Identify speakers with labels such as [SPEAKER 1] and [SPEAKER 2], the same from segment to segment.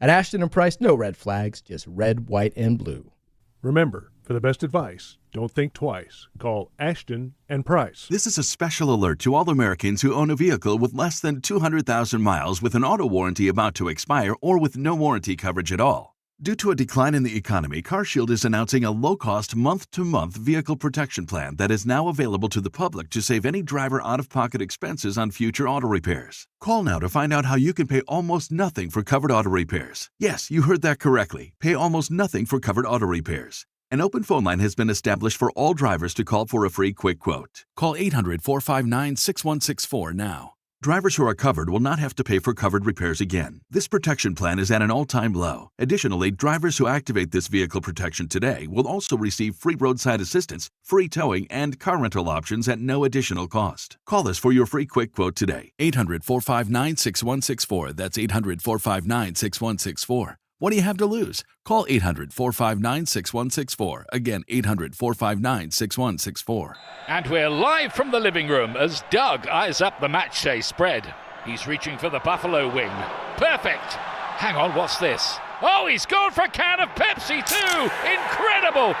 [SPEAKER 1] At Ashton and Price, no red flags, just red, white, and blue.
[SPEAKER 2] Remember, for the best advice, don't think twice. Call Ashton and Price.
[SPEAKER 3] This is a special alert to all Americans who own a vehicle with less than 200,000 miles with an auto warranty about to expire or with no warranty coverage at all. Due to a decline in the economy, CarShield is announcing a low-cost month-to-month vehicle protection plan that is now available to the public to save any driver out-of-pocket expenses on future auto repairs. Call now to find out how you can pay almost nothing for covered auto repairs. Yes, you heard that correctly. Pay almost nothing for covered auto repairs. An open phone line has been established for all drivers to call for a free quick quote. Call 800-459-6164 now. Drivers who are covered will not have to pay for covered repairs again. This protection plan is at an all-time low. Additionally, drivers who activate this vehicle protection today will also receive free roadside assistance, free towing, and car rental options at no additional cost. Call us for your free quick quote today. 800-459-6164. That's 800-459-6164. What do you have to lose? Call 800-459-6164. Again, 800-459-6164.
[SPEAKER 4] And we're live from the living room as Doug eyes up the matchday spread. He's reaching for the Buffalo wing. Perfect. Hang on, what's this? Oh, he's gone for a can of Pepsi too. Incredible.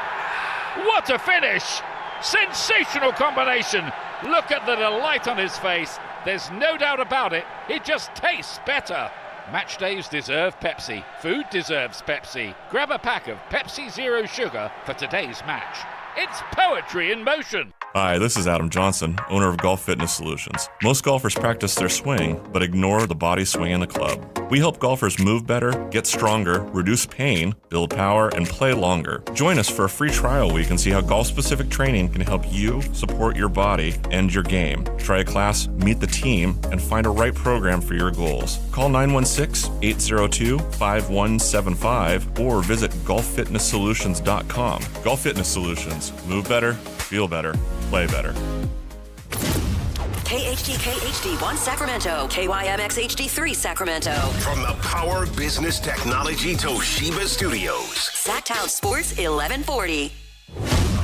[SPEAKER 4] What a finish. Sensational combination. Look at the delight on his face. There's no doubt about it. It just tastes better. Match days deserve Pepsi. Food deserves Pepsi. Grab a pack of Pepsi Zero Sugar for today's match. It's poetry in motion.
[SPEAKER 5] Hi, this is Adam Johnson, owner of Golf Fitness Solutions. Most golfers practice their swing, but ignore the body swing in the club. We help golfers move better, get stronger, reduce pain, build power, and play longer. Join us for a free trial week and see how golf-specific training can help you support your body and your game. Try a class, meet the team, and find a right program for your goals. Call 916-802-5175 or visit golffitnesssolutions.com. Golf Fitness Solutions. Move better, feel better, play better.
[SPEAKER 6] KHD1 Sacramento, KYMX HD3 Sacramento.
[SPEAKER 7] From the Power Business Technology Toshiba Studios.
[SPEAKER 6] Sactown Sports 1140.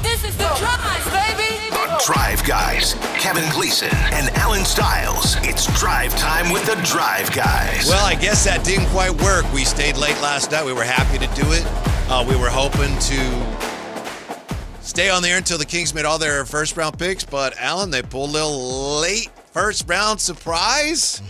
[SPEAKER 8] This is the Drive, baby!
[SPEAKER 7] The Drive Guys, Kevin Gleason and Alan Stiles. It's drive time with the Drive Guys.
[SPEAKER 9] Well, I guess that didn't quite work. We stayed late last night. We were happy to do it. We were hoping to stay on there until the Kings made all their first-round picks, but, Alan, they pulled a little late first-round surprise.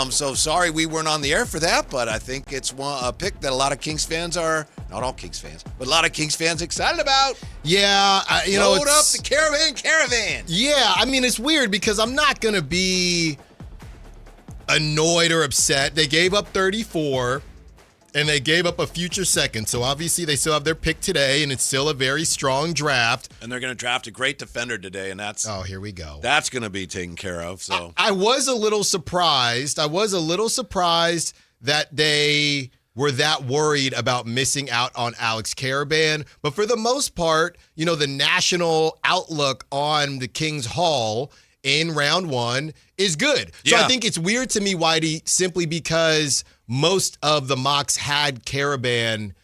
[SPEAKER 9] So sorry we weren't on the air for that, but I think it's a pick that a lot of Kings fans are, not all Kings fans, but a lot of Kings fans excited about.
[SPEAKER 10] Yeah,
[SPEAKER 9] Load up the caravan.
[SPEAKER 10] Yeah, I mean, it's weird because I'm not going to be annoyed or upset. They gave up 34. And they gave up a future second. So obviously they still have their pick today, and it's still a very strong draft.
[SPEAKER 9] And they're going to draft a great defender today, and that's
[SPEAKER 10] here we go.
[SPEAKER 9] That's going to be taken care of. So
[SPEAKER 10] I was a little surprised. That they were that worried about missing out on Alex Caravan. But for the most part, the national outlook on the Kings haul in round one is good. So I think it's weird to me, Whitey, simply because most of the mocks had Caravan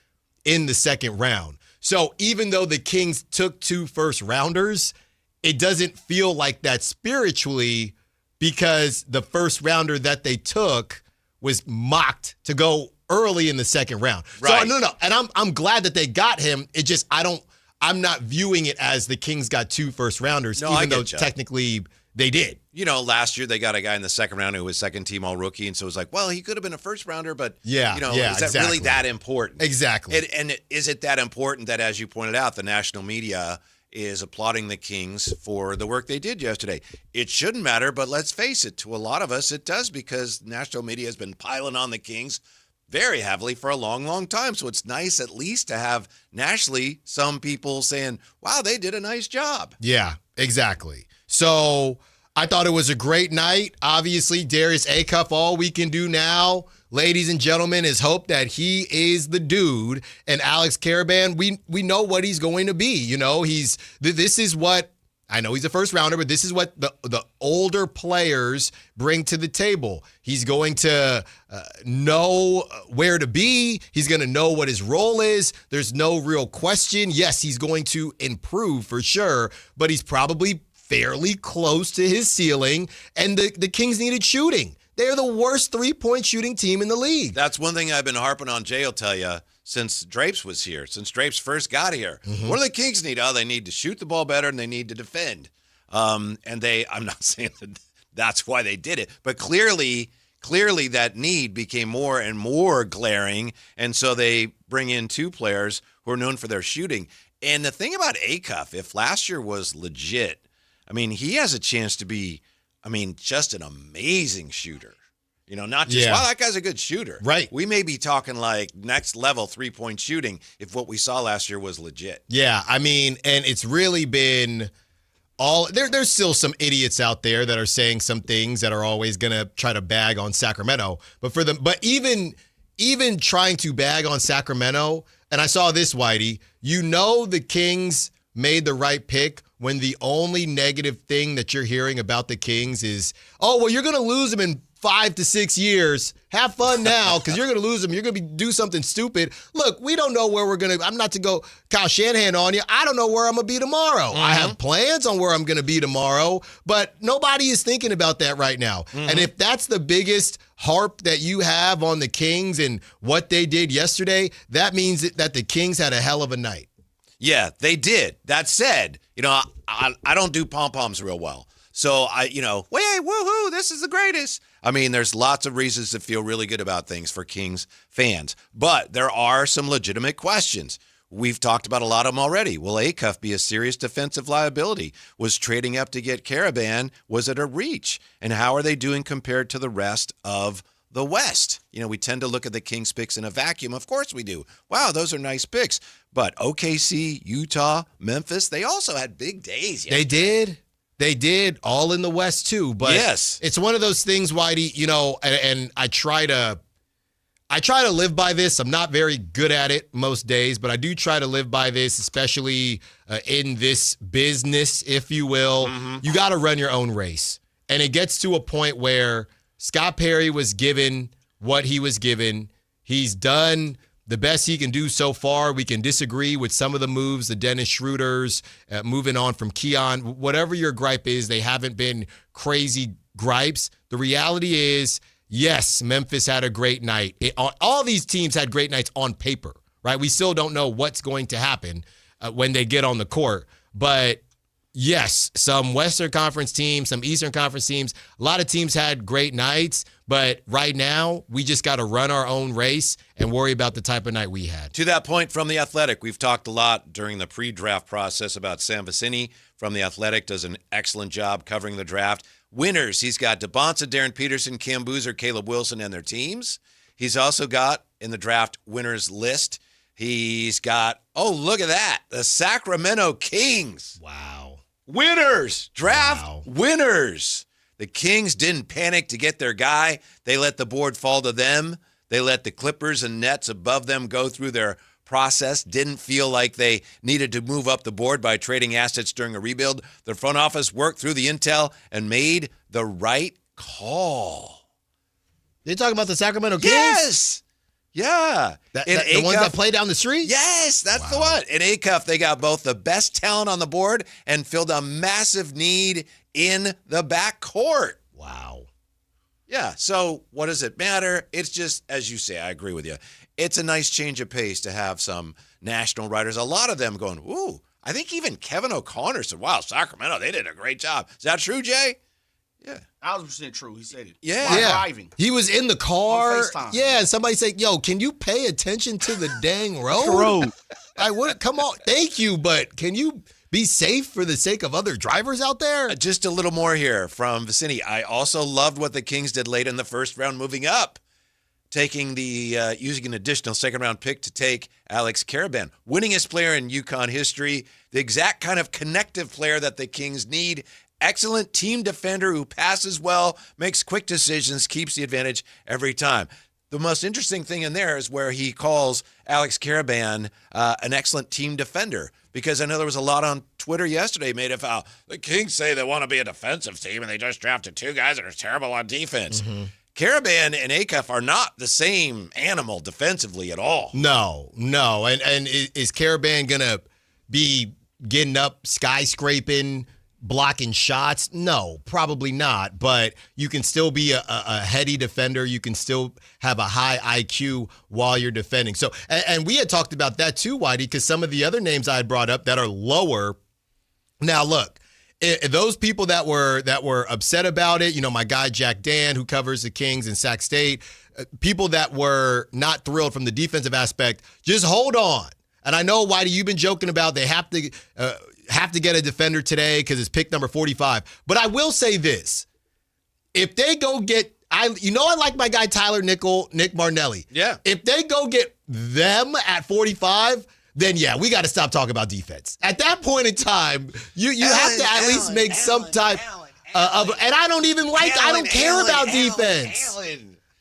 [SPEAKER 10] in the second round. So even though the Kings took 2 first-rounders, it doesn't feel like that spiritually because the first rounder that they took was mocked to go early in the second round.
[SPEAKER 9] Right.
[SPEAKER 10] So no. And I'm glad that they got him. It just I'm not viewing it as the Kings got 2 first-rounders, even though technically they did.
[SPEAKER 9] Last year they got a guy in the second round who was second-team all-rookie, and so it was like, well, he could have been a first-rounder, but, is that really that important?
[SPEAKER 10] Exactly.
[SPEAKER 9] And is it that important that, as you pointed out, the national media is applauding the Kings for the work they did yesterday? It shouldn't matter, but let's face it, to a lot of us it does, because national media has been piling on the Kings very heavily for a long, long time. So it's nice at least to have nationally some people saying, wow, they did a nice job.
[SPEAKER 10] Yeah, exactly. So I thought it was a great night. Obviously, Darius Acuff, all we can do now, ladies and gentlemen, is hope that he is the dude. And Alex Caravan, we know what he's going to be. This is what, I know he's a first rounder, but this is what the older players bring to the table. He's going to know where to be. He's going to know what his role is. There's no real question. Yes, he's going to improve for sure, but he's probably fairly close to his ceiling, and the Kings needed shooting. They're the worst three-point shooting team in the league.
[SPEAKER 9] That's one thing I've been harping on. Jay will tell you since Drapes was here, since Drapes first got here. What do the Kings need? Oh, they need to shoot the ball better and they need to defend. I'm not saying that that's why they did it, but clearly that need became more and more glaring, and so they bring in two players who are known for their shooting. And the thing about Acuff, if last year was legit, I mean, he has a chance to be, just an amazing shooter. Not just, wow, that guy's a good shooter.
[SPEAKER 10] Right.
[SPEAKER 9] We may be talking like next level 3-point shooting if what we saw last year was legit.
[SPEAKER 10] Yeah, and it's really been there's still some idiots out there that are saying some things that are always going to try to bag on Sacramento. But even trying to bag on Sacramento, and I saw this, Whitey, the Kings made the right pick when the only negative thing that you're hearing about the Kings is, oh, well, you're going to lose them in 5 to 6 years. Have fun now because you're going to lose them. You're going to do something stupid. Look, we don't know where we're going to – I'm not to go Kyle Shanahan on you. I don't know where I'm going to be tomorrow. I have plans on where I'm going to be tomorrow, but nobody is thinking about that right now. And if that's the biggest harp that you have on the Kings and what they did yesterday, that means that the Kings had a hell of a night.
[SPEAKER 9] Yeah, they did. That said, I don't do pom-poms real well. So wait, woohoo, this is the greatest. There's lots of reasons to feel really good about things for Kings fans, but there are some legitimate questions. We've talked about a lot of them already. Will Acuff be a serious defensive liability? Was trading up to get Caravan, was it a reach? And how are they doing compared to the rest of the West? We tend to look at the Kings picks in a vacuum. Of course we do. Wow, those are nice picks. But OKC, Utah, Memphis, they also had big days yesterday.
[SPEAKER 10] They did, all in the West too. But
[SPEAKER 9] yes,
[SPEAKER 10] it's one of those things, Whitey, and I try to live by this. I'm not very good at it most days, but I do try to live by this, especially in this business, if you will. You got to run your own race. And it gets to a point where Scott Perry was given what he was given. He's done the best he can do so far. We can disagree with some of the moves, the Dennis Schroeders, moving on from Keon. Whatever your gripe is, they haven't been crazy gripes. The reality is, yes, Memphis had a great night. All these teams had great nights on paper, right? We still don't know what's going to happen when they get on the court. But yes, some Western Conference teams, some Eastern Conference teams, a lot of teams had great nights. But right now, we just got to run our own race and worry about the type of night we had.
[SPEAKER 9] To that point from The Athletic, we've talked a lot during the pre-draft process about Sam Vecini from The Athletic, does an excellent job covering the draft. Winners, he's got DeBonsa, Darren Peterson, Cam Boozer, Caleb Wilson, and their teams. He's also got, in the draft winners list, he's got, look at that, the Sacramento Kings.
[SPEAKER 10] Wow.
[SPEAKER 9] Winners, draft winners. The Kings didn't panic to get their guy. They let the board fall to them. They let the Clippers and Nets above them go through their process. Didn't feel like they needed to move up the board by trading assets during a rebuild. The front office worked through the intel and made the right call.
[SPEAKER 10] You're talking about the Sacramento Kings?
[SPEAKER 9] Yes. Yeah.
[SPEAKER 10] The ones that play down the street?
[SPEAKER 9] Yes, that's the one. In Acuff, they got both the best talent on the board and filled a massive need in the backcourt.
[SPEAKER 10] Wow.
[SPEAKER 9] Yeah, so what does it matter? It's just, as you say, I agree with you. It's a nice change of pace to have some national writers, a lot of them going, ooh, I think even Kevin O'Connor said, wow, Sacramento, they did a great job. Is that true, Jay? Yeah.
[SPEAKER 11] 1,000% true. He said it.
[SPEAKER 9] Yeah.
[SPEAKER 11] While driving.
[SPEAKER 10] He was in the car.
[SPEAKER 11] On FaceTime.
[SPEAKER 10] Yeah, and somebody said, yo, can you pay attention to the dang road? Come on. Thank you, but can you be safe for the sake of other drivers out there?
[SPEAKER 9] Just a little more here from Vicini. I also loved what the Kings did late in the first round moving up, taking the using an additional second-round pick to take Alex Caravan, winningest player in UConn history, the exact kind of connective player that the Kings need. Excellent team defender who passes well, makes quick decisions, keeps the advantage every time. The most interesting thing in there is where he calls Alex Caravan an excellent team defender, because I know there was a lot on Twitter yesterday made of how the Kings say they want to be a defensive team and they just drafted two guys that are terrible on defense. Mm-hmm. Caravan and Acuff are not the same animal defensively at all.
[SPEAKER 10] No. And is Caravan going to be getting up, skyscraping, blocking shots? No, probably not. But you can still be a heady defender. You can still have a high IQ while you're defending. So, and we had talked about that too, Whitey, because some of the other names I had brought up that are lower. Now, look, those people that were upset about it, my guy Jack Dan, who covers the Kings in Sac State, people that were not thrilled from the defensive aspect, just hold on. And I know, Whitey, you've been joking about they have to get a defender today because it's pick number 45. But I will say this. If they go get, I like my guy Nick Marnelli.
[SPEAKER 9] Yeah.
[SPEAKER 10] If they go get them at 45, then yeah, we got to stop talking about defense. At that point in time, you have to at least make some type of, and I don't care about defense.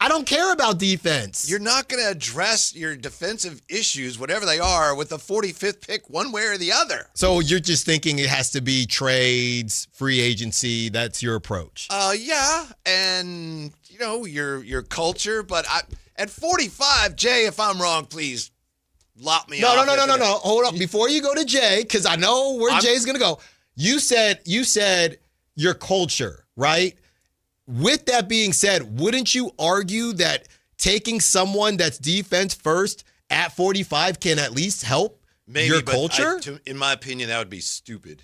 [SPEAKER 10] I don't care about defense.
[SPEAKER 9] You're not going to address your defensive issues, whatever they are, with the 45th pick one way or the other.
[SPEAKER 10] So you're just thinking it has to be trades, free agency. That's your approach.
[SPEAKER 9] Yeah, and your culture. But at 45, Jay, if I'm wrong, please lop me off.
[SPEAKER 10] No. Hold up. Before you go to Jay, because I know where Jay's going to go. You said your culture, right? With that being said, wouldn't you argue that taking someone that's defense first at 45 can at least help your culture?
[SPEAKER 9] In my opinion, that would be stupid.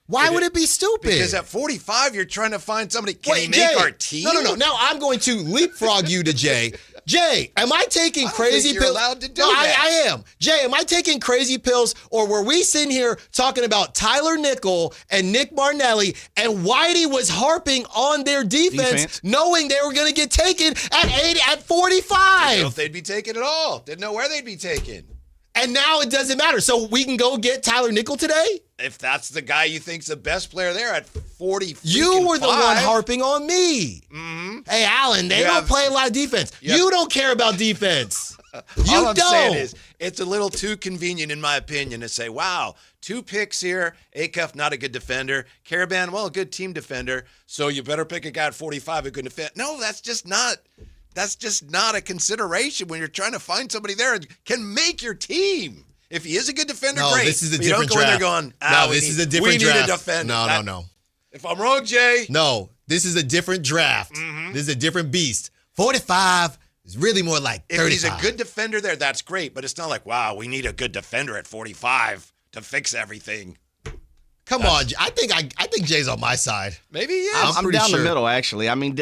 [SPEAKER 10] Why would it be stupid?
[SPEAKER 9] Because at 45, you're trying to find somebody. Can he make our team?
[SPEAKER 10] No. Now I'm going to leapfrog you to Jay. Jay, am I taking crazy pills?
[SPEAKER 9] You're allowed to do that.
[SPEAKER 10] I am. Jay, am I taking crazy pills, or were we sitting here talking about Tyler Nickel and Nick Marnelli, and Whitey was harping on their defense. knowing they were going to get taken at 45?
[SPEAKER 9] Didn't know if they'd be taken at all. Didn't know where they'd be taken.
[SPEAKER 10] And now it doesn't matter. So we can go get Tyler Nickel today?
[SPEAKER 9] If that's the guy you think's the best player there at 40,
[SPEAKER 10] you were the one harping on me.
[SPEAKER 9] Mm-hmm.
[SPEAKER 10] Hey, Alan, they don't play a lot of defense. You don't care about defense.
[SPEAKER 9] All I'm saying is it's a little too convenient, in my opinion, to say, wow, 2 picks here. Acuff, not a good defender. Caravan, well, a good team defender. So you better pick a guy at 45 who can defend. No, that's just not a consideration when you're trying to find somebody there and can make your team. If he is a good defender, great.
[SPEAKER 10] This is a
[SPEAKER 9] but
[SPEAKER 10] different
[SPEAKER 9] you don't go
[SPEAKER 10] draft.
[SPEAKER 9] in there going,
[SPEAKER 10] this is a different
[SPEAKER 9] we
[SPEAKER 10] draft.
[SPEAKER 9] need a defender.
[SPEAKER 10] No.
[SPEAKER 9] If I'm wrong, Jay.
[SPEAKER 10] No, this is a different draft.
[SPEAKER 9] Mm-hmm.
[SPEAKER 10] This is a different beast. 45 is really more like 35.
[SPEAKER 9] If he's a good defender there, that's great. But it's not like, wow, we need a good defender at 45 to fix everything.
[SPEAKER 10] Come on, I think Jay's on my side.
[SPEAKER 9] Maybe he is.
[SPEAKER 11] I'm down the middle, actually. I mean,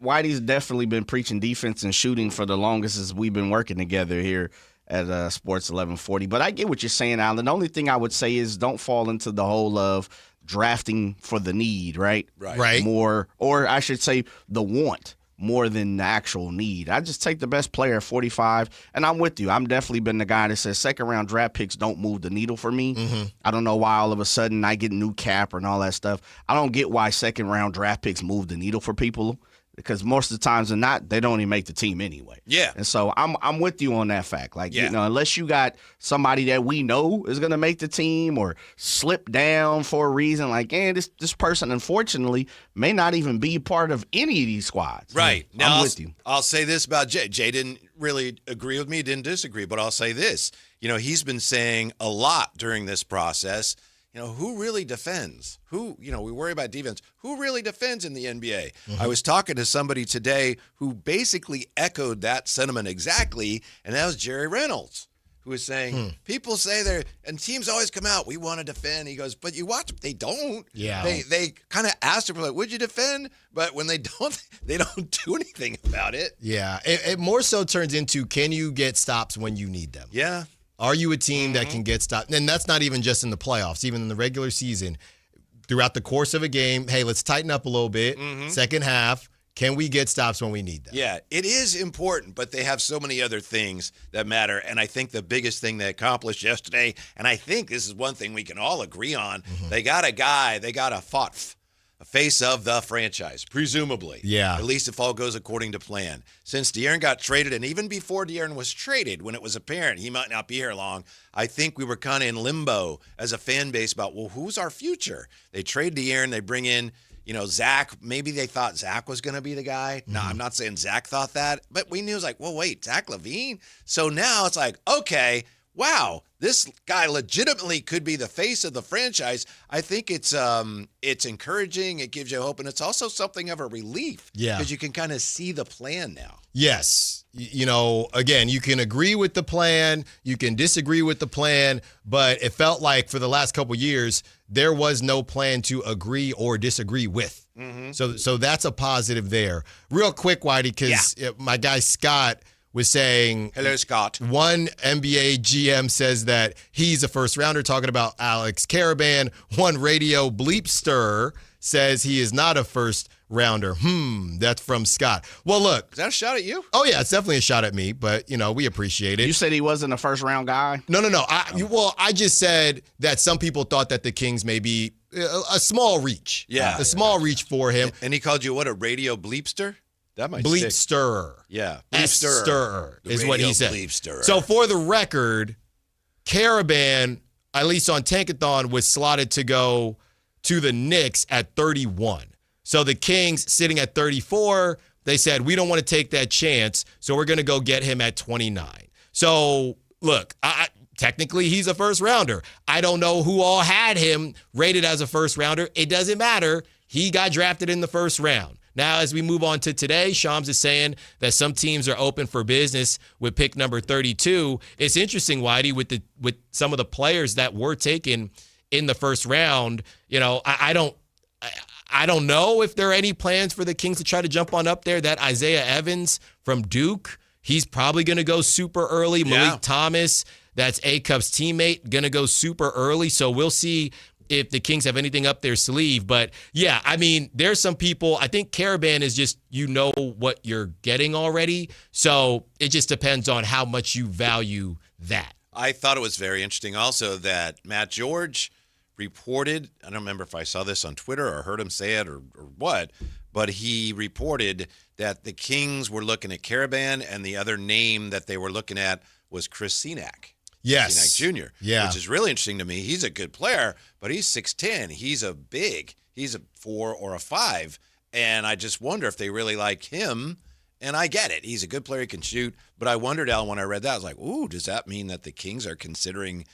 [SPEAKER 11] Whitey's definitely been preaching defense and shooting for the longest as we've been working together here at Sports 1140. But I get what you're saying, Alan. The only thing I would say is don't fall into the whole of drafting for the need, right?
[SPEAKER 10] Right.
[SPEAKER 11] More, or I should say the want more than the actual need. I just take the best player at 45, and I'm with you. I'm definitely been the guy that says second-round draft picks don't move the needle for me.
[SPEAKER 10] Mm-hmm.
[SPEAKER 11] I don't know why all of a sudden I get new cap and all that stuff. I don't get why second-round draft picks move the needle for people. Because most of the times than not, they don't even make the team anyway.
[SPEAKER 9] Yeah.
[SPEAKER 11] And so I'm with you on that fact. Like, unless you got somebody that we know is going to make the team or slip down for a reason, like, this person, unfortunately, may not even be part of any of these squads.
[SPEAKER 9] Right.
[SPEAKER 11] Now, I'm with you.
[SPEAKER 9] I'll say this about Jay. Jay didn't really agree with me, didn't disagree, but I'll say this. He's been saying a lot during this process. Who really defends? We worry about defense. Who really defends in the NBA?
[SPEAKER 10] Mm-hmm.
[SPEAKER 9] I was talking to somebody today who basically echoed that sentiment exactly, and that was Jerry Reynolds, who was saying, people say and teams always come out, we want to defend. He goes, but you watch, they don't.
[SPEAKER 10] Yeah.
[SPEAKER 9] They kind of asked him, like, would you defend? But when they don't do anything about it.
[SPEAKER 10] Yeah. It more so turns into, can you get stops when you need them?
[SPEAKER 9] Yeah.
[SPEAKER 10] Are you a team that can get stopped? And that's not even just in the playoffs, even in the regular season. Throughout the course of a game, hey, let's tighten up a little bit. Second half, can we get stops when we need them?
[SPEAKER 9] Yeah, it is important, but they have so many other things that matter. And I think the biggest thing they accomplished yesterday, and I think this is one thing we can all agree on, they got a guy, they got a face of the franchise, presumably.
[SPEAKER 10] Yeah.
[SPEAKER 9] At least if all goes according to plan. Since De'Aaron got traded, and even before De'Aaron was traded, when it was apparent he might not be here long, I think we were kind of in limbo as a fan base about, well, who's our future? They trade De'Aaron, they bring in, Zach. Maybe they thought Zach was going to be the guy. No, I'm not saying Zach thought that, but we knew it was like, well, wait, Zach LaVine? So now it's like, okay, wow, this guy legitimately could be the face of the franchise. I think it's encouraging. It gives you hope, and it's also something of a relief.
[SPEAKER 10] Yeah.
[SPEAKER 9] Because you can kind of see the plan now.
[SPEAKER 10] Yes. Again, you can agree with the plan, you can disagree with the plan, but it felt like for the last couple of years, there was no plan to agree or disagree with. Mm-hmm. So that's a positive there. Real quick, Whitey, because my guy Scott was saying,
[SPEAKER 9] hello, Scott.
[SPEAKER 10] One NBA GM says that he's a first rounder, talking about Alex Caravan. One radio bleepster says he is not a first rounder. That's from Scott. Well, look.
[SPEAKER 9] Is that a shot at you?
[SPEAKER 10] Oh, yeah, it's definitely a shot at me, but, we appreciate it.
[SPEAKER 11] You said he wasn't a first round guy?
[SPEAKER 10] No. I just said that some people thought that the Kings may be a small reach.
[SPEAKER 9] Yeah.
[SPEAKER 10] A small reach for him.
[SPEAKER 9] And he called you what, a radio bleepster? That might
[SPEAKER 10] Bleep
[SPEAKER 9] stick.
[SPEAKER 10] stirrer.
[SPEAKER 9] Yeah.
[SPEAKER 10] Stirrer is what he said.
[SPEAKER 9] Bleep stirrer.
[SPEAKER 10] So for the record, Caravan, at least on Tankathon, was slotted to go to the Knicks at 31. So the Kings sitting at 34, they said, we don't want to take that chance, so we're going to go get him at 29. So look, technically he's a first rounder. I don't know who all had him rated as a first rounder. It doesn't matter. He got drafted in the first round. Now, as we move on to today, Shams is saying that some teams are open for business with pick number 32. It's interesting, Whitey, with some of the players that were taken in the first round. I don't know if there are any plans for the Kings to try to jump on up there. That Isaiah Evans from Duke, he's probably going to go super early.
[SPEAKER 9] Yeah.
[SPEAKER 10] Malik Thomas, that's Acuff's teammate, going to go super early. So we'll see if the Kings have anything up their sleeve. But, yeah, there's some people. I think Caravan is just what you're getting already. So it just depends on how much you value that.
[SPEAKER 9] I thought it was very interesting also that Matt George reported, I don't remember if I saw this on Twitter or heard him say it or what, but he reported that the Kings were looking at Caravan and the other name that they were looking at was Chris Senac.
[SPEAKER 10] Yes.
[SPEAKER 9] Senac Jr.,
[SPEAKER 10] yeah.
[SPEAKER 9] Which is really interesting to me. He's a good player, but he's 6'10". He's a 4 or a 5, and I just wonder if they really like him. And I get it. He's a good player. He can shoot. But I wondered, Al, when I read that, I was like, ooh, does that mean that the Kings are considering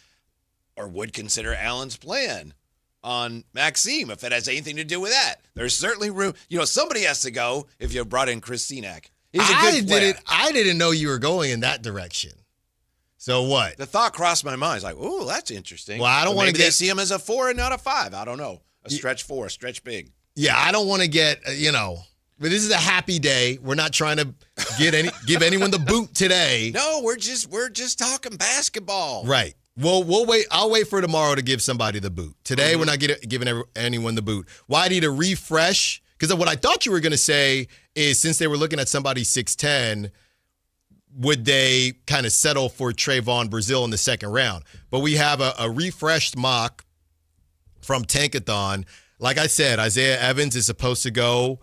[SPEAKER 9] or would consider Allen's plan on Maxime, if it has anything to do with that? There's certainly room. Somebody has to go if you brought in Chris Senac. He's a good player.
[SPEAKER 10] I didn't know you were going in that direction. So what?
[SPEAKER 9] The thought crossed my mind. It's like, ooh, that's interesting.
[SPEAKER 10] Well, I don't want to
[SPEAKER 9] Maybe they see him as a 4 and not a 5. I don't know. A stretch 4, a stretch big.
[SPEAKER 10] Yeah, I don't want to get, but this is a happy day. We're not trying to give anyone the boot today.
[SPEAKER 9] No, we're just talking basketball.
[SPEAKER 10] Right. Well, we'll wait. I'll wait for tomorrow to give somebody the boot. Today, we're not giving anyone the boot. Why need to refresh? Because what I thought you were going to say is, since they were looking at somebody 6'10", would they kind of settle for Trayvon Brazile in the second round? But we have a refreshed mock from Tankathon. Like I said, Isaiah Evans is supposed to go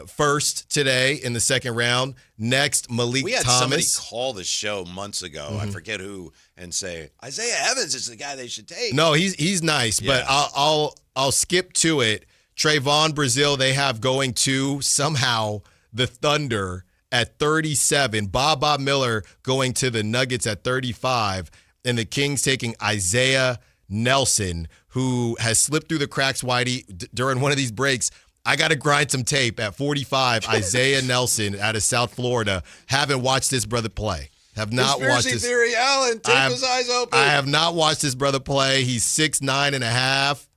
[SPEAKER 10] first today in the second round. Next, Malik Thomas.
[SPEAKER 9] We had somebody call the show months ago, I forget who, and say, Isaiah Evans is the guy they should take.
[SPEAKER 10] No, he's nice, but I'll skip to it. Trayvon Brazile, they have going to somehow the Thunder at 37. Bob Miller going to the Nuggets at 35. And the Kings taking Isaiah Nelson, who has slipped through the cracks, Whitey, during one of these breaks. I got to grind some tape at 45. Isaiah Nelson out of South Florida. Haven't watched this brother play. Have not watched this.
[SPEAKER 9] Theory, Allen. Tape his eyes open.
[SPEAKER 10] I have not watched this brother play. He's 6'9.5",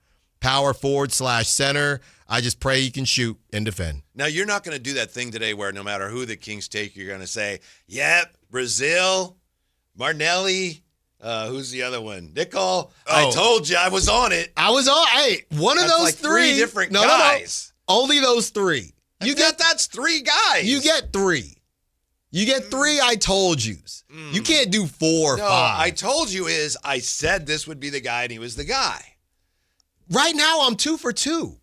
[SPEAKER 10] power forward / center. I just pray he can shoot and defend.
[SPEAKER 9] Now, you're not going to do that thing today where no matter who the Kings take, you're going to say, yep, Brazile, Martinelli, who's the other one? Nicole. I told you I was on it.
[SPEAKER 10] I was on. Hey, one of those
[SPEAKER 9] like three different guys.
[SPEAKER 10] No. Only those three.
[SPEAKER 9] That's 3 guys.
[SPEAKER 10] You get 3. You get 3 I told yous. You can't do 4 or 5.
[SPEAKER 9] I told you I said this would be the guy, and he was the guy.
[SPEAKER 10] Right now, I'm 2 for 2.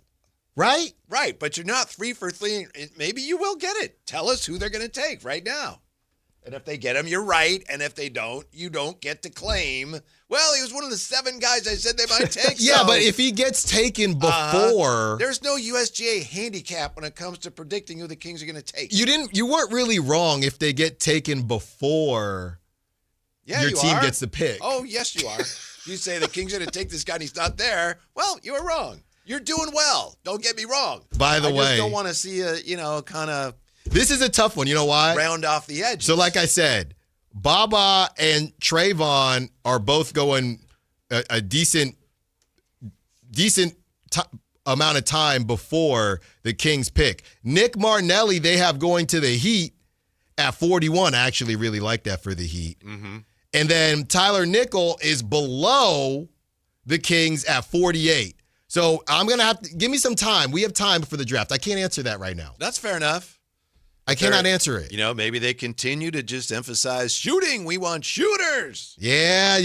[SPEAKER 10] Right?
[SPEAKER 9] Right, but you're not 3 for 3. Maybe you will get it. Tell us who they're going to take right now. And if they get him, you're right. And if they don't, you don't get to claim, well, he was one of the 7 guys I said they might take.
[SPEAKER 10] Yeah, but if he gets taken before.
[SPEAKER 9] There's no USGA handicap when it comes to predicting who the Kings are going to take.
[SPEAKER 10] You weren't really wrong if they get taken before
[SPEAKER 9] Yeah,
[SPEAKER 10] your
[SPEAKER 9] you
[SPEAKER 10] team
[SPEAKER 9] are.
[SPEAKER 10] gets the pick.
[SPEAKER 9] Oh, yes, you are. You say the Kings are going to take this guy and he's not there. Well, you were wrong. You're doing well. Don't get me wrong.
[SPEAKER 10] By the
[SPEAKER 9] I
[SPEAKER 10] way,
[SPEAKER 9] just don't want to see a, kind of
[SPEAKER 10] this is a tough one. You know why?
[SPEAKER 9] round off the edge.
[SPEAKER 10] So, like I said, Baba and Trayvon are both going a decent amount of time before the Kings pick. Nick Martinelli, they have going to the Heat at 41. I actually really like that for the Heat.
[SPEAKER 9] Mm-hmm.
[SPEAKER 10] And then Tyler Nickel is below the Kings at 48. So I'm going to have to give me some time. We have time for the draft. I can't answer that right now.
[SPEAKER 9] That's fair enough.
[SPEAKER 10] I cannot answer it.
[SPEAKER 9] Maybe they continue to just emphasize shooting. We want shooters.
[SPEAKER 10] Yeah,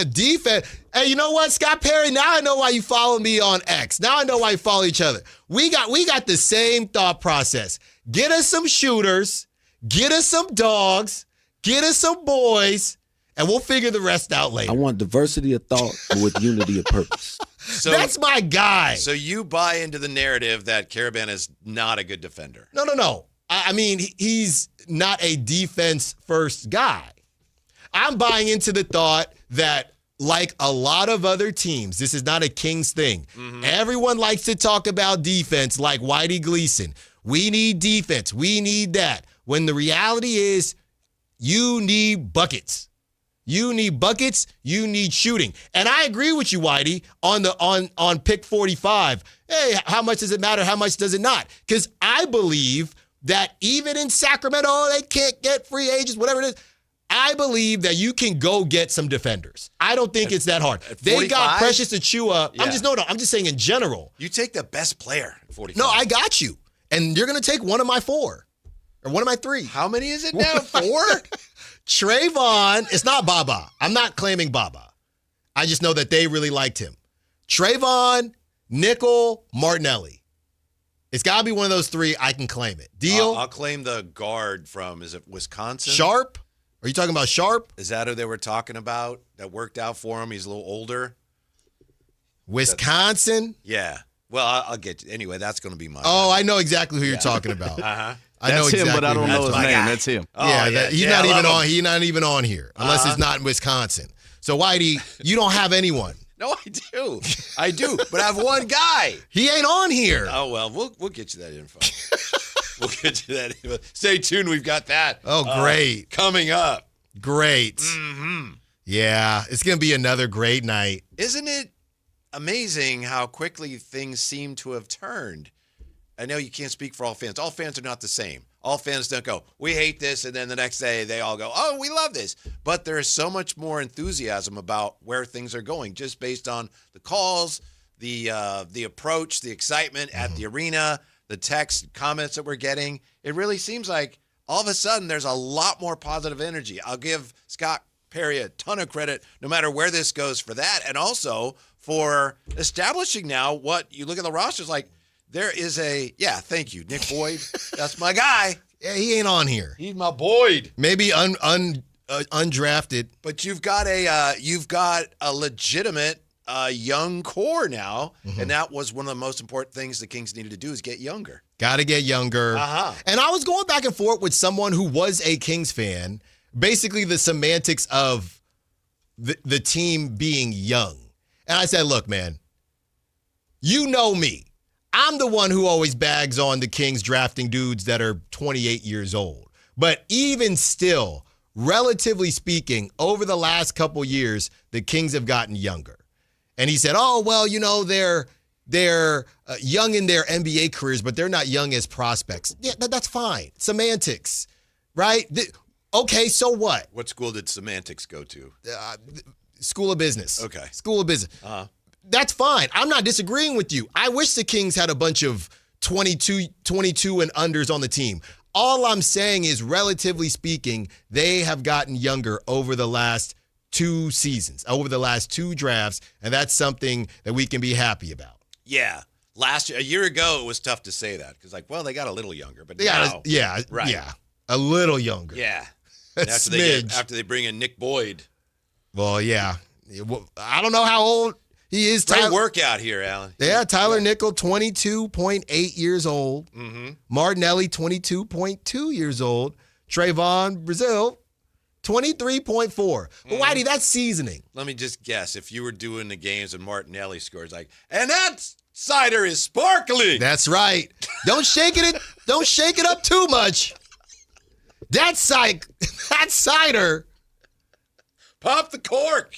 [SPEAKER 10] defense. Hey, you know what, Scott Perry? Now I know why you follow me on X. Now I know why you follow each other. We got the same thought process. Get us some shooters, get us some dogs, get us some boys, and we'll figure the rest out later.
[SPEAKER 12] I want diversity of thought with unity of purpose.
[SPEAKER 9] So
[SPEAKER 10] that's my guy.
[SPEAKER 9] So you buy into the narrative that Caravan is not a good defender.
[SPEAKER 10] No. I mean, he's not a defense-first guy. I'm buying into the thought that, like a lot of other teams, this is not a Kings thing. Mm-hmm. Everyone likes to talk about defense like Whitey Gleason. We need defense. We need that. When the reality is you need buckets. You need buckets. You need shooting. And I agree with you, Whitey, on pick 45. Hey, how much does it matter? How much does it not? Because I believe that even in Sacramento, they can't get free agents, whatever it is. I believe that you can go get some defenders. I don't think it's that hard. They got Precious Achiuwa. Yeah. I'm just saying in general.
[SPEAKER 9] You take the best player at 45.
[SPEAKER 10] No, I got you. And you're going to take one of my 4 or one of my 3.
[SPEAKER 9] How many is it now? 4?
[SPEAKER 10] Trayvon. It's not Baba. I'm not claiming Baba. I just know that they really liked him. Trayvon, Nickel, Martinelli. It's got to be one of those 3. I can claim it. Deal?
[SPEAKER 9] I'll claim the guard from, is it Wisconsin?
[SPEAKER 10] Sharp? Are you talking about Sharp?
[SPEAKER 9] Is that who they were talking about that worked out for him? He's a little older.
[SPEAKER 10] Wisconsin?
[SPEAKER 9] Yeah. Well, I'll get you. Anyway, that's going to be my
[SPEAKER 10] guy. I know exactly who you're talking about.
[SPEAKER 9] Uh-huh.
[SPEAKER 10] I know exactly
[SPEAKER 11] him, but I don't know his name.
[SPEAKER 10] Guy.
[SPEAKER 11] That's him.
[SPEAKER 10] He's not even on here unless it's not in Wisconsin. So, Whitey, you don't have anyone.
[SPEAKER 9] No, I do. But I have one guy.
[SPEAKER 10] He ain't on here.
[SPEAKER 9] Oh, well, we'll get you that info. We'll get you that info. Stay tuned. We've got that.
[SPEAKER 10] Oh, great.
[SPEAKER 9] Coming up.
[SPEAKER 10] Great.
[SPEAKER 9] Mm-hmm.
[SPEAKER 10] Yeah, it's going to be another great night.
[SPEAKER 9] Isn't it amazing how quickly things seem to have turned? I know you can't speak for all fans. All fans are not the same. All fans don't go, we hate this, and then the next day they all go, oh, we love this. But there is so much more enthusiasm about where things are going, just based on the calls, the approach, the excitement at the arena, the text comments that we're getting. It really seems like all of a sudden there's a lot more positive energy. I'll give Scott Perry a ton of credit no matter where this goes for that, and also for establishing now what you look at the rosters like. There is thank you, Nick Boyd. That's my guy.
[SPEAKER 10] Yeah, he ain't on here.
[SPEAKER 9] He's my Boyd.
[SPEAKER 10] Maybe undrafted.
[SPEAKER 9] But you've got a legitimate young core now, and that was one of the most important things the Kings needed to do is get younger.
[SPEAKER 10] Got to get younger.
[SPEAKER 9] Uh-huh.
[SPEAKER 10] And I was going back and forth with someone who was a Kings fan, basically the semantics of the team being young. And I said, look, man, you know me. I'm the one who always bags on the Kings drafting dudes that are 28 years old. But even still, relatively speaking, over the last couple years, the Kings have gotten younger. And he said, oh, well, they're young in their NBA careers, but they're not young as prospects. Yeah, that's fine. Semantics, right? Okay, so what?
[SPEAKER 9] What school did semantics go to?
[SPEAKER 10] School of Business.
[SPEAKER 9] Okay.
[SPEAKER 10] School of Business.
[SPEAKER 9] Uh-huh.
[SPEAKER 10] That's fine. I'm not disagreeing with you. I wish the Kings had a bunch of 22 and unders on the team. All I'm saying is, relatively speaking, they have gotten younger over the last 2 seasons, over the last 2 drafts, and that's something that we can be happy about.
[SPEAKER 9] Yeah. A year ago, it was tough to say that because, they got a little younger, but
[SPEAKER 10] now, a little younger.
[SPEAKER 9] Yeah.
[SPEAKER 10] After
[SPEAKER 9] they bring in Nick Boyd.
[SPEAKER 10] Well, yeah. I don't know how old he is.
[SPEAKER 9] Great workout here, Alan.
[SPEAKER 10] Yeah, Tyler Nickel, 22.8 years old.
[SPEAKER 9] Mm-hmm.
[SPEAKER 10] Martinelli, 22.2 years old. Trayvon Brazil, 23.4. But Whitey, that's seasoning.
[SPEAKER 9] Let me just guess. If you were doing the games and Martinelli scores like, and that cider is sparkling.
[SPEAKER 10] That's right. Don't shake it up too much. That cider.
[SPEAKER 9] Pop the cork.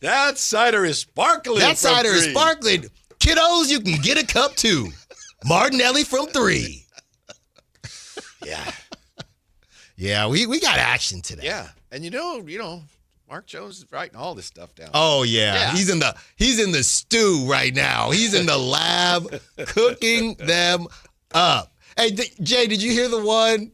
[SPEAKER 9] That cider is sparkling.
[SPEAKER 10] That cider is sparkling. Kiddos, you can get a cup too. Martinelli from 3.
[SPEAKER 9] Yeah.
[SPEAKER 10] Yeah, we got action today.
[SPEAKER 9] Yeah. And you know, Mark Jones is writing all this stuff down.
[SPEAKER 10] Oh yeah. He's in the stew right now. He's in the lab cooking them up. Hey, Jay, did you hear the one?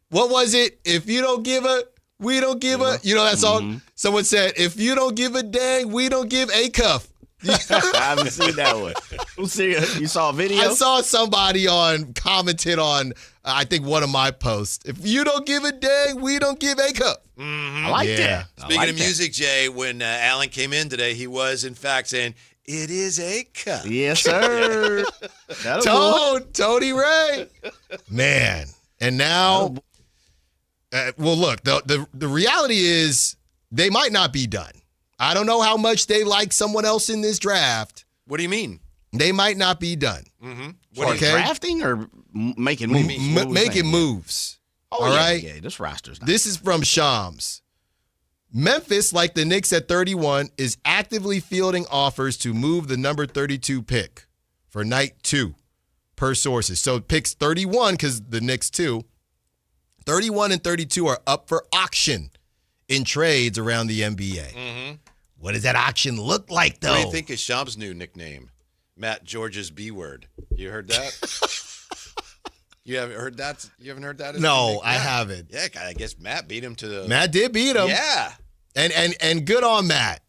[SPEAKER 10] What was it? If you don't give a, we don't give a. You know that song? Mm-hmm. Someone said, if you don't give a dang, we don't give a cuff.
[SPEAKER 11] I haven't seen that one. You saw a video?
[SPEAKER 10] I saw somebody commented on, I think, one of my posts. If you don't give a dang, we don't give a cup.
[SPEAKER 9] Mm-hmm.
[SPEAKER 11] I like that.
[SPEAKER 9] Speaking of music, Jay, when Alan came in today, he was, in fact, saying, it is a cup.
[SPEAKER 11] Yes, sir.
[SPEAKER 10] Tony Ray. Man. And now, well, look, the reality is they might not be done. I don't know how much they like someone else in this draft.
[SPEAKER 9] What do you mean?
[SPEAKER 10] They might not be done.
[SPEAKER 9] Mm-hmm.
[SPEAKER 11] What, drafting or making moves?
[SPEAKER 10] Making moves.
[SPEAKER 11] Oh,
[SPEAKER 10] all
[SPEAKER 11] yeah,
[SPEAKER 10] right?
[SPEAKER 11] Yeah, this roster's not.
[SPEAKER 10] This is from Shams. Memphis, like the Knicks at 31, is actively fielding offers to move the number 32 pick for night 2, per sources. So picks 31, because the Knicks 2, 31 and 32 are up for auction in trades around the NBA.
[SPEAKER 9] Mm-hmm.
[SPEAKER 10] What does that auction look like, though?
[SPEAKER 9] What do you think is Shams' new nickname? Matt George's B word. You heard that? You haven't heard that? You haven't heard that?
[SPEAKER 10] No, I haven't.
[SPEAKER 9] Yeah, I guess Matt beat him to the...
[SPEAKER 10] Matt did beat him.
[SPEAKER 9] Yeah.
[SPEAKER 10] And good on Matt.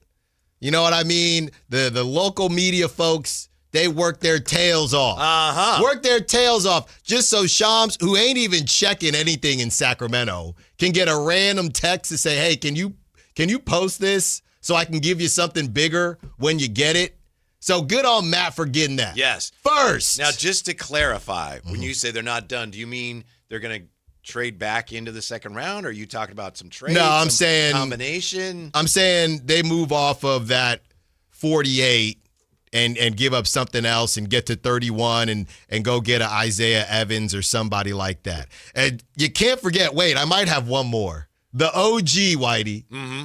[SPEAKER 10] You know what I mean? The local media folks, they work their tails off.
[SPEAKER 9] Uh-huh.
[SPEAKER 10] Work their tails off just so Shams, who ain't even checking anything in Sacramento, can get a random text to say, hey, can you post this so I can give you something bigger when you get it? So good on Matt for getting that.
[SPEAKER 9] Yes.
[SPEAKER 10] First.
[SPEAKER 9] Now, just to clarify, when you say they're not done, do you mean they're going to trade back into the second round? Or are you talking about some trade?
[SPEAKER 10] No, I'm saying
[SPEAKER 9] combination.
[SPEAKER 10] I'm saying they move off of that 48 and give up something else and get to 31 and go get an Isaiah Evans or somebody like that. And you can't forget, wait, I might have one more. The OG, Whitey.
[SPEAKER 9] Mm-hmm.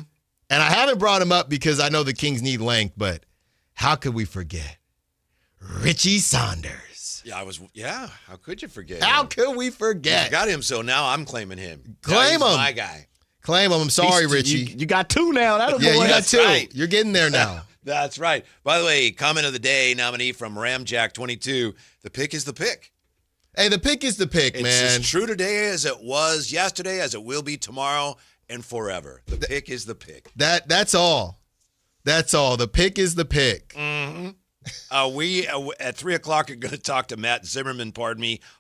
[SPEAKER 10] And I haven't brought him up because I know the Kings need length, but how could we forget? Richie Saunders.
[SPEAKER 9] Yeah, how could you forget
[SPEAKER 10] How
[SPEAKER 9] him?
[SPEAKER 10] could we forget?
[SPEAKER 9] I got him, so now I'm claiming him.
[SPEAKER 10] Claim him.
[SPEAKER 9] My guy.
[SPEAKER 10] Claim him. I'm sorry, Richie.
[SPEAKER 11] You got 2 now.
[SPEAKER 10] Yeah, you got
[SPEAKER 9] That's
[SPEAKER 10] 2.
[SPEAKER 9] right.
[SPEAKER 10] You're getting there now.
[SPEAKER 9] That's right. By the way, comment of the day nominee from Ramjack22. The pick is the pick.
[SPEAKER 10] Hey, the pick is the pick,
[SPEAKER 9] It's
[SPEAKER 10] man.
[SPEAKER 9] as true today as it was yesterday, as it will be tomorrow and forever. The pick is the pick.
[SPEAKER 10] That's all. That's all. The pick is the pick.
[SPEAKER 9] Mm-hmm. We at 3 o'clock are going to talk to Matt Zimmerman,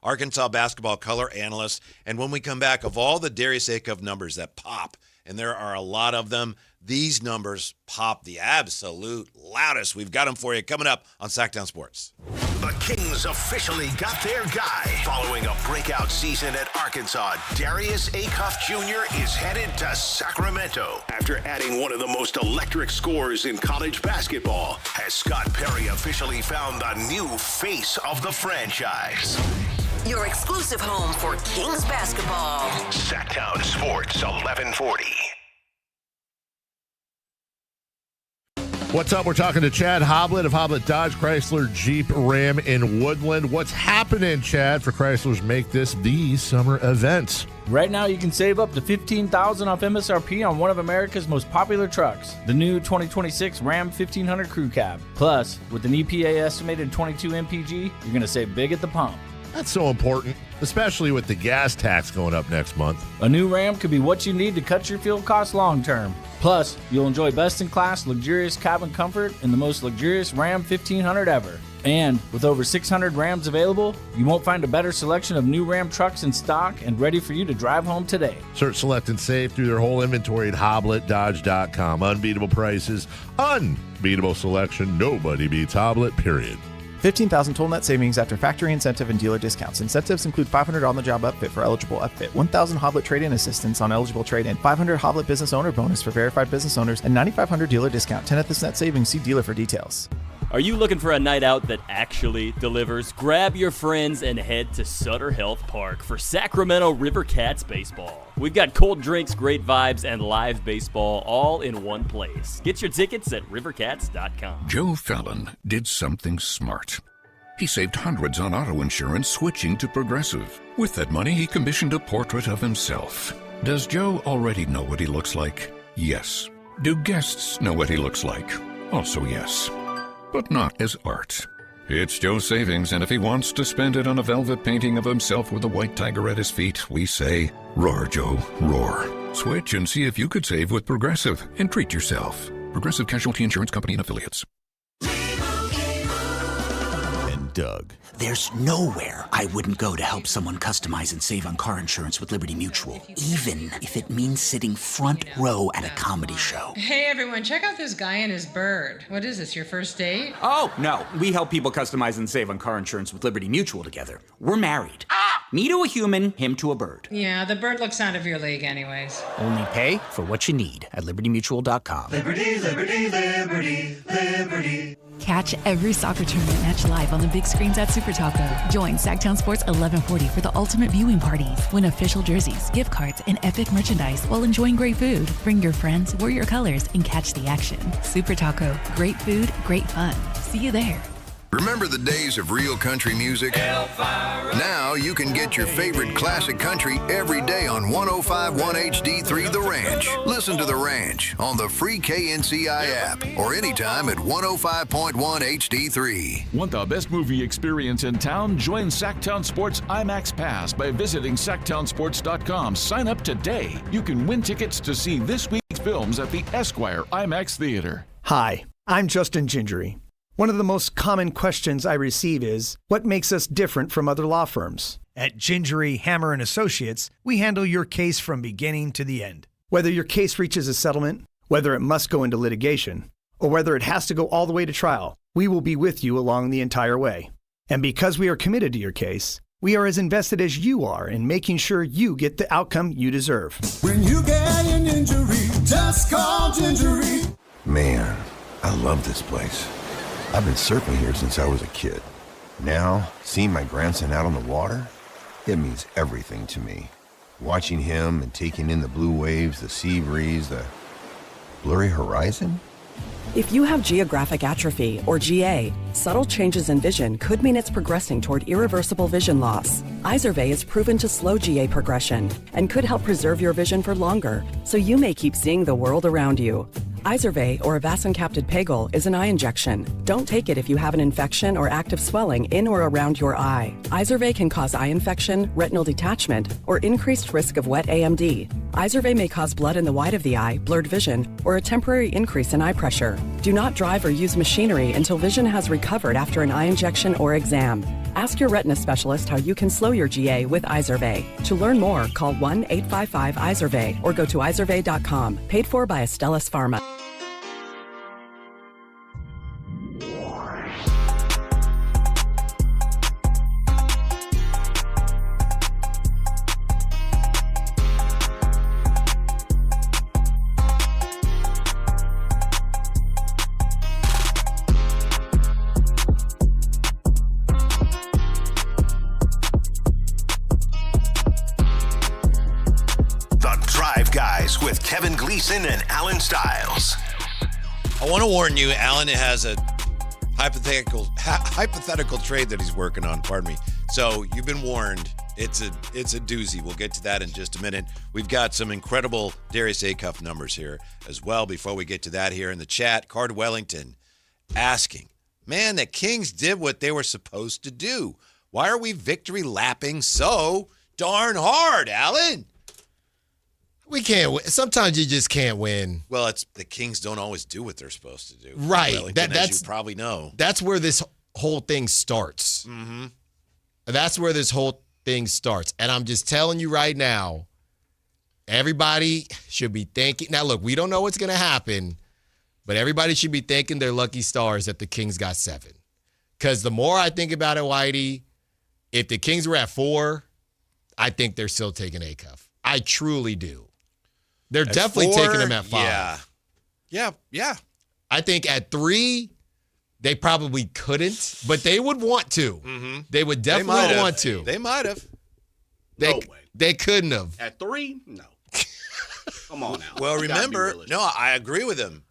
[SPEAKER 9] Arkansas basketball color analyst. And when we come back, of all the Darius Acuff numbers that pop, and there are a lot of them, these numbers pop the absolute loudest. We've got them for you coming up on Sactown Sports.
[SPEAKER 7] The Kings officially got their guy. Following a breakout season at Arkansas, Darius Acuff Jr. is headed to Sacramento. After adding one of the most electric scorers in college basketball, has Scott Perry officially found the new face of the franchise.
[SPEAKER 6] Your exclusive home for Kings basketball.
[SPEAKER 7] Sactown Sports 1140.
[SPEAKER 2] What's up? We're talking to Chad Hoblet of Hoblet Dodge Chrysler Jeep Ram in Woodland. What's happening, Chad, for Chrysler's Make This the Summer event?
[SPEAKER 13] Right now, you can save up to $15,000 off MSRP on one of America's most popular trucks, the new 2026 Ram 1500 Crew Cab. Plus, with an EPA estimated 22 mpg, you're going to save big at the pump.
[SPEAKER 2] That's so important, especially with the gas tax going up next month.
[SPEAKER 13] A new Ram could be what you need to cut your fuel costs long term. Plus, you'll enjoy best-in-class luxurious cabin comfort in the most luxurious Ram 1500 ever. And with over 600 Rams available, you won't find a better selection of new Ram trucks in stock and ready for you to drive home today.
[SPEAKER 2] Search, select, and save through their whole inventory at HobletDodge.com. Unbeatable prices, unbeatable selection. Nobody beats Hoblet, period.
[SPEAKER 14] 15,000 total net savings after factory incentive and dealer discounts. Incentives include $500 on-the-job upfit for eligible upfit, 1,000 Hoblet trade-in assistance on eligible trade-in, 500 Hoblet business owner bonus for verified business owners, and 9,500 dealer discount. 10th this net savings. See dealer for details.
[SPEAKER 15] Are you looking for a night out that actually delivers? Grab your friends and head to Sutter Health Park for Sacramento River Cats baseball. We've got cold drinks, great vibes, and live baseball all in one place. Get your tickets at rivercats.com.
[SPEAKER 16] Joe Fallon did something smart. He saved hundreds on auto insurance switching to Progressive. With that money, he commissioned a portrait of himself. Does Joe already know what he looks like? Yes. Do guests know what he looks like? Also yes. But not as art. It's Joe's savings, and if he wants to spend it on a velvet painting of himself with a white tiger at his feet, we say, roar, Joe, roar. Switch and see if you could save with Progressive and treat yourself. Progressive Casualty Insurance Company and Affiliates.
[SPEAKER 17] And Doug. There's nowhere I wouldn't go to help someone customize and save on car insurance with Liberty Mutual, even if it means sitting front row at a comedy show.
[SPEAKER 18] Hey everyone, check out this guy and his bird. What is this, your first date?
[SPEAKER 17] Oh, no. We help people customize and save on car insurance with Liberty Mutual together. We're married. Me to a human, him to a bird.
[SPEAKER 18] Yeah, the bird looks out of your league anyways.
[SPEAKER 17] Only pay for what you need at libertymutual.com.
[SPEAKER 8] Liberty, liberty, liberty, liberty. Catch every soccer tournament match live on the big screens at Super Taco. Join Sactown Sports 1140 for the ultimate viewing parties. Win official jerseys, gift cards, and epic merchandise while enjoying great food. Bring your friends, wear your colors, and catch the action. Super Taco. Great food, great fun. See you there.
[SPEAKER 19] Remember the days of real country music? Now you can get your favorite classic country every day on 105.1 HD3 The Ranch. Listen to The Ranch on the free KNCI app or anytime at 105.1 HD3.
[SPEAKER 20] Want the best movie experience in town? Join Sactown Sports IMAX Pass by visiting SactownSports.com. Sign up today. You can win tickets to see this week's films at the Esquire IMAX Theater.
[SPEAKER 21] Hi, I'm Justin Gingery. One of the most common questions I receive is, what makes us different from other law firms?
[SPEAKER 22] At Gingery, Hammer & Associates, we handle your case from beginning to the end.
[SPEAKER 21] Whether your case reaches a settlement, whether it must go into litigation, or whether it has to go all the way to trial, we will be with you along the entire way. And because we are committed to your case, we are as invested as you are in making sure you get the outcome you deserve.
[SPEAKER 23] When you get an injury, just call Gingery.
[SPEAKER 24] Man, I love this place. I've been surfing here since I was a kid. Now, seeing my grandson out on the water, it means everything to me. Watching him and taking in the blue waves, the sea breeze, the blurry horizon.
[SPEAKER 25] If you have geographic atrophy, or GA, subtle changes in vision could mean it's progressing toward irreversible vision loss. Izervay is proven to slow GA progression and could help preserve your vision for longer, so you may keep seeing the world around you. Izervay, or avacincaptad pegol, is an eye injection. Don't take it if you have an infection or active swelling in or around your eye. Izervay can cause eye infection, retinal detachment, or increased risk of wet AMD. Izervay may cause blood in the white of the eye, blurred vision, or a temporary increase in eye pressure. Do not drive or use machinery until vision has recovered after an eye injection or exam. Ask your retina specialist how you can slow your GA with Izervay. To learn more, call 1-855-IZERVAY or go to izervay.com. Paid for by Astellas Pharma.
[SPEAKER 7] With Kevin Gleason and Alan Stiles.
[SPEAKER 9] I want to warn you, Alan has a hypothetical trade that he's working on. Pardon me. So you've been warned. It's a doozy. We'll get to that in just a minute. We've got some incredible Darius Acuff numbers here as well. Before we get to that, here in the chat, Card Wellington asking, man, the Kings did what they were supposed to do. Why are we victory lapping so darn hard, Alan?
[SPEAKER 10] We can't win. Sometimes you just can't win.
[SPEAKER 9] Well, it's the Kings don't always do what they're supposed to do.
[SPEAKER 10] Right.
[SPEAKER 9] That's as you probably know.
[SPEAKER 10] That's where this whole thing starts.
[SPEAKER 9] Mm-hmm.
[SPEAKER 10] That's where this whole thing starts. And I'm just telling you right now, everybody should be thanking. Now, look, we don't know what's going to happen, but everybody should be thanking their lucky stars that the Kings got 7. Because the more I think about it, Whitey, if the Kings were at 4, I think they're still taking Acuff. I truly do. They're
[SPEAKER 9] At
[SPEAKER 10] definitely
[SPEAKER 9] 4,
[SPEAKER 10] taking him at 5.
[SPEAKER 9] Yeah.
[SPEAKER 10] I think at 3, they probably couldn't, but they would want to.
[SPEAKER 9] Mm-hmm.
[SPEAKER 10] They would definitely want to.
[SPEAKER 9] They might have.
[SPEAKER 10] They couldn't have.
[SPEAKER 11] At 3? No. Come on now.
[SPEAKER 9] Well,
[SPEAKER 11] You gotta be
[SPEAKER 9] remember,
[SPEAKER 11] realistic.
[SPEAKER 9] no, I agree with him.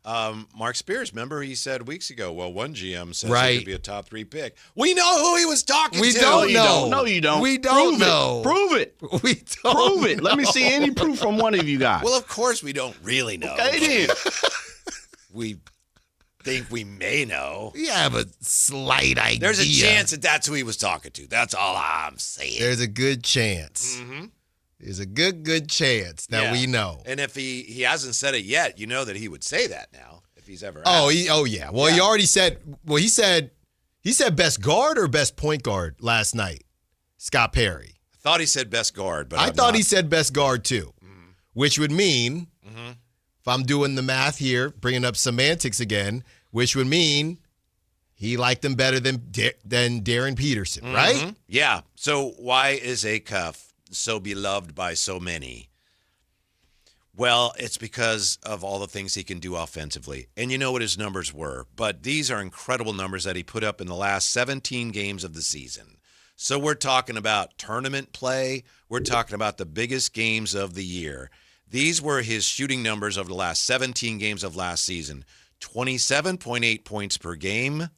[SPEAKER 9] Mark Spears, remember he said weeks ago, well, one GM says he
[SPEAKER 10] Right.
[SPEAKER 9] could be a top 3 pick. We know who he was talking
[SPEAKER 10] We
[SPEAKER 9] to.
[SPEAKER 10] don't know.
[SPEAKER 11] No, you don't.
[SPEAKER 10] We don't know.
[SPEAKER 11] Prove it.
[SPEAKER 10] We don't
[SPEAKER 11] Prove it. Let me see any proof from one of you guys.
[SPEAKER 9] Well, of course we don't really know.
[SPEAKER 11] Okay, then.
[SPEAKER 9] We think we may know.
[SPEAKER 10] We have a slight idea.
[SPEAKER 9] There's a chance that that's who he was talking to. That's all I'm saying.
[SPEAKER 10] There's a good chance.
[SPEAKER 9] Mm-hmm.
[SPEAKER 10] There's a good chance that we know.
[SPEAKER 9] And if he hasn't said it yet, you know that he would say that now if he's ever
[SPEAKER 10] Oh,
[SPEAKER 9] asked.
[SPEAKER 10] yeah. Well, he already said. Well, he said best guard or best point guard last night. Scott Perry.
[SPEAKER 9] I thought he said best guard, but
[SPEAKER 10] I
[SPEAKER 9] I'm
[SPEAKER 10] thought
[SPEAKER 9] not.
[SPEAKER 10] he said best guard too, which would mean,
[SPEAKER 9] Mhm.
[SPEAKER 10] if I'm doing the math here, bringing up semantics again, which would mean he liked him better than Darren Peterson, right?
[SPEAKER 9] Mhm. Yeah. So why is Acuff so beloved by so many? Well, it's because of all the things he can do offensively. And you know what his numbers were. But these are incredible numbers that he put up in the last 17 games of the season. So we're talking about tournament play. We're talking about the biggest games of the year. These were his shooting numbers over the last 17 games of last season. 27.8 points per game,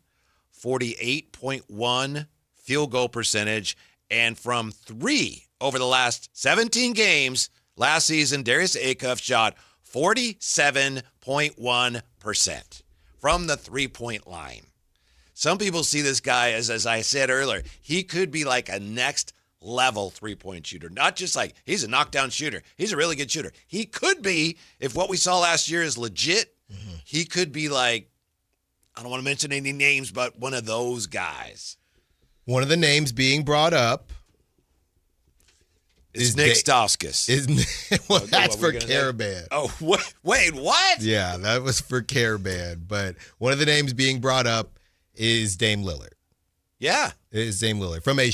[SPEAKER 9] 48.1 field goal percentage, and from 3 over the last 17 games last season, Darius Acuff shot 47.1% from the three-point line. Some people see this guy as I said earlier, he could be like a next level three-point shooter. Not just like he's a knockdown shooter. He's a really good shooter. He could be, if what we saw last year is legit, he could be like, I don't want to mention any names, but one of those guys.
[SPEAKER 10] One of the names being brought up
[SPEAKER 9] is Nick Stauskas.
[SPEAKER 10] Well, that's for Caravan.
[SPEAKER 9] Oh, wait, what?
[SPEAKER 10] Yeah, that was for Caravan. But one of the names being brought up is Dame Lillard.
[SPEAKER 9] Yeah.
[SPEAKER 10] It is Dame Lillard. From a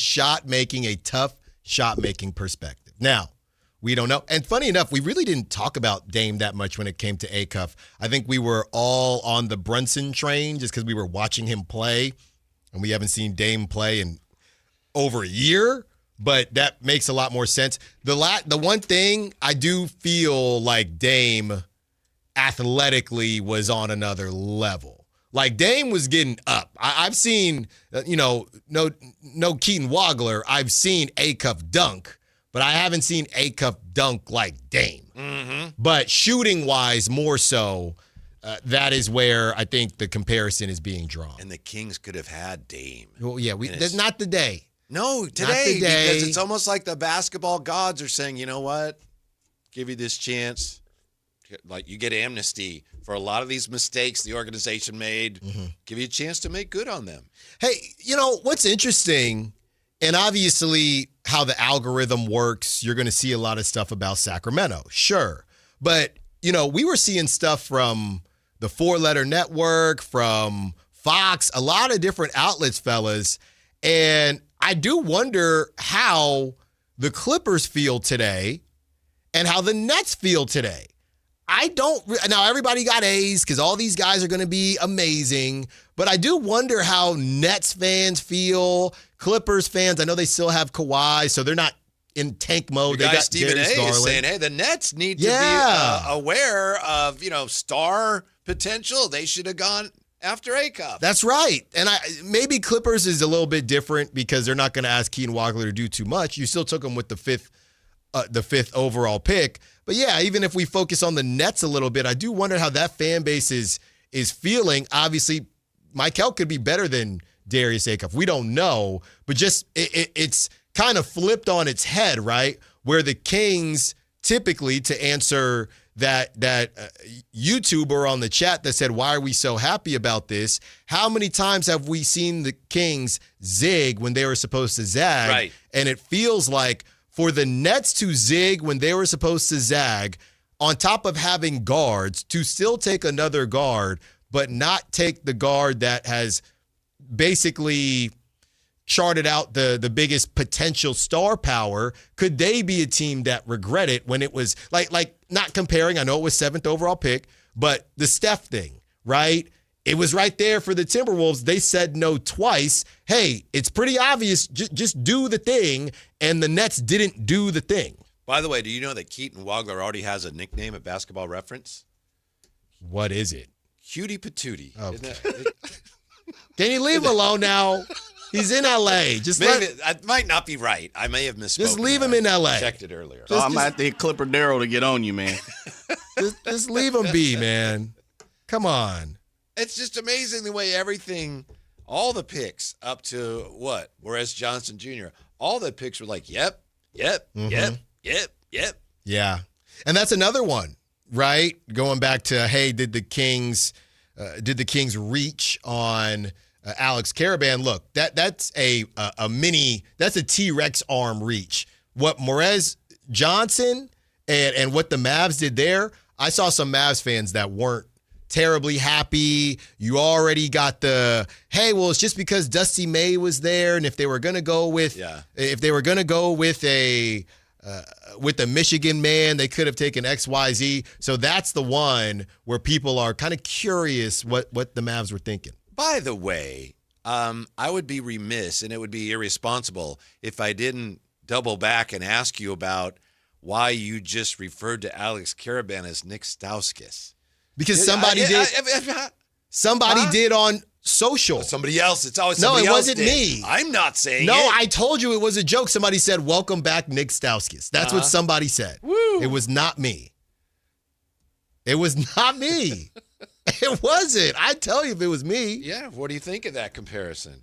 [SPEAKER 10] tough shot-making perspective. Now, we don't know. And funny enough, we really didn't talk about Dame that much when it came to Acuff. I think we were all on the Brunson train just because we were watching him play. And we haven't seen Dame play in over a year. But that makes a lot more sense. The one thing, I do feel like Dame athletically was on another level. Like Dame was getting up. I've seen, no Keaton Wagler. I've seen Acuff dunk, but I haven't seen Acuff dunk like Dame.
[SPEAKER 9] Mm-hmm.
[SPEAKER 10] But shooting-wise, more so, that is where I think the comparison is being drawn.
[SPEAKER 9] And the Kings could have had Dame.
[SPEAKER 10] Well, yeah, that's not today.
[SPEAKER 9] No, today, because it's almost like the basketball gods are saying, you know what? Give you this chance. Like you get amnesty for a lot of these mistakes the organization made.
[SPEAKER 10] Mm-hmm.
[SPEAKER 9] Give you a chance to make good on them.
[SPEAKER 10] Hey, what's interesting, and obviously how the algorithm works, you're going to see a lot of stuff about Sacramento. Sure. But, we were seeing stuff from the 4-letter network, from Fox, a lot of different outlets, fellas. And I do wonder how the Clippers feel today and how the Nets feel today. Now everybody got A's because all these guys are going to be amazing, but I do wonder how Nets fans feel, Clippers fans. I know they still have Kawhi, so they're not in tank mode.
[SPEAKER 9] Your
[SPEAKER 10] They
[SPEAKER 9] guy
[SPEAKER 10] got
[SPEAKER 9] Stephen A
[SPEAKER 10] Darius
[SPEAKER 9] is
[SPEAKER 10] Garland.
[SPEAKER 9] saying, hey, the Nets need to be aware of, star potential. They should have gone after Acuff.
[SPEAKER 10] That's right. And maybe Clippers is a little bit different because they're not going to ask Keaton Wagler to do too much. You still took him with the fifth overall pick. But yeah, even if we focus on the Nets a little bit, I do wonder how that fan base is feeling. Obviously, Michael could be better than Darius Acuff. We don't know, but just it's kind of flipped on its head, right? Where the Kings typically, to answer that YouTuber on the chat that said, why are we so happy about this? How many times have we seen the Kings zig when they were supposed to zag?
[SPEAKER 9] Right.
[SPEAKER 10] And it feels like for the Nets to zig when they were supposed to zag, on top of having guards, to still take another guard, but not take the guard that has basically charted out the biggest potential star power. Could they be a team that regret it when it was like not comparing? I know it was 7th overall pick, but the Steph thing, right? It was right there for the Timberwolves. They said no twice. Hey, it's pretty obvious. Just do the thing. And the Nets didn't do the thing.
[SPEAKER 9] By the way, do you know that Keaton Wagler already has a nickname at Basketball Reference?
[SPEAKER 10] What is it?
[SPEAKER 9] Cutie Patootie.
[SPEAKER 10] Oh. Can you leave him alone now? He's in L.A.
[SPEAKER 9] I might not be right. I may have misspoken.
[SPEAKER 10] Just leave him in L.A.
[SPEAKER 9] Checked it earlier.
[SPEAKER 11] I'm at the Clipper Darryl to get on you, man.
[SPEAKER 10] just leave him be, man. Come on.
[SPEAKER 9] It's just amazing the way everything, all the picks up to what? Whereas Johnson Jr., all the picks were like, yep.
[SPEAKER 10] Yeah. And that's another one, right? Going back to, hey, did the Kings reach on Alex Caravan? Look, that's a T-Rex arm reach. What Morez Johnson and what the Mavs did there, I saw some Mavs fans that weren't terribly happy. You already got the, hey, well, it's just because Dusty May was there, and if they were going to go with a Michigan man, they could have taken XYZ. So that's the one where people are kind of curious what the Mavs were thinking.
[SPEAKER 9] By the way, I would be remiss and it would be irresponsible if I didn't double back and ask you about why you just referred to Alex Caravan as Nick Stauskas.
[SPEAKER 10] Because somebody did on social.
[SPEAKER 9] Somebody else. It's always somebody else.
[SPEAKER 10] No, it wasn't me.
[SPEAKER 9] I'm not saying it.
[SPEAKER 10] No, I told you it was a joke. Somebody said, welcome back, Nick Stauskas. That's what somebody said.
[SPEAKER 9] Woo.
[SPEAKER 10] It was not me. It was not me. It wasn't. I'd tell you if it was me.
[SPEAKER 9] Yeah, what do you think of that comparison?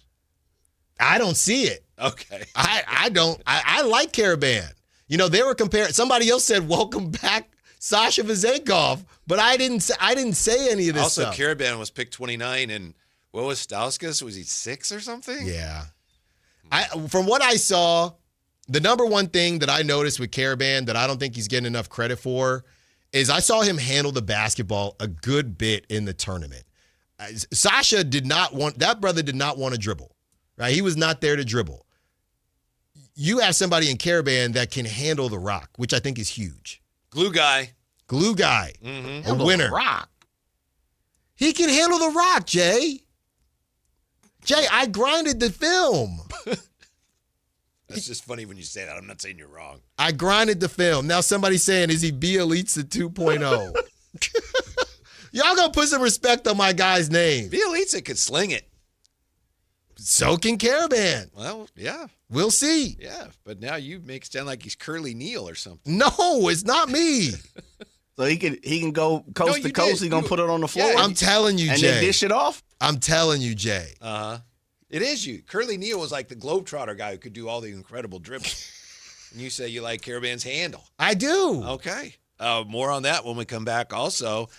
[SPEAKER 10] I don't see it.
[SPEAKER 9] Okay.
[SPEAKER 10] I don't. I like Caravan. You know, they were comparing. Somebody else said, welcome back, Sasha Vezenkov, but I didn't say any of this
[SPEAKER 9] also,
[SPEAKER 10] stuff.
[SPEAKER 9] Caravan was picked 29, and what was Stauskas? Was he 6 or something?
[SPEAKER 10] Yeah. From what I saw, the number one thing that I noticed with Caravan that I don't think he's getting enough credit for is I saw him handle the basketball a good bit in the tournament. Sasha that brother did not want to dribble, right? He was not there to dribble. You have somebody in Caravan that can handle the rock, which I think is huge.
[SPEAKER 9] Glue guy.
[SPEAKER 10] Mm-hmm. A winner.
[SPEAKER 11] The rock.
[SPEAKER 10] He can handle the rock, Jay. I grinded the film.
[SPEAKER 9] That's just funny when you say that. I'm not saying you're wrong.
[SPEAKER 10] I grinded the film. Now somebody's saying, is he Bielitsa 2.0? Y'all gonna put some respect on my guy's name.
[SPEAKER 9] Bielitsa could sling it.
[SPEAKER 10] So can Caravan.
[SPEAKER 9] Well, yeah.
[SPEAKER 10] We'll see.
[SPEAKER 9] Yeah, but now you make it sound like he's Curly Neal or something.
[SPEAKER 10] No, it's not me.
[SPEAKER 11] So he can go coast to coast. He's going to put it on the floor.
[SPEAKER 10] Yeah, I'm telling you,
[SPEAKER 11] and
[SPEAKER 10] Jay.
[SPEAKER 11] And then dish it off?
[SPEAKER 10] I'm telling you, Jay.
[SPEAKER 9] Uh-huh. It is you. Curly Neal was like the Globetrotter guy who could do all the incredible dribbles. And you say you like Caravan's handle.
[SPEAKER 10] I do.
[SPEAKER 9] Okay. More on that when we come back. Also,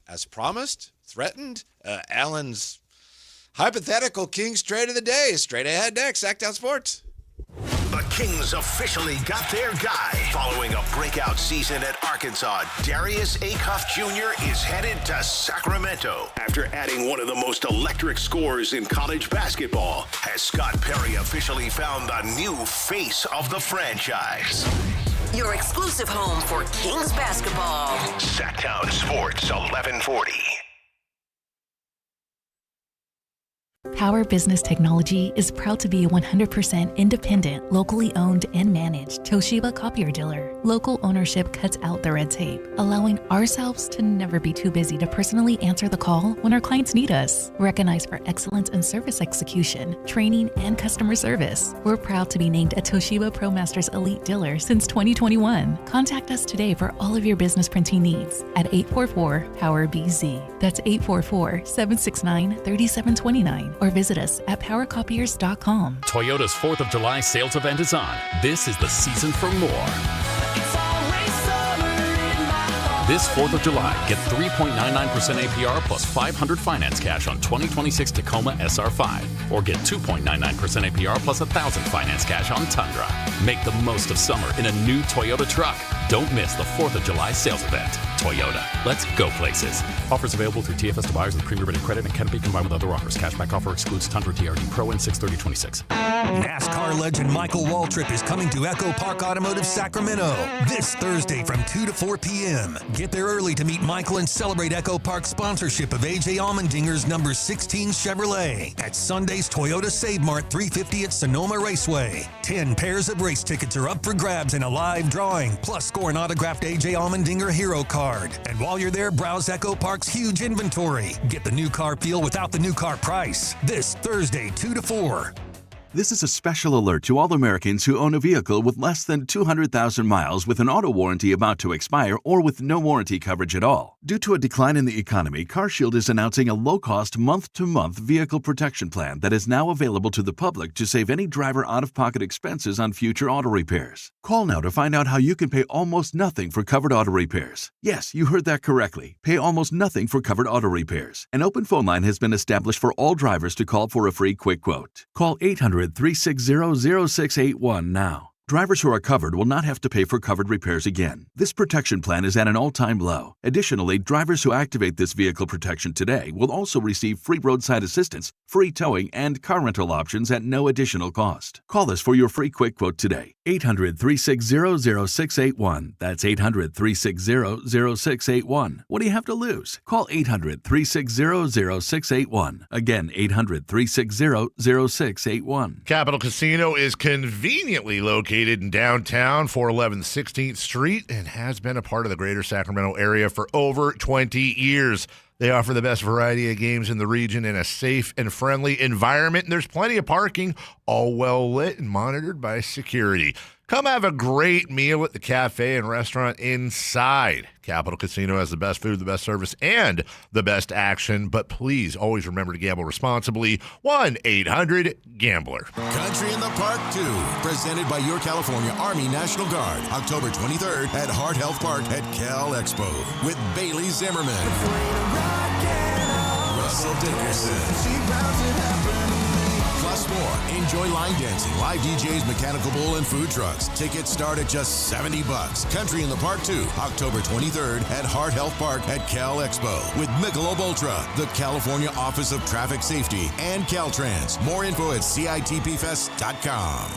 [SPEAKER 9] as promised, threatened, Allen's hypothetical Kings trade of the day is straight ahead next. Sactown Sports.
[SPEAKER 7] The Kings officially got their guy. Following a breakout season at Arkansas, Darius Acuff Jr. is headed to Sacramento. After adding one of the most electric scorers in college basketball, has Scott Perry officially found the new face of the franchise.
[SPEAKER 6] Your exclusive home for Kings basketball.
[SPEAKER 7] Sactown Sports 1140.
[SPEAKER 8] Power Business Technology is proud to be a 100% independent, locally owned and managed Toshiba copier dealer. Local ownership cuts out the red tape, allowing ourselves to never be too busy to personally answer the call when our clients need us. Recognized for excellence in service execution, training, and customer service, we're proud to be named a Toshiba ProMasters Elite dealer since 2021. Contact us today for all of your business printing needs at 844-POWER-BZ. That's 844-769-3729. Or visit us at powercopiers.com.
[SPEAKER 1] Toyota's 4th of July sales event is on. This is the season for more.
[SPEAKER 23] It's always summer in my
[SPEAKER 1] This 4th of July, get 3.99% APR plus $500 finance cash on 2026 Tacoma SR5. Or get 2.99% APR plus $1,000 finance cash on Tundra. Make the most of summer in a new Toyota truck. Don't miss the 4th of July sales event. Toyota. Let's go places. Offers available through TFS to buyers with pre-rated credit and can be combined with other offers. Cashback offer excludes Tundra TRD Pro and 6/30/26.
[SPEAKER 3] NASCAR legend Michael Waltrip is coming to Echo Park Automotive Sacramento this Thursday from 2 to 4 p.m. Get there early to meet Michael and celebrate Echo Park's sponsorship of A.J. Allmendinger's number 16 Chevrolet at Sunday's Toyota Save Mart 350 at Sonoma Raceway. 10 pairs of race tickets are up for grabs in a live drawing, plus score an autographed A.J. Allmendinger hero card. And while you're there, browse Echo Park's huge inventory. Get the new car feel without the new car price. This Thursday, 2 to 4.
[SPEAKER 4] This is a special alert to all Americans who own a vehicle with less than 200,000 miles with an auto warranty about to expire or with no warranty coverage at all. Due to a decline in the economy, CarShield is announcing a low-cost month-to-month vehicle protection plan that is now available to the public to save any driver out-of-pocket expenses on future auto repairs. Call now to find out how you can pay almost nothing for covered auto repairs. Yes, you heard that correctly. Pay almost nothing for covered auto repairs. An open phone line has been established for all drivers to call for a free quick quote. Call 800-360-0681 now. Drivers who are covered will not have to pay for covered repairs again. This protection plan is at an all-time low. Additionally, drivers who activate this vehicle protection today will also receive free roadside assistance, free towing, and car rental options at no additional cost. Call us for your free quick quote today. 800-360-0681. That's 800-360-0681. What do you have to lose? Call 800-360-0681. Again, 800-360-0681.
[SPEAKER 2] Capital Casino is conveniently located in downtown, 411 16th Street, and has been a part of the greater Sacramento area for over 20 years. They offer the best variety of games in the region in a safe and friendly environment, and there's plenty of parking, all well lit and monitored by security. Come have a great meal at the cafe and restaurant inside. Capital Casino has the best food, the best service, and the best action. But please always remember to gamble responsibly. 1-800-GAMBLER.
[SPEAKER 5] Country in the Park 2, presented by your California Army National Guard, October 23rd at Hart Health Park at Cal Expo with Bailey Zimmerman, Russell Dickerson. Plus more. Enjoy line dancing, live DJs, mechanical bull, and food trucks. Tickets start at just $70. Country in the Park 2, October 23rd at Hart Health Park at Cal Expo with Michelob Ultra, the California Office of Traffic Safety, and Caltrans. More info at CITPFest.com.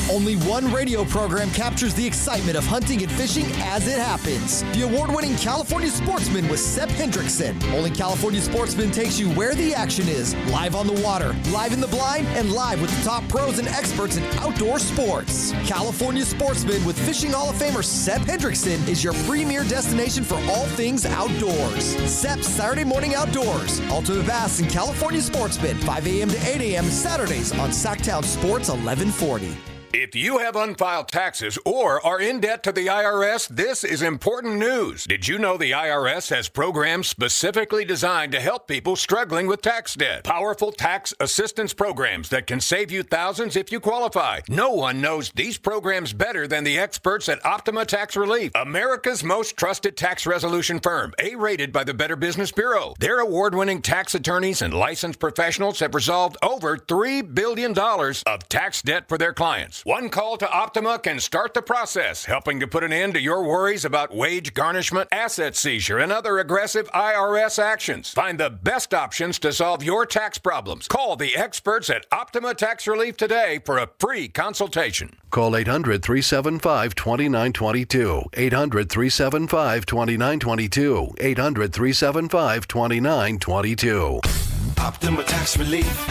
[SPEAKER 12] Only one radio program captures the excitement of hunting and fishing as it happens. The award-winning California Sportsman with Sepp Hendrickson. Only California Sportsman takes you where the action is, live on the water, live in the blind, and live with the top pros and experts in outdoor sports. California Sportsman with Fishing Hall of Famer Sepp Hendrickson is your premier destination for all things outdoors. Sepp's Saturday Morning Outdoors. Ultimate Bass and California Sportsman, 5 a.m. to 8 a.m. Saturdays on Sactown Sports 1140.
[SPEAKER 13] If you have unfiled taxes or are in debt to the IRS, this is important news. Did you know the IRS has programs specifically designed to help people struggling with tax debt? Powerful tax assistance programs that can save you thousands if you qualify. No one knows these programs better than the experts at Optima Tax Relief, America's most trusted tax resolution firm, A-rated by the Better Business Bureau. Their award-winning tax attorneys and licensed professionals have resolved over $3 billion of tax debt for their clients. One call to Optima can start the process, helping to put an end to your worries about wage garnishment, asset seizure, and other aggressive IRS actions. Find the best options to solve your tax problems. Call the experts at Optima Tax Relief today for a free consultation.
[SPEAKER 26] Call 800-375-2922. 800-375-2922. 800-375-2922.
[SPEAKER 5] Optima Tax Relief.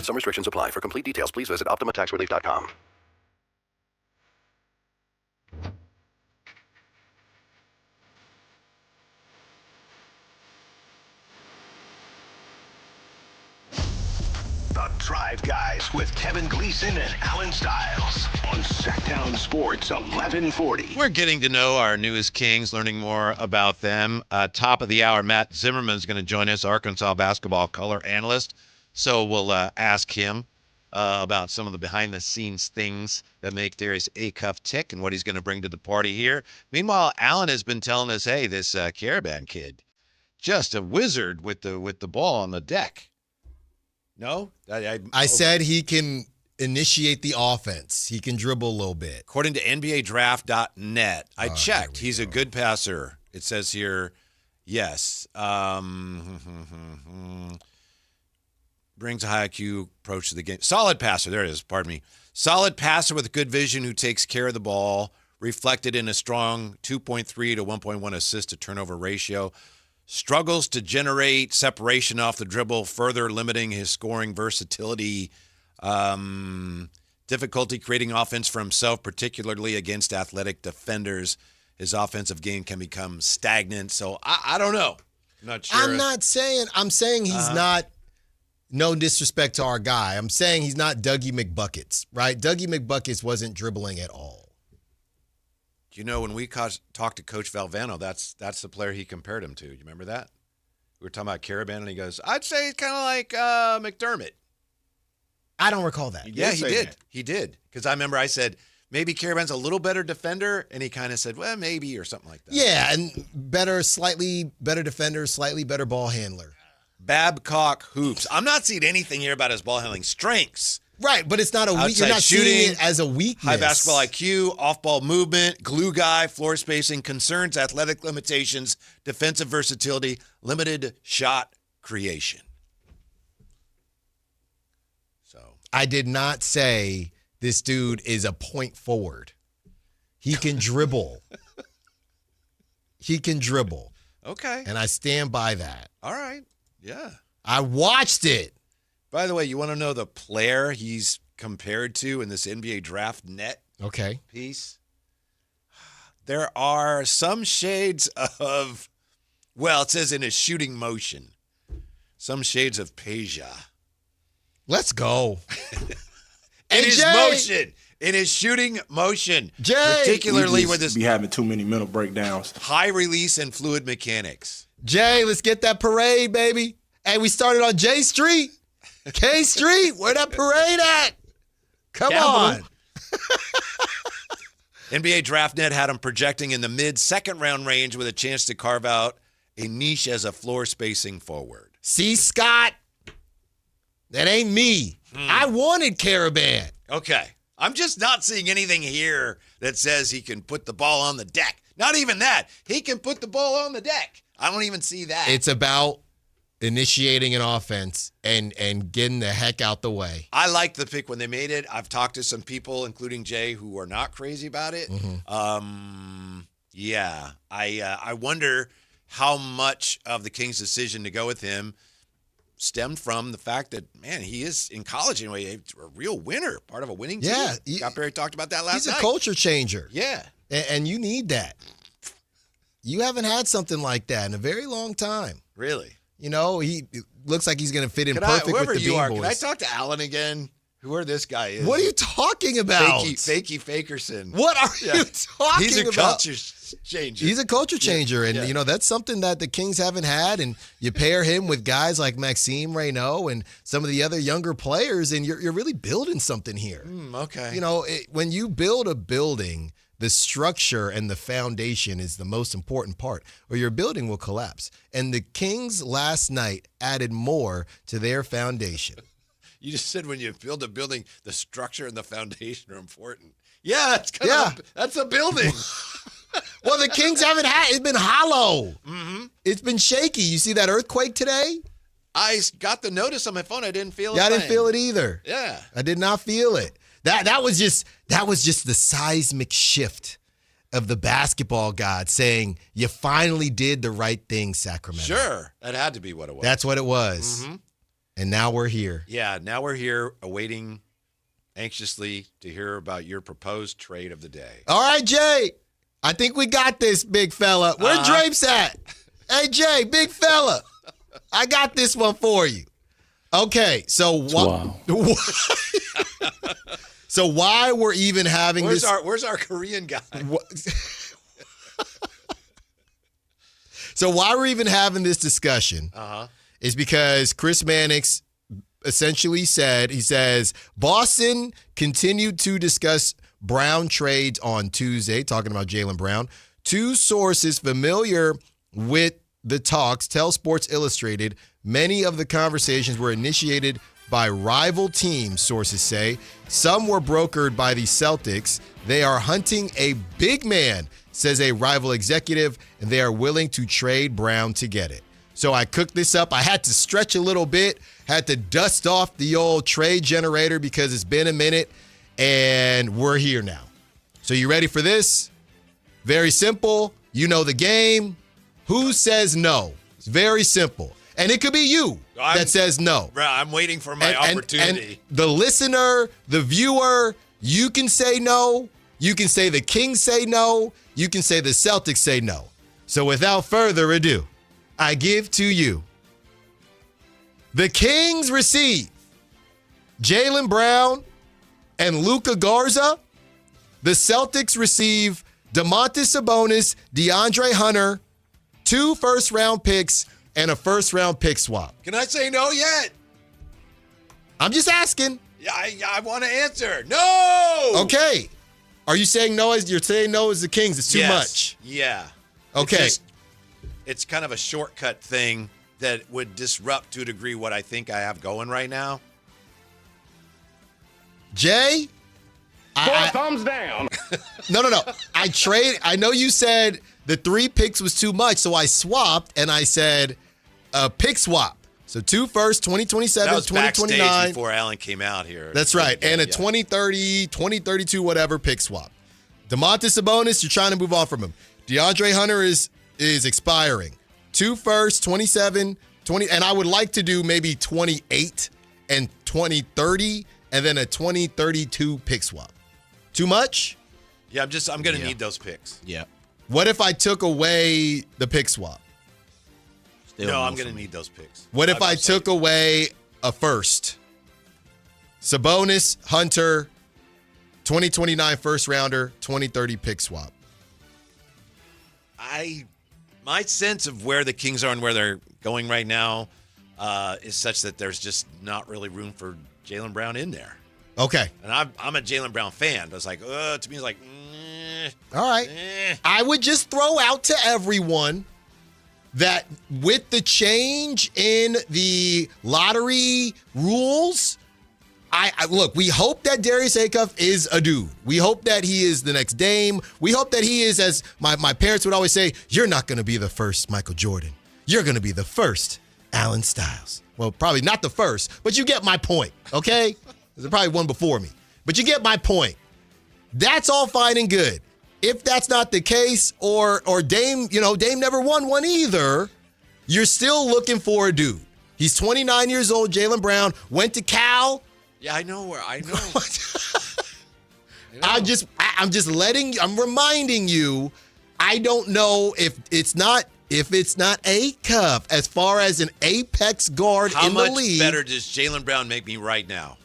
[SPEAKER 26] Some restrictions apply. For complete details, please visit OptimaTaxRelief.com.
[SPEAKER 7] The Drive Guys with Kevin Gleason and Alan Stiles on Sactown Sports 1140.
[SPEAKER 9] We're getting to know our newest Kings, learning more about them. Top of the hour, Matt Zimmerman is going to join us, Arkansas basketball color analyst. So we'll ask him about some of the behind-the-scenes things that make Darius Acuff tick and what he's going to bring to the party here. Meanwhile, Alan has been telling us, hey, this Caravan kid, just a wizard with the ball on the deck. No?
[SPEAKER 10] I said he can initiate the offense. He can dribble a little bit.
[SPEAKER 9] According to NBADraft.net, I checked. He's a good passer. It says here, yes. Brings a high IQ approach to the game. Solid passer. There it is. Pardon me. Solid passer with good vision who takes care of the ball, reflected in a strong 2.3 to 1.1 assist to turnover ratio. Struggles to generate separation off the dribble, further limiting his scoring versatility. Difficulty creating offense for himself, particularly against athletic defenders. His offensive game can become stagnant. So I don't know. I'm not sure.
[SPEAKER 10] I'm saying he's not. No disrespect to our guy. I'm saying he's not Dougie McBuckets, right? Dougie McBuckets wasn't dribbling at all.
[SPEAKER 9] You know, when we talked to Coach Valvano, that's the player he compared him to. You remember that? We were talking about Caravan, and he goes, I'd say he's kind of like McDermott.
[SPEAKER 10] I don't recall that.
[SPEAKER 9] He did. He did. Because I remember I said, maybe Caravan's a little better defender, and he kind of said, well, maybe, or something like that.
[SPEAKER 10] Yeah, and slightly better defender, slightly better ball handler.
[SPEAKER 9] Babcock hoops. I'm not seeing anything here about his ball handling strengths.
[SPEAKER 10] Right, but it's not
[SPEAKER 9] Outside
[SPEAKER 10] you're not
[SPEAKER 9] shooting,
[SPEAKER 10] seeing it as a weakness.
[SPEAKER 9] High basketball IQ, off-ball movement, glue guy, floor spacing, concerns, athletic limitations, defensive versatility, limited shot creation. So
[SPEAKER 10] I did not say this dude is a point forward. He can dribble. He can dribble.
[SPEAKER 9] Okay.
[SPEAKER 10] And I stand by that.
[SPEAKER 9] All right. Yeah.
[SPEAKER 10] I watched it.
[SPEAKER 9] By the way, you want to know the player he's compared to in this NBA Draft Net piece? There are some shades of, well, it says in his shooting motion, some shades of Peja.
[SPEAKER 10] Let's go.
[SPEAKER 9] In his motion. In his shooting motion.
[SPEAKER 10] Jay.
[SPEAKER 9] Particularly with his
[SPEAKER 14] be having too many mental breakdowns.
[SPEAKER 9] High release and fluid mechanics.
[SPEAKER 10] Jay, let's get that parade, baby. Hey, we started on J Street. K Street, where that parade at? Come on.
[SPEAKER 9] NBA DraftNet had him projecting in the mid-second round range with a chance to carve out a niche as a floor spacing forward.
[SPEAKER 10] See, Scott? That ain't me. I wanted Caravan.
[SPEAKER 9] Okay. I'm just not seeing anything here that says he can put the ball on the deck. Not even that. He can put the ball on the deck. I don't even see that.
[SPEAKER 10] It's about initiating an offense and getting the heck out the way.
[SPEAKER 9] I liked the pick when they made it. I've talked to some people, including Jay, who are not crazy about it.
[SPEAKER 10] Mm-hmm.
[SPEAKER 9] Yeah. I wonder how much of the Kings' decision to go with him stemmed from the fact that, man, he is in college anyway, a real winner, part of a winning team.
[SPEAKER 10] Yeah.
[SPEAKER 9] Scott Perry talked about that last night.
[SPEAKER 10] He's a culture changer.
[SPEAKER 9] Yeah.
[SPEAKER 10] And you need that. You haven't had something like that in a very long time.
[SPEAKER 9] Really?
[SPEAKER 10] You know, he looks like he's going to fit in perfect with the Bean Boys.
[SPEAKER 9] Can I talk to Alan again? Whoever this guy is.
[SPEAKER 10] What are you talking about?
[SPEAKER 9] Fakey Fakerson.
[SPEAKER 10] What are you talking about?
[SPEAKER 9] He's a culture changer.
[SPEAKER 10] He's a culture changer. And, you know, that's something that the Kings haven't had. And you pair him with guys like Maxime Reynaud and some of the other younger players, and you're really building something here.
[SPEAKER 9] Okay.
[SPEAKER 10] You know, when you build a building, the structure and the foundation is the most important part, or your building will collapse. And the Kings last night added more to their foundation.
[SPEAKER 9] You just said when you build a building, the structure and the foundation are important. Yeah, that's a building.
[SPEAKER 10] Well, the Kings haven't had, it's been hollow.
[SPEAKER 9] Mm-hmm.
[SPEAKER 10] It's been shaky. You see that earthquake today?
[SPEAKER 9] I got the notice on my phone. I didn't feel it.
[SPEAKER 10] Yeah, I didn't feel it either.
[SPEAKER 9] Yeah.
[SPEAKER 10] I did not feel it. That was just the seismic shift of the basketball god saying, you finally did the right thing, Sacramento.
[SPEAKER 9] Sure. That had to be what it was.
[SPEAKER 10] That's what it was.
[SPEAKER 9] Mm-hmm.
[SPEAKER 10] And now we're here.
[SPEAKER 9] Yeah, now we're here awaiting anxiously to hear about your proposed trade of the day.
[SPEAKER 10] All right, Jay. I think we got this, big fella. Where Drapes at? Hey, Jay, big fella. I got this one for you. Okay, so so why we're even having
[SPEAKER 9] where's our Korean guy?
[SPEAKER 10] So why we're even having this discussion is because Chris Mannix essentially said, he says, Boston continued to discuss Brown trades on Tuesday, talking about Jaylen Brown. Two sources familiar with the talks tell Sports Illustrated many of the conversations were initiated by rival teams, sources say. Some were brokered by the Celtics. They are hunting a big man, says a rival executive, and they are willing to trade Brown to get it. So I cooked this up. I had to stretch a little bit, had to dust off the old trade generator because it's been a minute, and we're here now. So you ready for this? Very simple. You know the game. Who says no? It's very simple. And it could be you that says no.
[SPEAKER 9] I'm waiting for my opportunity.
[SPEAKER 10] And the listener, the viewer, you can say no. You can say the Kings say no. You can say the Celtics say no. So without further ado, I give to you. The Kings receive Jaylen Brown and Luka Garza. The Celtics receive Domantas Sabonis, DeAndre Hunter, 2 first-round picks, and a first-round pick swap.
[SPEAKER 9] Can I say no yet?
[SPEAKER 10] I'm just asking.
[SPEAKER 9] Yeah, I want to answer. No!
[SPEAKER 10] Okay. Are you saying no as you're saying no as the Kings? It's too much.
[SPEAKER 9] Yeah.
[SPEAKER 10] Okay.
[SPEAKER 9] It's kind of a shortcut thing that would disrupt to a degree what I think I have going right now.
[SPEAKER 10] Jay?
[SPEAKER 13] Thumbs down.
[SPEAKER 10] No. I know you said the 3 picks was too much, so I swapped and I said a pick swap. So 2 first, 2027,
[SPEAKER 9] that was
[SPEAKER 10] 2029.
[SPEAKER 9] backstage before Alan came out here.
[SPEAKER 10] That's right. And a 2030, 2032, whatever pick swap. Domantas Sabonis, you're trying to move on from him. DeAndre Hunter is expiring. 2 first, 27, 20, and I would like to do maybe 28 and 2030, and then a 2032 pick swap. Too much?
[SPEAKER 9] Yeah, I'm going to need those picks.
[SPEAKER 11] Yeah.
[SPEAKER 10] What if I took away the pick swap?
[SPEAKER 9] No, I'm going to need those picks.
[SPEAKER 10] What if I took away a first? Sabonis, Hunter, 2029 first rounder, 2030 pick swap.
[SPEAKER 9] My sense of where the Kings are and where they're going right now is such that there's just not really room for Jaylen Brown in there.
[SPEAKER 10] Okay.
[SPEAKER 9] And I'm a Jaylen Brown fan. But it's like, to me, it's like,
[SPEAKER 10] all right. I would just throw out to everyone that with the change in the lottery rules, I look, we hope that Darius Acuff is a dude. We hope that he is the next Dame. We hope that he is, as my parents would always say, you're not going to be the first Michael Jordan. You're going to be the first Alan Stiles. Well, probably not the first, but you get my point, okay? There's probably one before me, but you get my point. That's all fine and good. If that's not the case, or Dame, Dame never won one either, you're still looking for a dude. He's 29 years old, Jaylen Brown, went to Cal.
[SPEAKER 9] Yeah, I know.
[SPEAKER 10] I'm reminding you, I don't know if it's not Acuff as far as an apex guard in the league.
[SPEAKER 9] How much better does Jaylen Brown make me right now?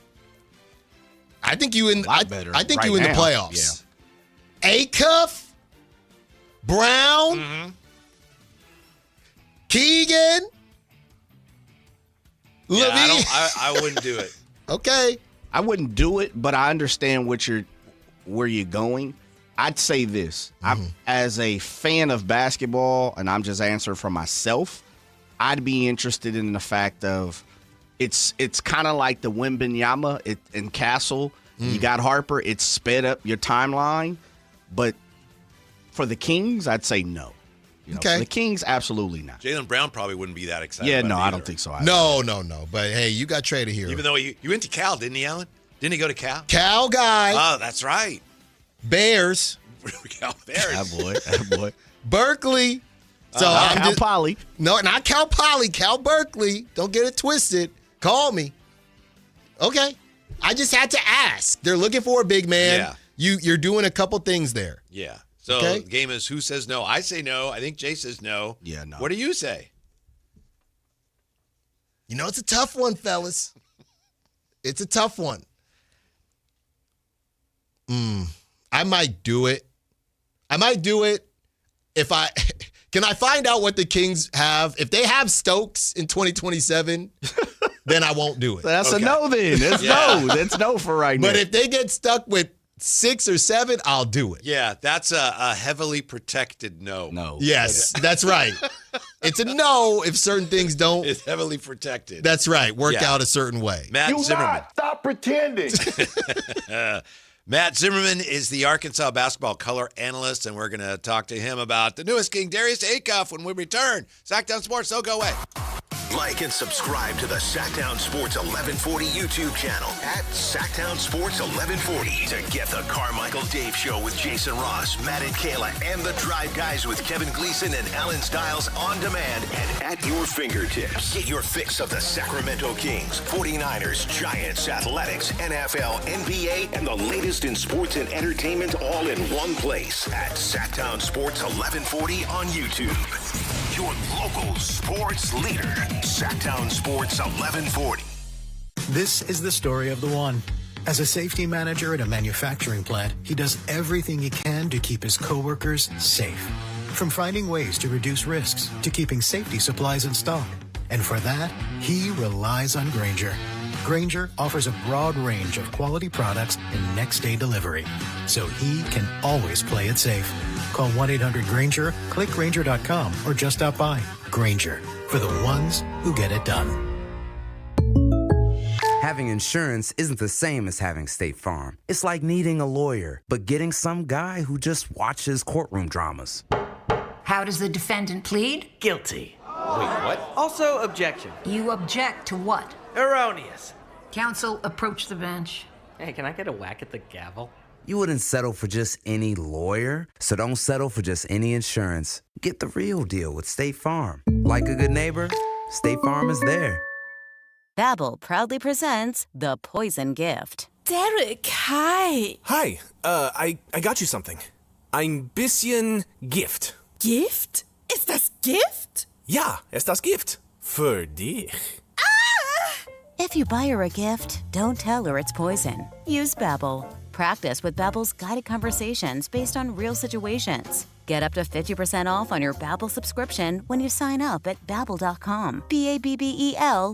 [SPEAKER 10] I think you in the playoffs.
[SPEAKER 11] Yeah.
[SPEAKER 10] Acuff, Brown, Keegan,
[SPEAKER 9] Yeah, I wouldn't do it.
[SPEAKER 10] Okay.
[SPEAKER 11] I wouldn't do it, but I understand where you're going. I'd say this. I'm as a fan of basketball, and I'm just answering for myself, I'd be interested in the fact of it's kind of like the Wembanyama in Castle. You got Harper. It's sped up your timeline. But for the Kings, I'd say no.
[SPEAKER 10] Okay.
[SPEAKER 11] For the Kings, absolutely not.
[SPEAKER 9] Jaylen Brown probably wouldn't be that excited.
[SPEAKER 11] Yeah,
[SPEAKER 9] about
[SPEAKER 11] no,
[SPEAKER 9] it
[SPEAKER 11] I
[SPEAKER 9] either.
[SPEAKER 11] don't think so either.
[SPEAKER 10] No. But hey, you got traded here.
[SPEAKER 9] Even though you went to Cal, didn't he, Alan? Didn't he go to Cal?
[SPEAKER 10] Cal guy.
[SPEAKER 9] Oh, that's right.
[SPEAKER 10] Bears.
[SPEAKER 9] Cal Bears.
[SPEAKER 11] That boy.
[SPEAKER 10] Berkeley. So
[SPEAKER 11] Cal Poly.
[SPEAKER 10] No, not Cal Poly. Cal Berkeley. Don't get it twisted. Call me. Okay. I just had to ask. They're looking for a big man.
[SPEAKER 9] Yeah.
[SPEAKER 10] You're doing a couple things there.
[SPEAKER 9] Yeah. So
[SPEAKER 10] Okay.
[SPEAKER 9] the game is who says no. I say no. I think Jay says no.
[SPEAKER 11] Yeah, no.
[SPEAKER 9] What do you say?
[SPEAKER 10] It's a tough one, fellas. It's a tough one. I might do it. If I can I find out what the Kings have. If they have Stokes in 2027, then I won't do it.
[SPEAKER 11] That's a no then. It's no. That's no for right now.
[SPEAKER 10] But if they get stuck with 6 or 7, I'll do it.
[SPEAKER 9] Yeah, that's a heavily protected no.
[SPEAKER 11] No.
[SPEAKER 10] Yes, that's right. It's a no if certain things don't.
[SPEAKER 9] It's heavily protected.
[SPEAKER 10] That's right. Work out a certain way.
[SPEAKER 9] Matt Zimmerman.
[SPEAKER 23] Stop pretending.
[SPEAKER 9] Matt Zimmerman is the Arkansas basketball color analyst, and we're going to talk to him about the newest King, Darius Acuff, when we return. Sactown Sports, don't go away.
[SPEAKER 7] Like and subscribe to the Sactown Sports 1140 YouTube channel at Sactown Sports 1140 to get the Carmichael Dave Show with Jason Ross, Matt and Kayla, and the Drive Guys with Kevin Gleason and Alan Stiles on demand and at your fingertips. Get your fix of the Sacramento Kings, 49ers, Giants, Athletics, NFL, NBA, and the latest in sports and entertainment all in one place at Sactown Sports 1140 on YouTube. Your local sports leader, Sactown Sports 1140.
[SPEAKER 15] This is the story of the one. As a safety manager at a manufacturing plant, he does everything he can to keep his coworkers safe. From finding ways to reduce risks to keeping safety supplies in stock. And for that, he relies on Grainger. Grainger offers a broad range of quality products and next-day delivery, so he can always play it safe. Call 1-800-GRAINGER, click Grainger.com, or just stop by. Grainger, for the ones who get it done.
[SPEAKER 16] Having insurance isn't the same as having State Farm. It's like needing a lawyer, but getting some guy who just watches courtroom dramas.
[SPEAKER 17] How does the defendant plead?
[SPEAKER 18] Guilty.
[SPEAKER 17] Wait, what?
[SPEAKER 18] Also, objection.
[SPEAKER 17] You object to what?
[SPEAKER 18] Erroneous.
[SPEAKER 17] Counsel, approach the bench.
[SPEAKER 18] Hey, can I get a whack at the gavel?
[SPEAKER 16] You wouldn't settle for just any lawyer, so don't settle for just any insurance. Get the real deal with State Farm. Like a good neighbor, State Farm is there.
[SPEAKER 19] Babbel proudly presents The Poison Gift.
[SPEAKER 20] Derek, hi.
[SPEAKER 27] Hi, I got you something. Ein bisschen Gift.
[SPEAKER 20] Gift? Ist das Gift?
[SPEAKER 27] Ja, ist das Gift. Für dich.
[SPEAKER 19] If you buy her a gift, don't tell her it's poison. Use Babbel. Practice with Babbel's guided conversations based on real situations. Get up to 50% off on your Babbel subscription when you sign up at Babbel.com. Babbel.com.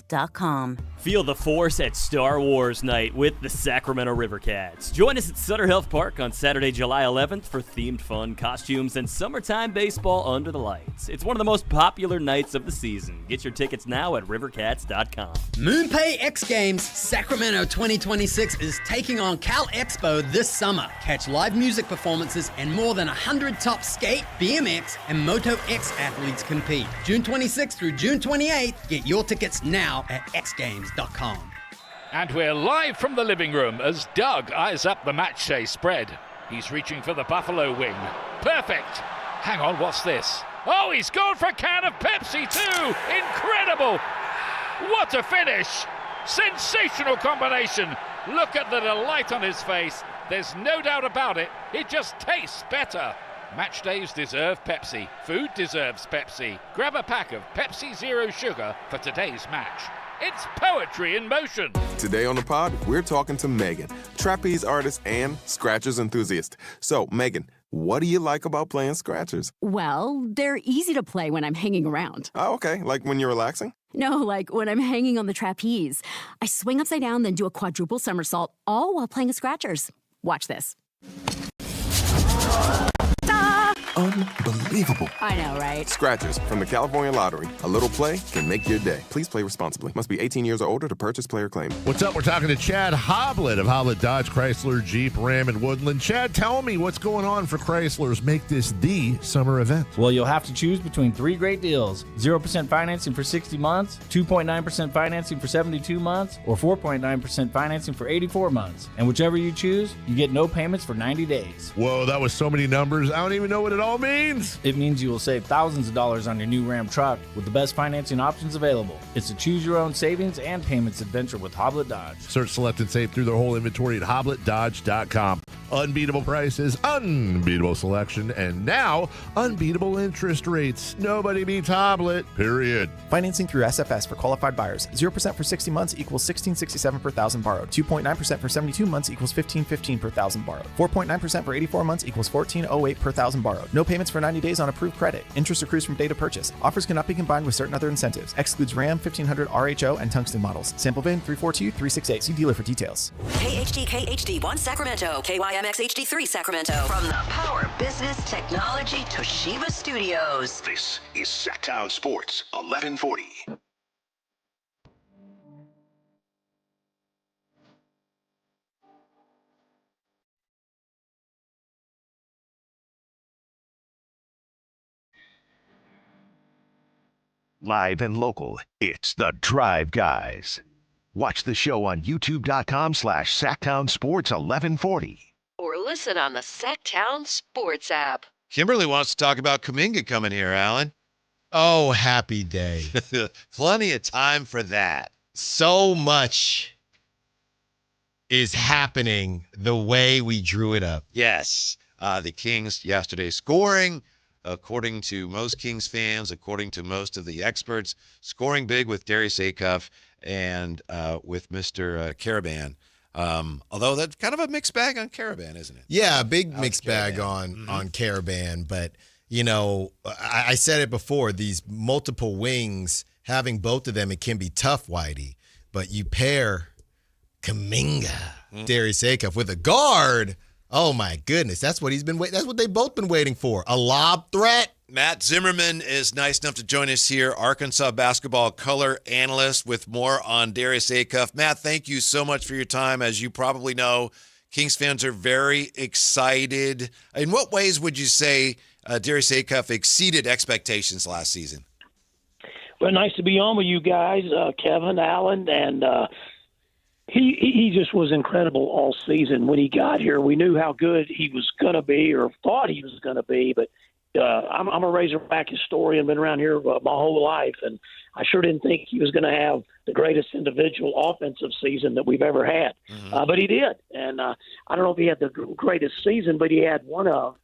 [SPEAKER 28] Feel the force at Star Wars Night with the Sacramento River Cats. Join us at Sutter Health Park on Saturday, July 11th for themed fun, costumes, and summertime baseball under the lights. It's one of the most popular nights of the season. Get your tickets now at rivercats.com.
[SPEAKER 29] MoonPay X Games Sacramento 2026 is taking on Cal Expo this summer. Catch live music performances and more than 100 top skate, BMX, and Moto X athletes compete. June 26th through June 28th. Get your tickets now at xgames.com.
[SPEAKER 30] And we're live from the living room as Doug eyes up the match day spread. He's reaching for the Buffalo wing. Perfect. Hang on, what's this? Oh, he's gone for a can of Pepsi too. Incredible. What a finish. Sensational combination. Look at the delight on his face. There's no doubt about it. It just tastes better. Match days deserve Pepsi. Food deserves Pepsi. Grab a pack of Pepsi Zero Sugar for today's match. It's poetry in motion.
[SPEAKER 31] Today on the pod, we're talking to Megan, trapeze artist and Scratchers enthusiast. So, Megan, what do you like about playing Scratchers?
[SPEAKER 32] Well, they're easy to play when I'm hanging around.
[SPEAKER 31] Oh, okay. Like when you're relaxing?
[SPEAKER 32] No, like when I'm hanging on the trapeze. I swing upside down, then do a quadruple somersault, all while playing Scratchers. Watch this.
[SPEAKER 31] Unbelievable.
[SPEAKER 32] I know, right?
[SPEAKER 31] Scratchers from the California Lottery. A little play can make your day. Please play responsibly. Must be 18 years or older to purchase player claim.
[SPEAKER 2] What's up? We're talking to Chad Hoblet of Hoblet Dodge, Chrysler, Jeep, Ram, and Woodland. Chad, tell me what's going on for Chryslers. Make this the summer event.
[SPEAKER 33] Well, you'll have to choose between 3 great deals. 0% financing for 60 months, 2.9% financing for 72 months, or 4.9% financing for 84 months. And whichever you choose, you get no payments for 90 days.
[SPEAKER 2] Whoa, that was so many numbers. I don't even know what it all means.
[SPEAKER 33] It means you will save thousands of dollars on your new Ram truck with the best financing options available. It's a choose-your-own savings and payments adventure with Hoblet Dodge.
[SPEAKER 2] Search, select, and save through their whole inventory at HobletDodge.com. Unbeatable prices, unbeatable selection, and now unbeatable interest rates. Nobody beats Hoblet, period.
[SPEAKER 1] Financing through SFS for qualified buyers. 0% for 60 months equals $16.67 per thousand borrowed. 2.9% for 72 months equals $15.15 per thousand borrowed. 4.9% for 84 months equals $14.08 per thousand borrowed. No payments for 90 days on approved credit. Interest accrues from date of purchase. Offers cannot be combined with certain other incentives. Excludes Ram, 1500 RHO, and Tungsten models. Sample VIN 342368. See dealer for details.
[SPEAKER 3] KHD1 Sacramento, KYMX HD3 Sacramento. From the Power Business Technology Toshiba Studios.
[SPEAKER 7] This is Sactown Sports 1140. Live and local, it's the Drive Guys. Watch the show on youtube.com/Sactown Sports 1140.
[SPEAKER 3] Or listen on the Sactown Sports app.
[SPEAKER 9] Kimberly wants to talk about Kuminga coming here, Alan.
[SPEAKER 10] Oh, happy day.
[SPEAKER 9] Plenty of time for that.
[SPEAKER 10] So much is happening the way we drew it up.
[SPEAKER 9] Yes. The Kings yesterday scoring, according to most Kings fans, according to most of the experts, scoring big with Darius Acuff and with Mr. Caravan. Although that's kind of a mixed bag on Caravan, isn't it?
[SPEAKER 10] Yeah, a big mixed bag on Caravan. But, you know, I said it before, these multiple wings, having both of them, it can be tough, Whitey. But you pair Kuminga, Darius Acuff with a guard. Oh, my goodness. That's what he's been waiting. That's what they've both been waiting for. A lob threat.
[SPEAKER 9] Matt Zimmerman is nice enough to join us here, Arkansas basketball color analyst, with more on Darius Acuff. Matt, thank you so much for your time. As you probably know, Kings fans are very excited. In what ways would you say Darius Acuff exceeded expectations last season?
[SPEAKER 4] Well, nice to be on with you guys, Kevin, Allen, and he just was incredible all season. When he got here, we knew how good he was going to be, or thought he was going to be, but I'm a Razorback historian, been around here my whole life, and I sure didn't think he was going to have the greatest individual offensive season that we've ever had. But he did, and I don't know if he had the greatest season, but he had one of.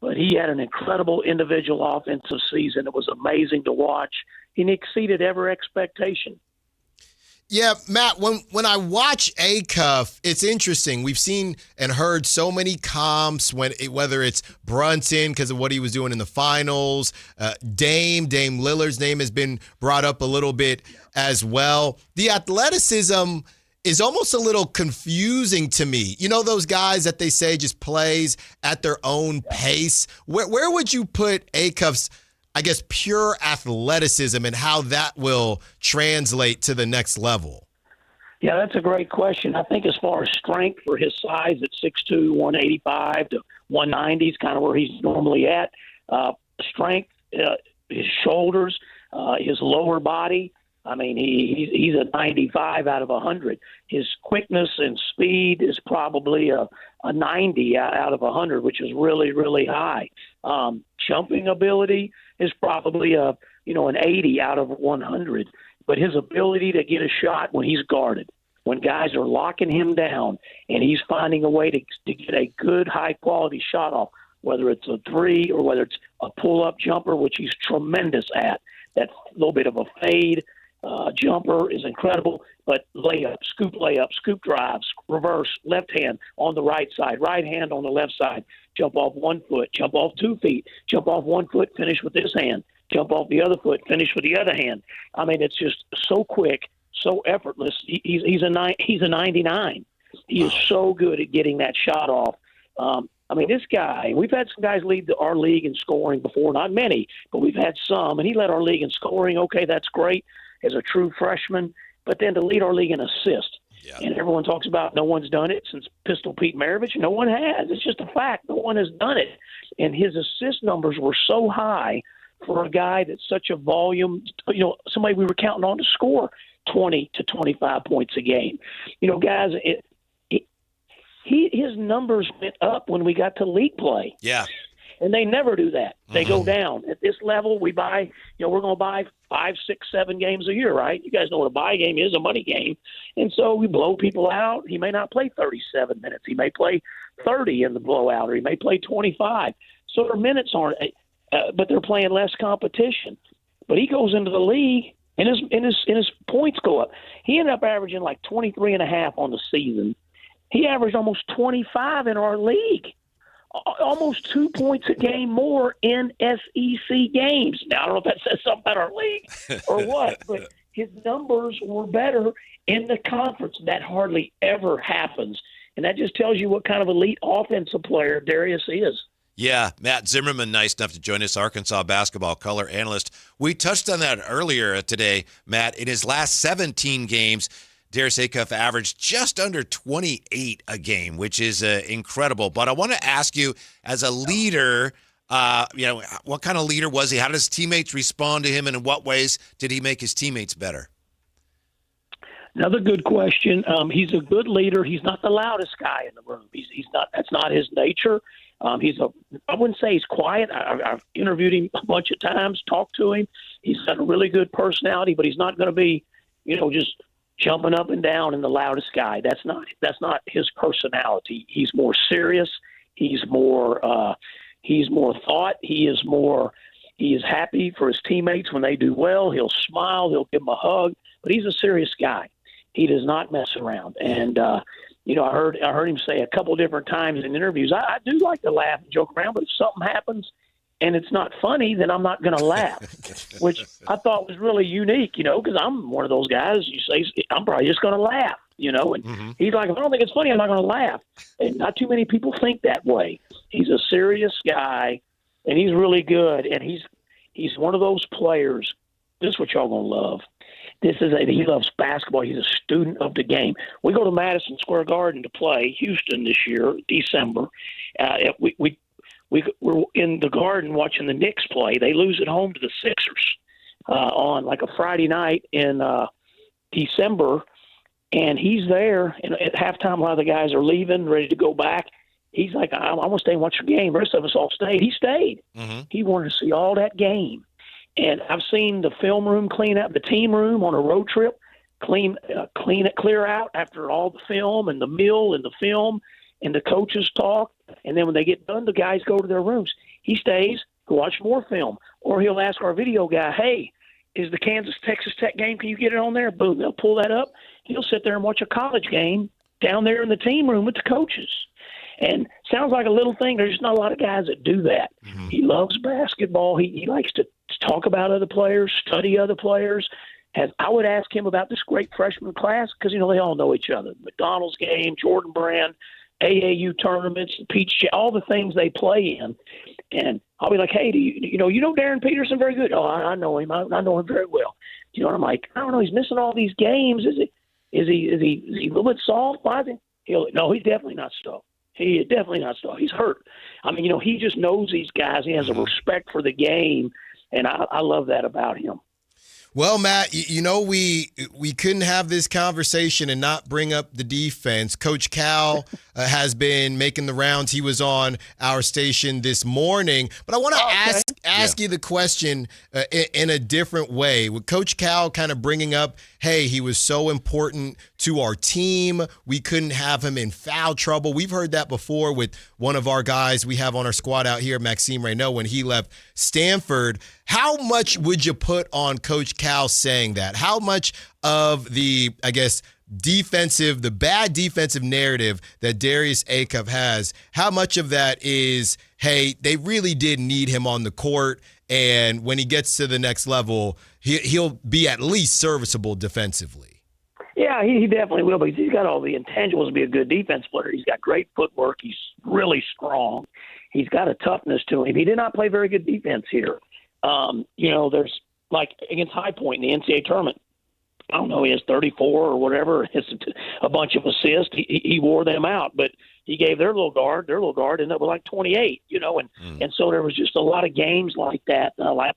[SPEAKER 4] But he had an incredible individual offensive season. It was amazing to watch. He exceeded every expectation.
[SPEAKER 10] Yeah, Matt, when I watch Acuff, it's interesting. We've seen and heard so many comps, whether it's Brunson because of what he was doing in the finals, Dame Lillard's name has been brought up a little bit as well. The athleticism is almost a little confusing to me. You know those guys that they say just plays at their own pace? Where would you put Acuff's, I guess, pure athleticism and how that will translate to the next level?
[SPEAKER 4] Yeah, that's a great question. I think as far as strength for his size at 6'2", 185 to 190 is kind of where he's normally at. Strength, his shoulders, his lower body. I mean, he's a 95 out of 100. His quickness and speed is probably a 90 out of 100, which is really, really high. Jumping ability is probably an 80 out of 100. But his ability to get a shot when he's guarded, when guys are locking him down, and he's finding a way to get a good, high-quality shot off, whether it's a three or whether it's a pull-up jumper, which he's tremendous at, that little bit of a fade jumper is incredible, but scoop drives, reverse, left hand on the right side, right hand on the left side, jump off 1 foot, jump off 2 feet, jump off 1 foot, finish with this hand, jump off the other foot, finish with the other hand. I mean, it's just so quick, so effortless. He's a 99. He is so good at getting that shot off. I mean, this guy, we've had some guys lead our league in scoring before, not many, but we've had some, and he led our league in scoring. Okay, that's great as a true freshman, but then to lead our league in assist. Yeah. And everyone talks about no one's done it since Pistol Pete Maravich. No one has. It's just a fact. No one has done it. And his assist numbers were so high for a guy that's such a volume, somebody we were counting on to score 20 to 25 points a game. Guys, his numbers went up when we got to league play.
[SPEAKER 9] Yeah.
[SPEAKER 4] And they never do that. They go down. At this level, we buy, we're going to buy 5, 6, 7 games a year, right? You guys know what a buy game is, a money game. And so we blow people out. He may not play 37 minutes. He may play 30 in the blowout, or he may play 25. So their minutes aren't, but they're playing less competition. But he goes into the league, and his points go up. He ended up averaging like 23.5 on the season. He averaged almost 25 in our league, almost 2 points a game more in SEC games. Now, I don't know if that says something about our league or what, but his numbers were better in the conference. That hardly ever happens. And that just tells you what kind of elite offensive player Darius is.
[SPEAKER 9] Yeah, Matt Zimmerman, nice enough to join us, Arkansas basketball color analyst. We touched on that earlier today, Matt. In his last 17 games, Darius Acuff averaged just under 28 a game, which is incredible. But I want to ask you, as a leader, what kind of leader was he? How did his teammates respond to him, and in what ways did he make his teammates better?
[SPEAKER 4] Another good question. He's a good leader. He's not the loudest guy in the room. He's not. That's not his nature. I wouldn't say he's quiet. I've interviewed him a bunch of times, talked to him. He's got a really good personality, but he's not going to be, just jumping up and down and the loudest guy. That's not his personality. He's more serious. He's more thought. He is happy for his teammates when they do well. He'll smile. He'll give them a hug. But he's a serious guy. He does not mess around. And I heard him say a couple different times in interviews, I do like to laugh and joke around, but if something happens and it's not funny, then I'm not going to laugh, which I thought was really unique, because I'm one of those guys, you say, I'm probably just going to laugh, and he's like, if I don't think it's funny, I'm not going to laugh. And not too many people think that way. He's a serious guy, and he's really good, and he's one of those players. This is what y'all going to love. He loves basketball. He's a student of the game. We go to Madison Square Garden to play Houston this year, December. We're in the Garden watching the Knicks play. They lose at home to the Sixers on like a Friday night in December, and he's there. And at halftime, a lot of the guys are leaving, ready to go back. He's like, I want to stay and watch the game. The rest of us all stayed. He stayed. He wanted to see all that game. And I've seen the film room clean up, the team room on a road trip, clear out after all the film and the meal and the film and the coaches talk. And then when they get done, the guys go to their rooms. He stays to watch more film. Or he'll ask our video guy, hey, is the Kansas-Texas Tech game, can you get it on there? Boom, they'll pull that up. He'll sit there and watch a college game down there in the team room with the coaches. And sounds like a little thing. There's just not a lot of guys that do that. He loves basketball. He likes to talk about other players, study other players. And I would ask him about this great freshman class because, they all know each other. McDonald's game, Jordan Brand, AAU tournaments, Peach, all the things they play in. And I'll be like, hey, do you know Darren Peterson very good? Oh, I know him. I know him very well. I'm like, I don't know. He's missing all these games. Is he a little bit soft? Why is he? No, he's definitely not soft. He is definitely not soft. He's hurt. I mean, he just knows these guys. He has a respect for the game, and I love that about him.
[SPEAKER 10] Well, Matt, we couldn't have this conversation and not bring up the defense. Coach Cal has been making the rounds. He was on our station this morning. But I want to ask you the question in a different way. With Coach Cal kind of bringing up, hey, he was so important to our team. We couldn't have him in foul trouble. We've heard that before with one of our guys we have on our squad out here, Maxime Reynaud, when he left Stanford. How much would you put on Coach Cal saying that? How much of the, the bad defensive narrative that Darius Acuff has, how much of that is, hey, they really did need him on the court, and when he gets to the next level, he'll be at least serviceable defensively?
[SPEAKER 4] Yeah, he definitely will, because he's got all the intangibles to be a good defense player. He's got great footwork. He's really strong. He's got a toughness to him. He did not play very good defense here. There's like against High Point in the NCAA tournament. I don't know, he has 34 or whatever. It's a bunch of assists. He wore them out, but he gave their little guard, ended up with like 28, and so there was just a lot of games like that, like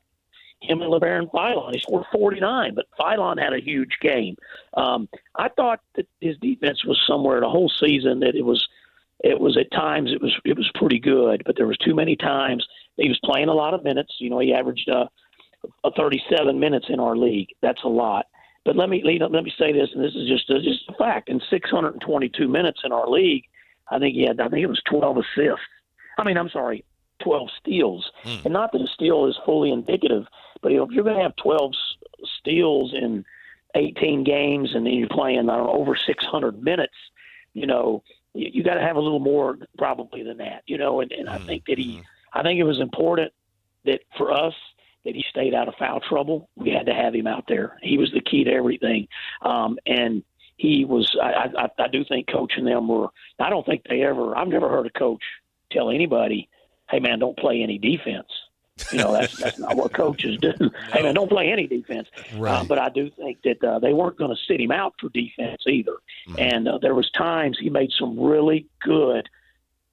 [SPEAKER 4] him and LeBaron Philon. He scored 49, but Philon had a huge game. I thought that his defense was somewhere the whole season that it was it was at times it was pretty good, but there was too many times he was playing a lot of minutes. You know, he averaged 37 minutes in our league. That's a lot. But let me say this, and this is just a fact. In 622 minutes in our league, I think it was 12 assists. 12 steals. And not that a steal is fully indicative, but if you're going to have 12 steals in 18 games and then you're playing over 600 minutes, you know, you got to have a little more probably than that, you know. And I think that I think it was important that for us that he stayed out of foul trouble. We had to have him out there. He was the key to everything. And he was, I do think coaching them I don't think I've never heard a coach tell anybody, hey man, don't play any defense. You know, that's not what coaches do. Hey man, don't play any defense.
[SPEAKER 10] Right.
[SPEAKER 4] But I do think that they weren't going to sit him out for defense either. And there was times he made some really good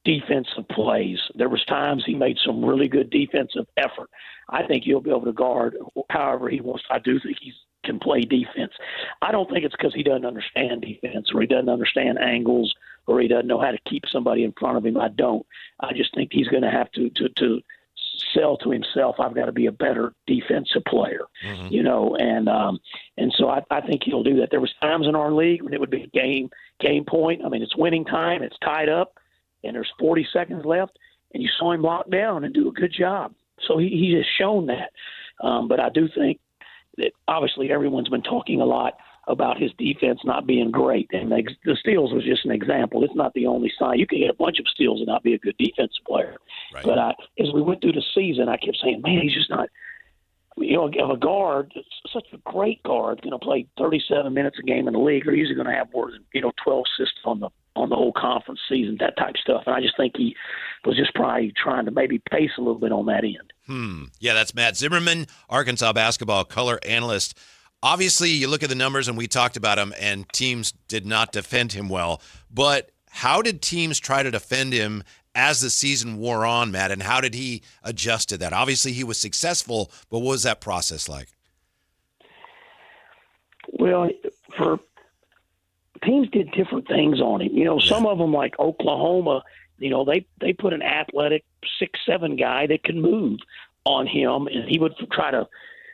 [SPEAKER 4] defensive plays. There was times he made some really good defensive effort. I think he'll be able to guard however he wants. I do think he can play defense. I don't think it's because he doesn't understand defense or he doesn't understand angles or he doesn't know how to keep somebody in front of him. I don't. I just think he's going to have to sell to himself, I've got to be a better defensive player, you know, and so I think he'll do that. There was times in our league when it would be game point. I mean, it's winning time, it's tied up, and there's 40 seconds left, and you saw him lock down and do a good job. So he has shown that. But I do think that obviously everyone's been talking a lot about his defense not being great, and the steals was just an example. It's not the only sign. You can get a bunch of steals and not be a good defensive player. Right. But as we went through the season, I kept saying, man, he's just not, you know, a guard, such a great guard, going to play 37 minutes a game in the league, or he's going to have more than, 12 assists on the whole conference season, that type of stuff. And I just think he was just probably trying to maybe pace a little bit on that end.
[SPEAKER 9] Yeah, that's Matt Zimmerman, Arkansas basketball color analyst. Obviously, you look at the numbers, and we talked about him, and teams did not defend him well. But how did teams try to defend him as the season wore on, Matt, and how did he adjust to that? Obviously, he was successful, but what was that process like?
[SPEAKER 4] Well, for teams did different things on him. You know, some of them, like Oklahoma, you know, they put an athletic 6'7" guy that can move on him, and he would try to,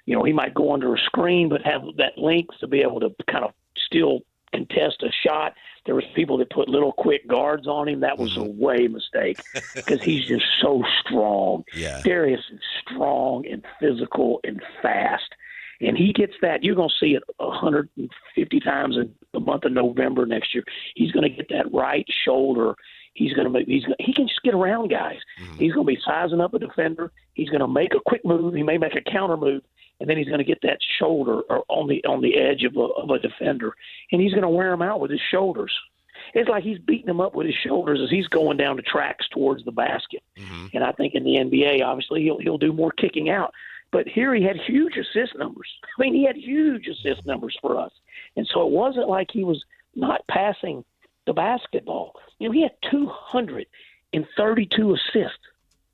[SPEAKER 4] you know, he might go under a screen, but have that length to be able to kind of still contest a shot. There was people that put little quick guards on him. That was a way mistake because he's just so strong.
[SPEAKER 9] Yeah.
[SPEAKER 4] Darius is strong and physical and fast. And he gets that. You're going to see it 150 times in the month of November next year. He's going to get that right shoulder. He can just get around guys. He's going to be sizing up a defender. He's going to make a quick move. He may make a counter move. And then he's going to get that shoulder on the edge of a defender, and he's going to wear him out with his shoulders. It's like he's beating him up with his shoulders as he's going down the tracks towards the basket. And I think in the NBA, obviously, he'll do more kicking out. But here he had huge assist numbers. I mean, he had huge assist numbers for us. And so it wasn't like he was not passing the basketball. You know, he had 232 assists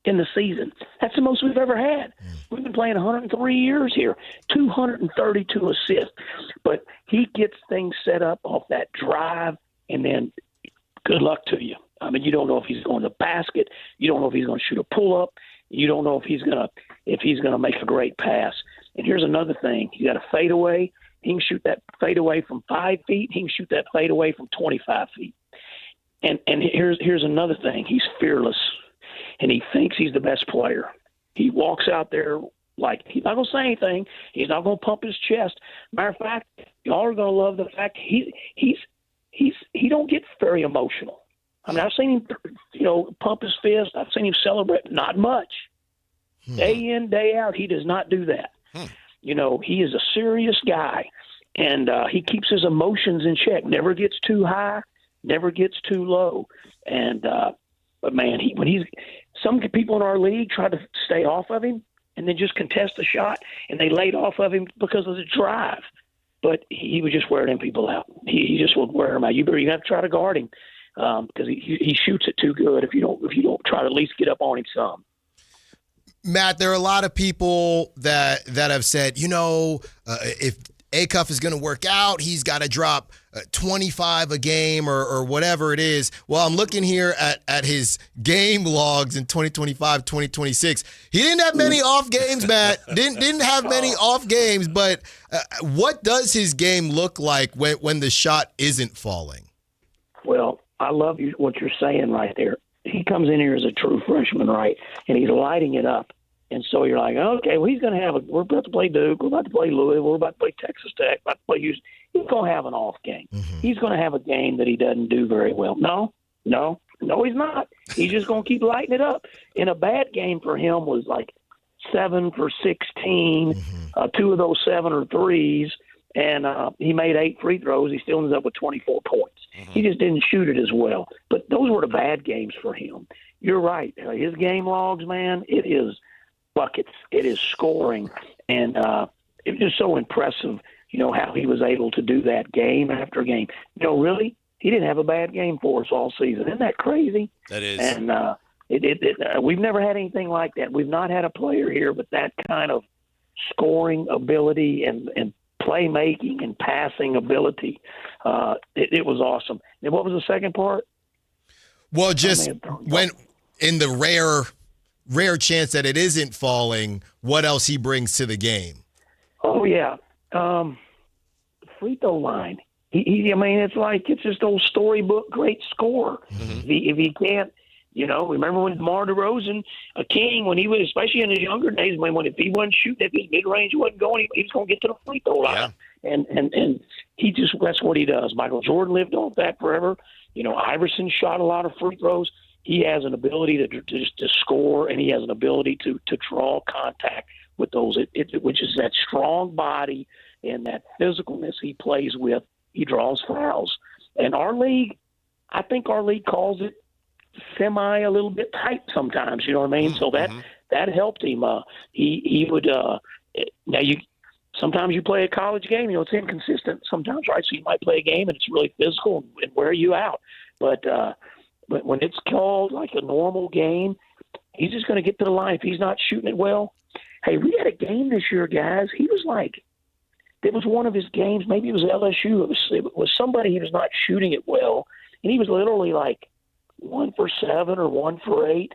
[SPEAKER 4] in the season. That's the most we've ever had. We've been playing 103 years here. 232 assists. But he gets things set up off that drive, and then good luck to you. I mean, you don't know if he's going to basket. You don't know if he's going to shoot a pull-up. You don't know if he's going to make a great pass. And here's another thing. He got a fadeaway. He can shoot that fadeaway from 5 feet. He can shoot that fadeaway from 25 feet. And here's another thing. He's fearless. And he thinks he's the best player. He walks out there like he's not going to say anything. He's not going to pump his chest. Matter of fact, y'all are going to love the fact he don't get very emotional. I mean, I've seen him, pump his fist. I've seen him celebrate. Not much. Day in, day out, he does not do that. You know, he is a serious guy, and he keeps his emotions in check. Never gets too high, never gets too low, and. But, man, some people in our league tried to stay off of him and then just contest the shot, and they laid off of him because of the drive. But he would just wear them people out. He just would wear them out. You have to try to guard him because he shoots it too good if you don't try to at least get up on him some.
[SPEAKER 10] Matt, there are a lot of people that have said, if Acuff is going to work out. He's got to drop 25 a game or whatever it is. Well, I'm looking here at his game logs in 2025, 2026. He didn't have many off games, Matt. Didn't have many off games, but what does his game look like when the shot isn't falling?
[SPEAKER 4] Well, I love what you're saying right there. He comes in here as a true freshman, right, and he's lighting it up. And so you're like, okay, well, he's going to have we're about to play Duke, we're about to play Louisville, we're about to play Texas Tech, about to play Houston. He's going to have an off game.
[SPEAKER 10] Mm-hmm.
[SPEAKER 4] He's going to have a game that he doesn't do very well. No, he's not. He's just going to keep lighting it up. And a bad game for him was like 7 for 16, 2 of those 7 are threes, and he made 8 free throws. He still ends up with 24 points. He just didn't shoot it as well. But those were the bad games for him. You're right. His game logs, man, it is buckets. It is scoring. And it was just so impressive, how he was able to do that game after game. Really, he didn't have a bad game for us all season. Isn't that crazy?
[SPEAKER 9] That is.
[SPEAKER 4] And we've never had anything like that. We've not had a player here with that kind of scoring ability and playmaking and passing ability. It was awesome. And what was the second part?
[SPEAKER 10] Well, just when in the rare chance that it isn't falling, what else he brings to the game?
[SPEAKER 4] Oh, yeah. Free throw line. It's just old storybook great scorer. If he can't, remember when DeMar DeRozan, a King, when he was, especially in his younger days, if he wasn't shooting, if his mid-range wasn't going, he was going to get to the free throw line. Yeah. And he just, that's what he does. Michael Jordan lived off that forever. Iverson shot a lot of free throws. He has an ability to score, and he has an ability to draw contact with those, which is that strong body and that physicalness he plays with. He draws fouls. And I think our league calls it a little bit tight sometimes, you know what I mean? So that helped him. He would sometimes you play a college game, it's inconsistent sometimes, right? So you might play a game and it's really physical and wear you out. But when it's called like a normal game, he's just going to get to the line. If he's not shooting it well, hey, we had a game this year, guys. He was like, it was one of his games. Maybe it was LSU. It was somebody he was not shooting it well, and he was literally like 1 for 7 or 1 for 8.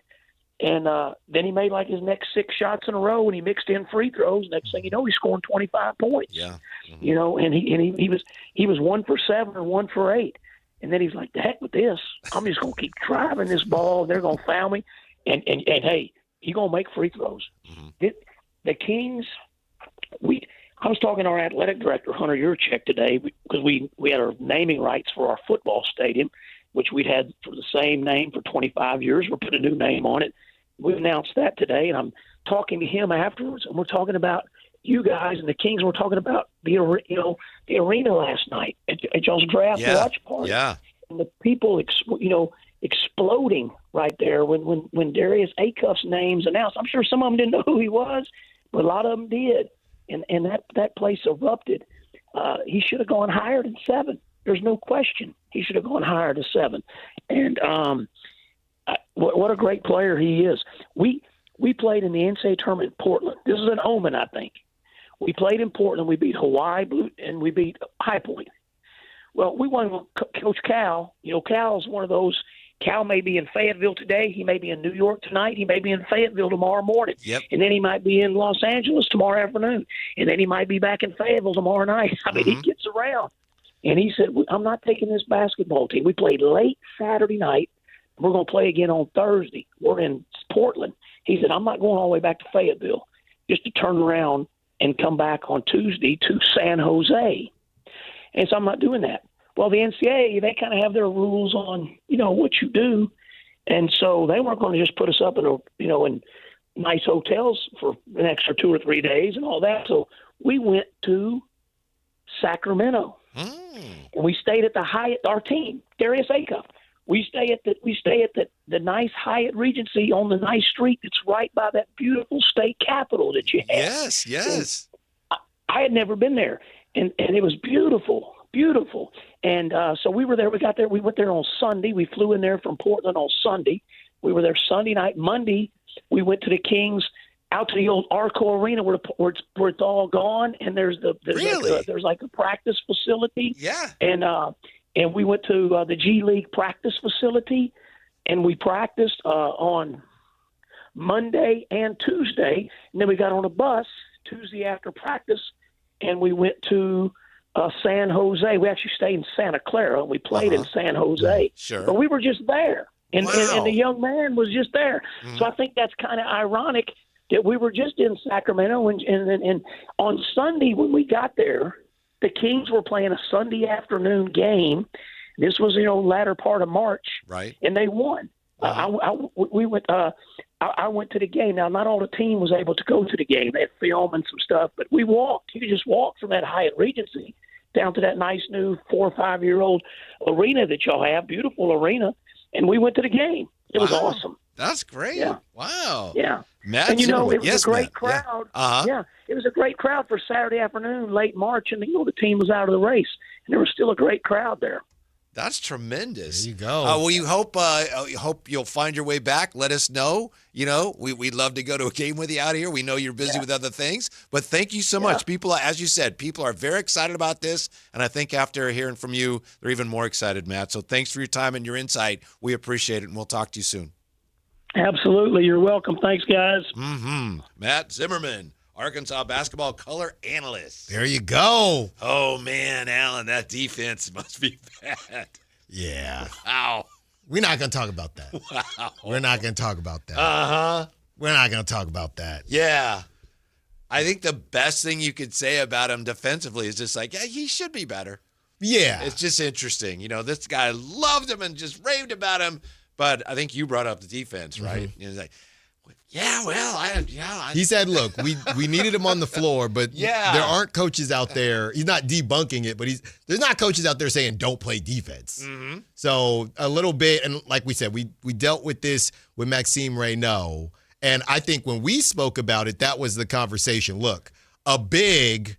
[SPEAKER 4] And then he made like his next 6 shots in a row, and he mixed in free throws. Next thing you know, he's scoring 25 points.
[SPEAKER 9] Yeah.
[SPEAKER 4] And he was 1 for 7 or 1 for 8. And then he's like, the heck with this. I'm just going to keep driving this ball. And they're going to foul me. And hey, he's going to make free throws. The Kings, I was talking to our athletic director, Hunter Yurchek, today, because we had our naming rights for our football stadium, which we'd had for the same name for 25 years. We're putting a new name on it. We announced that today, and I'm talking to him afterwards, and we're talking about you guys and the Kings. We're talking about the arena last night at y'all's draft watch party.
[SPEAKER 9] Yeah.
[SPEAKER 4] And the people, exploding right there when Darius Acuff's name's announced. I'm sure some of them didn't know who he was, but a lot of them did. And that place erupted. He should have gone higher than 7. There's no question. He should have gone higher to 7. And what a great player he is. We played in the NCAA tournament in Portland. This is an omen, I think. We played in Portland. We beat Hawaii, and we beat High Point. Well, we won with Coach Cal. Cal's one of those. Cal may be in Fayetteville today. He may be in New York tonight. He may be in Fayetteville tomorrow morning.
[SPEAKER 9] Yep.
[SPEAKER 4] And then he might be in Los Angeles tomorrow afternoon. And then he might be back in Fayetteville tomorrow night. I mean, he gets around. And he said, I'm not taking this basketball team. We played late Saturday night. We're going to play again on Thursday. We're in Portland. He said, I'm not going all the way back to Fayetteville just to turn around and come back on Tuesday to San Jose. And so I'm not doing that. Well, the NCAA, they kind of have their rules on, what you do. And so they weren't going to just put us up in nice hotels for an extra 2 or 3 days and all that. So we went to Sacramento. And we stayed at the Hyatt, our team, Darius Acuff. We stay at the nice Hyatt Regency on the nice street that's right by that beautiful state capitol that you have.
[SPEAKER 9] Yes.
[SPEAKER 4] I had never been there, and it was beautiful. And so we were there. We got there. We went there on Sunday. We flew in there from Portland on Sunday. We were there Sunday night. Monday, we went to the Kings out to the old Arco Arena where it's all gone, and there's like a practice facility.
[SPEAKER 9] Yeah.
[SPEAKER 4] And we went to the G League practice facility, and we practiced on Monday and Tuesday, and then we got on a bus Tuesday after practice, and we went to San Jose. We actually stayed in Santa Clara, and we played in San Jose.
[SPEAKER 9] Sure.
[SPEAKER 4] But we were just there, and the young man was just there.
[SPEAKER 9] Mm-hmm.
[SPEAKER 4] So I think that's kind of ironic that we were just in Sacramento, and on Sunday when we got there, the Kings were playing a Sunday afternoon game. This was, latter part of March,
[SPEAKER 9] right?
[SPEAKER 4] And they won. I went to the game. Now, not all the team was able to go to the game. They had film and some stuff, but we walked. You could just walk from that Hyatt Regency down to that nice new 4 or 5 year old arena that y'all have, beautiful arena, and we went to the game. It was awesome.
[SPEAKER 9] That's great.
[SPEAKER 4] Yeah.
[SPEAKER 9] Wow.
[SPEAKER 4] Yeah.
[SPEAKER 9] Matt,
[SPEAKER 4] and it was a great
[SPEAKER 9] Matt.
[SPEAKER 4] crowd.
[SPEAKER 9] Yeah.
[SPEAKER 4] It was a great crowd for Saturday afternoon, late March, and the team was out of the race, and there was still a great crowd there.
[SPEAKER 9] That's tremendous.
[SPEAKER 10] There you go.
[SPEAKER 9] Well, you hope you'll find your way back. Let us know. We'd love to go to a game with you out here. We know you're busy with other things, but thank you so much. People, as you said, people are very excited about this, and I think after hearing from you, they're even more excited, Matt. So thanks for your time and your insight. We appreciate it, and we'll talk to you soon.
[SPEAKER 4] Absolutely. You're welcome. Thanks, guys.
[SPEAKER 9] Mm-hmm. Matt Zimmerman, Arkansas basketball color analyst.
[SPEAKER 10] There you go.
[SPEAKER 9] Oh, man, Alan, that defense must be bad.
[SPEAKER 10] Yeah.
[SPEAKER 9] Wow.
[SPEAKER 10] We're not going to talk about that.
[SPEAKER 9] Wow.
[SPEAKER 10] We're not going to talk about that.
[SPEAKER 9] Uh-huh.
[SPEAKER 10] We're not going to talk about that.
[SPEAKER 9] Yeah. I think the best thing you could say about him defensively is just like, yeah, he should be better.
[SPEAKER 10] Yeah.
[SPEAKER 9] It's just interesting. This guy loved him and just raved about him. But I think you brought up the defense, right?
[SPEAKER 10] Mm-hmm.
[SPEAKER 9] He's like, yeah, well,
[SPEAKER 10] He said, look, we needed him on the floor, but there aren't coaches out there. He's not debunking it, but there's not coaches out there saying don't play defense.
[SPEAKER 9] Mm-hmm.
[SPEAKER 10] So a little bit, and like we said, we dealt with this with Maxime Reynaud, and I think when we spoke about it, that was the conversation. Look, a big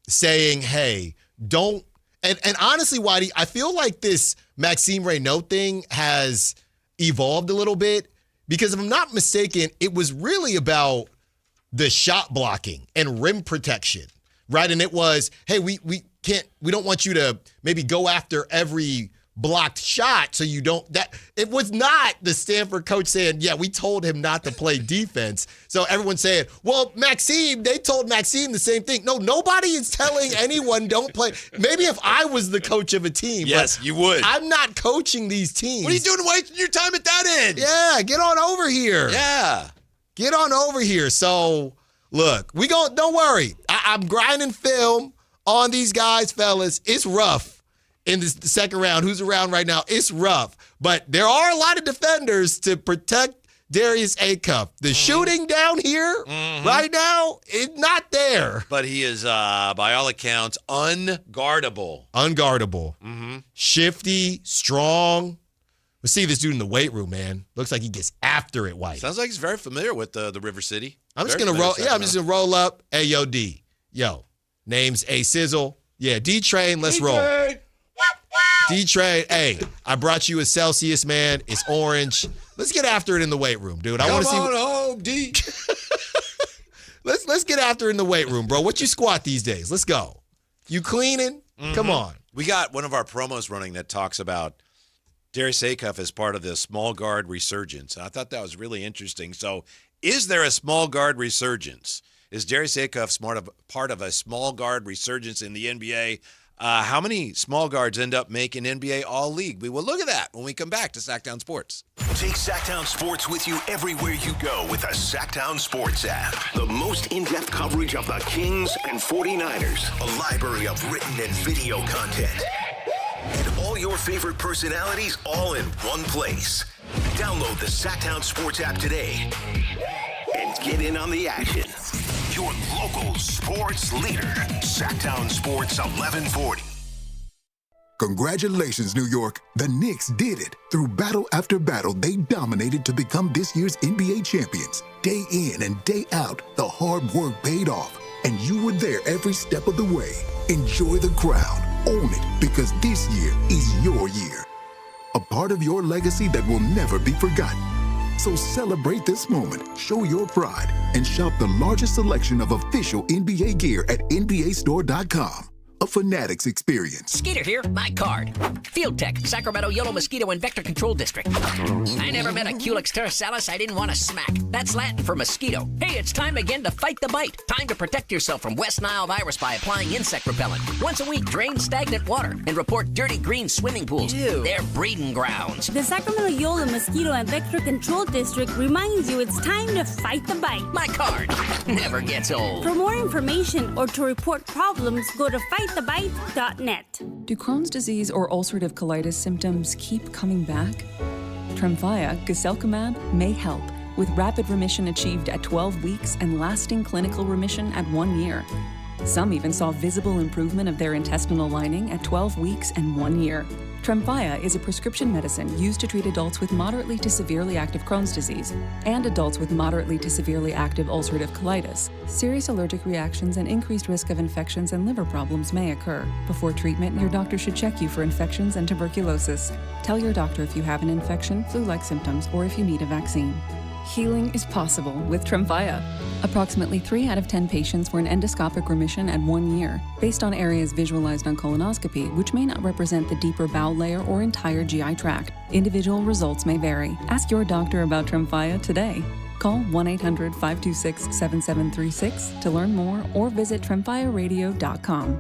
[SPEAKER 10] saying, hey, don't. And honestly, Whitey, I feel like this Maxime Reynaud thing has evolved a little bit because if I'm not mistaken, it was really about the shot blocking and rim protection, right? And it was, hey, we don't want you to maybe go after every blocked shot so you don't. That it was not the Stanford coach saying, yeah, we told him not to play defense. So everyone's saying, well, they told Maxime the same thing. No, nobody is telling anyone don't play. Maybe if I was the coach of a team.
[SPEAKER 9] Yes, you would.
[SPEAKER 10] I'm not coaching these teams.
[SPEAKER 9] What are you doing wasting your time at that end?
[SPEAKER 10] Yeah, get on over here.
[SPEAKER 9] Yeah.
[SPEAKER 10] Get on over here. So, look, don't worry. I'm grinding film on these guys, fellas. It's rough. In the second round, who's around right now, it's rough. But there are a lot of defenders to protect Darius Acuff. The shooting down here right now is not there.
[SPEAKER 9] But he is, by all accounts, unguardable.
[SPEAKER 10] Unguardable.
[SPEAKER 9] Mm-hmm.
[SPEAKER 10] Shifty, strong. We'll see this dude in the weight room, man. Looks like he gets after it, White.
[SPEAKER 9] Sounds like he's very familiar with the River City.
[SPEAKER 10] I'm just going to roll. Yeah, I'm just going to roll up. Hey, yo, D. Yo, name's A Sizzle. Yeah, D-Train, let's roll. D-Train, hey, I brought you a Celsius, man. It's orange. Let's get after it in the weight room, dude. I want to see.
[SPEAKER 9] Come on home, D.
[SPEAKER 10] Let's get after it in the weight room, bro. What you squat these days? Let's go. You cleaning? Come on.
[SPEAKER 9] We got one of our promos running that talks about Darius Acuff as part of the small guard resurgence. And I thought that was really interesting. So is there a small guard resurgence? Is Darius Acuff part of a small guard resurgence in the NBA? How many small guards end up making NBA All-League? We will look at that when we come back to Sactown Sports.
[SPEAKER 7] Take Sactown Sports with you everywhere you go with the Sactown Sports app. The most in-depth coverage of the Kings and 49ers. A library of written and video content. And all your favorite personalities all in one place. Download the Sactown Sports app today and get in on the action. Your local sports leader, Sactown Sports 1140.
[SPEAKER 5] Congratulations, New York. The Knicks did it. Through battle after battle, they dominated to become this year's NBA champions. Day in and day out, the hard work paid off, and you were there every step of the way. Enjoy the crown. Own it, because this year is your year. A part of your legacy that will never be forgotten. So celebrate this moment, show your pride, and shop the largest selection of official NBA gear at NBAstore.com. A Fanatics experience.
[SPEAKER 6] Skeeter here, my card. Field Tech, Sacramento Yellow Mosquito and Vector Control District. I never met a Culex terrasalis I didn't want to smack. That's Latin for mosquito. Hey, it's time again to fight the bite. Time to protect yourself from West Nile virus by applying insect repellent. Once a week, drain stagnant water and report dirty green swimming pools. Ew. They're breeding grounds.
[SPEAKER 8] The Sacramento Yellow Mosquito and Vector Control District reminds you it's time to fight the bite.
[SPEAKER 6] My card never gets old.
[SPEAKER 8] For more information or to report problems, go to fightthebite.net.
[SPEAKER 11] Do Crohn's disease or ulcerative colitis symptoms keep coming back? Tremfya, guselkumab, may help, with rapid remission achieved at 12 weeks and lasting clinical remission at 1 year. Some even saw visible improvement of their intestinal lining at 12 weeks and 1 year. Tremfya is a prescription medicine used to treat adults with moderately to severely active Crohn's disease and adults with moderately to severely active ulcerative colitis. Serious allergic reactions and increased risk of infections and liver problems may occur. Before treatment, your doctor should check you for infections and tuberculosis. Tell your doctor if you have an infection, flu-like symptoms, or if you need a vaccine. Healing is possible with Tremfya. Approximately 3 out of 10 patients were in endoscopic remission at 1 year, based on areas visualized on colonoscopy, which may not represent the deeper bowel layer or entire GI tract. Individual results may vary. Ask your doctor about Tremfya today. Call 1-800-526-7736 to learn more or visit tremfyaradio.com.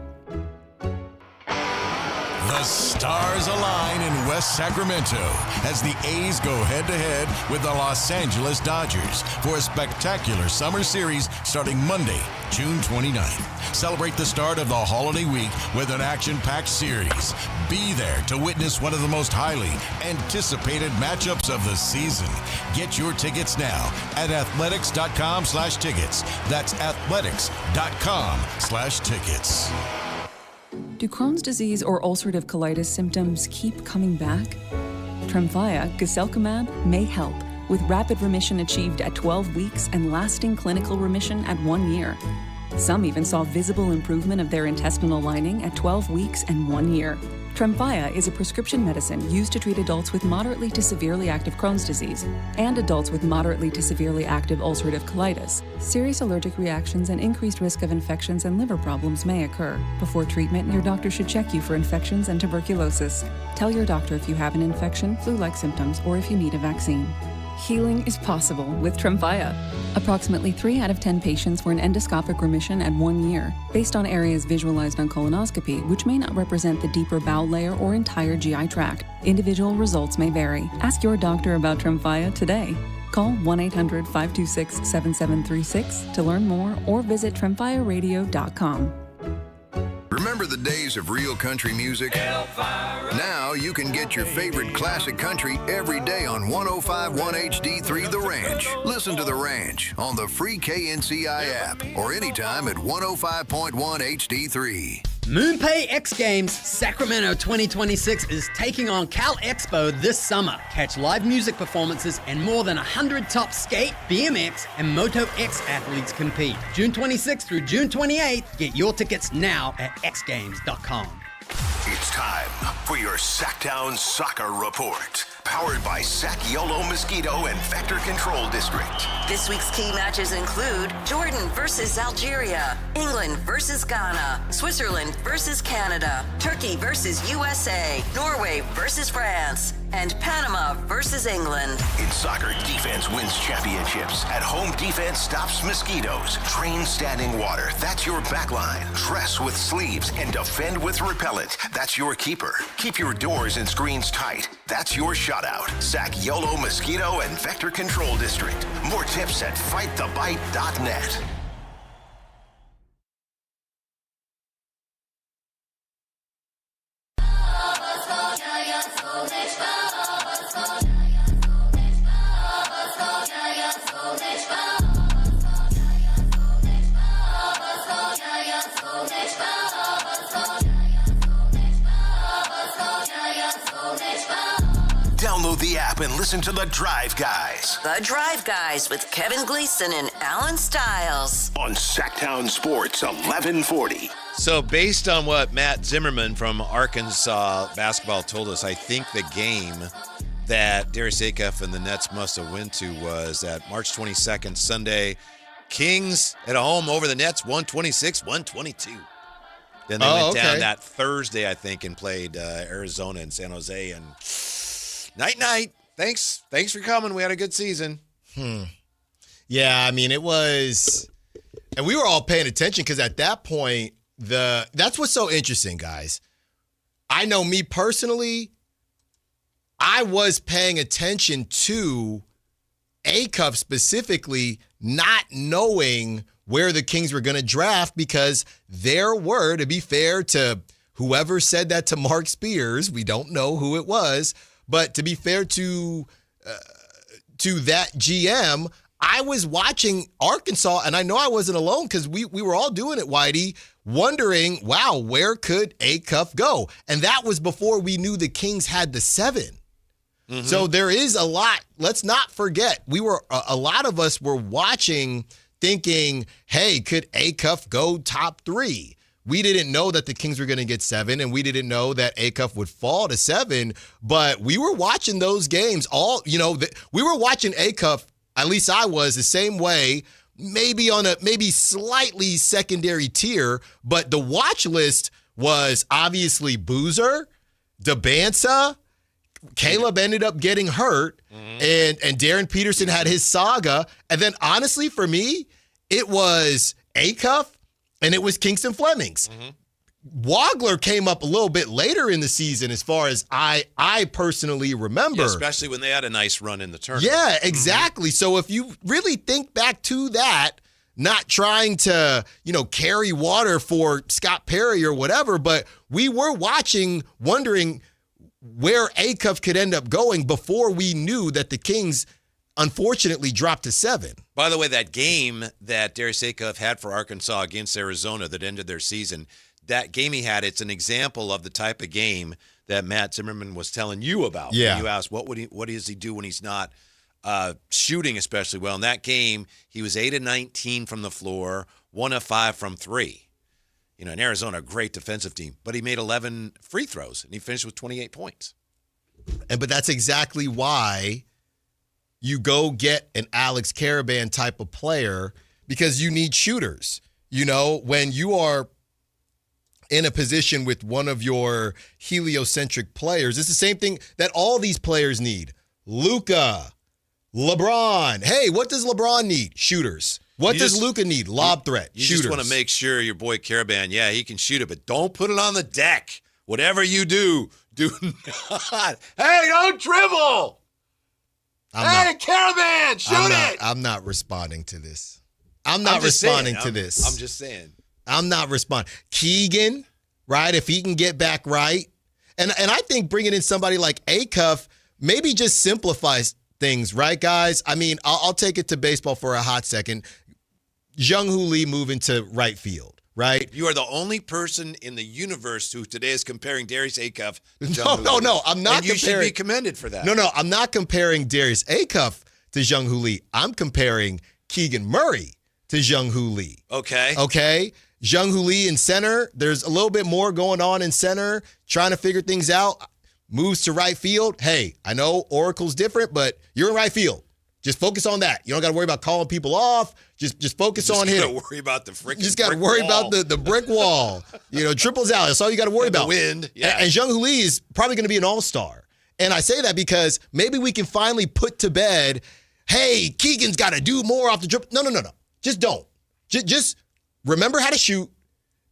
[SPEAKER 12] The stars align in West Sacramento as the A's go head-to-head with the Los Angeles Dodgers for a spectacular summer series starting Monday, June 29th. Celebrate the start of the holiday week with an action-packed series. Be there to witness one of the most highly anticipated matchups of the season. Get your tickets now at athletics.com/tickets. That's athletics.com/tickets.
[SPEAKER 11] Do Crohn's disease or ulcerative colitis symptoms keep coming back? Tremfya, guselkumab, may help, with rapid remission achieved at 12 weeks and lasting clinical remission at 1 year. Some even saw visible improvement of their intestinal lining at 12 weeks and 1 year. Tremfya is a prescription medicine used to treat adults with moderately to severely active Crohn's disease and adults with moderately to severely active ulcerative colitis. Serious allergic reactions and increased risk of infections and liver problems may occur. Before treatment, your doctor should check you for infections and tuberculosis. Tell your doctor if you have an infection, flu-like symptoms, or if you need a vaccine. Healing is possible with Tremfya. Approximately 3 out of 10 patients were in endoscopic remission at 1 year, based on areas visualized on colonoscopy, which may not represent the deeper bowel layer or entire GI tract. Individual results may vary. Ask your doctor about Tremfya today. Call 1-800-526-7736 to learn more or visit tremfyaradio.com.
[SPEAKER 13] Remember the days of real country music? Now you can get your favorite classic country every day on 105.1 HD3 The Ranch. Listen to The Ranch on the free KNCI app or anytime at 105.1 HD3.
[SPEAKER 29] MoonPay X Games Sacramento 2026 is taking on Cal Expo this summer. Catch live music performances and more than 100 top skate, BMX, and Moto X athletes compete. June 26th through June 28th. Get your tickets now at xgames.com.
[SPEAKER 7] It's time for your Sactown Soccer Report. Powered by Sac Yolo Mosquito and Vector Control District.
[SPEAKER 3] This week's key matches include Jordan versus Algeria, England versus Ghana, Switzerland versus Canada, Turkey versus USA, Norway versus France, and Panama versus England.
[SPEAKER 7] In soccer, defense wins championships. At home, defense stops mosquitoes. Train standing water. That's your backline. Dress with sleeves and defend with repellent. That's your keeper. Keep your doors and screens tight. That's your shutout. Sac Yolo Mosquito and Vector Control District. More tips at fightthebite.net. Download the app and listen to The Drive Guys.
[SPEAKER 3] The Drive Guys with Kevin Gleason and Alan Stiles.
[SPEAKER 7] On Sactown Sports 1140.
[SPEAKER 9] So based on what Matt Zimmerman from Arkansas basketball told us, I think the game that Darius Acuff and the Nets must have went to was that March 22nd, Sunday, Kings at home over the Nets, 126-122. Then they went down that Thursday, I think, and played Arizona and San Jose. And night. Thanks for coming. We had a good season.
[SPEAKER 10] Yeah, I mean, it was, and we were all paying attention because at that point, that's what's so interesting, guys. I know me personally, I was paying attention to Acuff specifically, not knowing where the Kings were going to draft because there were, to be fair to whoever said that to Mark Spears, we don't know who it was, but to be fair to that GM, I was watching Arkansas, and I know I wasn't alone because we were all doing it, Whitey, wondering, wow, where could Acuff go? And that was before we knew the Kings had the 7. Mm-hmm. So there is a lot. Let's not forget, a lot of us were watching thinking, hey, could Acuff go top 3? We didn't know that the Kings were going to get 7, and we didn't know that Acuff would fall to 7, but we were watching those games. We were watching Acuff, at least I was, the same way, maybe on a slightly secondary tier, but the watch list was obviously Boozer, DeBansa, Caleb ended up getting hurt, and Darren Peterson had his saga. And then, honestly, for me, it was Acuff and it was Kingston Flemings. Wagler came up a little bit later in the season as far as I personally remember.
[SPEAKER 9] Yeah, especially when they had a nice run in the tournament.
[SPEAKER 10] Yeah, exactly. So if you really think back to that, not trying to, carry water for Scott Perry or whatever, but we were watching, wondering where Acuff could end up going before we knew that the Kings unfortunately dropped to 7.
[SPEAKER 9] By the way, that game that Darius Acuff had for Arkansas against Arizona that ended their season, that game he had, it's an example of the type of game that Matt Zimmerman was telling you about.
[SPEAKER 10] Yeah.
[SPEAKER 9] When you asked, what does he do when he's not shooting especially well? In that game, he was 8 of 19 from the floor, 1 of 5 from 3. In Arizona, a great defensive team, but he made 11 free throws, and he finished with 28 points.
[SPEAKER 10] But that's exactly why you go get an Alex Caravan type of player, because you need shooters. When you are in a position with one of your heliocentric players, it's the same thing that all these players need. Luka, LeBron. Hey, what does LeBron need? Shooters. What does Luka need? Lob threat.
[SPEAKER 9] You
[SPEAKER 10] shooters.
[SPEAKER 9] just want to make sure your boy Caravan, he can shoot it, but don't put it on the deck. Whatever you do not. Hey, don't dribble. Caravan, shoot it.
[SPEAKER 10] I'm not responding to this. I'm not responding to this.
[SPEAKER 9] I'm just saying.
[SPEAKER 10] I'm not responding. Keegan, right? If he can get back right. And I think bringing in somebody like Acuff maybe just simplifies things, right, guys? I mean, I'll take it to baseball for a hot second. Jung-Hoo Lee moving to right field, right?
[SPEAKER 9] You are the only person in the universe who today is comparing Darius Acuff to Jung-Hoo Lee.
[SPEAKER 10] No, I'm not
[SPEAKER 9] and you
[SPEAKER 10] comparing.
[SPEAKER 9] should be commended for that.
[SPEAKER 10] No, I'm not comparing Darius Acuff to Jung-Hoo Lee. I'm comparing Keegan Murray to Jung-Hoo Lee. Okay? Jung-Hoo Lee in center. There's a little bit more going on in center, trying to figure things out. Moves to right field. Hey, I know Oracle's different, but you're in right field. Just focus on that. You don't got to worry about calling people off. Just focus on hitting.
[SPEAKER 9] You got to worry about the freaking
[SPEAKER 10] Just got to worry about the brick wall. Triples out. That's all you got to worry about.
[SPEAKER 9] The wind. Yeah.
[SPEAKER 10] And Jung-Hoo Lee is probably going to be an all-star. And I say that because maybe we can finally put to bed, hey, Keegan's got to do more off the dribble. No. Just don't. Just remember how to shoot,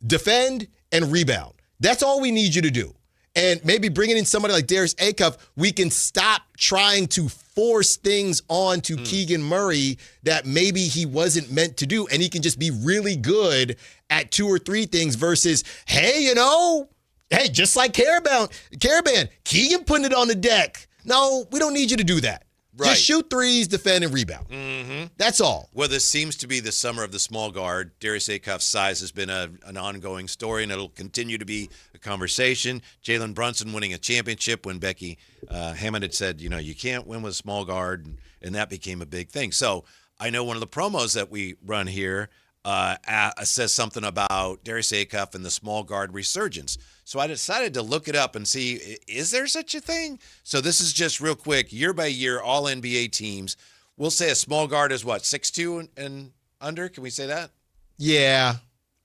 [SPEAKER 10] defend, and rebound. That's all we need you to do. And maybe bringing in somebody like Darius Acuff, we can stop trying to force things on to Keegan Murray that maybe he wasn't meant to do. And he can just be really good at 2 or 3 things versus, hey, just like Caravan, Keegan putting it on the deck. No, we don't need you to do that.
[SPEAKER 9] Right.
[SPEAKER 10] Just shoot threes, defend, and rebound.
[SPEAKER 9] Mm-hmm.
[SPEAKER 10] That's all.
[SPEAKER 9] Well, this seems to be the summer of the small guard. Darius Acuff's size has been an ongoing story, and it'll continue to be a conversation. Jalen Brunson winning a championship when Becky Hammond had said, you can't win with a small guard, and that became a big thing. So I know one of the promos that we run here, says something about Darius Acuff and the small guard resurgence. So I decided to look it up and see, is there such a thing? So this is just real quick, year by year, all NBA teams. We'll say a small guard is what, 6'2" and under? Can we say that?
[SPEAKER 10] Yeah.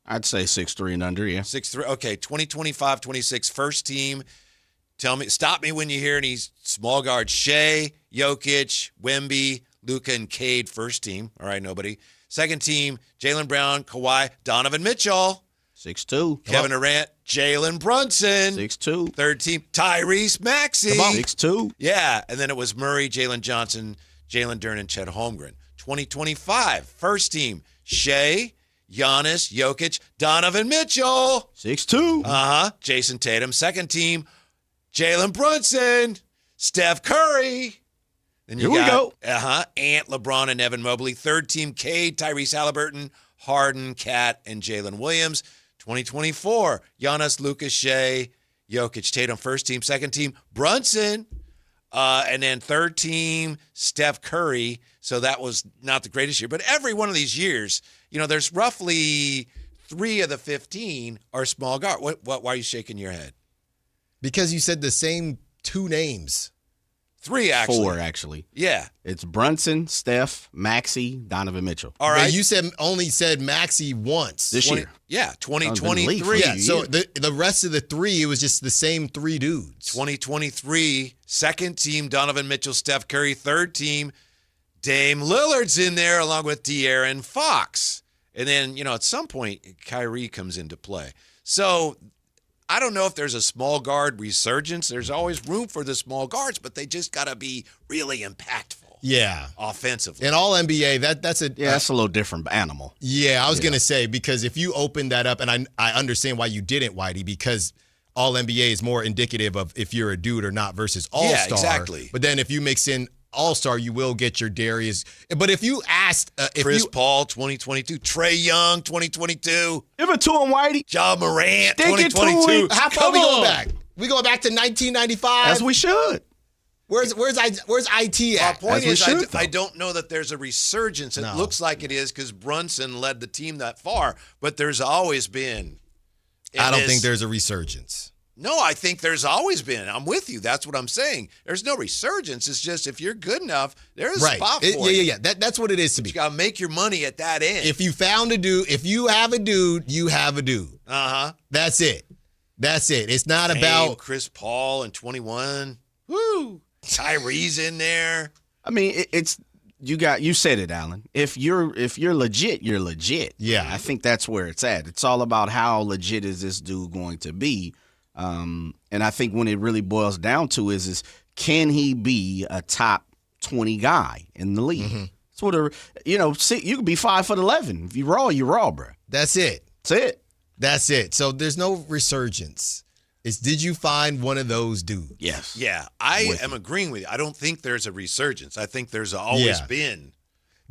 [SPEAKER 14] I'd say 6'3" and under, yeah.
[SPEAKER 9] 6'3". Okay, 2025-26 first team. Stop me when you hear any small guard. Shea, Jokic, Wemby, Luka, and Cade, first team. All right, nobody. Second team, Jaylen Brown, Kawhi, Donovan Mitchell.
[SPEAKER 14] 6'2".
[SPEAKER 9] Kevin Durant, Jalen Brunson.
[SPEAKER 14] 6'2".
[SPEAKER 9] Third team, Tyrese Maxey.
[SPEAKER 14] 6'2".
[SPEAKER 9] Yeah, and then it was Murray, Jalen Johnson, Jalen Duren, and Chet Holmgren. 2025, first team, Shea, Giannis, Jokic, Donovan Mitchell.
[SPEAKER 14] 6'2".
[SPEAKER 9] Jason Tatum. Second team, Jalen Brunson, Steph Curry. Then you
[SPEAKER 14] Here we go.
[SPEAKER 9] Ant, LeBron, and Evan Mobley. Third team, Cade, Tyrese Halliburton, Harden, Cat, and Jalen Williams. 2024, Giannis, Lucas, Shea, Jokic, Tatum. First team. Second team, Brunson. And then third team, Steph Curry. So that was not the greatest year. But every one of these years, there's roughly 3 of the 15 are small guard. Why are you shaking your head?
[SPEAKER 10] Because you said the same 2 names.
[SPEAKER 9] 3, actually.
[SPEAKER 14] 4, actually.
[SPEAKER 9] Yeah.
[SPEAKER 14] It's Brunson, Steph, Maxey, Donovan Mitchell.
[SPEAKER 9] All right.
[SPEAKER 10] But you only said Maxey once.
[SPEAKER 14] This year.
[SPEAKER 9] Yeah, 2023.
[SPEAKER 10] Yeah, so the rest of the 3, it was just the same 3 dudes.
[SPEAKER 9] 2023, second team, Donovan Mitchell, Steph Curry. Third team, Dame Lillard's in there along with De'Aaron Fox. And then, at some point, Kyrie comes into play. So I don't know if there's a small guard resurgence. There's always room for the small guards, but they just got to be really impactful.
[SPEAKER 10] Yeah.
[SPEAKER 9] Offensively.
[SPEAKER 10] In all NBA, that's a
[SPEAKER 14] little different animal.
[SPEAKER 10] Yeah, I was going to say, because if you open that up, and I understand why you didn't, Whitey, because all NBA is more indicative of if you're a dude or not versus all-star.
[SPEAKER 9] Yeah, exactly.
[SPEAKER 10] But then if you mix in all-star, you will get your Darius. But if you asked...
[SPEAKER 9] Chris Paul, 2022. Trae Young, 2022.
[SPEAKER 14] Give it to him, Whitey.
[SPEAKER 9] Ja Morant,
[SPEAKER 14] Stick it to
[SPEAKER 9] 2022.
[SPEAKER 14] him.
[SPEAKER 10] How far we going back? We going back to 1995?
[SPEAKER 14] As we should.
[SPEAKER 10] Where's IT at?
[SPEAKER 9] My point is, I don't know that there's a resurgence. It looks like it is because Brunson led the team that far, but there's always been.
[SPEAKER 10] I don't think there's a resurgence.
[SPEAKER 9] No, I think there's always been. I'm with you. That's what I'm saying. There's no resurgence. It's just if you're good enough, there's a spot for you.
[SPEAKER 10] Yeah. That's what it is to me.
[SPEAKER 9] You got to make your money at that end.
[SPEAKER 10] If you found a dude, if you have a dude, you have a dude. That's it. It's not about
[SPEAKER 9] Chris Paul and 21. Woo! Tyrese in there.
[SPEAKER 14] I mean, you said it, Alan. If you're legit, you're legit.
[SPEAKER 10] Yeah.
[SPEAKER 14] I think that's where it's at. It's all about how legit is this dude going to be. And I think when it really boils down to is can he be a top 20 guy in the league?
[SPEAKER 10] Mm-hmm.
[SPEAKER 14] It's what you could be 5'11". If you're raw, bro.
[SPEAKER 10] That's it. That's it. So there's no resurgence. Did you find one of those dudes?
[SPEAKER 14] Yes.
[SPEAKER 9] Yeah, I am agreeing with you. I don't think there's a resurgence. I think there's always been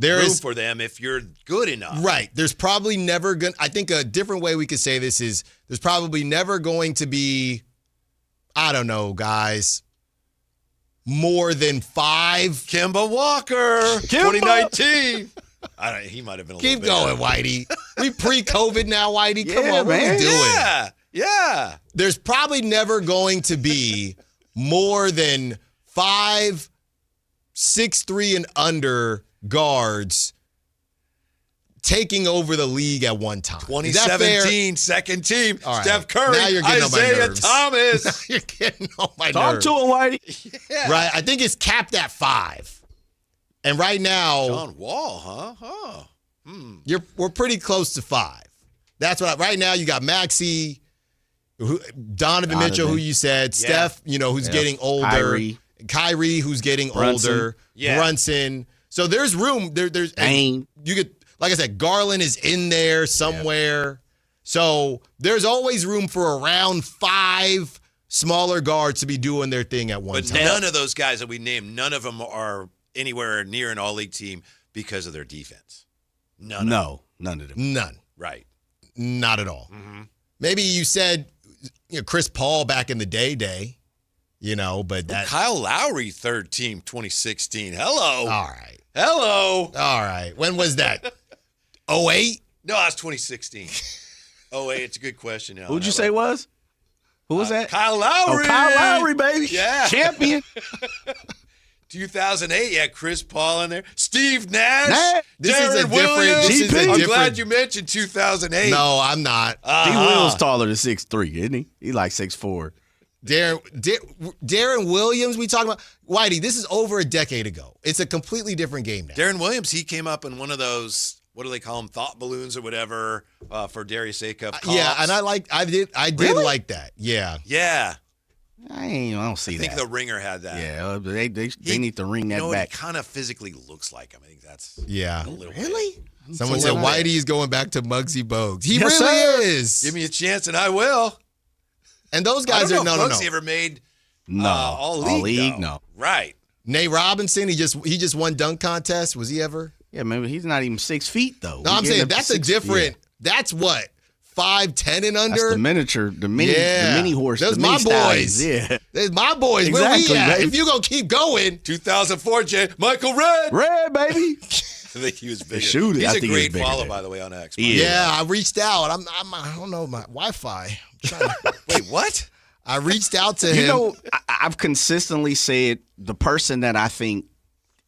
[SPEAKER 9] room for them if you're good enough.
[SPEAKER 10] Right. There's probably never going to, I think a different way we could say this is there's probably never going to be, I don't know, guys, more than 5.
[SPEAKER 9] Kemba Walker, 2019. He might have been a
[SPEAKER 10] Keep
[SPEAKER 9] little
[SPEAKER 10] going, Whitey. We pre-COVID now, Whitey. Come on, what are we doing?
[SPEAKER 9] Yeah.
[SPEAKER 10] There's probably never going to be more than 5, 6'3" and under guards taking over the league at one time.
[SPEAKER 9] 2017, second team,
[SPEAKER 10] right.
[SPEAKER 9] Steph Curry,
[SPEAKER 10] now you're getting
[SPEAKER 9] Isaiah
[SPEAKER 10] on my nerves.
[SPEAKER 9] Thomas.
[SPEAKER 10] Now you're getting on my nerves.
[SPEAKER 14] Talk to him, Whitey.
[SPEAKER 9] Yeah.
[SPEAKER 10] Right, I think it's capped at 5. And right now,
[SPEAKER 9] John Wall, huh?
[SPEAKER 10] We're pretty close to 5. That's what. Right now, you got Maxey, Donovan Mitchell, who you said, Steph, who's getting older, Kyrie, who's getting older, Brunson. So there's room. There's
[SPEAKER 14] Dame.
[SPEAKER 10] You could, like I said, Garland is in there somewhere. So there's always room for around 5 smaller guards to be doing their thing at one time.
[SPEAKER 9] But none of those guys that we named, none of them are anywhere near an all-league team because of their defense. None of them.
[SPEAKER 10] None.
[SPEAKER 9] Right.
[SPEAKER 10] Not at all.
[SPEAKER 9] Mm-hmm.
[SPEAKER 10] Maybe you said Chris Paul back in the day, but that
[SPEAKER 9] Kyle Lowry, third team, 2016. Hello.
[SPEAKER 10] All right.
[SPEAKER 9] Hello.
[SPEAKER 10] All right. When was that? 08?
[SPEAKER 9] No, that's 2016. Oh, wait, it's a good question now.
[SPEAKER 14] Who'd you say was? Who was that?
[SPEAKER 9] Kyle Lowry.
[SPEAKER 14] Oh, Kyle Lowry, baby.
[SPEAKER 9] Yeah.
[SPEAKER 14] Champion.
[SPEAKER 9] 2008, yeah, Chris Paul in there. Steve Nash.
[SPEAKER 10] This is a
[SPEAKER 9] Darren
[SPEAKER 10] different.
[SPEAKER 9] Williams.
[SPEAKER 10] This is a
[SPEAKER 9] I'm
[SPEAKER 10] different.
[SPEAKER 9] glad you mentioned 2008.
[SPEAKER 10] No, I'm not.
[SPEAKER 14] G. Will's taller than 6'3", isn't he? He like 6'4".
[SPEAKER 10] Darren Williams, we talking about. Whitey, this is over a decade ago. It's a completely different game now.
[SPEAKER 9] Darren Williams, he came up in one of those, what do they call them, thought balloons or whatever, for Darius Acuff.
[SPEAKER 10] Yeah, and I did
[SPEAKER 14] Really?
[SPEAKER 10] like that. Yeah.
[SPEAKER 9] Yeah.
[SPEAKER 14] I don't see that.
[SPEAKER 9] I think the ringer had that.
[SPEAKER 14] Yeah, they need to ring that
[SPEAKER 9] You know,
[SPEAKER 14] back.
[SPEAKER 9] he kind of physically looks like him. I think that's
[SPEAKER 10] Yeah.
[SPEAKER 9] a little
[SPEAKER 14] Really?
[SPEAKER 9] bit.
[SPEAKER 10] Someone said Whitey's going back to Muggsy Bogues. He
[SPEAKER 14] Yes,
[SPEAKER 10] really
[SPEAKER 14] sir.
[SPEAKER 10] is.
[SPEAKER 9] Give me a chance and I will.
[SPEAKER 10] And those
[SPEAKER 9] I
[SPEAKER 10] guys
[SPEAKER 9] don't
[SPEAKER 10] are
[SPEAKER 9] know
[SPEAKER 10] no.
[SPEAKER 9] if Muggsy ever made
[SPEAKER 14] No.
[SPEAKER 9] all league.
[SPEAKER 14] No.
[SPEAKER 9] Right.
[SPEAKER 10] Nate Robinson, he just won dunk contest. Was he ever?
[SPEAKER 14] Yeah, maybe he's not even 6 feet though.
[SPEAKER 10] No, I'm saying that's a different. That's what 5'10" and under.
[SPEAKER 14] That's the miniature, the mini horse.
[SPEAKER 10] Those
[SPEAKER 14] the
[SPEAKER 10] my
[SPEAKER 14] mini stallions,
[SPEAKER 10] boys.
[SPEAKER 14] Yeah,
[SPEAKER 10] That's my boys.
[SPEAKER 14] Exactly,
[SPEAKER 10] Where we at?
[SPEAKER 14] baby.
[SPEAKER 10] If you gonna keep going,
[SPEAKER 9] 2004, Jay. Michael Redd.
[SPEAKER 14] Red baby.
[SPEAKER 9] I think he was bigger.
[SPEAKER 14] Shoot it.
[SPEAKER 9] He's
[SPEAKER 14] I
[SPEAKER 9] a
[SPEAKER 14] think he was
[SPEAKER 9] great
[SPEAKER 14] bigger
[SPEAKER 9] follow,
[SPEAKER 14] than-
[SPEAKER 9] by the way, on X.
[SPEAKER 10] yeah, I reached out. I don't know my Wi-Fi.
[SPEAKER 9] Wait, what?
[SPEAKER 10] I reached out to him.
[SPEAKER 14] You know, I've consistently said the person that I think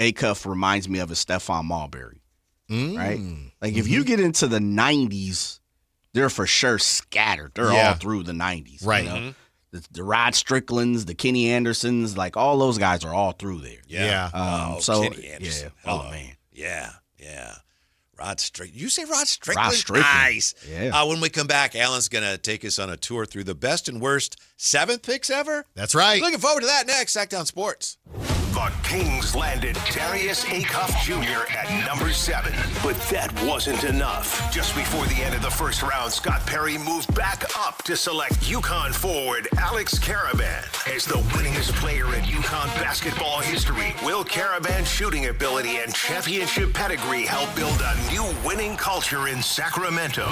[SPEAKER 14] Acuff reminds me of is Stephon Marbury. Right? Like if you get into the 90s, they're for sure scattered. They're all through the 90s.
[SPEAKER 10] Right.
[SPEAKER 14] You know? The Rod Stricklands, the Kenny Andersons, like all those guys are all through there.
[SPEAKER 10] Yeah.
[SPEAKER 9] Kenny Anderson.
[SPEAKER 14] Yeah. Oh man.
[SPEAKER 9] Yeah. Rod Strickland. You say Rod Strickland?
[SPEAKER 14] Rod Strickland.
[SPEAKER 9] Nice.
[SPEAKER 14] Yeah.
[SPEAKER 9] When we come back, Alan's going to take us on a tour through the best and worst 7th picks ever.
[SPEAKER 10] That's right.
[SPEAKER 9] Looking forward to that next. Sactown Sports.
[SPEAKER 7] The Kings landed Darius Acuff Jr. at number 7. But that wasn't enough. Just before the end of the first round, Scott Perry moved back up to select UConn forward Alex Caravan as the winningest player in UConn basketball history. Will Caravan's shooting ability and championship pedigree help build a new winning culture in Sacramento?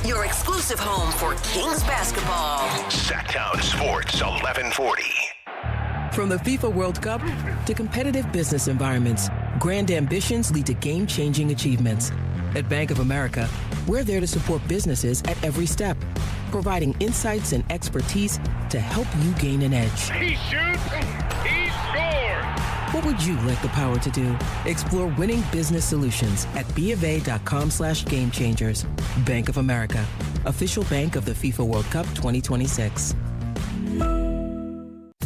[SPEAKER 3] Your exclusive home for Kings basketball.
[SPEAKER 7] Sactown Sports 1140.
[SPEAKER 15] From the FIFA World Cup to competitive business environments, grand ambitions lead to game-changing achievements. At Bank of America, we're there to support businesses at every step, providing insights and expertise to help you gain an edge.
[SPEAKER 30] He shoots, he scores!
[SPEAKER 15] What would you like the power to do? Explore winning business solutions at BofA.com/gamechangers. Bank of America, official bank of the FIFA World Cup 2026.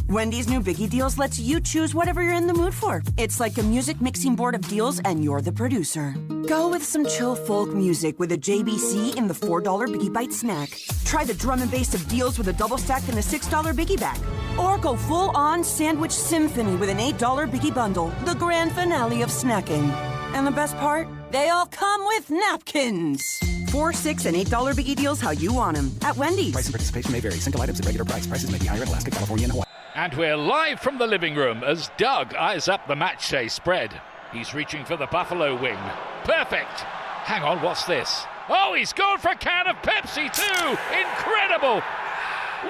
[SPEAKER 16] Wendy's new Biggie Deals lets you choose whatever you're in the mood for. It's like a music mixing board of deals, and you're the producer. Go with some chill folk music with a JBC in the $4 Biggie Bite snack. Try the drum and bass of deals with a double stack and a $6 Biggie Bag. Or go full-on sandwich symphony with an $8 Biggie Bundle, the grand finale of snacking. And the best part? They all come with napkins. $4, $6, and $8 Biggie Deals how you want them at Wendy's.
[SPEAKER 17] Price and participation may vary. Single items at regular price. Prices may be higher in Alaska, California, and Hawaii.
[SPEAKER 30] And we're live from the living room as Doug eyes up the match day spread. He's reaching for the Buffalo wing. Perfect. Hang on, what's this? Oh, he's gone for a can of Pepsi too. Incredible.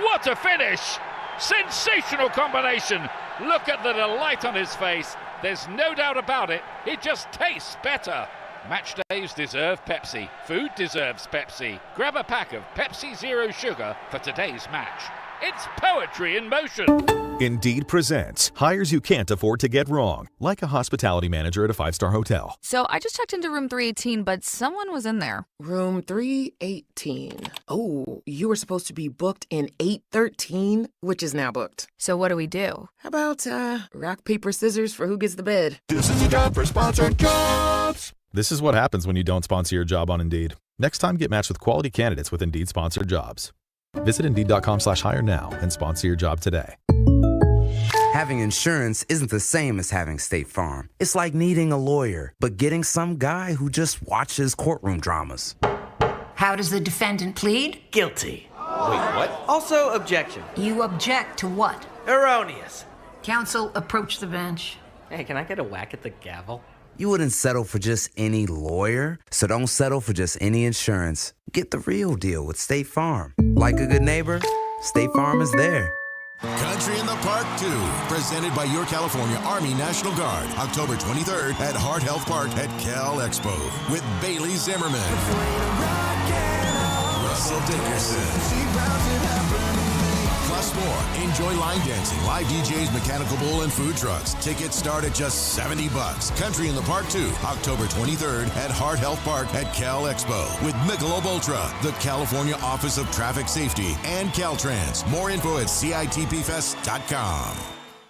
[SPEAKER 30] What a finish. Sensational combination. Look at the delight on his face. There's no doubt about it. It just tastes better. Match days deserve Pepsi. Food deserves Pepsi. Grab a pack of Pepsi Zero Sugar for today's match. It's poetry in motion.
[SPEAKER 18] Indeed presents hires you can't afford to get wrong, like a hospitality manager at a 5-star hotel.
[SPEAKER 19] So I just checked into room 318, but someone was in there.
[SPEAKER 20] Room 318. Oh, you were supposed to be booked in 813, which is now booked.
[SPEAKER 19] So what do we do?
[SPEAKER 20] How about rock, paper, scissors for who gets the bed?
[SPEAKER 18] This is a job for sponsored jobs. This is what happens when you don't sponsor your job on Indeed. Next time, get matched with quality candidates with Indeed sponsored jobs. Visit Indeed.com/hire now and sponsor your job today.
[SPEAKER 21] Having insurance isn't the same as having State Farm. It's like needing a lawyer, but getting some guy who just watches courtroom dramas.
[SPEAKER 22] How does the defendant plead?
[SPEAKER 23] Guilty.
[SPEAKER 21] Wait, what?
[SPEAKER 23] Also, objection.
[SPEAKER 22] You object to what?
[SPEAKER 23] Erroneous.
[SPEAKER 22] Counsel, approach the bench.
[SPEAKER 23] Hey, can I get a whack at the gavel?
[SPEAKER 21] You wouldn't settle for just any lawyer, so don't settle for just any insurance. Get the real deal with State Farm. Like a good neighbor, State Farm is there.
[SPEAKER 12] Country in the Park 2, presented by your California Army National Guard, October 23rd at Hart Health Park at Cal Expo with Bailey Zimmerman, Russell Dickerson. Plus more. Enjoy line dancing, live DJs, mechanical bull, and food trucks. Tickets start at just $70. Country in the Park 2, October 23rd at Hart Health Park at Cal Expo with Michelob Ultra, the California Office of Traffic Safety, and Caltrans. More info at CITPFest.com.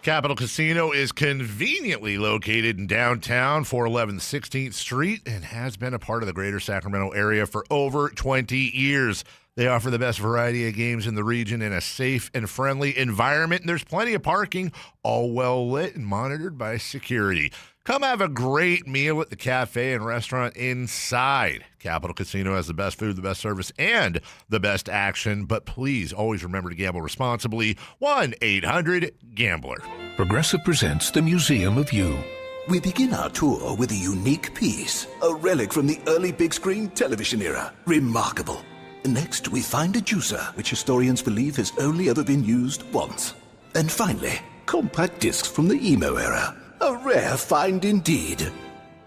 [SPEAKER 1] Capital Casino is conveniently located in downtown, 411 16th Street, and has been a part of the greater Sacramento area for over 20 years. They offer the best variety of games in the region in a safe and friendly environment, and there's plenty of parking, all well lit and monitored by security. Come have a great meal at the cafe and restaurant inside. Capital Casino has the best food, the best service, and the best action, but please always remember to gamble responsibly. 1-800-GAMBLER.
[SPEAKER 2] Progressive presents the Museum of You. We begin our tour with a unique piece, a relic from the early big screen television era. Remarkable. Next, we find a juicer, which historians believe has only ever been used once. And finally, compact discs from the emo era. A rare find indeed.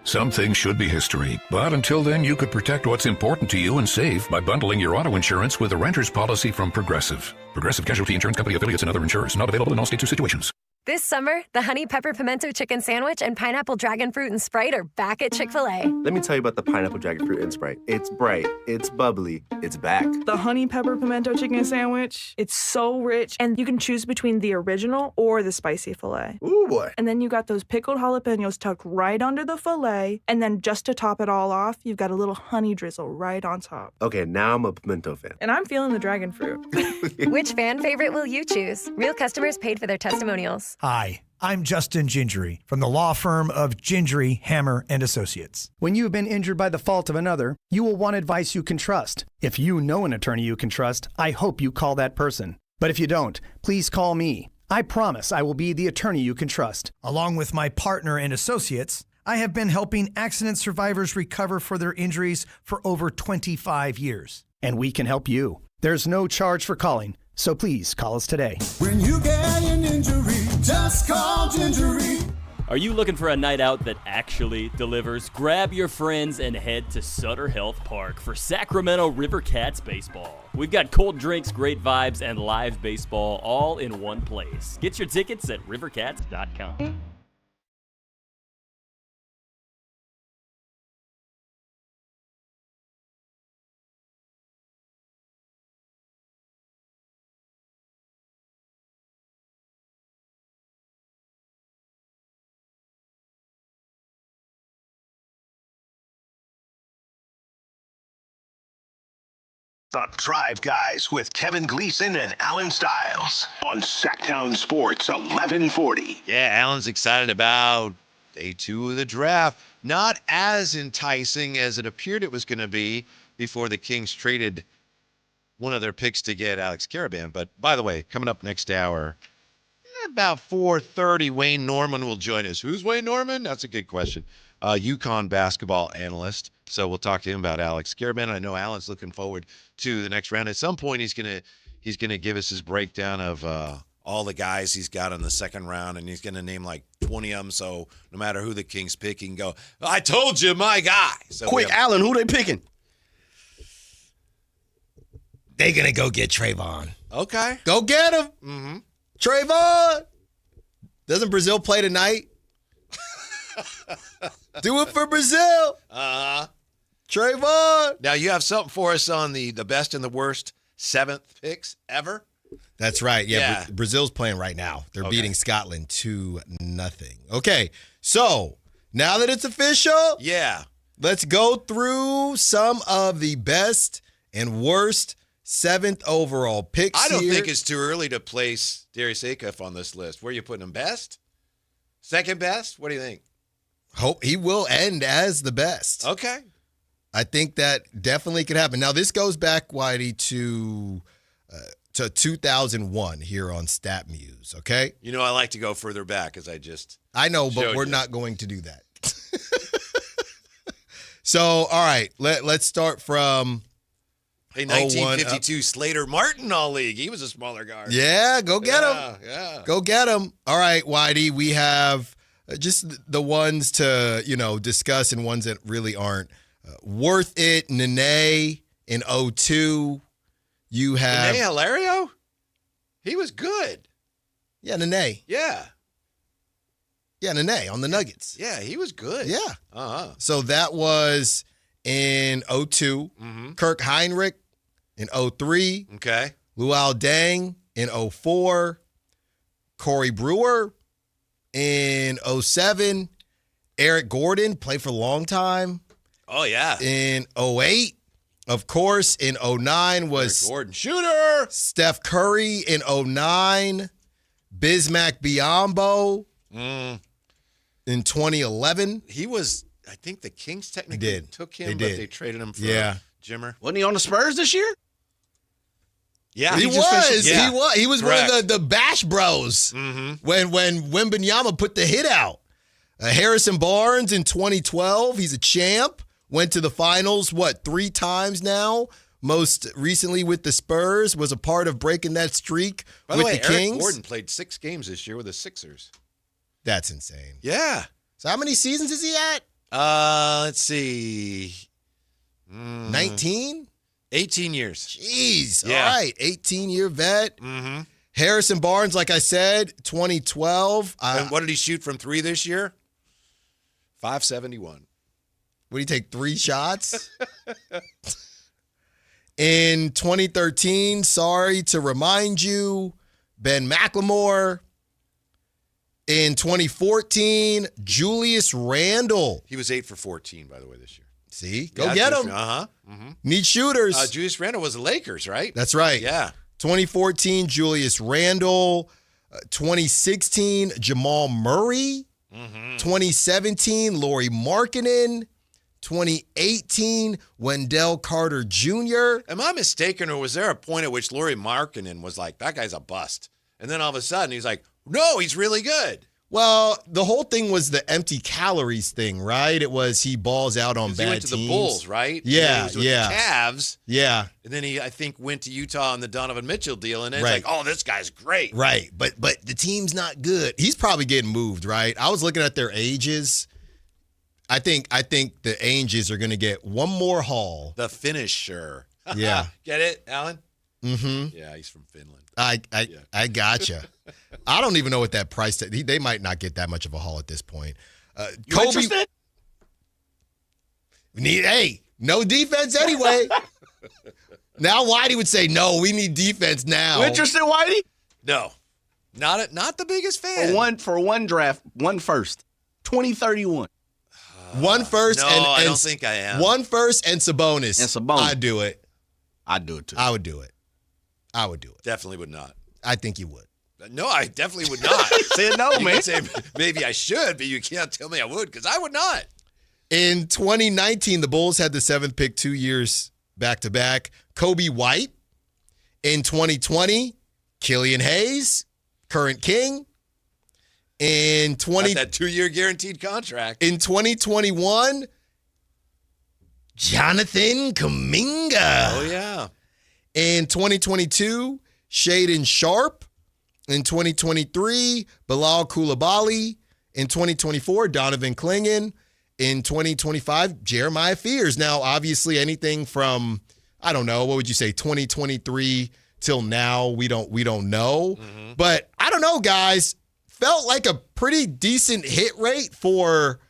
[SPEAKER 12] Some things should be history, but until then, you could protect what's important to you and save by bundling your auto insurance with a renter's policy from Progressive. Progressive Casualty Insurance Company affiliates and other insurers. Not available in all states or situations.
[SPEAKER 4] This summer, the Honey Pepper Pimento Chicken Sandwich and Pineapple Dragon Fruit and Sprite are back at Chick-fil-A.
[SPEAKER 5] Let me tell you about the Pineapple Dragon Fruit and Sprite. It's bright, it's bubbly, it's back.
[SPEAKER 6] The Honey Pepper Pimento Chicken Sandwich, it's so rich, and you can choose between the original or the spicy filet.
[SPEAKER 5] Ooh, boy.
[SPEAKER 6] And then you got those pickled jalapenos tucked right under the filet, and then just to top it all off, you've got a little honey drizzle right on top.
[SPEAKER 5] Okay, now I'm a pimento fan.
[SPEAKER 6] And I'm feeling the dragon fruit.
[SPEAKER 4] Which fan favorite will you choose? Real customers paid for their testimonials.
[SPEAKER 24] Hi, I'm Justin Gingery from the law firm of Gingery, Hammer, and Associates. When you have been injured by the fault of another, you will want advice you can trust. If you know an attorney you can trust, I hope you call that person. But if you don't, please call me. I promise I will be the attorney you can trust. Along with my partner and associates, I have been helping accident survivors recover for their injuries for over 25 years. And we can help you. There's no charge for calling. So please call us today.
[SPEAKER 25] When you get an injury, just call Gingery.
[SPEAKER 26] Are you looking for a night out that actually delivers? Grab your friends and head to Sutter Health Park for Sacramento River Cats baseball. We've got cold drinks, great vibes, and live baseball all in one place. Get your tickets at rivercats.com.
[SPEAKER 7] The Drive Guys with Kevin Gleason and Alan Stiles on Sactown Sports 1140.
[SPEAKER 9] Yeah, Alan's excited about day 2 of the draft. Not as enticing as it appeared it was going to be before the Kings traded one of their picks to get Alex Caravan. But by the way, coming up next hour, about 4:30, Wayne Norman will join us. Who's Wayne Norman? That's a good question. UConn basketball analyst. So we'll talk to him about Alex Caravan. I know Alan's looking forward to the next round. At some point, he's gonna give us his breakdown of all the guys he's got in the second round, and he's gonna name like 20 of them. So no matter who the Kings pick, he can go, "I told you, my guy." So
[SPEAKER 14] quick, Alan, who they picking?
[SPEAKER 27] They gonna go get Trayvon.
[SPEAKER 9] Okay,
[SPEAKER 10] go get him.
[SPEAKER 9] Mm-hmm.
[SPEAKER 10] Trayvon. Doesn't Brazil play tonight? Do it for Brazil. Trayvon.
[SPEAKER 9] Now you have something for us on the best and the worst 7th picks ever.
[SPEAKER 10] That's right. Yeah. Brazil's playing right now. They're beating Scotland 2-0. Okay. So now that it's official, let's go through some of the best and worst 7th overall picks.
[SPEAKER 9] I don't think it's too early to place Darius Acuff on this list. Where are you putting him? Best? Second best? What do you think?
[SPEAKER 10] Hope he will end as the best.
[SPEAKER 9] Okay.
[SPEAKER 10] I think that definitely could happen. Now, this goes back, Whitey, to 2001 here on StatMuse, okay?
[SPEAKER 9] You know, I like to go further back as
[SPEAKER 10] I know, but we're not going to do that. So, all right, let's start from
[SPEAKER 9] Hey, 1952 Slater Martin All-League. He was a smaller guard.
[SPEAKER 10] Yeah, go get him.
[SPEAKER 9] Yeah.
[SPEAKER 10] Go get him. All right, Whitey, we have just the ones to, discuss and ones that really aren't. Worth It, Nene in 02. You have...
[SPEAKER 9] Nene Hilario? He was good.
[SPEAKER 10] Yeah, Nene.
[SPEAKER 9] Yeah.
[SPEAKER 10] Yeah, Nene on the Nuggets.
[SPEAKER 9] Yeah, he was good.
[SPEAKER 10] Yeah.
[SPEAKER 9] Uh-huh.
[SPEAKER 10] So that was in 02.
[SPEAKER 9] Mm-hmm.
[SPEAKER 10] Kirk Heinrich in 03.
[SPEAKER 9] Okay.
[SPEAKER 10] Luol Deng in 04. Corey Brewer in 07. Eric Gordon played for a long time.
[SPEAKER 9] Oh, yeah.
[SPEAKER 10] In 08. Of course, in 09 was
[SPEAKER 9] Eric Gordon shooter.
[SPEAKER 10] Steph Curry in 09. Bismack Biyombo in 2011.
[SPEAKER 9] He was, I think the Kings technically took him, but they traded him for Jimmer.
[SPEAKER 14] Wasn't he on the Spurs this year?
[SPEAKER 9] Yeah,
[SPEAKER 10] he was. He was
[SPEAKER 9] Correct.
[SPEAKER 10] one of the Bash Bros when Wembanyama put the hit out. Harrison Barnes in 2012. He's a champ. Went to the finals, 3 times now? Most recently with the Spurs, was a part of breaking that streak
[SPEAKER 9] By
[SPEAKER 10] with
[SPEAKER 9] the way,
[SPEAKER 10] the Kings.
[SPEAKER 9] Eric Gordon played 6 games this year with the Sixers.
[SPEAKER 10] That's insane.
[SPEAKER 9] Yeah.
[SPEAKER 10] So how many seasons is he at?
[SPEAKER 9] Let's see.
[SPEAKER 10] 19?
[SPEAKER 9] 18 years.
[SPEAKER 10] Jeez.
[SPEAKER 9] Yeah.
[SPEAKER 10] All right. 18-year vet.
[SPEAKER 9] Mm-hmm.
[SPEAKER 10] Harrison Barnes, like I said, 2012.
[SPEAKER 9] And what did he shoot from 3 this year? 571.
[SPEAKER 10] Would he take 3 shots? In 2013, sorry to remind you, Ben McLemore. In 2014, Julius Randle.
[SPEAKER 9] He was 8 for 14, by the way, this year.
[SPEAKER 10] See? Go get him.
[SPEAKER 9] Uh-huh. Mm-hmm.
[SPEAKER 10] Need shooters.
[SPEAKER 9] Julius Randle was the Lakers, right?
[SPEAKER 10] That's right.
[SPEAKER 9] Yeah.
[SPEAKER 10] 2014, Julius Randle. 2016, Jamal Murray. 2017, Lauri Markkanen. 2018, Wendell Carter Jr.
[SPEAKER 9] Am I mistaken, or was there a point at which Lauri Markkanen was like, that guy's a bust? And then all of a sudden, he's like, no, he's really good.
[SPEAKER 10] Well, the whole thing was the empty calories thing, right? It was he balls out on bad teams.
[SPEAKER 9] He went to the Bulls, right?
[SPEAKER 10] Yeah,
[SPEAKER 9] he was with the Cavs.
[SPEAKER 10] Yeah.
[SPEAKER 9] And then he, I think, went to Utah on the Donovan Mitchell deal, and then it's like, oh, this guy's great.
[SPEAKER 10] Right, but the team's not good. He's probably getting moved, right? I was looking at their ages. I think the Angels are going to get one more haul.
[SPEAKER 9] The finisher.
[SPEAKER 10] Yeah.
[SPEAKER 9] Get it, Alan?
[SPEAKER 10] Mm-hmm.
[SPEAKER 9] Yeah, he's from Finland.
[SPEAKER 10] I gotcha. I don't even know what that price. They might not get that much of a haul at this point.
[SPEAKER 9] You
[SPEAKER 10] Kobe.
[SPEAKER 9] interested?
[SPEAKER 10] No defense anyway. Now Whitey would say, no, we need defense now.
[SPEAKER 14] You interested, Whitey?
[SPEAKER 9] No. Not the biggest fan.
[SPEAKER 14] For one draft, one first. 2031.
[SPEAKER 10] One first
[SPEAKER 9] no,
[SPEAKER 10] and
[SPEAKER 9] I don't think I am.
[SPEAKER 10] One first and Sabonis. I'd do it.
[SPEAKER 14] I'd do it too.
[SPEAKER 10] I would do it.
[SPEAKER 9] Definitely would not.
[SPEAKER 10] I think you would.
[SPEAKER 9] No, I definitely would not.
[SPEAKER 14] Say no,
[SPEAKER 9] you
[SPEAKER 14] man.
[SPEAKER 9] can say maybe I should, but you can't tell me I would, because I would not.
[SPEAKER 10] In 2019, the Bulls had the 7th pick 2 years back-to-back. Kobe White. In 2020, Killian Hayes, current King. In
[SPEAKER 9] Got that 2-year guaranteed contract.
[SPEAKER 10] In 2021, Jonathan Kuminga.
[SPEAKER 9] Oh, yeah.
[SPEAKER 10] In 2022, Shaedon Sharpe. In 2023, Bilal Coulibaly. In 2024, Donovan Clingan. In 2025, Jeremiah Fears. Now, obviously, anything from, I don't know, what would you say, 2023 till now, we don't know.
[SPEAKER 9] Mm-hmm.
[SPEAKER 10] But I don't know, guys. Felt like a pretty decent hit rate for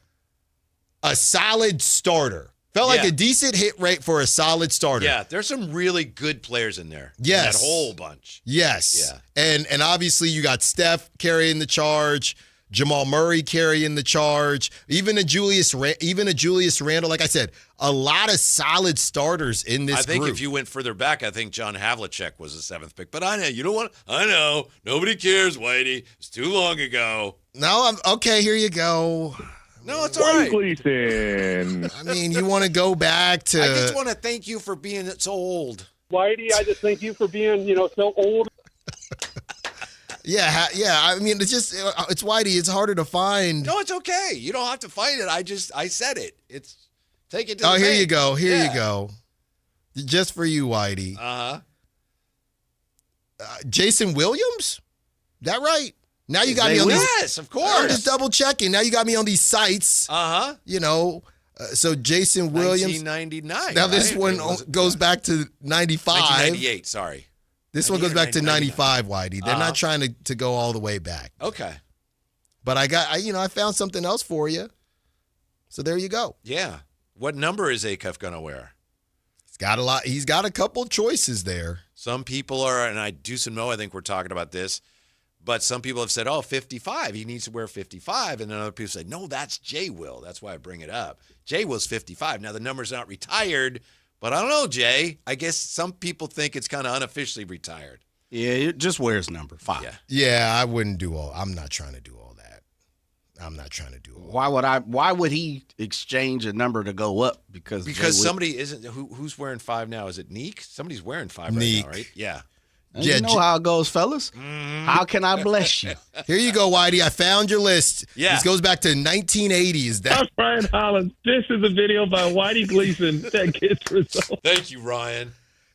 [SPEAKER 10] a solid starter. Felt like a decent hit rate for a solid starter.
[SPEAKER 9] Yeah, there's some really good players in there.
[SPEAKER 10] Yes.
[SPEAKER 9] That whole bunch.
[SPEAKER 10] Yes.
[SPEAKER 9] Yeah.
[SPEAKER 10] And obviously you got Steph carrying the charge, Jamal Murray carrying the charge, even a Julius Randle. Like I said, a lot of solid starters in this group.
[SPEAKER 9] I think if you went further back, I think John Havlicek was the 7th pick. But I know, you don't want. I know. Nobody cares, Whitey. It's too long ago.
[SPEAKER 10] No, okay, here you go.
[SPEAKER 9] No, it's all right.
[SPEAKER 10] I mean, you want to go back to.
[SPEAKER 9] I just want to thank you for being so old.
[SPEAKER 3] Whitey, I just thank you for being, so old.
[SPEAKER 10] Yeah. I mean, it's Whitey. It's harder to find.
[SPEAKER 9] No, it's okay. You don't have to find it. I said it. Take it to the
[SPEAKER 10] here
[SPEAKER 9] bank.
[SPEAKER 10] you go. Here you go. Just for you, Whitey. Jason Williams? Is that right? Now you got me on these.
[SPEAKER 9] Yes, of course.
[SPEAKER 10] I'm just double checking. Now you got me on these sites. So Jason Williams.
[SPEAKER 9] 1999.
[SPEAKER 10] Now this
[SPEAKER 9] right?
[SPEAKER 10] one goes back to 95.
[SPEAKER 9] 1998, sorry.
[SPEAKER 10] This one goes back to 95, Whitey. They're not trying to go all the way back.
[SPEAKER 9] Okay.
[SPEAKER 10] But I found something else for you. So there you go.
[SPEAKER 9] Yeah. What number is Acuff going to wear?
[SPEAKER 10] He's got a couple choices there.
[SPEAKER 9] Some people are, and Deuce and Mo, I think we're talking about this, but some people have said, 55. He needs to wear 55. And then other people say, no, that's Jay Will. That's why I bring it up. Jay Will's 55. Now, the number's not retired, but I don't know, Jay. I guess some people think it's kind of unofficially retired.
[SPEAKER 14] Yeah, it just wears number 5.
[SPEAKER 10] Yeah, I wouldn't do all. I'm not trying to do all that.
[SPEAKER 14] Why would he exchange a number to go up? Because
[SPEAKER 9] somebody isn't. Who's wearing 5 now? Is it Neek? Somebody's wearing 5 right now, right? Yeah.
[SPEAKER 14] You know how it goes, fellas. How can I bless you?
[SPEAKER 10] Here you go, Whitey. I found your list.
[SPEAKER 9] Yeah.
[SPEAKER 10] This goes back to 1980s.
[SPEAKER 3] That's Brian Hollins. This is a video by Whitey Gleason that gets results.
[SPEAKER 9] Thank you, Ryan.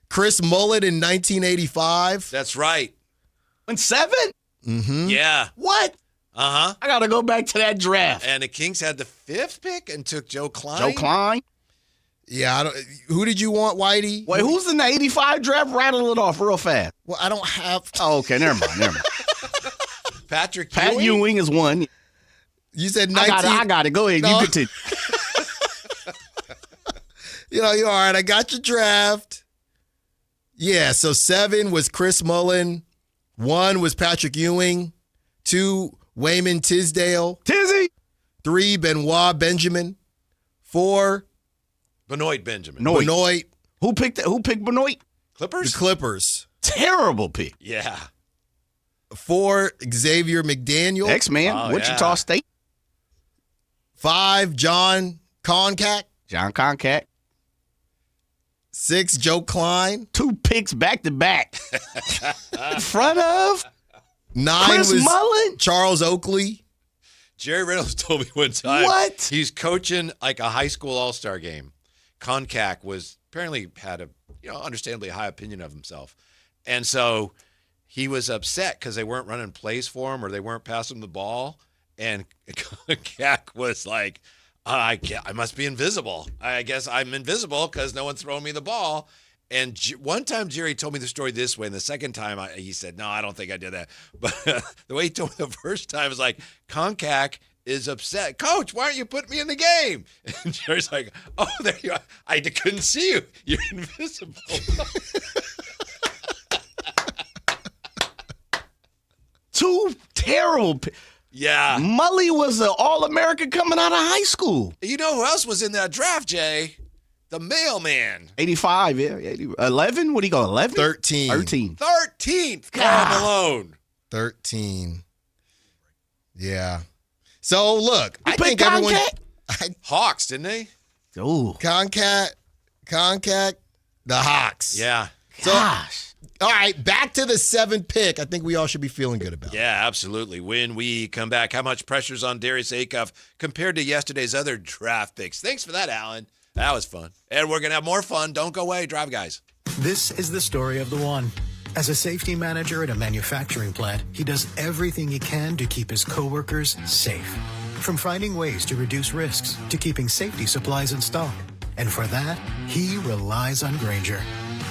[SPEAKER 10] Chris Mullet in 1985.
[SPEAKER 9] That's right.
[SPEAKER 14] Went 7?
[SPEAKER 10] Mm-hmm.
[SPEAKER 9] Yeah.
[SPEAKER 14] What?
[SPEAKER 9] Uh-huh.
[SPEAKER 14] I got to go back to that draft.
[SPEAKER 9] And the Kings had the 5th pick and took Joe Klein.
[SPEAKER 10] Yeah, who did you want, Whitey?
[SPEAKER 14] Wait, who's in the 85 draft? Rattle it off real fast.
[SPEAKER 10] Well, I don't have.
[SPEAKER 14] Oh, okay, never mind.
[SPEAKER 9] Pat
[SPEAKER 14] Ewing is one.
[SPEAKER 10] You said
[SPEAKER 14] 19. I got it. Go ahead.
[SPEAKER 10] No.
[SPEAKER 14] You continue.
[SPEAKER 10] You're all right. I got your draft. Yeah, so 7 was Chris Mullen. 1 was Patrick Ewing. 2, Wayman Tisdale.
[SPEAKER 14] Tizzy.
[SPEAKER 10] 3, Benoit Benjamin. 4,
[SPEAKER 9] Benoit Benjamin.
[SPEAKER 10] Benoit.
[SPEAKER 14] Who picked Benoit?
[SPEAKER 9] Clippers?
[SPEAKER 10] The Clippers.
[SPEAKER 14] Terrible pick.
[SPEAKER 9] Yeah.
[SPEAKER 10] 4, Xavier McDaniel.
[SPEAKER 14] X-Man. Wichita State.
[SPEAKER 10] 5, John Concack. 6, Joe Klein.
[SPEAKER 14] 2 picks back to back. In front of
[SPEAKER 10] 9
[SPEAKER 14] Chris
[SPEAKER 10] was
[SPEAKER 14] Mullen.
[SPEAKER 10] Charles Oakley.
[SPEAKER 9] Jerry Reynolds told me one time.
[SPEAKER 14] What?
[SPEAKER 9] He's coaching like a high school all-star game. Concack was apparently had a understandably high opinion of himself. And so he was upset because they weren't running plays for him or they weren't passing him the ball. And Concack was like, I must be invisible. I guess I'm invisible because no one's throwing me the ball. And one time Jerry told me the story this way, and the second time he said, no, I don't think I did that. But the way he told me the first time was like, Concack is upset. Coach, why aren't you putting me in the game? And Jerry's like, oh, there you are. I couldn't see you. You're invisible.
[SPEAKER 14] Two terrible.
[SPEAKER 9] Yeah.
[SPEAKER 14] Mully was an All-American coming out of high school.
[SPEAKER 9] You know who else was in that draft, Jay? The mailman.
[SPEAKER 14] 85, yeah. 11? What do you go, 11?
[SPEAKER 10] 13.
[SPEAKER 9] 13th. Karl Malone.
[SPEAKER 10] 13. Yeah. So, look, I think
[SPEAKER 14] everyone...
[SPEAKER 9] Hawks, didn't they?
[SPEAKER 14] Ooh.
[SPEAKER 10] Concack, the Hawks.
[SPEAKER 9] Yeah.
[SPEAKER 14] Gosh.
[SPEAKER 10] All right, back to the 7th pick. I think we all should be feeling good about it.
[SPEAKER 9] Yeah, absolutely. When we come back, how much pressure's on Darius Acuff compared to yesterday's other draft picks? Thanks for that, Alan. That was fun. And we're going to have more fun. Don't go away. Drive, guys.
[SPEAKER 8] This is the story of the one. As a safety manager at a manufacturing plant, he does everything he can to keep his coworkers safe. From finding ways to reduce risks to keeping safety supplies in stock. And for that, he relies on Grainger.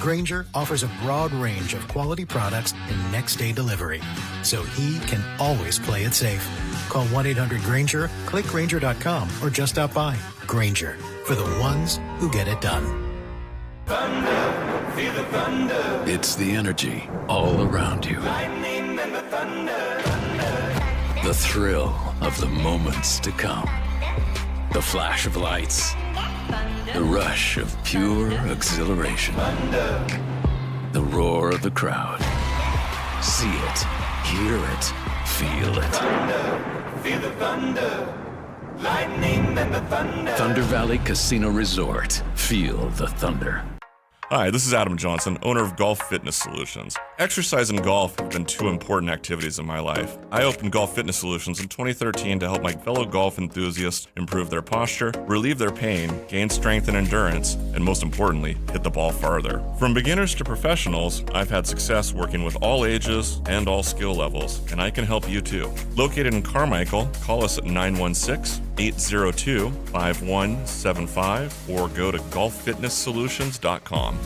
[SPEAKER 8] Grainger offers a broad range of quality products and next-day delivery, so he can always play it safe. Call 1-800-GRAINGER, click Grainger.com, or just stop by. Grainger, for the ones who get it done.
[SPEAKER 11] Thunder, feel the thunder.
[SPEAKER 13] It's the energy all around you.
[SPEAKER 11] Lightning and the thunder.
[SPEAKER 13] The thrill of the moments to come. The flash of lights. The rush of pure exhilaration. The roar of the crowd. See it, hear it, feel it.
[SPEAKER 11] Thunder, feel the thunder. Lightning and the thunder.
[SPEAKER 13] Thunder Valley Casino Resort. Feel the thunder.
[SPEAKER 15] Hi, this is Adam Johnson, owner of Golf Fitness Solutions. Exercise and golf have been two important activities in my life. I opened Golf Fitness Solutions in 2013 to help my fellow golf enthusiasts improve their posture, relieve their pain, gain strength and endurance, and most importantly, hit the ball farther. From beginners to professionals, I've had success working with all ages and all skill levels, and I can help you too. Located in Carmichael, call us at 916-802-5175 or go to golffitnesssolutions.com.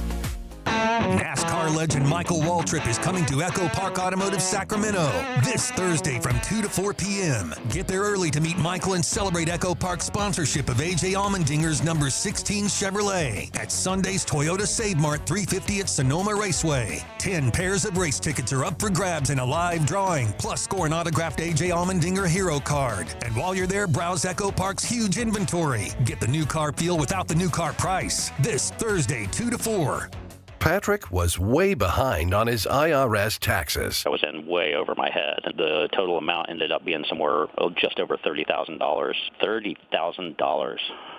[SPEAKER 16] NASCAR legend Michael Waltrip is coming to Echo Park Automotive Sacramento this Thursday from 2 to 4 p.m. Get there early to meet Michael and celebrate Echo Park's sponsorship of A.J. Allmendinger's number 16 Chevrolet at Sunday's Toyota Save Mart 350 at Sonoma Raceway. 10 pairs of race tickets are up for grabs in a live drawing, plus score an autographed A.J. Allmendinger hero card. And while you're there, browse Echo Park's huge inventory. Get the new car feel without the new car price. This Thursday, 2 to 4.
[SPEAKER 17] Patrick was way behind on his IRS taxes.
[SPEAKER 18] I was in way over my head. The total amount ended up being somewhere just over $30,000. $30,000.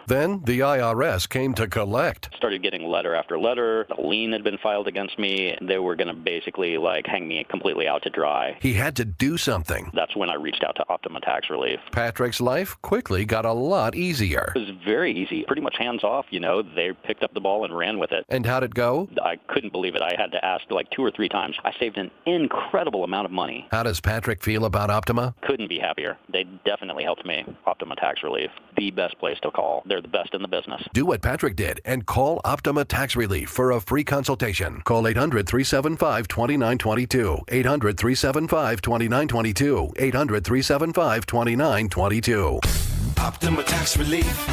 [SPEAKER 17] Then the IRS came to collect.
[SPEAKER 18] Started getting letter after letter. A lien had been filed against me. They were going to basically hang me completely out to dry.
[SPEAKER 17] He had to do something.
[SPEAKER 18] That's when I reached out to Optima Tax Relief.
[SPEAKER 17] Patrick's life quickly got a lot easier.
[SPEAKER 18] It was very easy, pretty much hands off. They picked up the ball and ran with it.
[SPEAKER 17] And how'd it go?
[SPEAKER 18] I couldn't believe it. I had to ask 2 or 3 times. I saved an incredible amount of money.
[SPEAKER 17] How does Patrick feel about Optima?
[SPEAKER 18] Couldn't be happier. They definitely helped me. Optima Tax Relief, the best place to call. They're the best in the business.
[SPEAKER 17] Do what Patrick did and call Optima Tax Relief for a free consultation. Call 800-375-2922. 800-375-2922. 800-375-2922.
[SPEAKER 25] Optima Tax Relief.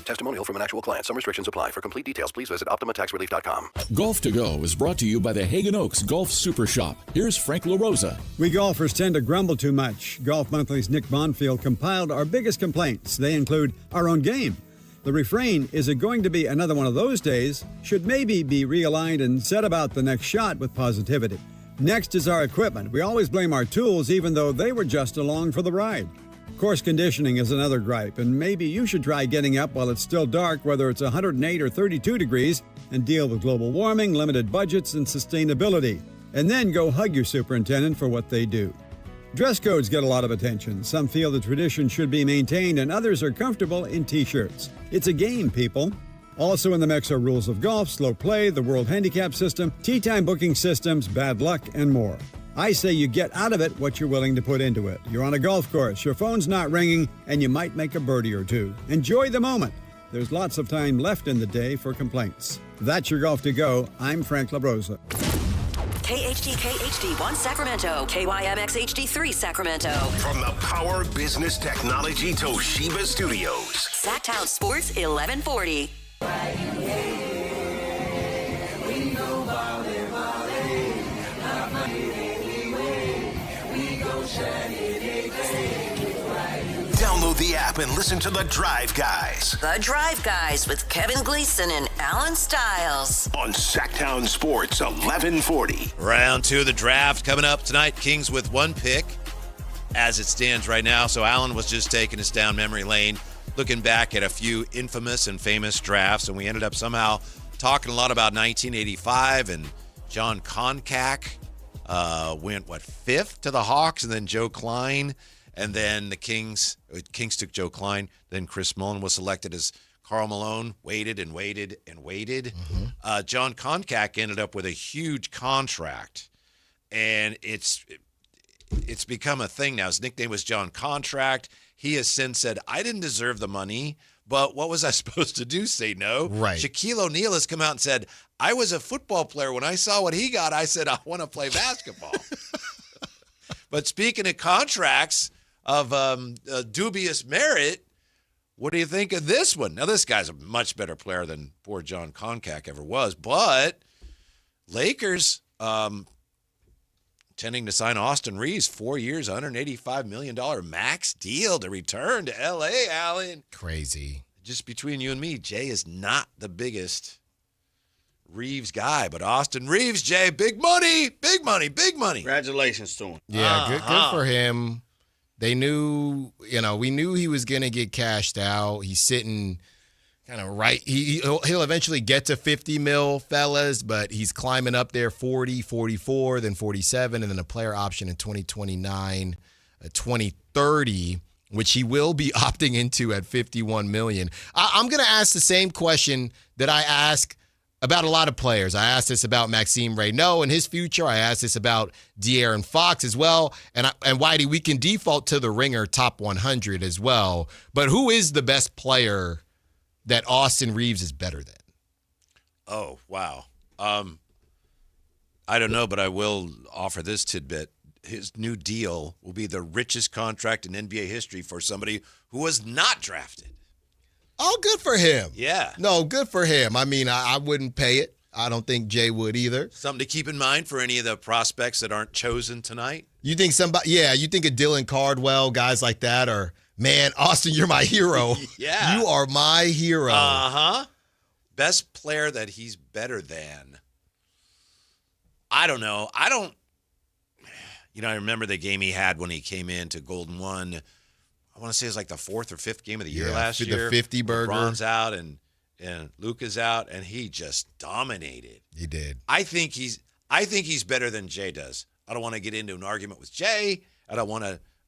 [SPEAKER 17] Testimonial from an actual client. Some restrictions apply. For complete details, please visit OptimaTaxRelief.com.
[SPEAKER 19] Golf to Go is brought to you by the Hagen Oaks Golf Super Shop. Here's Frank LaRosa.
[SPEAKER 20] We golfers tend to grumble too much. Golf Monthly's Nick Bonfield compiled our biggest complaints. They include our own game. The refrain, is it going to be another one of those days, should maybe be realigned and said about the next shot with positivity. Next is our equipment. We always blame our tools even though they were just along for the ride. Course conditioning is another gripe, and maybe you should try getting up while it's still dark, whether it's 108 or 32 degrees, and deal with global warming, limited budgets, and sustainability. And then go hug your superintendent for what they do. Dress codes get a lot of attention. Some feel the tradition should be maintained, and others are comfortable in T-shirts. It's a game, people. Also in the mix are rules of golf, slow play, the World Handicap System, tee time booking systems, bad luck, and more. I say you get out of it what you're willing to put into it. You're on a golf course, your phone's not ringing, and you might make a birdie or two. Enjoy the moment. There's lots of time left in the day for complaints. That's your Golf to Go. I'm Frank LaRosa.
[SPEAKER 22] KHD HD1 Sacramento, KYMX HD3 Sacramento.
[SPEAKER 7] From the Power Business Technology Toshiba Studios.
[SPEAKER 22] Sactown Sports 1140.
[SPEAKER 7] Download the app and listen to The Drive Guys.
[SPEAKER 22] The Drive Guys with Kevin Gleason and Alan Stiles.
[SPEAKER 7] On Sactown Sports 1140.
[SPEAKER 9] Round 2 of the draft coming up tonight. Kings with 1 pick as it stands right now. So Alan was just taking us down memory lane, looking back at a few infamous and famous drafts, and we ended up somehow talking a lot about 1985, and John Koncak went, 5th to the Hawks, and then Joe Klein, and then the Kings took Joe Klein, then Chris Mullin was selected as Karl Malone, waited and waited and waited. Mm-hmm. John Koncak ended up with a huge contract, and it's become a thing now. His nickname was John Contract. He has since said, I didn't deserve the money, but what was I supposed to do? Say no?
[SPEAKER 10] Right.
[SPEAKER 9] Shaquille O'Neal has come out and said, I was a football player. When I saw what he got, I said, I want to play basketball. But speaking of contracts of dubious merit, what do you think of this one? Now, this guy's a much better player than poor John Koncak ever was, but Lakers intending to sign Austin Reeves, 4 years, $185 million max deal to return to L.A., Allen.
[SPEAKER 10] Crazy.
[SPEAKER 9] Just between you and me, Jay is not the biggest Reeves guy, but Austin Reeves, Jay, big money, big money, big money.
[SPEAKER 14] Congratulations to him.
[SPEAKER 10] Yeah, good for him. They knew, we knew he was going to get cashed out. He's sitting kind of right. He'll eventually get to 50 mil, fellas, but he's climbing up there, 40, 44, then 47, and then a player option in 2029, 2030, which he will be opting into at $51 million. I'm going to ask the same question that I ask about a lot of players. I asked this about Maxime Reynaud and his future. I asked this about De'Aaron Fox as well. And Whitey, we can default to the Ringer top 100 as well. But who is the best player that Austin Reeves is better than?
[SPEAKER 9] Oh, wow. I don't know, but I will offer this tidbit. His new deal will be the richest contract in NBA history for somebody who was not drafted.
[SPEAKER 10] Oh, good for him.
[SPEAKER 9] Yeah.
[SPEAKER 10] No, good for him. I mean, I wouldn't pay it. I don't think Jay would either.
[SPEAKER 9] Something to keep in mind for any of the prospects that aren't chosen tonight.
[SPEAKER 10] You think you think of Dylan Cardwell, guys like that, or, man, Austin, you're my hero.
[SPEAKER 9] Yeah.
[SPEAKER 10] You are my hero.
[SPEAKER 9] Uh-huh. Best player that he's better than. I don't know. I remember the game he had when he came into Golden One. I want to say it was like the 4th or 5th game of the year last year.
[SPEAKER 10] The 50 burger.
[SPEAKER 9] LeBron's out and Luka's out, and he just dominated.
[SPEAKER 10] He did.
[SPEAKER 9] I think he's better than Jay does. I don't want to get into an argument with Jay. I don't want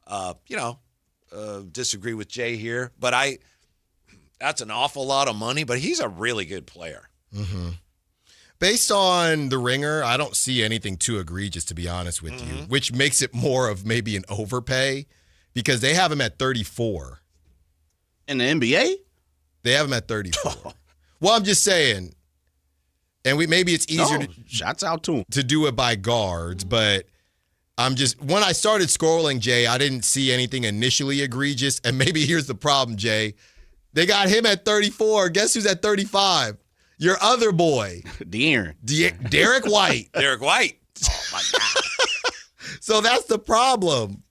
[SPEAKER 9] to, disagree with Jay here. But that's an awful lot of money. But he's a really good player.
[SPEAKER 10] Mm-hmm. Based on the Ringer, I don't see anything too egregious, to be honest with you, which makes it more of maybe an overpay. Because they have him at 34.
[SPEAKER 14] In the NBA?
[SPEAKER 10] They have him at 34. Well, I'm just saying, and maybe it's easier
[SPEAKER 14] shots out to him
[SPEAKER 10] to do it by guards, but when I started scrolling, Jay, I didn't see anything initially egregious, and maybe here's the problem, Jay. They got him at 34. Guess who's at 35? Your other boy.
[SPEAKER 14] Derek
[SPEAKER 10] White.
[SPEAKER 9] Derek White. Oh, my God.
[SPEAKER 10] So that's the problem.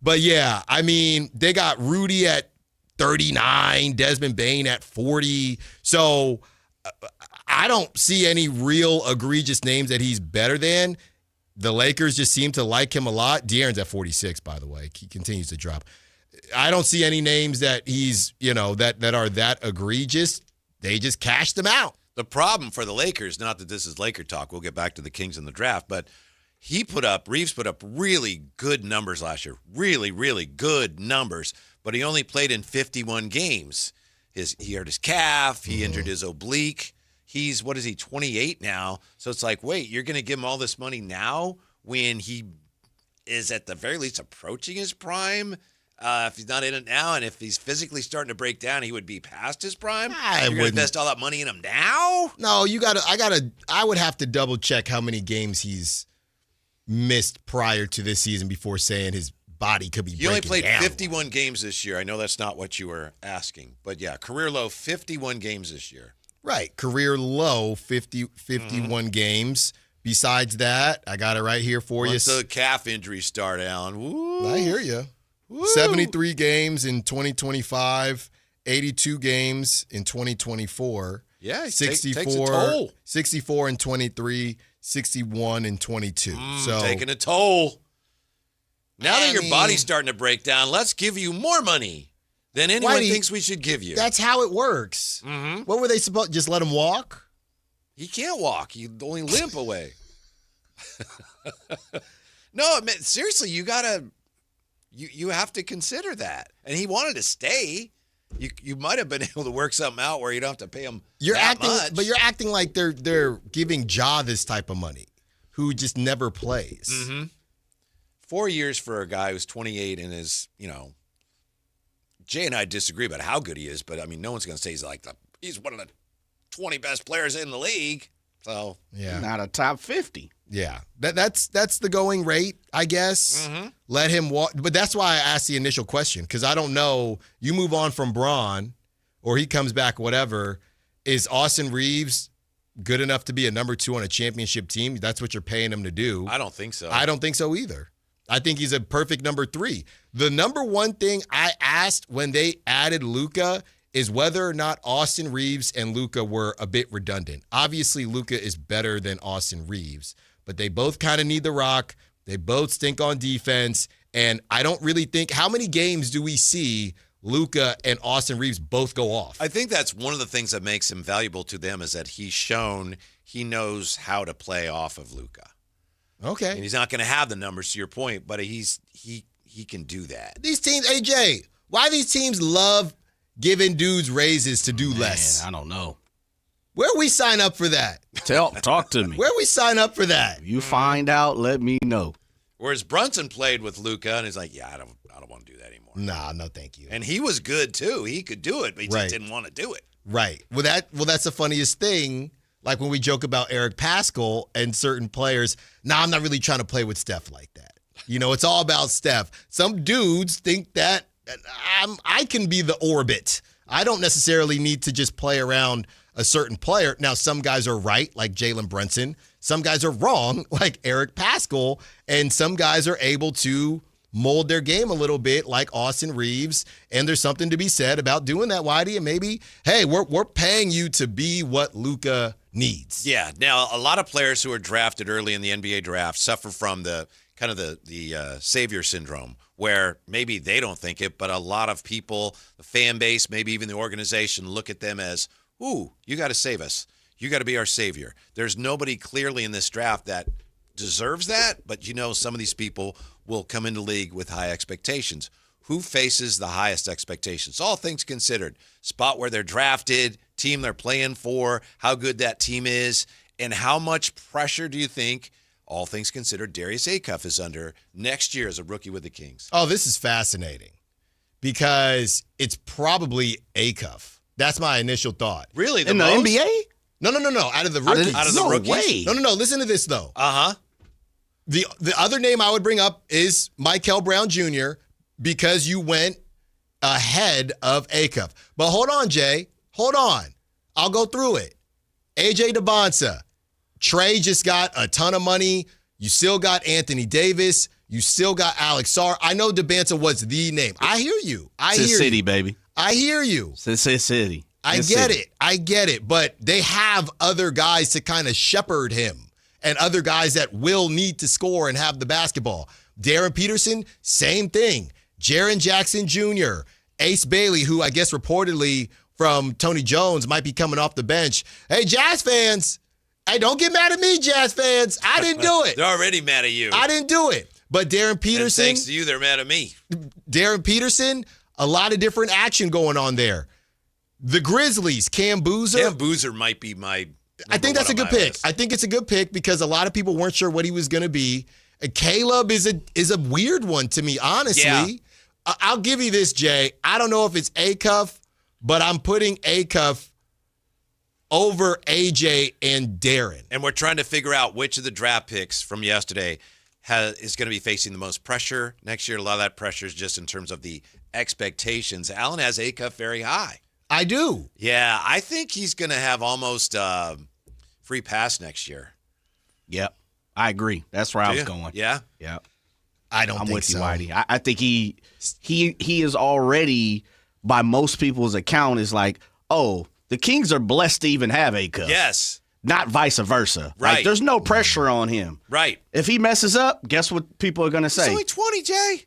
[SPEAKER 10] But, yeah, I mean, they got Rudy at 39, Desmond Bane at 40. So I don't see any real egregious names that he's better than. The Lakers just seem to like him a lot. De'Aaron's at 46, by the way. He continues to drop. I don't see any names that he's, that are that egregious. They just cashed them out.
[SPEAKER 9] The problem for the Lakers, not that this is Laker talk, we'll get back to the Kings in the draft, but Reeves put up really good numbers last year. Really, really good numbers. But he only played in 51 games. He hurt his calf. He injured his oblique. He's, 28 now? So it's like, wait, you're going to give him all this money now when he is at the very least approaching his prime? If he's not in it now, and if he's physically starting to break down, he would be past his prime. You're going to invest all that money in him now?
[SPEAKER 10] No, I would have to double check how many games he's missed prior to this season before saying his body could be breaking down.
[SPEAKER 9] He only played 51 games this year. I know that's not what you were asking. But, yeah, career low 51 games this year.
[SPEAKER 10] Right. Career low 51 games. Besides that, I got it right here for you.
[SPEAKER 9] Once the calf injuries start, Alan. Woo.
[SPEAKER 10] I hear you. 73 games in 2025, 82 games in 2024.
[SPEAKER 9] Yeah,
[SPEAKER 10] 64,
[SPEAKER 9] takes a toll.
[SPEAKER 10] 64 in 23, 61 in 22. So
[SPEAKER 9] taking a toll. Now that your body's starting to break down, let's give you more money than anyone thinks we should give you.
[SPEAKER 10] That's how it works.
[SPEAKER 9] Mm-hmm.
[SPEAKER 10] What were they supposed? Just let him walk?
[SPEAKER 9] He can't walk. He only limp away. No, seriously, you gotta. You have to consider that. And he wanted to stay. You might have been able to work something out where you don't have to pay him much.
[SPEAKER 10] But you're acting like they're giving Ja this type of money, who just never plays.
[SPEAKER 9] Mm-hmm. 4 years for a guy who's 28 and is, Jay and I disagree about how good he is, but I mean, no one's going to say he's one of the 20 best players in the league. So
[SPEAKER 10] yeah,
[SPEAKER 14] not a top 50.
[SPEAKER 10] Yeah, that's the going rate, I guess.
[SPEAKER 9] Mm-hmm.
[SPEAKER 10] Let him walk. But that's why I asked the initial question, because I don't know. You move on from Braun, or he comes back, whatever. Is Austin Reeves good enough to be a number 2 on a championship team? That's what you're paying him to do.
[SPEAKER 9] I don't think so.
[SPEAKER 10] I don't think so either. I think he's a perfect number 3. The number one thing I asked when they added Luka is whether or not Austin Reeves and Luka were a bit redundant. Obviously, Luka is better than Austin Reeves, but they both kind of need the rock. They both stink on defense, and I don't really think – how many games do we see Luka and Austin Reeves both go off.
[SPEAKER 9] I think that's one of the things that makes him valuable to them is that he's shown he knows how to play off of Luka.
[SPEAKER 10] Okay.
[SPEAKER 9] And he's not going to have the numbers to your point, but he can do that.
[SPEAKER 10] These teams, AJ, why these teams love giving dudes raises to do less?
[SPEAKER 14] I don't know.
[SPEAKER 10] Where we sign up for that?
[SPEAKER 14] Talk to me.
[SPEAKER 10] Where we sign up for that?
[SPEAKER 14] You find out, let me know.
[SPEAKER 9] Whereas Brunson played with Luka and he's like, yeah, I don't want to do that anymore.
[SPEAKER 10] Nah, no, thank you.
[SPEAKER 9] And he was good too. He could do it, but he just didn't want to do it.
[SPEAKER 10] Right. Well, that's the funniest thing. Like when we joke about Eric Paschall and certain players. I'm not really trying to play with Steph like that. It's all about Steph. Some dudes think that I can be the orbit. I don't necessarily need to just play around a certain player. Now, some guys are right, like Jalen Brunson. Some guys are wrong, like Eric Paschall. And some guys are able to mold their game a little bit, like Austin Reeves. And there's something to be said about doing that, Whitey. And maybe, hey, we're paying you to be what Luka needs.
[SPEAKER 9] Yeah. Now, a lot of players who are drafted early in the NBA draft suffer from the kind of the savior syndrome, where maybe they don't think it, but a lot of people, the fan base, maybe even the organization, look at them as, ooh, you got to save us. You got to be our savior. There's nobody clearly in this draft that deserves that, but some of these people will come into league with high expectations. Who faces the highest expectations? All things considered. Spot where they're drafted, team they're playing for, how good that team is, and how much pressure do you think, all things considered, Darius Acuff is under next year as a rookie with the Kings?
[SPEAKER 10] Oh, this is fascinating because it's probably Acuff. That's my initial thought.
[SPEAKER 9] Really?
[SPEAKER 14] In the NBA?
[SPEAKER 10] No. Out of the rookies.
[SPEAKER 9] Out of the rookies?
[SPEAKER 14] Way.
[SPEAKER 10] No. Listen to this, though.
[SPEAKER 9] Uh-huh.
[SPEAKER 10] The other name I would bring up is Michael Brown Jr. because you went ahead of Acuff. But hold on, Jay. Hold on. I'll go through it. AJ DeBonsa. Trey just got a ton of money. You still got Anthony Davis. You still got Alex Sarr. I know DeBanza was the name. I hear you.
[SPEAKER 14] City, baby.
[SPEAKER 10] I hear you.
[SPEAKER 14] City.
[SPEAKER 10] I get it. But they have other guys to kind of shepherd him and other guys that will need to score and have the basketball. Darren Peterson, same thing. Jaren Jackson Jr., Ace Bailey, who I guess reportedly from Tony Jones might be coming off the bench. Hey, Jazz fans. Hey, don't get mad at me, Jazz fans. I didn't do it.
[SPEAKER 9] They're already mad at you.
[SPEAKER 10] I didn't do it. But Darren Peterson.
[SPEAKER 9] And thanks to you, they're mad at me.
[SPEAKER 10] Darren Peterson, a lot of different action going on there. The Grizzlies, Cam Boozer.
[SPEAKER 9] Cam Boozer might be my
[SPEAKER 10] I think that's a good pick.
[SPEAKER 9] List.
[SPEAKER 10] I think it's a good pick because a lot of people weren't sure what he was going to be. Caleb is a weird one to me, honestly.
[SPEAKER 9] Yeah.
[SPEAKER 10] I'll give you this, Jay. I don't know if it's Acuff, but I'm putting Acuff over AJ and Darren.
[SPEAKER 9] And we're trying to figure out which of the draft picks from yesterday is going to be facing the most pressure next year. A lot of that pressure is just in terms of the expectations. Allen has Acuff very high.
[SPEAKER 10] I do.
[SPEAKER 9] Yeah, I think he's going to have almost free pass next year.
[SPEAKER 14] Yep, I agree. That's where I was going.
[SPEAKER 9] Yeah?
[SPEAKER 14] Yep.
[SPEAKER 10] I don't think so.
[SPEAKER 14] I'm with you, Whitey. I think he is already, by most people's account, is like, oh, the Kings are blessed to even have Acuff.
[SPEAKER 9] Yes.
[SPEAKER 14] Not vice versa.
[SPEAKER 9] Right.
[SPEAKER 14] Like, there's no pressure on him.
[SPEAKER 9] Right.
[SPEAKER 14] If he messes up, guess what people are going to say?
[SPEAKER 9] He's only 20, Jay.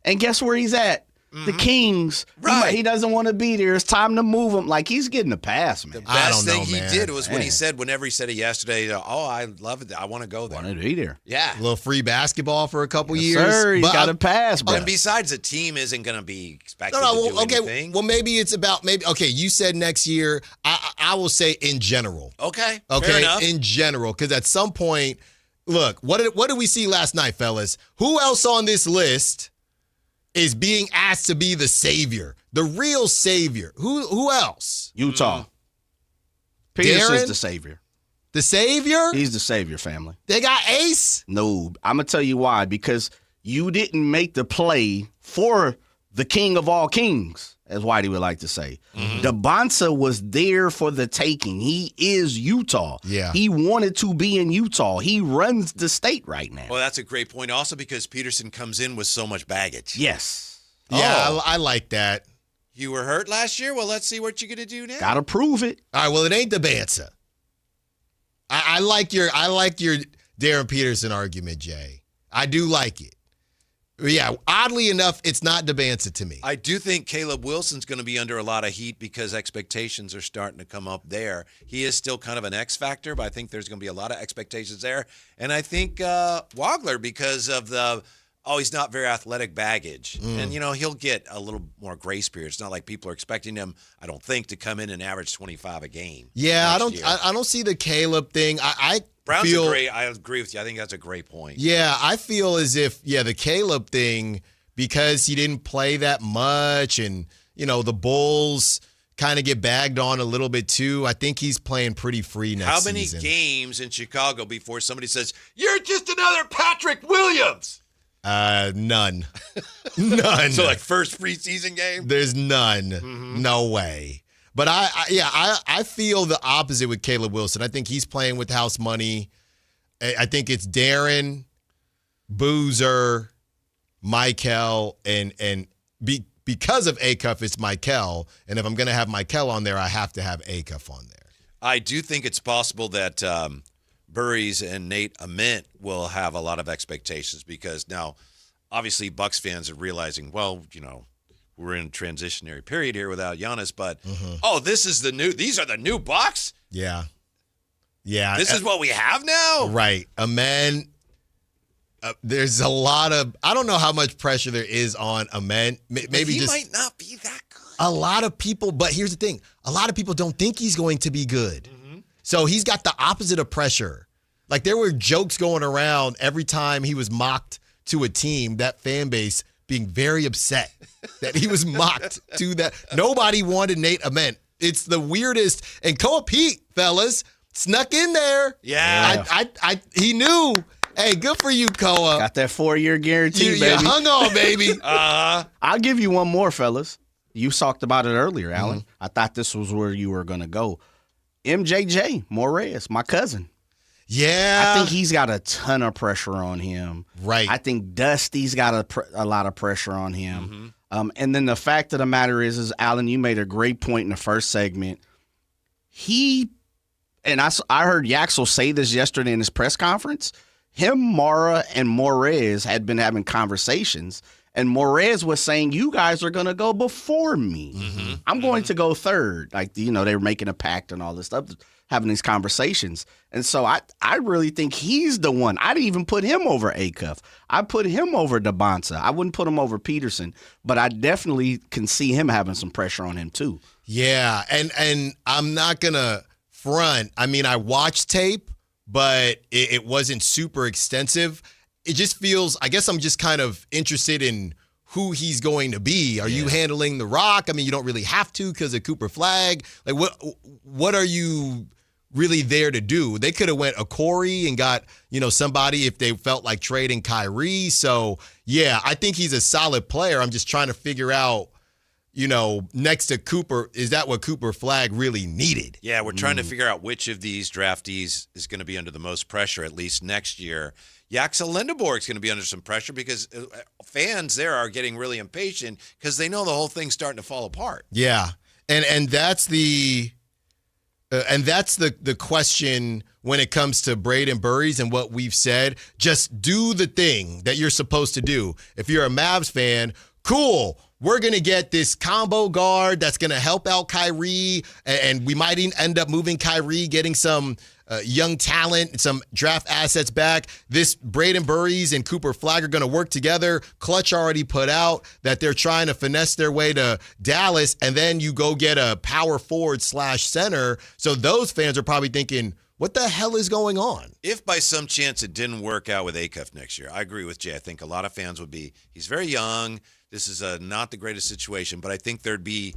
[SPEAKER 14] And guess where he's at? The Kings.
[SPEAKER 9] Right.
[SPEAKER 14] He doesn't want to be there. It's time to move him. Like, he's getting a pass, man.
[SPEAKER 9] The best thing he did was when he said, whenever he said it yesterday, I love it. I want to go there.
[SPEAKER 14] Want to be there.
[SPEAKER 9] Yeah.
[SPEAKER 10] A little free basketball for a couple years.
[SPEAKER 14] Sir, he's got a pass, bro.
[SPEAKER 9] And besides, the team isn't going to be expected to do anything.
[SPEAKER 10] Well, maybe it's about you said next year. I will say in general.
[SPEAKER 9] Okay. Fair enough.
[SPEAKER 10] In general, because at some point, look, what did we see last night, fellas? Who else on this list is being asked to be the savior, the real savior? Who else?
[SPEAKER 14] Utah. Peterson's the savior.
[SPEAKER 10] The savior?
[SPEAKER 14] He's the savior, family.
[SPEAKER 10] They got Ace?
[SPEAKER 14] No, I'm going to tell you why. Because you didn't make the play for the king of all kings, as Whitey would like to say. DeBonsa was there for the taking. He is Utah.
[SPEAKER 10] Yeah.
[SPEAKER 14] He wanted to be in Utah. He runs the state right now.
[SPEAKER 9] Well, that's a great point also because Peterson comes in with so much baggage.
[SPEAKER 14] Yes.
[SPEAKER 10] Yeah, I like that.
[SPEAKER 9] You were hurt last year? Well, let's see what you're going to do now.
[SPEAKER 14] Got to prove it.
[SPEAKER 10] All right, well, it ain't DeBansa. I like your Darren Peterson argument, Jay. I do like it. Yeah, oddly enough, it's not Debanza to me.
[SPEAKER 9] I do think Caleb Wilson's going to be under a lot of heat because expectations are starting to come up there. He is still kind of an X factor, but I think there's going to be a lot of expectations there. And I think Wagler, because of he's not very athletic baggage. And, he'll get a little more grace period. It's not like people are expecting him, I don't think, to come in and average 25 a game.
[SPEAKER 10] Yeah, I don't see the Caleb thing.
[SPEAKER 9] Brown's I agree with you. I think that's a great point.
[SPEAKER 10] Yeah, I feel as if, the Caleb thing, because he didn't play that much and, the Bulls kind of get bagged on a little bit too. I think he's playing pretty free next season.
[SPEAKER 9] How many games in Chicago before somebody says, you're just another Patrick Williams?
[SPEAKER 10] None. None.
[SPEAKER 9] So first preseason game?
[SPEAKER 10] There's none. Mm-hmm. No way. But I feel the opposite with Caleb Wilson. I think he's playing with house money. I think it's Darren, Boozer, Michael, and because of Acuff, it's Michael. And if I'm going to have Michael on there, I have to have Acuff on there.
[SPEAKER 9] I do think it's possible that Burries and Nate Ament will have a lot of expectations because now, obviously, Bucks fans are realizing, we're in a transitionary period here without Giannis, but these are the new Bucks?
[SPEAKER 10] Yeah. Yeah.
[SPEAKER 9] This is what we have now?
[SPEAKER 10] Right. Ament, there's a lot of, I don't know how much pressure there is on Ament. Maybe
[SPEAKER 9] he might not be that good.
[SPEAKER 10] A lot of people, but here's the thing. A lot of people don't think he's going to be good. Mm-hmm. So he's got the opposite of pressure. Like there were jokes going around every time he was mocked to a team, that fan base being very upset that he was mocked to that. Nobody wanted Nate Ament. It's the weirdest. And Koa Pete, fellas, snuck in there.
[SPEAKER 9] Yeah.
[SPEAKER 10] He knew. Hey, good for you, Koa.
[SPEAKER 14] Got that 4-year guarantee, baby.
[SPEAKER 10] You hung on, baby.
[SPEAKER 14] I'll give you one more, fellas. You talked about it earlier, Alan. Mm-hmm. I thought this was where you were going to go. MJJ Morez, my cousin.
[SPEAKER 10] Yeah.
[SPEAKER 14] I think he's got a ton of pressure on him.
[SPEAKER 10] Right.
[SPEAKER 14] I think Dusty's got a lot of pressure on him. Mm-hmm. And then the fact of the matter is, Alan, you made a great point in the first segment. I heard Yaxel say this yesterday in his press conference. Him, Mara, and Morez had been having conversations, and Morez was saying, you guys are going to go before me. Mm-hmm. I'm going to go third. They were making a pact and all this stuff, having these conversations. And so I really think he's the one. I'd even put him over Acuff. I put him over Debanza. I wouldn't put him over Peterson, but I definitely can see him having some pressure on him too.
[SPEAKER 10] Yeah, and I'm not going to front. I mean, I watched tape, but it wasn't super extensive. It just feels, I guess I'm just kind of interested in who he's going to be. Are you handling the rock? I mean, you don't really have to because of Cooper Flag. Like, what are you really there to do? They could have went a Corey and got, somebody if they felt like trading Kyrie. So, yeah, I think he's a solid player. I'm just trying to figure out, next to Cooper, is that what Cooper Flag really needed?
[SPEAKER 9] Yeah, we're trying to figure out which of these draftees is going to be under the most pressure, at least next year. Yaxel Lindeborg's going to be under some pressure because fans there are getting really impatient because they know the whole thing's starting to fall apart.
[SPEAKER 10] Yeah, and that's the question when it comes to Braden Burries and what we've said. Just do the thing that you're supposed to do. If you're a Mavs fan, cool. We're going to get this combo guard that's going to help out Kyrie, and we might end up moving Kyrie, getting some young talent, some draft assets back. This Braden Burries and Cooper Flag are going to work together. Clutch already put out that they're trying to finesse their way to Dallas, and then you go get a power forward / center. So those fans are probably thinking, what the hell is going on?
[SPEAKER 9] If by some chance it didn't work out with Acuff next year, I agree with Jay. I think a lot of fans would be, he's very young. This is not the greatest situation, but I think there'd be,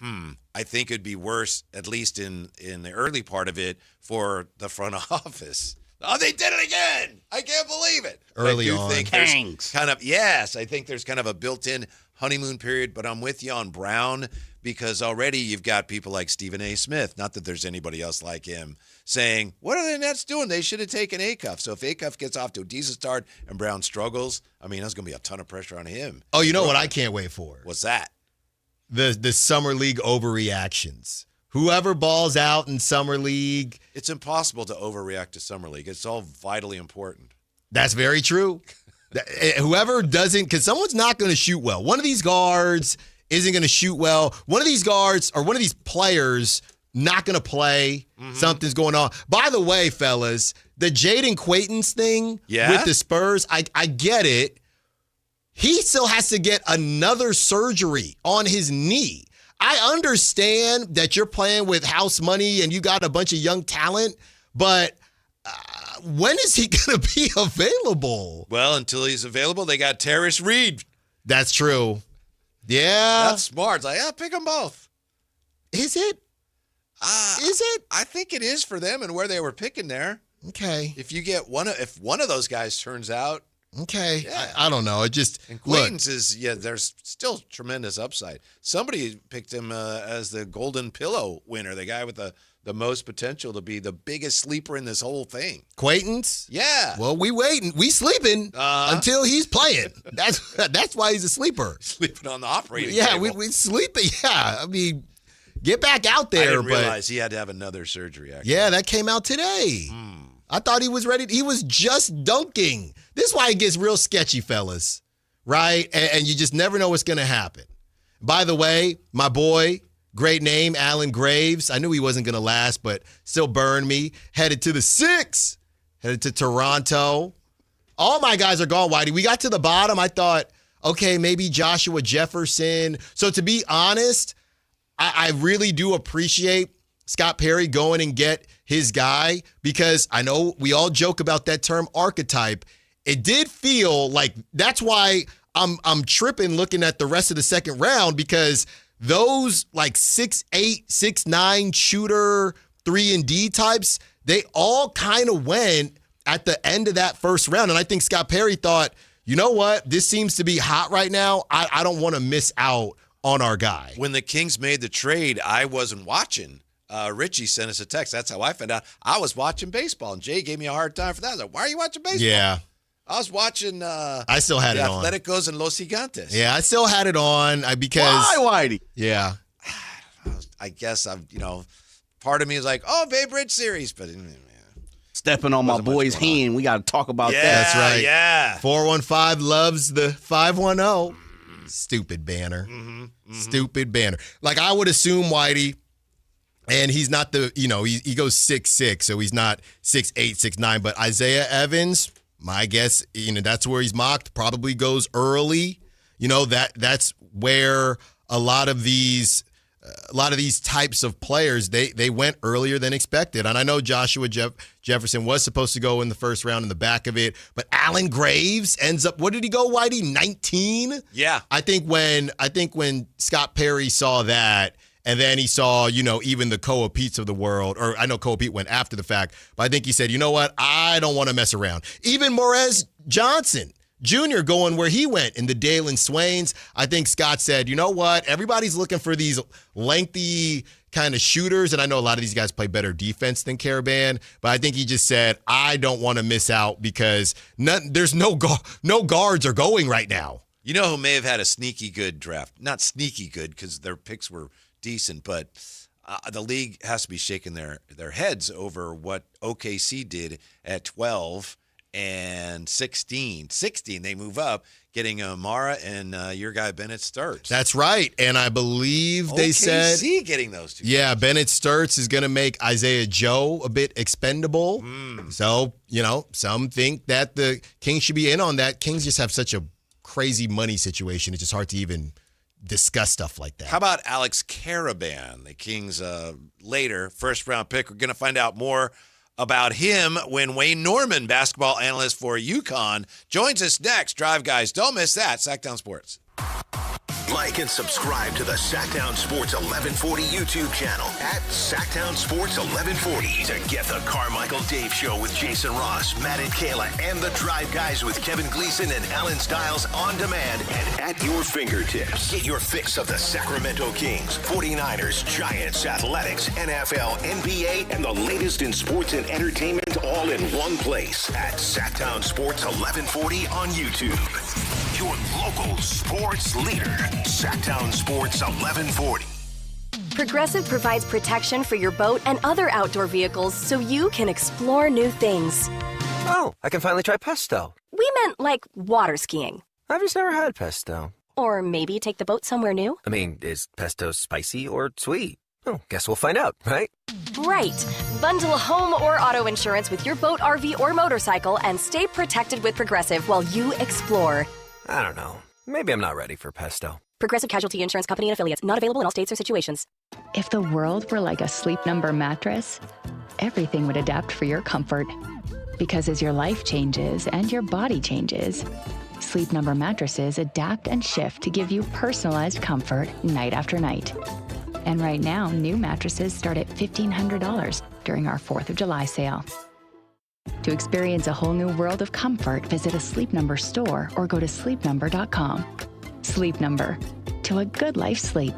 [SPEAKER 9] I think it'd be worse, at least in the early part of it, for the front office. Oh, they did it again! I can't believe it.
[SPEAKER 10] Early on.
[SPEAKER 9] I think there's kind of a built-in honeymoon period, but I'm with you on Brown because already you've got people like Stephen A. Smith, not that there's anybody else like him, saying, what are the Nets doing? They should have taken Acuff. So if Acuff gets off to a decent start and Brown struggles, I mean, there's going to be a ton of pressure on him.
[SPEAKER 10] Oh, you know what I can't wait for?
[SPEAKER 9] What's that?
[SPEAKER 10] The Summer League overreactions. Whoever balls out in Summer League.
[SPEAKER 9] It's impossible to overreact to Summer League. It's all vitally important.
[SPEAKER 10] That's very true. Whoever doesn't, because someone's not going to shoot well. One of these guards isn't going to shoot well. One of these guards or one of these players not going to play. Something's going on. By the way, fellas, the Jaden Quaintance thing with the Spurs, I get it. He still has to get another surgery on his knee. I understand that you're playing with house money and you got a bunch of young talent, but when is he going to be available?
[SPEAKER 9] Well, until he's available, they got Terrace Reed.
[SPEAKER 10] That's true. Yeah.
[SPEAKER 9] That's smart. It's like, yeah, pick them both.
[SPEAKER 10] Is it? Is it?
[SPEAKER 9] I think it is for them and where they were picking there.
[SPEAKER 10] Okay.
[SPEAKER 9] If you get if one of those guys turns out.
[SPEAKER 10] Okay.
[SPEAKER 9] Yeah.
[SPEAKER 10] I don't know. It just,
[SPEAKER 9] and Quaintance is, there's still tremendous upside. Somebody picked him as the Golden Pillow winner, the guy with the most potential to be the biggest sleeper in this whole thing.
[SPEAKER 10] Quaintance?
[SPEAKER 9] Yeah.
[SPEAKER 10] Well, we waiting. We sleeping until he's playing. That's why he's a sleeper.
[SPEAKER 9] Sleeping on the operating
[SPEAKER 10] table.
[SPEAKER 9] table.
[SPEAKER 10] we sleeping. Yeah. I mean, get back out there.
[SPEAKER 9] I didn't realize he had to have another surgery, actually.
[SPEAKER 10] Yeah, that came out today. I thought he was ready. He was just dunking. This is why it gets real sketchy, fellas, right? And you just never know what's going to happen. By the way, my boy, great name, Alan Graves. I knew he wasn't going to last, but still burned me. Headed to the 6. Headed to Toronto. All my guys are gone, Whitey. We got to the bottom. I thought, okay, maybe Joshua Jefferson. So to be honest, I really do appreciate Scott Perry going and get his guy, because I know we all joke about that term archetype. It did feel like that's why I'm tripping looking at the rest of the second round, because those like 6'8", 6'9" shooter 3-and-D types, they all kind of went at the end of that first round. And I think Scott Perry thought, you know what? This seems to be hot right now. I don't want to miss out on our guy.
[SPEAKER 9] When the Kings made the trade, I wasn't watching. Richie sent us a text. That's how I found out. I was watching baseball, and Jay gave me a hard time for that. I was like, why are you watching baseball?
[SPEAKER 10] Yeah.
[SPEAKER 9] I was watching
[SPEAKER 10] I still had it on.
[SPEAKER 9] Atléticos and Los Gigantes.
[SPEAKER 10] Yeah, I still had it on because
[SPEAKER 14] Why, Whitey?
[SPEAKER 10] Yeah.
[SPEAKER 9] I guess part of me is like, oh, Babe Ruth series, but
[SPEAKER 14] stepping on my boy's hand. We got to talk about that.
[SPEAKER 10] That's right.
[SPEAKER 9] Yeah.
[SPEAKER 10] 415 loves the 510. Stupid banner. Stupid banner. Like, I would assume Whitey, and he's not he goes 6'6", so he's not 6'8", 6'9", but Isaiah Evans, my guess, that's where he's mocked, probably goes early. That's where a lot of these types of players, they went earlier than expected. And I know Joshua Jefferson was supposed to go in the first round in the back of it, but Alan Graves ends up, what did he go, Whitey? 19?
[SPEAKER 9] Yeah.
[SPEAKER 10] I think when Scott Perry saw that, and then he saw, even the Koa Pete's of the world, or I know Koa Pete went after the fact, but I think he said, you know what? I don't want to mess around. Even Morez Johnson Jr. going where he went in the Dalen Swains. I think Scott said, you know what? Everybody's looking for these lengthy kind of shooters, and I know a lot of these guys play better defense than Caravan, but I think he just said, I don't want to miss out because there's no guards are going right now.
[SPEAKER 9] You know who may have had a sneaky good draft? Not sneaky good because their picks were decent, but the league has to be shaking their heads over what OKC did at 12 and 16. 16, they move up, getting Amara and your guy Bennett Sturts.
[SPEAKER 10] That's right, and I believe they said
[SPEAKER 9] OKC getting those two.
[SPEAKER 10] Yeah, Bennett Sturts is going to make Isaiah Joe a bit expendable. So, some think that the Kings should be in on that. Kings just have such a crazy money situation. It's just hard to even discuss stuff like that.
[SPEAKER 9] How about Alex Caravan, the Kings later first-round pick? We're going to find out more about him when Wayne Norman, basketball analyst for UConn, joins us next. Drive, guys. Don't miss that. Sactown Sports.
[SPEAKER 7] Like and subscribe to the Sactown Sports 1140 YouTube channel at Sactown Sports 1140 to get the Carmichael Dave Show with Jason Ross, Matt and Kayla, and the Drive Guys with Kevin Gleason and Alan Stiles on demand and at your fingertips. Get your fix of the Sacramento Kings, 49ers, Giants, Athletics, NFL, NBA, and the latest in sports and entertainment all in one place at Sactown Sports 1140 on YouTube. Your local sports leader, Sactown Sports 1140.
[SPEAKER 4] Progressive provides protection for your boat and other outdoor vehicles so you can explore new things.
[SPEAKER 1] Oh, I can finally try pesto.
[SPEAKER 4] We meant like water skiing.
[SPEAKER 1] I've just never had pesto.
[SPEAKER 4] Or maybe take the boat somewhere new?
[SPEAKER 1] I mean, is pesto spicy or sweet? Oh, guess we'll find out, right?
[SPEAKER 4] Right. Bundle home or auto insurance with your boat, RV, or motorcycle and stay protected with Progressive while you explore.
[SPEAKER 1] I don't know. Maybe I'm not ready for pesto.
[SPEAKER 4] Progressive Casualty Insurance Company and Affiliates. Not available in all states or situations.
[SPEAKER 2] If the world were like a Sleep Number mattress, everything would adapt for your comfort. Because as your life changes and your body changes, Sleep Number mattresses adapt and shift to give you personalized comfort night after night. And right now, new mattresses start at $1,500 during our 4th of July sale. To experience a whole new world of comfort, visit a Sleep Number store or go to sleepnumber.com. Sleep Number. To a good life sleep.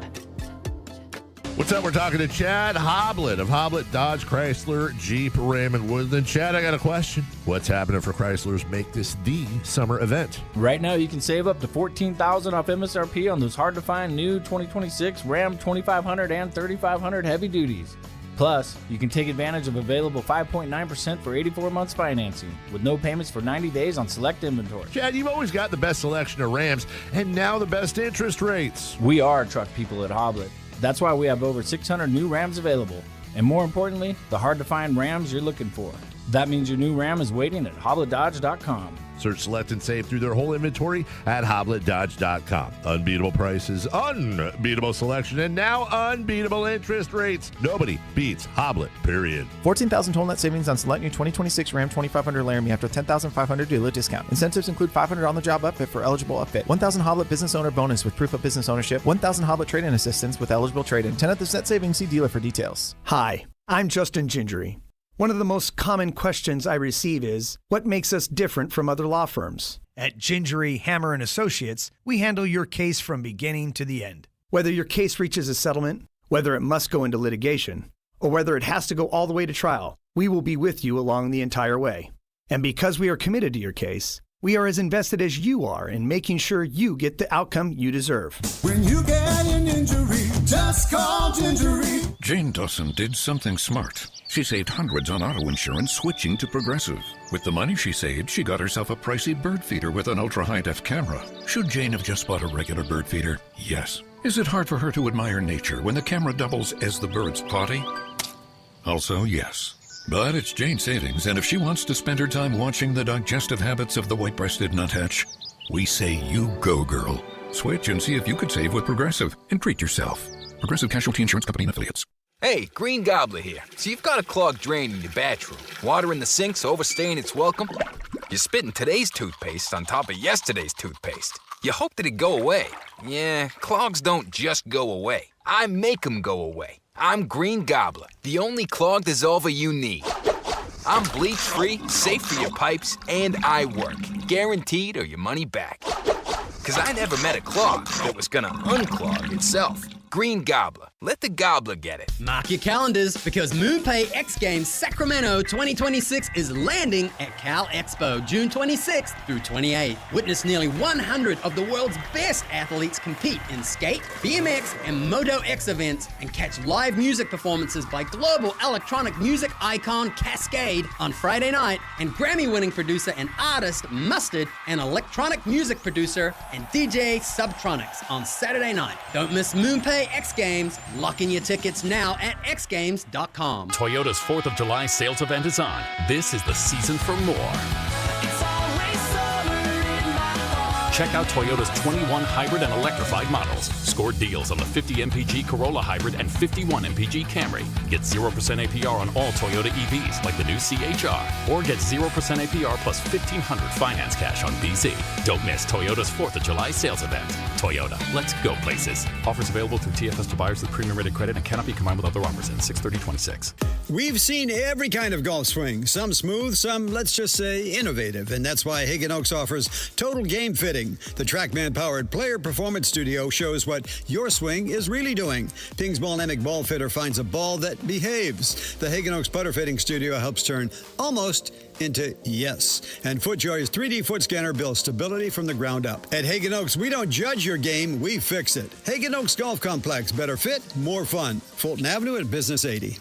[SPEAKER 5] What's up? We're talking to Chad Hoblet of Hoblet Dodge Chrysler Jeep Ram and Woodland. Chad, I got a question. What's happening for Chrysler's Make This the Summer event?
[SPEAKER 6] Right now, you can save up to $14,000 off MSRP on those hard-to-find new 2026 Ram 2500 and 3500 heavy duties. Plus, you can take advantage of available 5.9% for 84 months financing with no payments for 90 days on select inventory.
[SPEAKER 5] Chad, you've always got the best selection of Rams and now the best interest rates.
[SPEAKER 6] We are truck people at Hoblet. That's why we have over 600 new Rams available. And more importantly, the hard-to-find Rams you're looking for. That means your new Ram is waiting at HobletDodge.com.
[SPEAKER 5] Search, select, and save through their whole inventory at HobletDodge.com. Unbeatable prices, unbeatable selection, and now unbeatable interest rates. Nobody beats Hoblet, period.
[SPEAKER 12] $14,000 total net savings on select new 2026 Ram 2500 Laramie after $10,500 dealer discount. Incentives include $500 on-the-job upfit for eligible upfit, $1,000 Hoblet business owner bonus with proof of business ownership, $1,000 Hoblet trade-in assistance with eligible trade-in. 10th net savings. See dealer for details.
[SPEAKER 24] Hi, I'm Justin Gingery. One of the most common questions I receive is, what makes us different from other law firms? At Gingery, Hammer & Associates, we handle your case from beginning to the end. Whether your case reaches a settlement, whether it must go into litigation, or whether it has to go all the way to trial, we will be with you along the entire way. And because we are committed to your case, we are as invested as you are in making sure you get the outcome you deserve.
[SPEAKER 25] When you get an injury, just call Gingery.
[SPEAKER 19] Jane Dawson did something smart. She saved hundreds on auto insurance switching to Progressive. With the money she saved, she got herself a pricey bird feeder with an ultra-high-def camera. Should Jane have just bought a regular bird feeder? Yes. Is it hard for her to admire nature when the camera doubles as the bird's potty? Also, yes. But it's Jane's savings, and if she wants to spend her time watching the digestive habits of the white-breasted nuthatch, we say you go, girl. Switch and see if you could save with Progressive and treat yourself. Progressive Casualty Insurance Company and Affiliates.
[SPEAKER 21] Hey, Green Gobbler here. So you've got a clogged drain in your bathroom. Water in the sink's overstaying its welcome. You're spitting today's toothpaste on top of yesterday's toothpaste. You hope that it go away. Yeah, clogs don't just go away. I make them go away. I'm Green Gobbler, the only clog dissolver you need. I'm bleach-free, safe for your pipes, and I work. Guaranteed or your money back. 'Cause I never met a clog that was gonna unclog itself. Green Gobbler. Let the gobbler get it.
[SPEAKER 23] Mark your calendars because MoonPay X Games Sacramento 2026 is landing at Cal Expo June 26th through 28th. Witness nearly 100 of the world's best athletes compete in skate, BMX, and Moto X events and catch live music performances by global electronic music icon Cascade on Friday night and Grammy-winning producer and artist Mustard and electronic music producer and DJ Subtronics on Saturday night. Don't miss MoonPay X Games. Lock in your tickets now at xgames.com.
[SPEAKER 28] Toyota's 4th of July sales event is on. This is the season for more. Check out Toyota's 21 hybrid and electrified models. Score deals on the 50 MPG Corolla Hybrid and 51 MPG Camry. Get 0% APR on all Toyota EVs like the new CHR. Or get 0% APR plus $1,500 finance cash on BZ. Don't miss Toyota's 4th of July sales event. Toyota, let's go places. Offers available through TFS to buyers with premium rated credit and cannot be combined with other offers in 6/30/26.
[SPEAKER 20] We've seen every kind of golf swing. Some smooth, some, let's just say, innovative. And that's why Hagen Oaks offers Total Game Fitting. The TrackMan-powered player performance studio shows what your swing is really doing. Ping's Ballnamic Ball Fitter finds a ball that behaves. The Hagen Oaks Putter Fitting Studio helps turn almost into yes. And FootJoy's 3D foot scanner builds stability from the ground up. At Hagen Oaks, we don't judge your game, we fix it. Hagen Oaks Golf Complex. Better fit, more fun. Fulton Avenue at Business 80.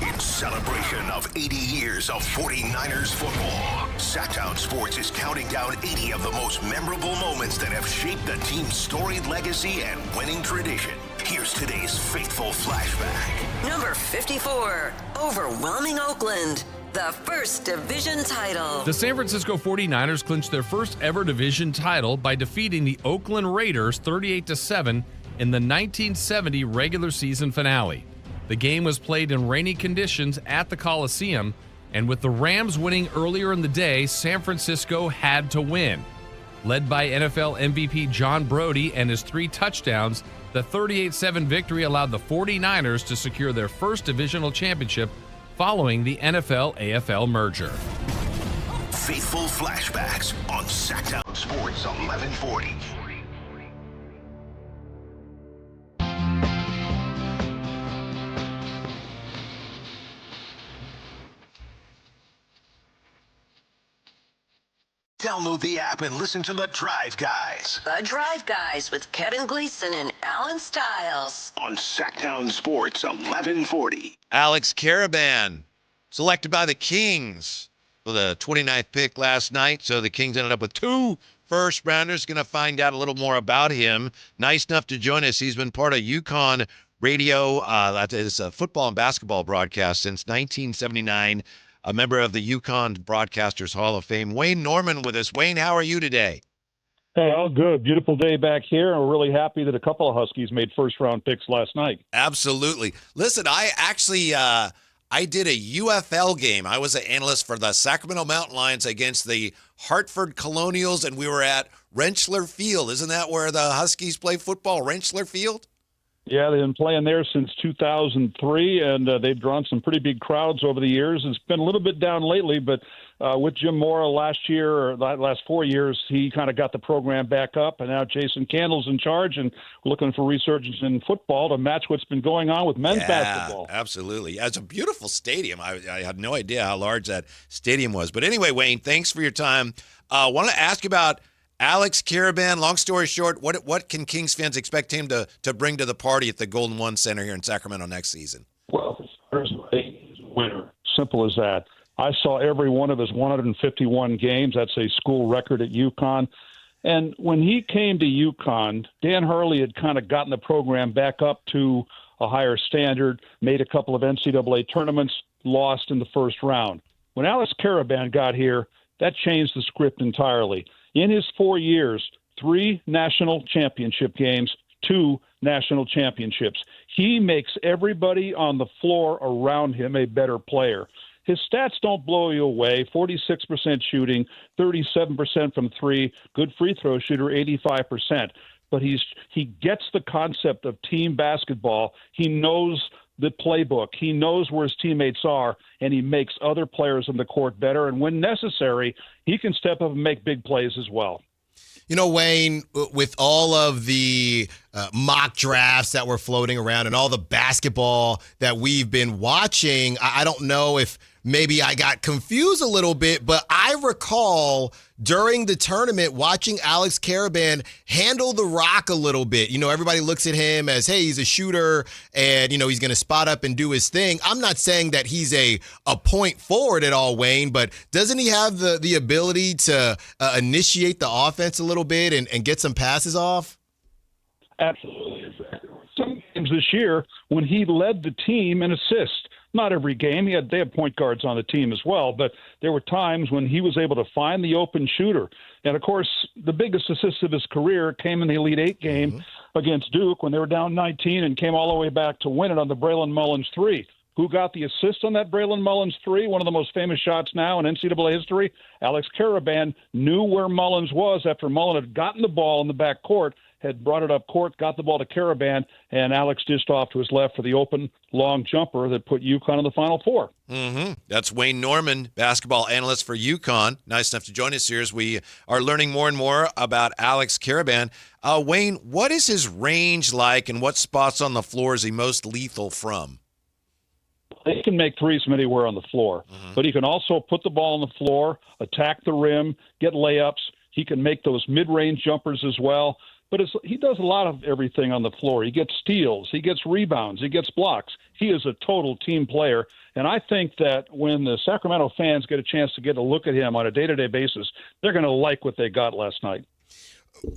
[SPEAKER 7] It's celebration of 80 years of 49ers football. Sactown Sports is counting down 80 of the most memorable moments that have shaped the team's storied legacy and winning tradition. Here's today's faithful flashback.
[SPEAKER 22] Number 54, overwhelming Oakland. The first division title.
[SPEAKER 3] The San Francisco 49ers clinched their first ever division title by defeating the Oakland Raiders 38-7 in the 1970 regular season finale. The game was played in rainy conditions at the Coliseum, and with the Rams winning earlier in the day, San Francisco had to win. Led by NFL MVP John Brody and his 3 touchdowns, the 38-7 victory allowed the 49ers to secure their first divisional championship following the NFL-AFL merger.
[SPEAKER 7] Faithful flashbacks on Sactown Sports 1140. Download the app and listen to The Drive Guys.
[SPEAKER 22] The Drive Guys with Kevin Gleason and Alan Stiles.
[SPEAKER 7] On Sactown Sports 1140.
[SPEAKER 9] Alex Caravan, selected by the Kings for the 29th pick last night. So the Kings ended up with 2 first-rounders. Going to find out a little more about him. Nice enough to join us. He's been part of UConn radio. That is a football and basketball broadcast since 1979. A member of the UConn Broadcasters Hall of Fame. Wayne Norman with us. Wayne, how are you today?
[SPEAKER 8] Hey, all good. Beautiful day back here, and we're really happy that a couple of Huskies made first-round picks last night.
[SPEAKER 9] Absolutely. Listen, I actually I did a UFL game. I was an analyst for the Sacramento Mountain Lions against the Hartford Colonials, and we were at Rentschler Field. Isn't that where the Huskies play football, Rentschler Field?
[SPEAKER 8] Yeah, they've been playing there since 2003, and they've drawn some pretty big crowds over the years. It's been a little bit down lately, but with Jim Mora last 4 years, he kind of got the program back up, and now Jason Candle's in charge, and we're looking for resurgence in football to match what's been going on with men's basketball.
[SPEAKER 9] Absolutely. It's a beautiful stadium. I had no idea how large that stadium was. But anyway, Wayne, thanks for your time. I want to ask about Alex Caravan. Long story short, what can Kings fans expect him to bring to the party at the Golden One Center here in Sacramento next season?
[SPEAKER 8] Well, he's a winner. Simple as that. I saw every one of his 151 games. That's a school record at UConn. And when he came to UConn, Dan Hurley had kind of gotten the program back up to a higher standard, made a couple of NCAA tournaments, lost in the first round. When Alex Caravan got here, that changed the script entirely. In his 4 years, 3 national championship games, 2 national championships. He makes everybody on the floor around him a better player. His stats don't blow you away. 46% shooting, 37% from 3, good free throw shooter, 85%. But he gets the concept of team basketball. He knows the playbook. He knows where his teammates are, and he makes other players on the court better. And when necessary, he can step up and make big plays as well.
[SPEAKER 10] You know, Wayne, with all of the mock drafts that were floating around and all the basketball that we've been watching, I don't know if maybe I got confused a little bit, but I recall during the tournament watching Alex Caravan handle the rock a little bit. You know, everybody looks at him as, hey, he's a shooter and, you know, he's going to spot up and do his thing. I'm not saying that he's a point forward at all, Wayne, but doesn't he have the ability to initiate the offense a little bit and get some passes off?
[SPEAKER 8] Absolutely. Some games this year when he led the team in assists. Not every game. They had point guards on the team as well, but there were times when he was able to find the open shooter. And, of course, the biggest assist of his career came in the Elite Eight game against Duke when they were down 19 and came all the way back to win it on the Braylon Mullins 3. Who got the assist on that Braylon Mullins 3? One of the most famous shots now in NCAA history. Alex Caravan knew where Mullins was after Mullins had gotten the ball in the back court, had brought it up court, got the ball to Caravan, and Alex dished off to his left for the open, long jumper that put UConn in the Final Four.
[SPEAKER 9] That's Wayne Norman, basketball analyst for UConn. Nice enough to join us here as we are learning more and more about Alex Caravan. Wayne, what is his range like, and what spots on the floor is he most lethal from?
[SPEAKER 8] He can make threes from anywhere on the floor, but he can also put the ball on the floor, attack the rim, get layups. He can make those mid-range jumpers as well. but he does a lot of everything on the floor. He gets steals, he gets rebounds, he gets blocks. He is a total team player, and I think that when the Sacramento fans get a chance to get a look at him on a day-to-day basis, they're going to like what they got last night.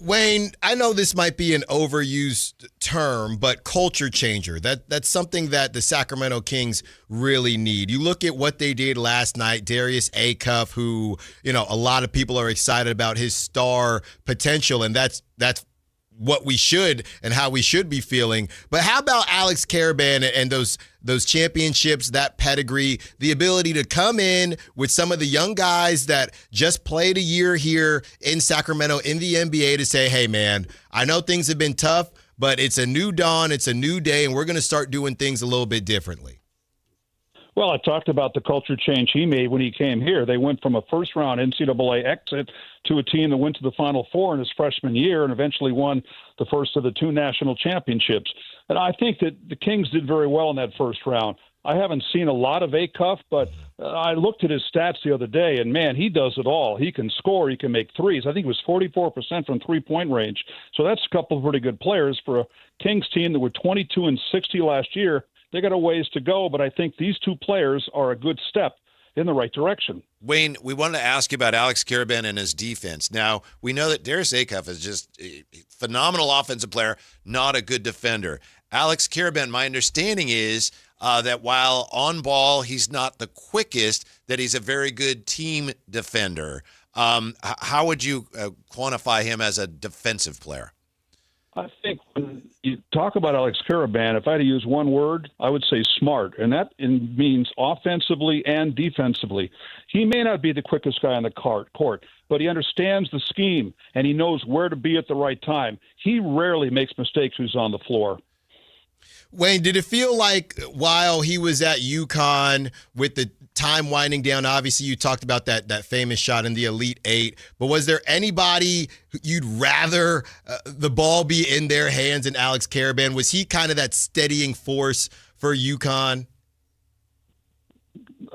[SPEAKER 10] Wayne, I know this might be an overused term, but culture changer. That's something that the Sacramento Kings really need. You look at what they did last night, Darius Acuff, who, a lot of people are excited about his star potential, and that's what we should and how we should be feeling. But how about Alex Karaban and those championships, that pedigree, the ability to come in with some of the young guys that just played a year here in Sacramento in the NBA to say, hey, man, I know things have been tough, but it's a new dawn, it's a new day, and we're going to start doing things a little bit differently.
[SPEAKER 8] Well, I talked about the culture change he made when he came here. They went from a first-round NCAA exit to a team that went to the Final Four in his freshman year and eventually won the first of the 2 national championships. And I think that the Kings did very well in that first round. I haven't seen a lot of Acuff, but I looked at his stats the other day, and, man, he does it all. He can score. He can make threes. I think it was 44% from three-point range. So that's a couple of pretty good players for a Kings team that were 22-60 last year. They got a ways to go, but I think these 2 players are a good step in the right direction.
[SPEAKER 9] Wayne, we wanted to ask you about Alex Karaban and his defense. Now, we know that Darius Acuff is just a phenomenal offensive player, not a good defender. Alex Karaban, my understanding is that while on ball he's not the quickest, that he's a very good team defender. How would you quantify him as a defensive player?
[SPEAKER 8] I think when you talk about Alex Karaban, if I had to use one word, I would say smart, and that means offensively and defensively. He may not be the quickest guy on the court, but he understands the scheme, and he knows where to be at the right time. He rarely makes mistakes when he's on the floor.
[SPEAKER 10] Wayne, did it feel like while he was at UConn with the time winding down, obviously you talked about that famous shot in the Elite Eight, but was there anybody you'd rather the ball be in their hands than Alex Karaban? Was he kind of that steadying force for UConn?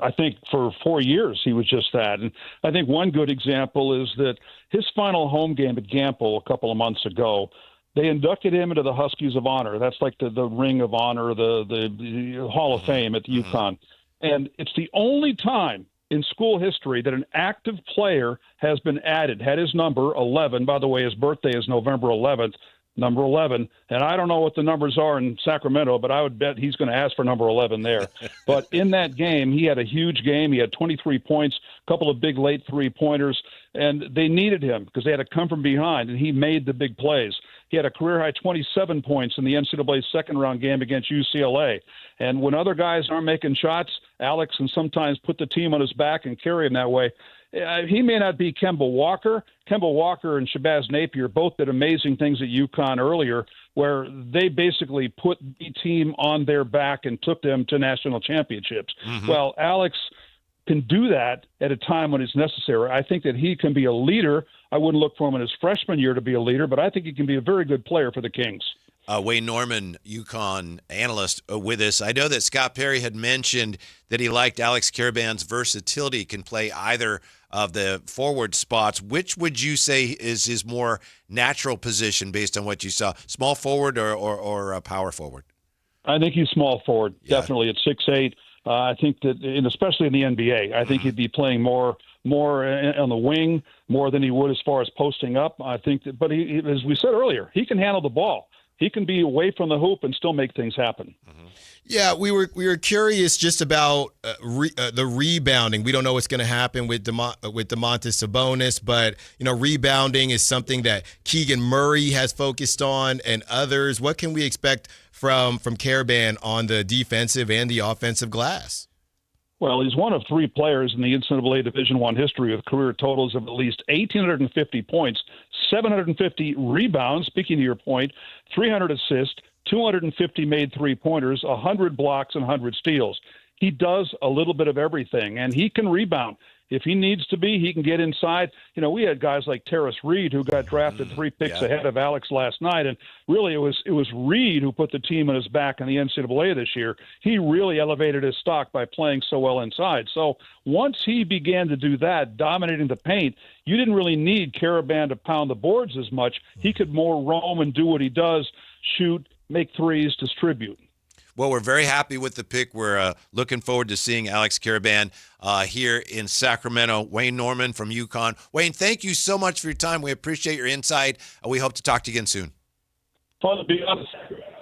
[SPEAKER 8] I think for 4 years he was just that. And I think one good example is that his final home game at Gamble a couple of months ago, they inducted him into the Huskies of Honor. That's like the Ring of Honor, the Hall of Fame at the UConn. And it's the only time in school history that an active player has been added, had his number 11. By the way, his birthday is November 11th, number 11. And I don't know what the numbers are in Sacramento, but I would bet he's going to ask for number 11 there. But in that game, he had a huge game. He had 23 points, a couple of big late three-pointers, and they needed him because they had to come from behind, and he made the big plays. He had a career-high 27 points in the NCAA second-round game against UCLA. And when other guys aren't making shots, Alex can sometimes put the team on his back and carry him that way. He may not be Kemba Walker. Kemba Walker and Shabazz Napier both did amazing things at UConn earlier where they basically put the team on their back and took them to national championships. Mm-hmm. Well, Alex can do that at a time when it's necessary. I think that he can be a leader. I wouldn't look for him in his freshman year to be a leader, but I think he can be a very good player for the Kings.
[SPEAKER 9] Wayne Norman, UConn analyst, with us. I know that Scott Perry had mentioned that he liked Alex Karaban's versatility. He can play either of the forward spots. Which would you say is his more natural position based on what you saw? Small forward or power forward?
[SPEAKER 8] I think he's small forward, definitely at 6'8". I think that, and especially in the NBA, I think he'd be playing more on the wing more than he would as far as posting up. I think that, but he, as we said earlier, he can handle the ball. He can be away from the hoop and still make things happen.
[SPEAKER 10] Mm-hmm. Yeah, we were curious just about the rebounding. We don't know what's going to happen with Domantas Sabonis, but rebounding is something that Keegan Murray has focused on and others. What can we expect from Karaban on the defensive and the offensive glass?
[SPEAKER 8] Well, he's one of 3 players in the NCAA Division I history with career totals of at least 1,850 points, 750 rebounds, speaking to your point, 300 assists, 250 made three-pointers, 100 blocks, and 100 steals. He does a little bit of everything, and he can rebound. If he needs to be, he can get inside. We had guys like Terrace Reed who got drafted 3 picks ahead of Alex last night, and really it was Reed who put the team on his back in the NCAA this year. He really elevated his stock by playing so well inside. So once he began to do that, dominating the paint, you didn't really need Karaban to pound the boards as much. He could more roam and do what he does, shoot, make threes, distribute.
[SPEAKER 9] Well, we're very happy with the pick. We're looking forward to seeing Alex Karaban here in Sacramento. Wayne Norman from UConn. Wayne, thank you so much for your time. We appreciate your insight. We hope to talk to you again soon.
[SPEAKER 8] Fun to be honest.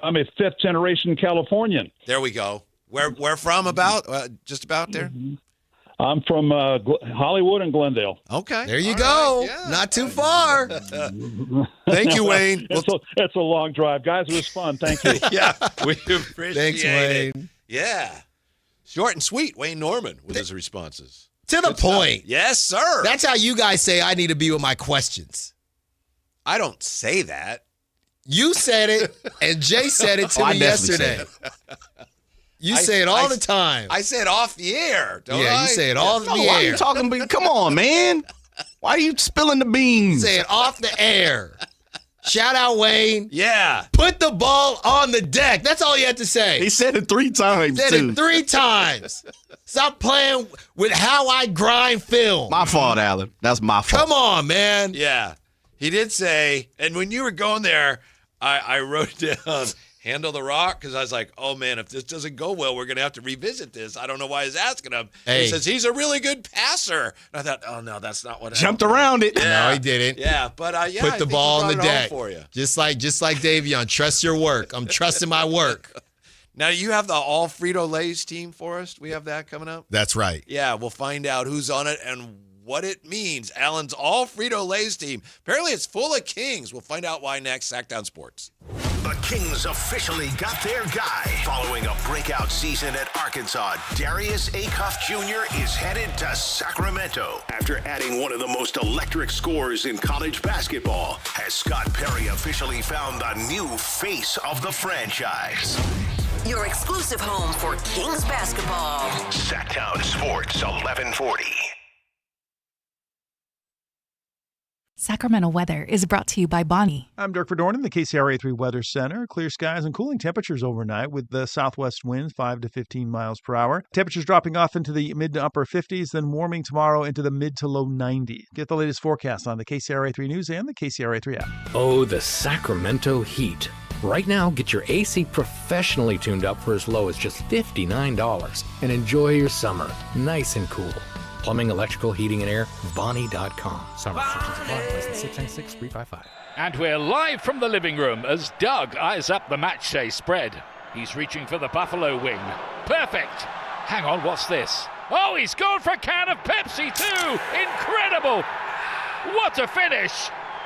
[SPEAKER 8] I'm a fifth-generation Californian.
[SPEAKER 9] There we go. Where from about? Just about there?
[SPEAKER 8] Mm-hmm. I'm from Hollywood and Glendale.
[SPEAKER 9] Okay.
[SPEAKER 10] There you go. Right. Yeah. Not too far.
[SPEAKER 9] Thank you, Wayne.
[SPEAKER 8] It's a long drive. Guys, it was fun. Thank you.
[SPEAKER 9] Yeah, we appreciate
[SPEAKER 10] Thanks, Wayne.
[SPEAKER 9] it. Yeah. Short and sweet, Wayne Norman with his responses.
[SPEAKER 10] To the point.
[SPEAKER 9] Yes, sir.
[SPEAKER 10] That's how you guys say I need to be with my questions.
[SPEAKER 9] I don't say that.
[SPEAKER 10] You said it, and Jay said it to me yesterday. You say it all the time.
[SPEAKER 9] I say it off the air, don't I?
[SPEAKER 10] You say it off the air.
[SPEAKER 14] Why are you talking? Come on, man. Why are you spilling the beans?
[SPEAKER 10] Say it off the air. Shout out, Wayne.
[SPEAKER 9] Yeah.
[SPEAKER 10] Put the ball on the deck. That's all you had to say.
[SPEAKER 14] He said it 3 times,
[SPEAKER 10] Said it 3 times. Stop playing with how I grind film.
[SPEAKER 14] My fault, Alan. That's my fault.
[SPEAKER 10] Come on, man.
[SPEAKER 9] Yeah. He did say, and when you were going there, I wrote down, handle the rock, because I was like, oh, man, if this doesn't go well, we're going to have to revisit this. I don't know why he's asking him.
[SPEAKER 10] Hey.
[SPEAKER 9] He says he's a really good passer. And I thought, oh, no, that's not what
[SPEAKER 14] Jumped
[SPEAKER 9] happened.
[SPEAKER 14] around it.
[SPEAKER 9] Yeah.
[SPEAKER 10] No, he didn't.
[SPEAKER 9] Yeah, but yeah,
[SPEAKER 10] Put
[SPEAKER 9] I
[SPEAKER 10] the
[SPEAKER 9] think
[SPEAKER 10] ball
[SPEAKER 9] he
[SPEAKER 10] on the
[SPEAKER 9] brought it home
[SPEAKER 10] deck.
[SPEAKER 9] For you.
[SPEAKER 10] Just like Davion. Trust your work. I'm trusting my work.
[SPEAKER 9] Now, you have the all Frito-Lay's team for us. We have that coming up.
[SPEAKER 10] That's right.
[SPEAKER 9] Yeah, we'll find out who's on it and what it means. Alan's all Frito-Lay's team. Apparently, it's full of Kings. We'll find out why next. Sactown Sports.
[SPEAKER 7] The Kings officially got their guy. Following a breakout season at Arkansas, Darius Acuff Jr. is headed to Sacramento. After adding one of the most electric scorers in college basketball, has Scott Perry officially found the new face of the franchise.
[SPEAKER 22] Your exclusive home for Kings basketball.
[SPEAKER 7] Sactown Sports 1140.
[SPEAKER 11] Sacramento weather is brought to you by Bonnie.
[SPEAKER 13] I'm Dirk Verdorn in the KCRA3 Weather Center. Clear skies and cooling temperatures overnight with the southwest winds 5 to 15 miles per hour. Temperatures dropping off into the mid to upper 50s, then warming tomorrow into the mid to low 90s. Get the latest forecast on the KCRA3 News and the KCRA3 app.
[SPEAKER 15] Oh, the Sacramento heat. Right now, get your AC professionally tuned up for as low as just $59 and enjoy your summer nice and cool. Plumbing, electrical, heating, and air, Bonnie.com. Summer restrictions apply. License 696-355.
[SPEAKER 16] And we're live from the living room as Doug eyes up the matchday spread. He's reaching for the Buffalo wing. Perfect! Hang on, what's this? Oh, he's gone for a can of Pepsi too! Incredible! What a finish!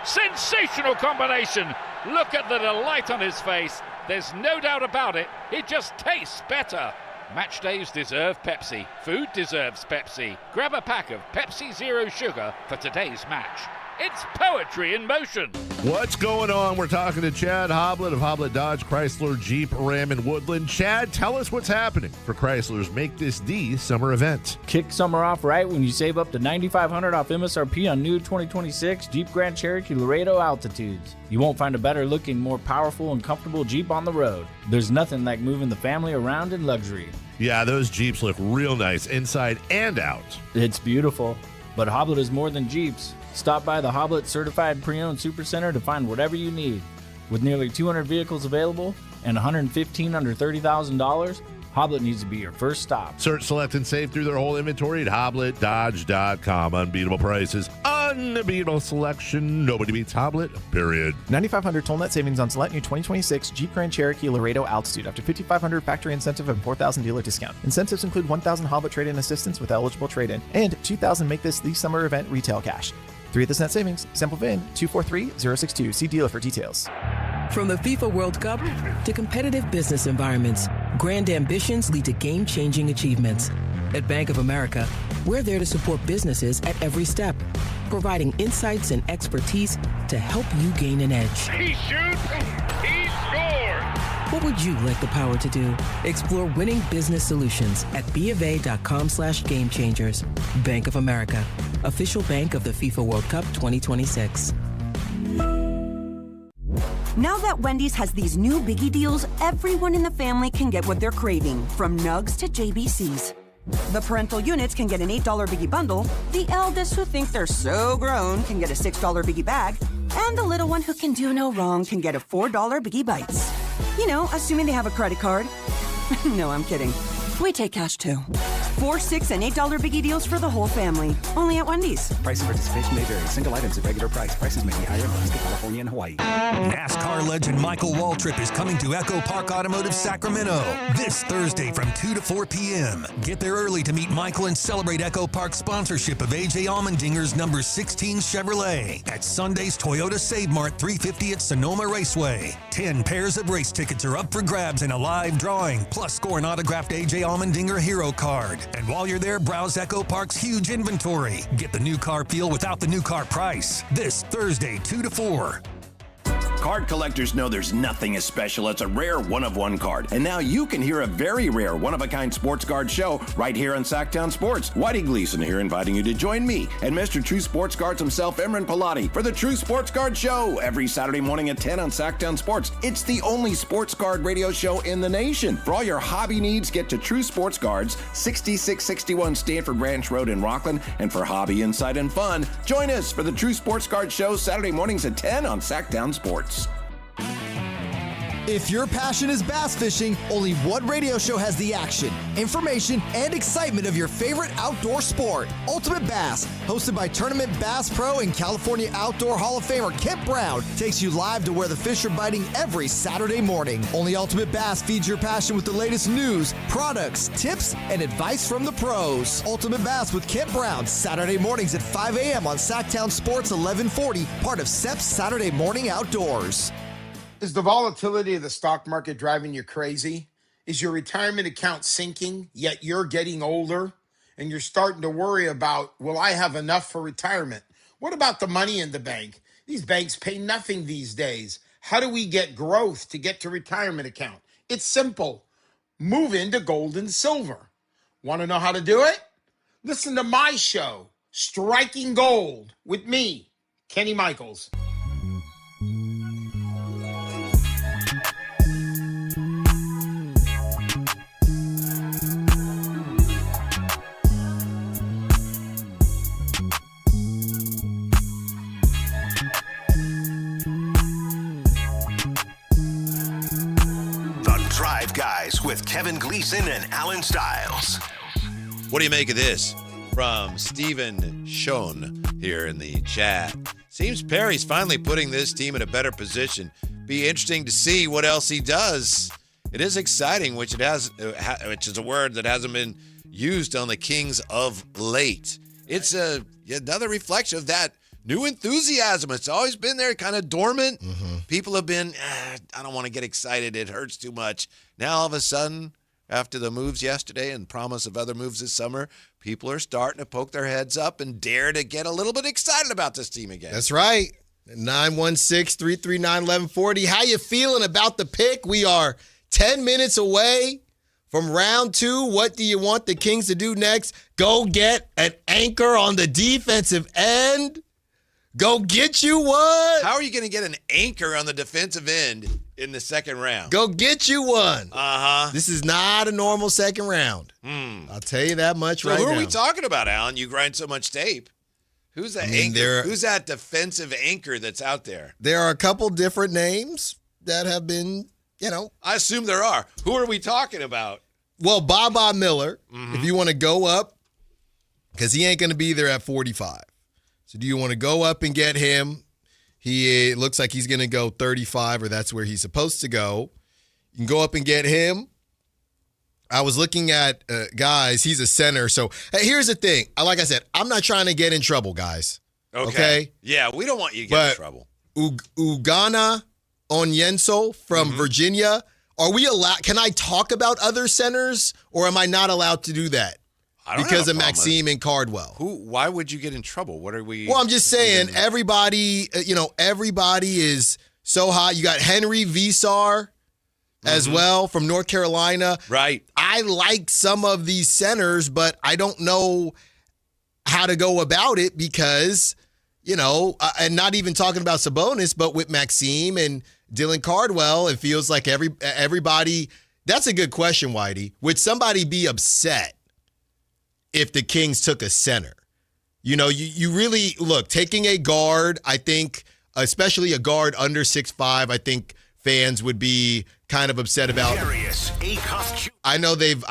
[SPEAKER 16] Sensational combination! Look at the delight on his face. There's no doubt about it. It just tastes better. Match days deserve Pepsi. Food deserves Pepsi. Grab a pack of Pepsi Zero Sugar for today's match. It's poetry in motion.
[SPEAKER 5] What's going on? We're talking to Chad Hoblet of Hoblet Dodge, Chrysler, Jeep, Ram, and Woodland. Chad, tell us what's happening for Chrysler's Make This the summer event.
[SPEAKER 6] Kick summer off right when you save up to $9,500 off MSRP on new 2026 Jeep Grand Cherokee Laredo Altitudes. You won't find a better looking, more powerful, and comfortable Jeep on the road. There's nothing like moving the family around in luxury.
[SPEAKER 5] Yeah, those Jeeps look real nice inside and out.
[SPEAKER 6] It's beautiful. But Hoblet is more than Jeeps. Stop by the Hoblet Certified Pre-Owned Supercenter to find whatever you need. With nearly 200 vehicles available and 115 under $30,000, Hoblet needs to be your first stop.
[SPEAKER 5] Search, select, and save through their whole inventory at HobletDodge.com. Unbeatable prices, unbeatable selection. Nobody beats Hoblet, period.
[SPEAKER 12] $9,500 toll net savings on select new 2026 Jeep Grand Cherokee Laredo Altitude after $5,500 factory incentive and $4,000 dealer discount. Incentives include $1,000 Hoblet trade-in assistance with eligible trade-in and $2,000 Make This the summer event retail cash. 3 of this net savings. Sample VIN 243062. See dealer for details.
[SPEAKER 17] From the FIFA World Cup to competitive business environments, grand ambitions lead to game-changing achievements. At Bank of America, we're there to support businesses at every step, providing insights and expertise to help you gain an edge.
[SPEAKER 16] He shoots, he scores!
[SPEAKER 17] What would you like the power to do? Explore winning business solutions at BofA.com/gamechangers. Bank of America, official bank of the FIFA World Cup 2026.
[SPEAKER 1] Now that Wendy's has these new biggie deals, everyone in the family can get what they're craving, from nugs to JBCs. The parental units can get an $8 biggie bundle, the eldest who think they're so grown can get a $6 biggie bag, and the little one who can do no wrong can get a $4 biggie bites. You know, assuming they have a credit card. No, I'm kidding. We take cash too. 4, 6, and $8 biggie deals for the whole family. Only at Wendy's.
[SPEAKER 2] Price and participation may vary. Single items at regular price. Prices may be higher in Alaska, California, and Hawaii.
[SPEAKER 4] NASCAR legend Michael Waltrip is coming to Echo Park Automotive Sacramento this Thursday from 2 to 4 p.m. Get there early to meet Michael and celebrate Echo Park's sponsorship of A.J. Allmendinger's number 16 Chevrolet at Sunday's Toyota Save Mart 350 at Sonoma Raceway. 10 pairs of race tickets are up for grabs in a live drawing, plus score an autographed A.J. Allmendinger hero card. And while you're there, browse Echo Park's huge inventory. Get the new car feel without the new car price. This Thursday, 2 to 4.
[SPEAKER 18] Card collectors know there's nothing as special as a rare one-of-one card. And now you can hear a very rare one-of-a-kind sports card show right here on Sactown Sports. Whitey Gleason here inviting you to join me and Mr. True Sports Cards himself, Emran Pilati, for the True Sports Card Show every Saturday morning at 10 on Sactown Sports. It's the only sports card radio show in the nation. For all your hobby needs, get to True Sports Cards, 6661 Stanford Ranch Road in Rockland. And for hobby, insight, and fun, join us for the True Sports Card Show Saturday mornings at 10 on Sactown Sports.
[SPEAKER 24] If your passion is bass fishing, only one radio show has the action, information, and excitement of your favorite outdoor sport. Ultimate Bass, hosted by Tournament Bass Pro and California Outdoor Hall of Famer Kent Brown, takes you live to where the fish are biting every Saturday morning. Only Ultimate Bass feeds your passion with the latest news, products, tips, and advice from the pros. Ultimate Bass with Kent Brown, Saturday mornings at 5 a.m. on Sactown Sports 1140, part of SEP's Saturday Morning Outdoors.
[SPEAKER 25] Is the volatility of the stock market driving you crazy? Is your retirement account sinking, yet you're getting older and you're starting to worry about, will I have enough for retirement? What about the money in the bank? These banks pay nothing these days. How do we get growth to get to retirement account? It's simple. Move into gold and silver. Want to know how to do it? Listen to my show, Striking Gold, with me, Kenny Michaels.
[SPEAKER 7] Guys with Kevin Gleason and Alan Stiles.
[SPEAKER 9] What do you make of this? From Stephen Schoen here in the chat. Seems Perry's finally putting this team in a better position. Be interesting to see what else he does. It is exciting, which is a word that hasn't been used on the Kings of late. It's another reflection of that new enthusiasm. It's always been there, kind of dormant. People have been, I don't want to get excited. It hurts too much. Now, all of a sudden, after the moves yesterday and promise of other moves this summer, people are starting to poke their heads up and dare to get a little bit excited about this team again.
[SPEAKER 10] That's right. 916-339-1140. How you feeling about the pick? We are 10 minutes away from round 2. What do you want the Kings to do next? Go get an anchor on the defensive end? Go get you one.
[SPEAKER 9] How are you going to get an anchor on the defensive end in the second round?
[SPEAKER 10] Go get you one. This is not a normal second round. I'll tell you that much right now.
[SPEAKER 9] Who are we talking about, Alan? You grind so much tape. Who's that anchor? Who's that defensive anchor that's out there?
[SPEAKER 10] There are a couple different names that have been,
[SPEAKER 9] I assume there are. Who are we talking about?
[SPEAKER 10] Well, Baba Miller, if you want to go up, because he ain't going to be there at 45. So do you want to go up and get him? It looks like he's going to go 35, or that's where he's supposed to go. You can go up and get him. I was looking at guys. He's a center. So here's the thing. Like I said, I'm not trying to get in trouble, guys. Okay?
[SPEAKER 9] Yeah, we don't want you to get in trouble.
[SPEAKER 10] Ugana Onyenso from Virginia. Are we allowed? Can I talk about other centers, or am I not allowed to do that? Because of Maxime and Cardwell.
[SPEAKER 9] Why would you get in trouble? What are we?
[SPEAKER 10] Well, I'm just saying, everybody is so hot. You got Henry Visar as well from North Carolina.
[SPEAKER 9] Right.
[SPEAKER 10] I like some of these centers, but I don't know how to go about it because, and not even talking about Sabonis, but with Maxime and Dylan Cardwell, it feels like everybody. That's a good question, Whitey. Would somebody be upset if the Kings took a center? You really look, taking a guard, I think, especially a guard under 6'5", I think fans would be kind of upset about.
[SPEAKER 7] Darius Acuff Jr.
[SPEAKER 10] I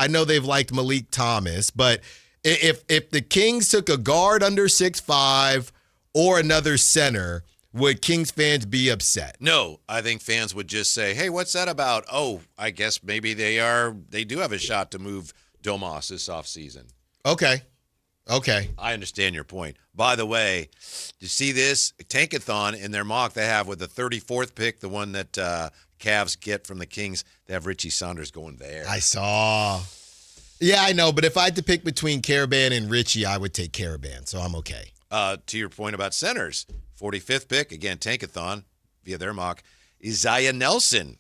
[SPEAKER 10] know they've liked Malik Thomas, but if the Kings took a guard under 6'5" or another center, would Kings fans be upset?
[SPEAKER 9] No, I think fans would just say, hey, what's that about? Oh, I guess maybe they do have a shot to move Domas this offseason.
[SPEAKER 10] Okay.
[SPEAKER 9] I understand your point. By the way, you see this Tankathon in their mock they have with the 34th pick, the one that Cavs get from the Kings. They have Richie Saunders going there.
[SPEAKER 10] I saw. Yeah, I know, but if I had to pick between Caravan and Richie, I would take Caravan, so I'm okay.
[SPEAKER 9] To your point about centers, 45th pick, again, Tankathon via their mock, Isaiah Nelson.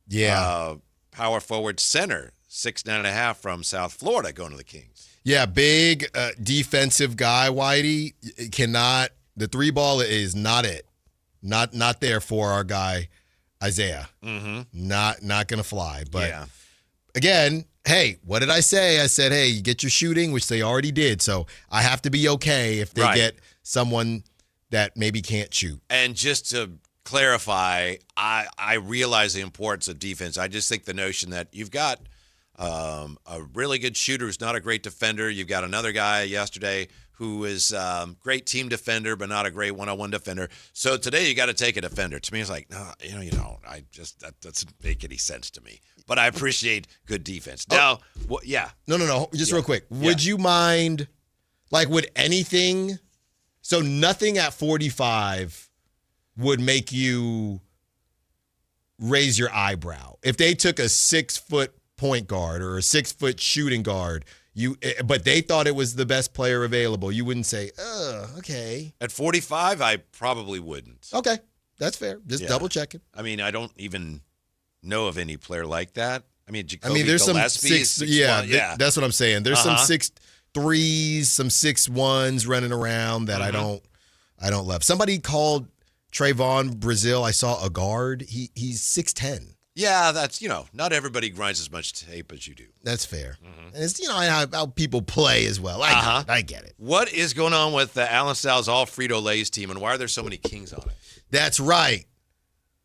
[SPEAKER 10] Yeah.
[SPEAKER 9] Power forward center, 6'9.5" from South Florida going to the Kings.
[SPEAKER 10] Yeah, big defensive guy, Whitey. The three ball is not it. Not there for our guy, Isaiah.
[SPEAKER 9] Mm-hmm.
[SPEAKER 10] Not going to fly. But again, hey, what did I say? I said, hey, you get your shooting, which they already did. So I have to be okay if they get someone that maybe can't shoot.
[SPEAKER 9] And just to clarify, I realize the importance of defense. I just think the notion that you've got a really good shooter who's not a great defender. You've got another guy yesterday who is great team defender, but not a great one-on-one defender. So today you got to take a defender. To me, it's like, no, I just that doesn't make any sense to me. But I appreciate good defense. Now, yeah.
[SPEAKER 10] No. Just real quick. Would you mind, would anything, so nothing at 45 would make you raise your eyebrow? If they took a 6-foot point guard or a 6-foot shooting guard, but they thought it was the best player available, you wouldn't say, okay.
[SPEAKER 9] At 45, I probably wouldn't.
[SPEAKER 10] Okay, that's fair. Just double checking.
[SPEAKER 9] I mean, I don't even know of any player like that. I mean, Jacoby
[SPEAKER 10] there's
[SPEAKER 9] Gillespie
[SPEAKER 10] some 6'1". That's what I'm saying. There's some 6'3s, some 6'1s running around that I don't love. Somebody called Trayvon Brazil. I saw a guard. He's 6'10".
[SPEAKER 9] Yeah, that's, not everybody grinds as much tape as you do.
[SPEAKER 10] That's fair. Mm-hmm. And it's, how people play as well. I get it.
[SPEAKER 9] What is going on with the Alan Sal's All Frito-Lay's team, and why are there so many Kings on it?
[SPEAKER 10] That's right.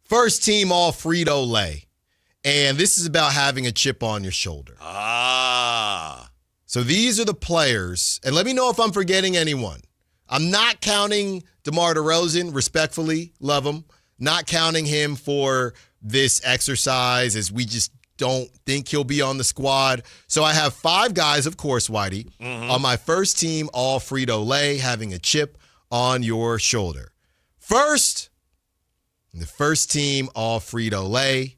[SPEAKER 10] First team All Frito-Lay. And this is about having a chip on your shoulder. So these are the players, and let me know if I'm forgetting anyone. I'm not counting DeMar DeRozan, respectfully, love him. Not counting him for this exercise, as we just don't think he'll be on the squad. So I have 5 guys, of course, Whitey, on my first team, all Frito-Lay, having a chip on your shoulder. First, the first team, all Frito-Lay,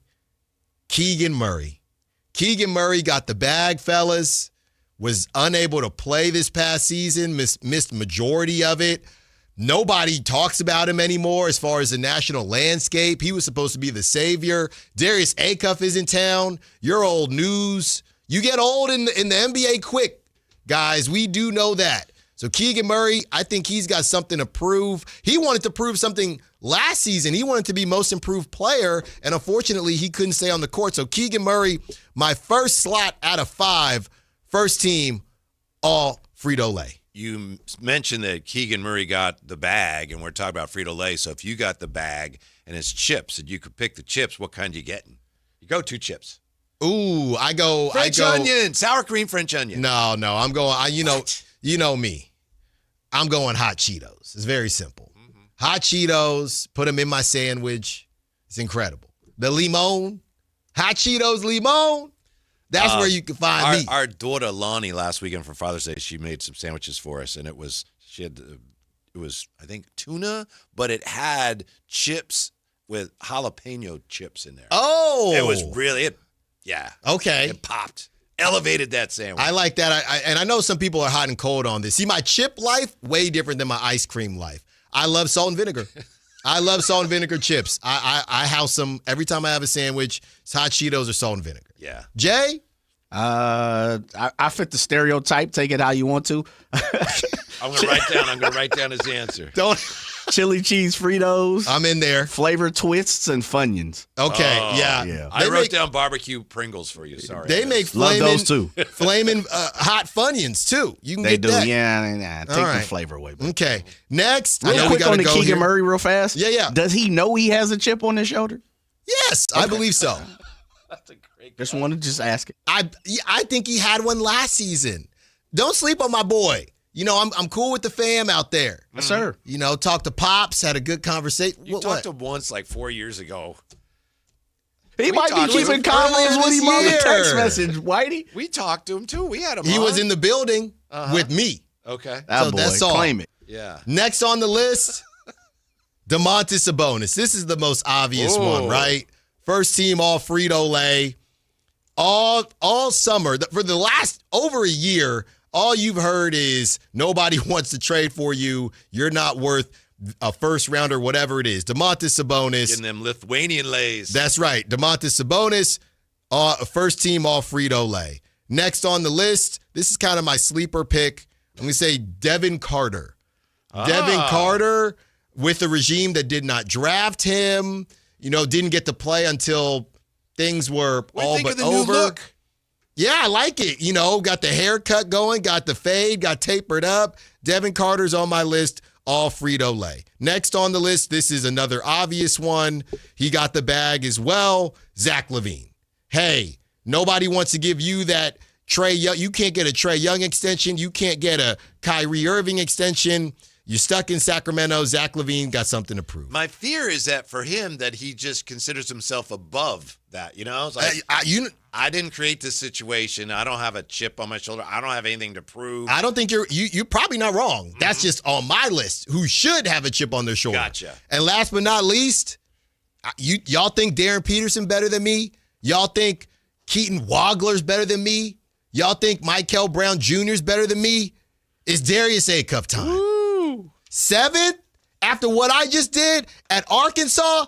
[SPEAKER 10] Keegan Murray. Keegan Murray got the bag, fellas, was unable to play this past season, missed majority of it. Nobody talks about him anymore as far as the national landscape. He was supposed to be the savior. Darius Acuff is in town. You're old news. You get old in the NBA quick, guys. We do know that. So Keegan Murray, I think he's got something to prove. He wanted to prove something last season. He wanted to be most improved player, and unfortunately, he couldn't stay on the court. So Keegan Murray, my first slot out of 5, first team, all Frito-Lay.
[SPEAKER 9] You mentioned that Keegan Murray got the bag, and we're talking about Frito-Lay. So if you got the bag and it's chips, and you could pick the chips, what kind are you getting? You go 2 chips.
[SPEAKER 10] Ooh, I go
[SPEAKER 9] French onion, sour cream French onion.
[SPEAKER 10] No, I'm going. You know me. I'm going hot Cheetos. It's very simple. Hot Cheetos. Put them in my sandwich. It's incredible. The limon, hot Cheetos limon. That's where you can find me.
[SPEAKER 9] Our daughter Lonnie last weekend for Father's Day, she made some sandwiches for us, and it was I think tuna, but it had chips with jalapeno chips in there.
[SPEAKER 10] Oh,
[SPEAKER 9] it was really
[SPEAKER 10] okay.
[SPEAKER 9] It popped, elevated that sandwich.
[SPEAKER 10] I like that. I know some people are hot and cold on this. See, my chip life way different than my ice cream life. I love salt and vinegar. I love salt and vinegar chips. I house them every time I have a sandwich. It's hot Cheetos or salt and vinegar.
[SPEAKER 9] Yeah.
[SPEAKER 10] Jay?
[SPEAKER 14] I fit the stereotype. Take it how you want to.
[SPEAKER 9] I'm gonna write down his answer.
[SPEAKER 10] Don't.
[SPEAKER 14] Chili cheese Fritos.
[SPEAKER 10] I'm in there.
[SPEAKER 14] Flavor twists and Funyuns.
[SPEAKER 10] Okay,
[SPEAKER 9] Oh,
[SPEAKER 10] yeah.
[SPEAKER 9] I wrote down barbecue Pringles for you. Sorry.
[SPEAKER 10] They make
[SPEAKER 14] Love those too.
[SPEAKER 10] flaming hot Funyuns too. You can
[SPEAKER 14] They
[SPEAKER 10] get
[SPEAKER 14] do.
[SPEAKER 10] that.
[SPEAKER 14] Yeah. Take
[SPEAKER 10] All
[SPEAKER 14] the
[SPEAKER 10] right.
[SPEAKER 14] flavor away.
[SPEAKER 10] Okay. Next, I
[SPEAKER 14] Real
[SPEAKER 10] know we
[SPEAKER 14] quick
[SPEAKER 10] gotta
[SPEAKER 14] on the
[SPEAKER 10] go
[SPEAKER 14] Keegan
[SPEAKER 10] here.
[SPEAKER 14] Murray real fast.
[SPEAKER 10] Yeah.
[SPEAKER 14] Does he know he has a chip on his shoulder?
[SPEAKER 10] Yes, I believe so.
[SPEAKER 14] Just wanted to ask it.
[SPEAKER 10] I think he had one last season. Don't sleep on my boy. You know, I'm cool with the fam out there.
[SPEAKER 14] Yes, sir.
[SPEAKER 10] You know, talked to Pops, had a good conversation.
[SPEAKER 9] You talked to him once like 4 years ago.
[SPEAKER 14] He might be keeping combos with him on the text message, Whitey.
[SPEAKER 9] We talked to him too. We had him
[SPEAKER 10] He
[SPEAKER 9] on.
[SPEAKER 10] was in the building with me.
[SPEAKER 9] Okay.
[SPEAKER 14] That
[SPEAKER 10] So
[SPEAKER 14] boy,
[SPEAKER 10] that's all.
[SPEAKER 14] claim it.
[SPEAKER 9] Yeah.
[SPEAKER 10] Next on the list, DeMontis Sabonis. This is the most obvious one, right? First team all Frito-Lay. All summer, for the last over a year, all you've heard is nobody wants to trade for you. You're not worth a first round or whatever it is. DeMontis Sabonis.
[SPEAKER 9] Getting them Lithuanian lays.
[SPEAKER 10] That's right. DeMontis Sabonis, first team all Frito-Lay. Next on the list, this is kind of my sleeper pick. I'm going to say Devin Carter. Devin Carter with a regime that did not draft him, didn't get to play until things were all but over.
[SPEAKER 9] New look?
[SPEAKER 10] Yeah, I like it. Got the haircut going, got the fade, got tapered up. Devin Carter's on my list, all Frito-Lay. Next on the list, this is another obvious one. He got the bag as well, Zach LaVine. Hey, nobody wants to give you that Trae Young. You can't get a Trae Young extension. You can't get a Kyrie Irving extension. You're stuck in Sacramento. Zach LaVine got something to prove.
[SPEAKER 9] My fear is that for him, that he just considers himself above that. It's like, I didn't create this situation. I don't have a chip on my shoulder. I don't have anything to prove.
[SPEAKER 10] I don't think you're probably not wrong. That's just on my list. Who should have a chip on their shoulder?
[SPEAKER 9] Gotcha.
[SPEAKER 10] And last but not least, y'all think Darren Peterson better than me? Y'all think Keaton Wagler's better than me? Y'all think Michael Brown Jr. is better than me? It's Darius Acuff time.
[SPEAKER 9] Woo.
[SPEAKER 10] 7th after what I just did at Arkansas?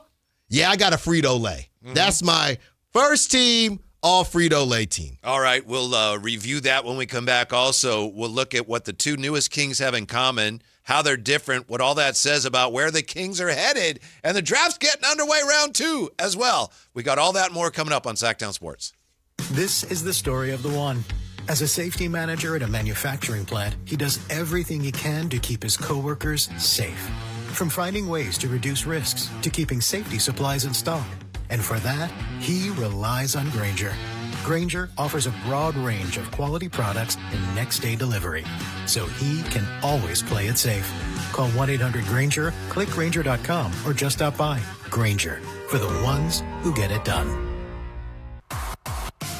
[SPEAKER 10] Yeah, I got a Frito-Lay. That's my first team, all Frito-Lay team.
[SPEAKER 9] All right, we'll review that when we come back. Also, we'll look at what the two newest Kings have in common, how they're different, what all that says about where the Kings are headed, and the draft's getting underway round 2 as well. We got all that and more coming up on Sactown Sports.
[SPEAKER 3] This is the story of the one. As a safety manager at a manufacturing plant, he does everything he can to keep his coworkers safe. From finding ways to reduce risks to keeping safety supplies in stock. And for that, he relies on Grainger. Grainger offers a broad range of quality products and next-day delivery, so he can always play it safe. Call 1-800-GRAINGER, click Grainger.com, or just stop by. Grainger, for the ones who get it done.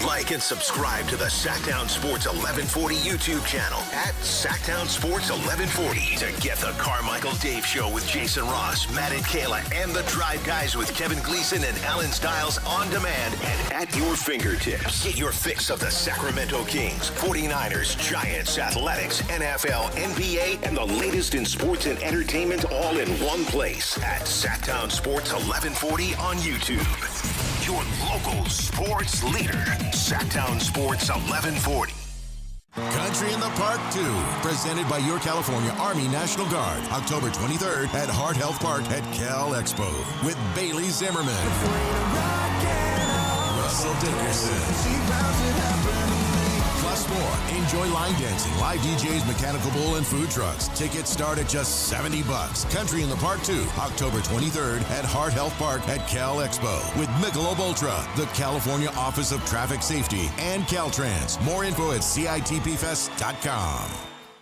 [SPEAKER 7] Like and subscribe to the Sactown Sports 1140 YouTube channel at Sactown Sports 1140 to get the Carmichael Dave Show with Jason Ross, Matt and Kayla, and the Drive Guys with Kevin Gleason and Alan Stiles on demand and at your fingertips. Get your fix of the Sacramento Kings, 49ers, Giants, Athletics, NFL, NBA, and the latest in sports and entertainment all in one place at Sactown Sports 1140 on YouTube. Your local sports leader, Sactown Sports 1140.
[SPEAKER 19] Country in the Park 2, presented by your California Army National Guard, October 23rd at Hart Health Park at Cal Expo with Bailey Zimmerman, Russell Dickerson. Plus more. Enjoy line dancing, live DJs, mechanical bull, and food trucks. Tickets start at just $70. Country in the Park 2, October 23rd at Hart Health Park at Cal Expo with Michelob Ultra, the California Office of Traffic Safety, and Caltrans. More info at CITPFest.com.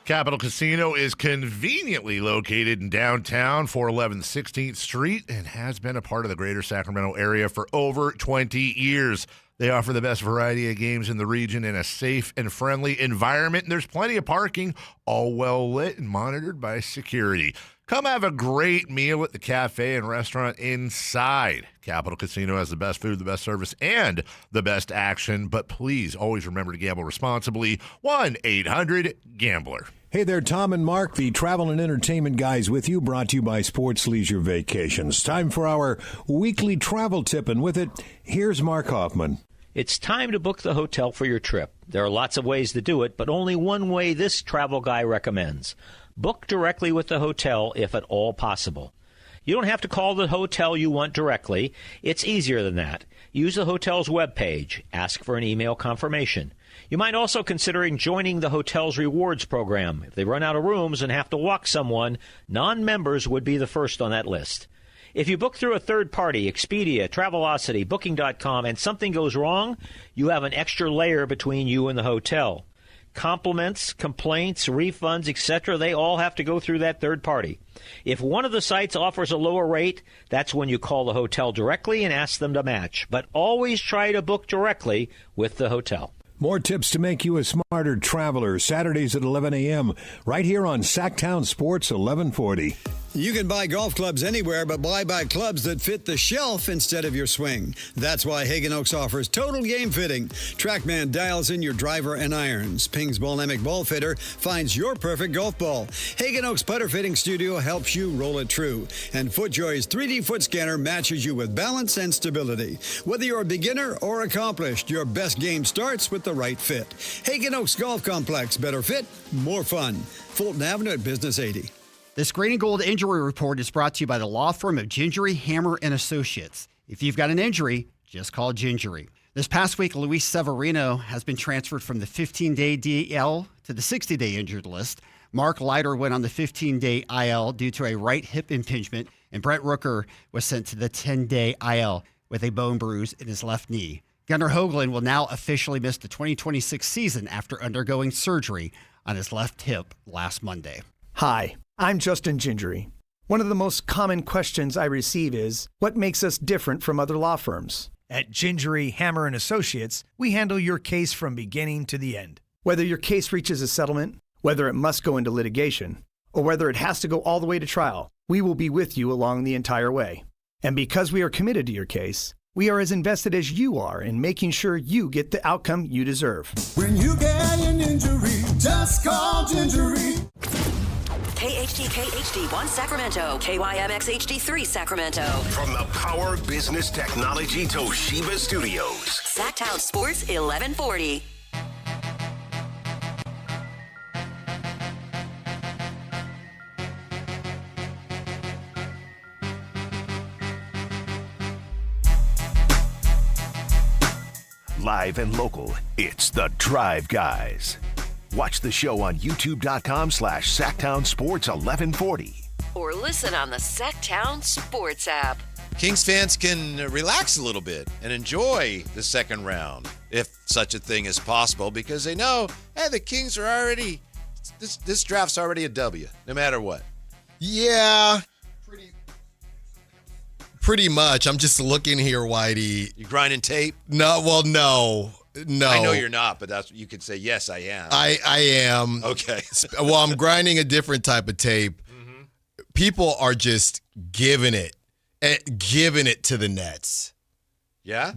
[SPEAKER 5] Capital Casino is conveniently located in downtown, 411 16th Street, and has been a part of the greater Sacramento area for over 20 years. They offer the best variety of games in the region in a safe and friendly environment, and there's plenty of parking, all well lit and monitored by security. Come have a great meal at the cafe and restaurant inside. Capital Casino has the best food, the best service, and the best action. But please always remember to gamble responsibly. 1-800-GAMBLER.
[SPEAKER 8] Hey there, Tom and Mark, the travel and entertainment guys with you, brought to you by Sports Leisure Vacations. Time for our weekly travel tip, and with it, here's Mark Hoffman.
[SPEAKER 20] It's time to book the hotel for your trip. There are lots of ways to do it, but only one way this travel guy recommends. Book directly with the hotel if at all possible. You don't have to call the hotel you want directly. It's easier than that. Use the hotel's webpage. Ask for an email confirmation. You might also consider joining the hotel's rewards program. If they run out of rooms and have to walk someone, non-members would be the first on that list. If you book through a third party, Expedia, Travelocity, Booking.com, and something goes wrong, you have an extra layer between you and the hotel. Compliments, complaints, refunds, etc., they all have to go through that third party. If one of the sites offers a lower rate, that's when you call the hotel directly and ask them to match. But always try to book directly with the hotel.
[SPEAKER 8] More tips to make you a smarter traveler, Saturdays at 11 a.m., right here on Sactown Sports 1140.
[SPEAKER 21] You can buy golf clubs anywhere, but buy clubs that fit the shelf instead of your swing. That's why Hagen Oaks offers total game fitting. TrackMan dials in your driver and irons. Ping's Bolemic Ball Fitter finds your perfect golf ball. Hagen Oaks Putter Fitting Studio helps you roll it true. And FootJoy's 3D foot scanner matches you with balance and stability. Whether you're a beginner or accomplished, your best game starts with the right fit. Hagen Oaks Golf Complex. Better fit, more fun. Fulton Avenue at Business 80.
[SPEAKER 22] This Green and Gold Injury Report is brought to you by the law firm of Gingery, Hammer, and Associates. If you've got an injury, just call Gingery. This past week, Luis Severino has been transferred from the 15-day DL to the 60-day injured list. Mark Leiter went on the 15-day IL due to a right hip impingement, and Brett Rooker was sent to the 10-day IL with a bone bruise in his left knee. Gunnar Hoagland will now officially miss the 2026 season after undergoing surgery on his left hip last Monday.
[SPEAKER 23] Hi, I'm Justin Gingery. One of the most common questions I receive is, what makes us different from other law firms? At Gingery, Hammer, and Associates, we handle your case from beginning to the end. Whether your case reaches a settlement, whether it must go into litigation, or whether it has to go all the way to trial, we will be with you along the entire way. And because we are committed to your case, we are as invested as you are in making sure you get the outcome you deserve.
[SPEAKER 26] When you get an injury, just call Gingery.
[SPEAKER 27] KHTK HD1 Sacramento, KYMX HD3 Sacramento.
[SPEAKER 7] From the Power Business Technology Toshiba Studios.
[SPEAKER 27] Sactown Sports 1140.
[SPEAKER 7] Live and local, it's The Drive Guys. Watch the show on youtube.com/Sactown Sports 1140.
[SPEAKER 27] Or listen on the Sactown Sports app.
[SPEAKER 9] Kings fans can relax a little bit and enjoy the second round, if such a thing is possible, because they know, hey, the Kings are already, this draft's already a W, no matter what.
[SPEAKER 10] Yeah, pretty much. I'm just looking here, Whitey.
[SPEAKER 9] You grinding tape?
[SPEAKER 10] No, well, no.
[SPEAKER 9] I know you're not, but that's you could say, yes, I am.
[SPEAKER 10] I am.
[SPEAKER 9] Okay.
[SPEAKER 10] Well, I'm grinding a different type of tape. Mm-hmm. People are just giving it to the Nets.
[SPEAKER 9] Yeah?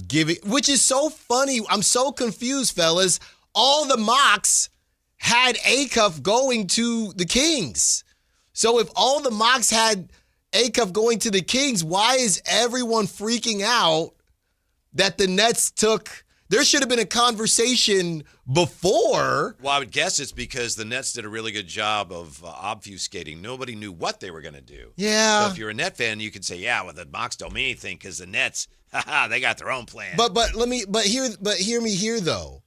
[SPEAKER 10] Which is so funny. I'm so confused, fellas. All the mocks had Acuff going to the Kings. So if all the mocks had Acuff going to the Kings, why is everyone freaking out that the Nets took... There should have been a conversation before.
[SPEAKER 9] Well, I would guess it's because the Nets did a really good job of obfuscating. Nobody knew what they were going to do.
[SPEAKER 10] Yeah.
[SPEAKER 9] So if you're a Net fan, you could say, yeah, well, the mocks don't mean anything because the Nets, they got their own plan.
[SPEAKER 10] But hear me here though.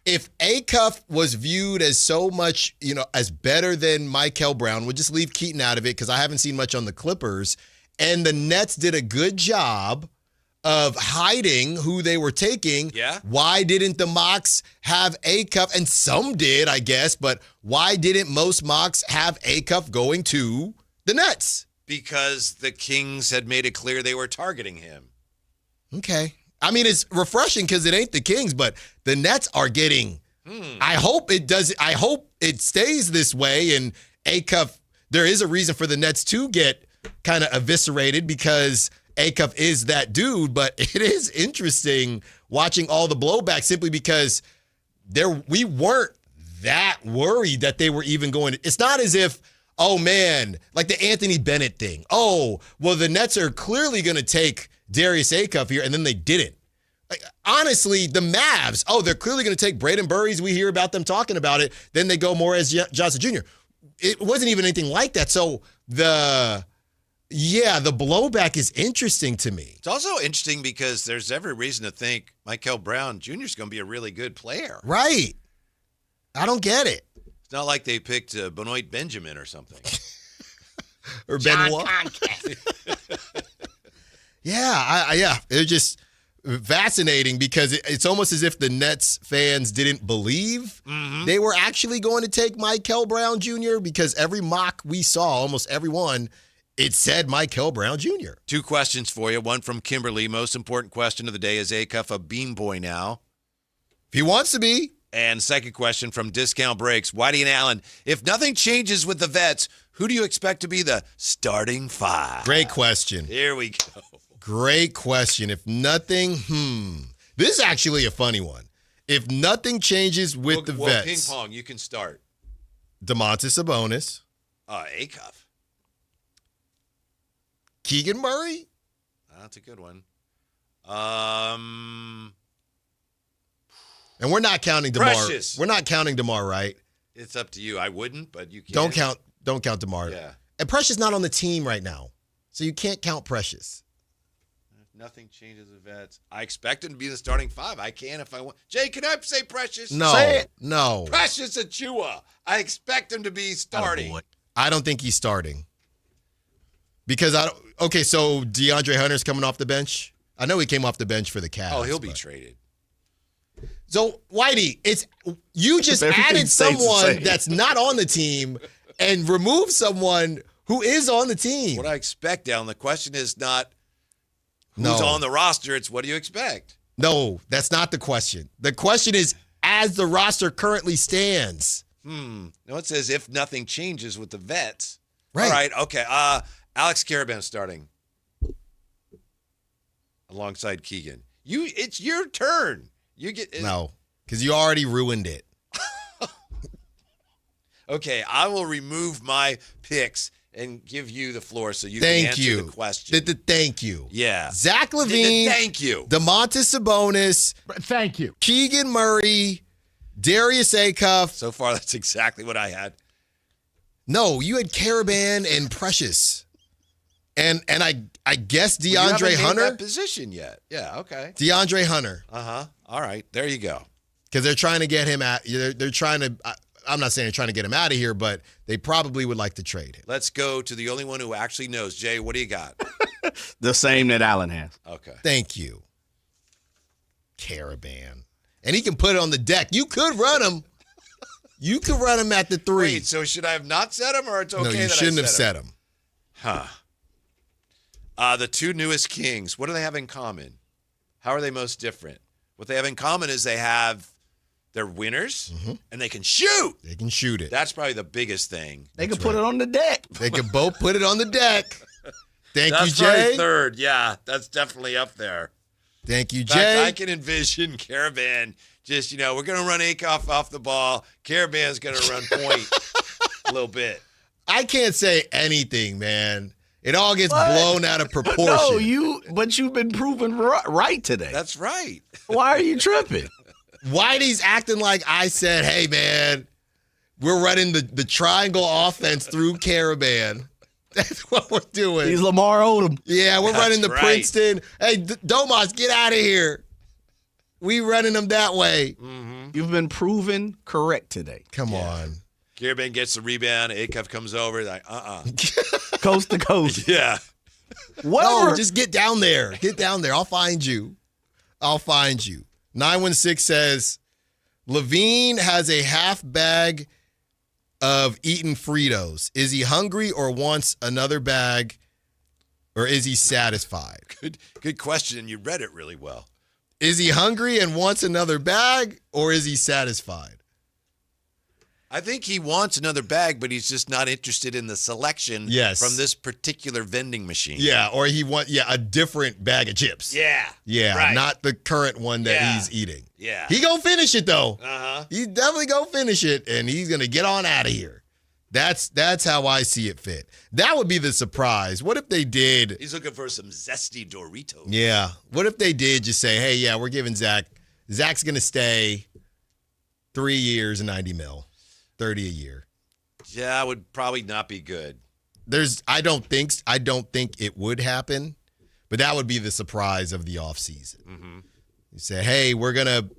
[SPEAKER 10] If Acuff was viewed as so much, as better than Michael Brown, we'll just leave Keaton out of it because I haven't seen much on the Clippers, and the Nets did a good job of hiding who they were taking.
[SPEAKER 9] Yeah.
[SPEAKER 10] Why didn't the mocks have Acuff? And some did, I guess, but why didn't most mocks have Acuff going to the Nets?
[SPEAKER 9] Because the Kings had made it clear they were targeting him.
[SPEAKER 10] Okay. I mean, it's refreshing because it ain't the Kings, but the Nets are getting. I hope it stays this way, and Acuff there is a reason for the Nets to get kind of eviscerated because Acuff is that dude, but it is interesting watching all the blowback simply because we weren't that worried that they were even going to. It's not as if, oh man, like the Anthony Bennett thing. Oh, well, the Nets are clearly going to take Darius Acuff here, and then they didn't. Like, honestly, the Mavs, they're clearly going to take Braden Burries. We hear about them talking about it. Then they go more as Johnson Jr. It wasn't even anything like that. So the blowback is interesting to me.
[SPEAKER 9] It's also interesting because there's every reason to think Michael Brown Jr. is going to be a really good player.
[SPEAKER 10] Right. I don't get it.
[SPEAKER 9] It's not like they picked Benoit Benjamin or something.
[SPEAKER 10] Or Benoit. Yeah. It's just fascinating because it's almost as if the Nets fans didn't believe they were actually going to take Michael Brown Jr. because every mock we saw, almost every one, it said Michael Brown Jr.
[SPEAKER 9] 2 questions for you. One from Kimberly. Most important question of the day, is Acuff a bean boy now?
[SPEAKER 10] If he wants to be.
[SPEAKER 9] And second question from Discount Breaks. Whitey and Allen, if nothing changes with the vets, who do you expect to be the starting 5?
[SPEAKER 10] Great question.
[SPEAKER 9] Here we go.
[SPEAKER 10] Great question. If nothing, this is actually a funny one. If nothing changes with the vets.
[SPEAKER 9] Ping pong, you can start.
[SPEAKER 10] Domantas Sabonis.
[SPEAKER 9] Acuff.
[SPEAKER 10] Keegan Murray.
[SPEAKER 9] That's a good one.
[SPEAKER 10] And we're not counting DeMar.
[SPEAKER 9] Precious.
[SPEAKER 10] We're not counting DeMar, right?
[SPEAKER 9] It's up to you. I wouldn't, but you can.
[SPEAKER 10] Don't count DeMar.
[SPEAKER 9] Yeah.
[SPEAKER 10] And Precious not on the team right now. So you can't count Precious.
[SPEAKER 9] If nothing changes with vets, I expect him to be the starting 5. I can if I want. Jay, can I say Precious?
[SPEAKER 10] No.
[SPEAKER 9] Say it.
[SPEAKER 10] No.
[SPEAKER 9] Precious Achua. I expect him to be starting.
[SPEAKER 10] I don't think he's starting. Because so DeAndre Hunter's coming off the bench? I know he came off the bench for the Cavs.
[SPEAKER 9] Oh, he'll be traded.
[SPEAKER 10] So, Whitey, you just added someone that's not on the team and removed someone who is on the team.
[SPEAKER 9] What I expect, Alan, the question is not who's on the roster. It's what do you expect?
[SPEAKER 10] No, that's not the question. The question is, as the roster currently stands.
[SPEAKER 9] No, it says if nothing changes with the vets.
[SPEAKER 10] Right.
[SPEAKER 9] All right, okay. Alex Caravan starting alongside Keegan. It's your turn. You get
[SPEAKER 10] No, because you already ruined it.
[SPEAKER 9] Okay, I will remove my picks and give you the floor so you can answer the question.
[SPEAKER 10] Thank you.
[SPEAKER 9] Yeah.
[SPEAKER 10] Zach LaVine.
[SPEAKER 9] Thank you.
[SPEAKER 10] Domantas Sabonis.
[SPEAKER 6] Thank you.
[SPEAKER 10] Keegan Murray. Darius Acuff.
[SPEAKER 9] So far, that's exactly what I had.
[SPEAKER 10] No, you had Caravan and Precious. And I guess DeAndre Hunter.
[SPEAKER 9] Named that position yet? Yeah. Okay.
[SPEAKER 10] DeAndre Hunter.
[SPEAKER 9] All right. There you go.
[SPEAKER 10] Because they're trying to get him out. They're trying to. I'm not saying they're trying to get him out of here, but they probably would like to trade him.
[SPEAKER 9] Let's go to the only one who actually knows. Jay, what do you got?
[SPEAKER 14] The same that Allen has.
[SPEAKER 9] Okay.
[SPEAKER 10] Thank you. Caravan. And he can put it on the deck. You could run him. You could run him at the 3.
[SPEAKER 9] Wait, so should I have not set him, or it's okay
[SPEAKER 10] no, you
[SPEAKER 9] that
[SPEAKER 10] shouldn't
[SPEAKER 9] I
[SPEAKER 10] have set him.
[SPEAKER 9] Huh. The 2 newest Kings, what do they have in common? How are they most different? What they have in common is they're winners, and they can shoot.
[SPEAKER 10] They can shoot it.
[SPEAKER 9] That's probably the biggest thing.
[SPEAKER 14] They can put it on the deck.
[SPEAKER 10] They can both put it on the deck. Thank you,
[SPEAKER 9] That's
[SPEAKER 10] Jay.
[SPEAKER 9] probably third. Yeah, that's definitely up there.
[SPEAKER 10] Thank you,
[SPEAKER 9] In
[SPEAKER 10] Jay.
[SPEAKER 9] fact, I can envision Caravan just, we're going to run Acuff off the ball. Caravan's going to run point a little bit.
[SPEAKER 10] I can't say anything, man. It all gets blown out of proportion.
[SPEAKER 14] No, but you've been proven right today.
[SPEAKER 9] That's right.
[SPEAKER 14] Why are you tripping?
[SPEAKER 10] Whitey's acting like I said, hey, man, we're running the triangle offense through Caravan. That's what we're doing.
[SPEAKER 14] He's Lamar Odom.
[SPEAKER 10] Yeah, we're running the
[SPEAKER 9] right.
[SPEAKER 10] Princeton. Hey, Domas, get out of here. We running them that way.
[SPEAKER 14] You've been proven correct today.
[SPEAKER 10] Come on.
[SPEAKER 9] Caravan gets the rebound. Acuff comes over. Like,
[SPEAKER 14] Coast to coast.
[SPEAKER 9] Yeah.
[SPEAKER 14] Whatever.
[SPEAKER 10] No, just get down there. Get down there. I'll find you. 916 says, LaVine has a half bag of eaten Fritos. Is he hungry or wants another bag, or is he satisfied?
[SPEAKER 9] Good question. You read it really well.
[SPEAKER 10] Is he hungry and wants another bag, or is he satisfied?
[SPEAKER 9] I think he wants another bag, but he's just not interested in the selection from this particular vending machine.
[SPEAKER 10] Yeah, or he want a different bag of chips.
[SPEAKER 9] Yeah.
[SPEAKER 10] Yeah,
[SPEAKER 9] right.
[SPEAKER 10] not the current one that he's eating.
[SPEAKER 9] Yeah.
[SPEAKER 10] He gonna finish it though.
[SPEAKER 9] Uh-huh.
[SPEAKER 10] He definitely gonna finish it, and he's gonna get on out of here. That's how I see it fit. That would be the surprise. What if they did?
[SPEAKER 9] He's looking for some zesty Doritos.
[SPEAKER 10] Yeah. What if they did just say, hey, yeah, we're giving Zach. Zach's gonna stay 3 years and $90 million, $30 a year.
[SPEAKER 9] Yeah, that would probably not be good.
[SPEAKER 10] I don't think it would happen, but that would be the surprise of the offseason.
[SPEAKER 9] Mm-hmm.
[SPEAKER 10] You say, hey, we're going to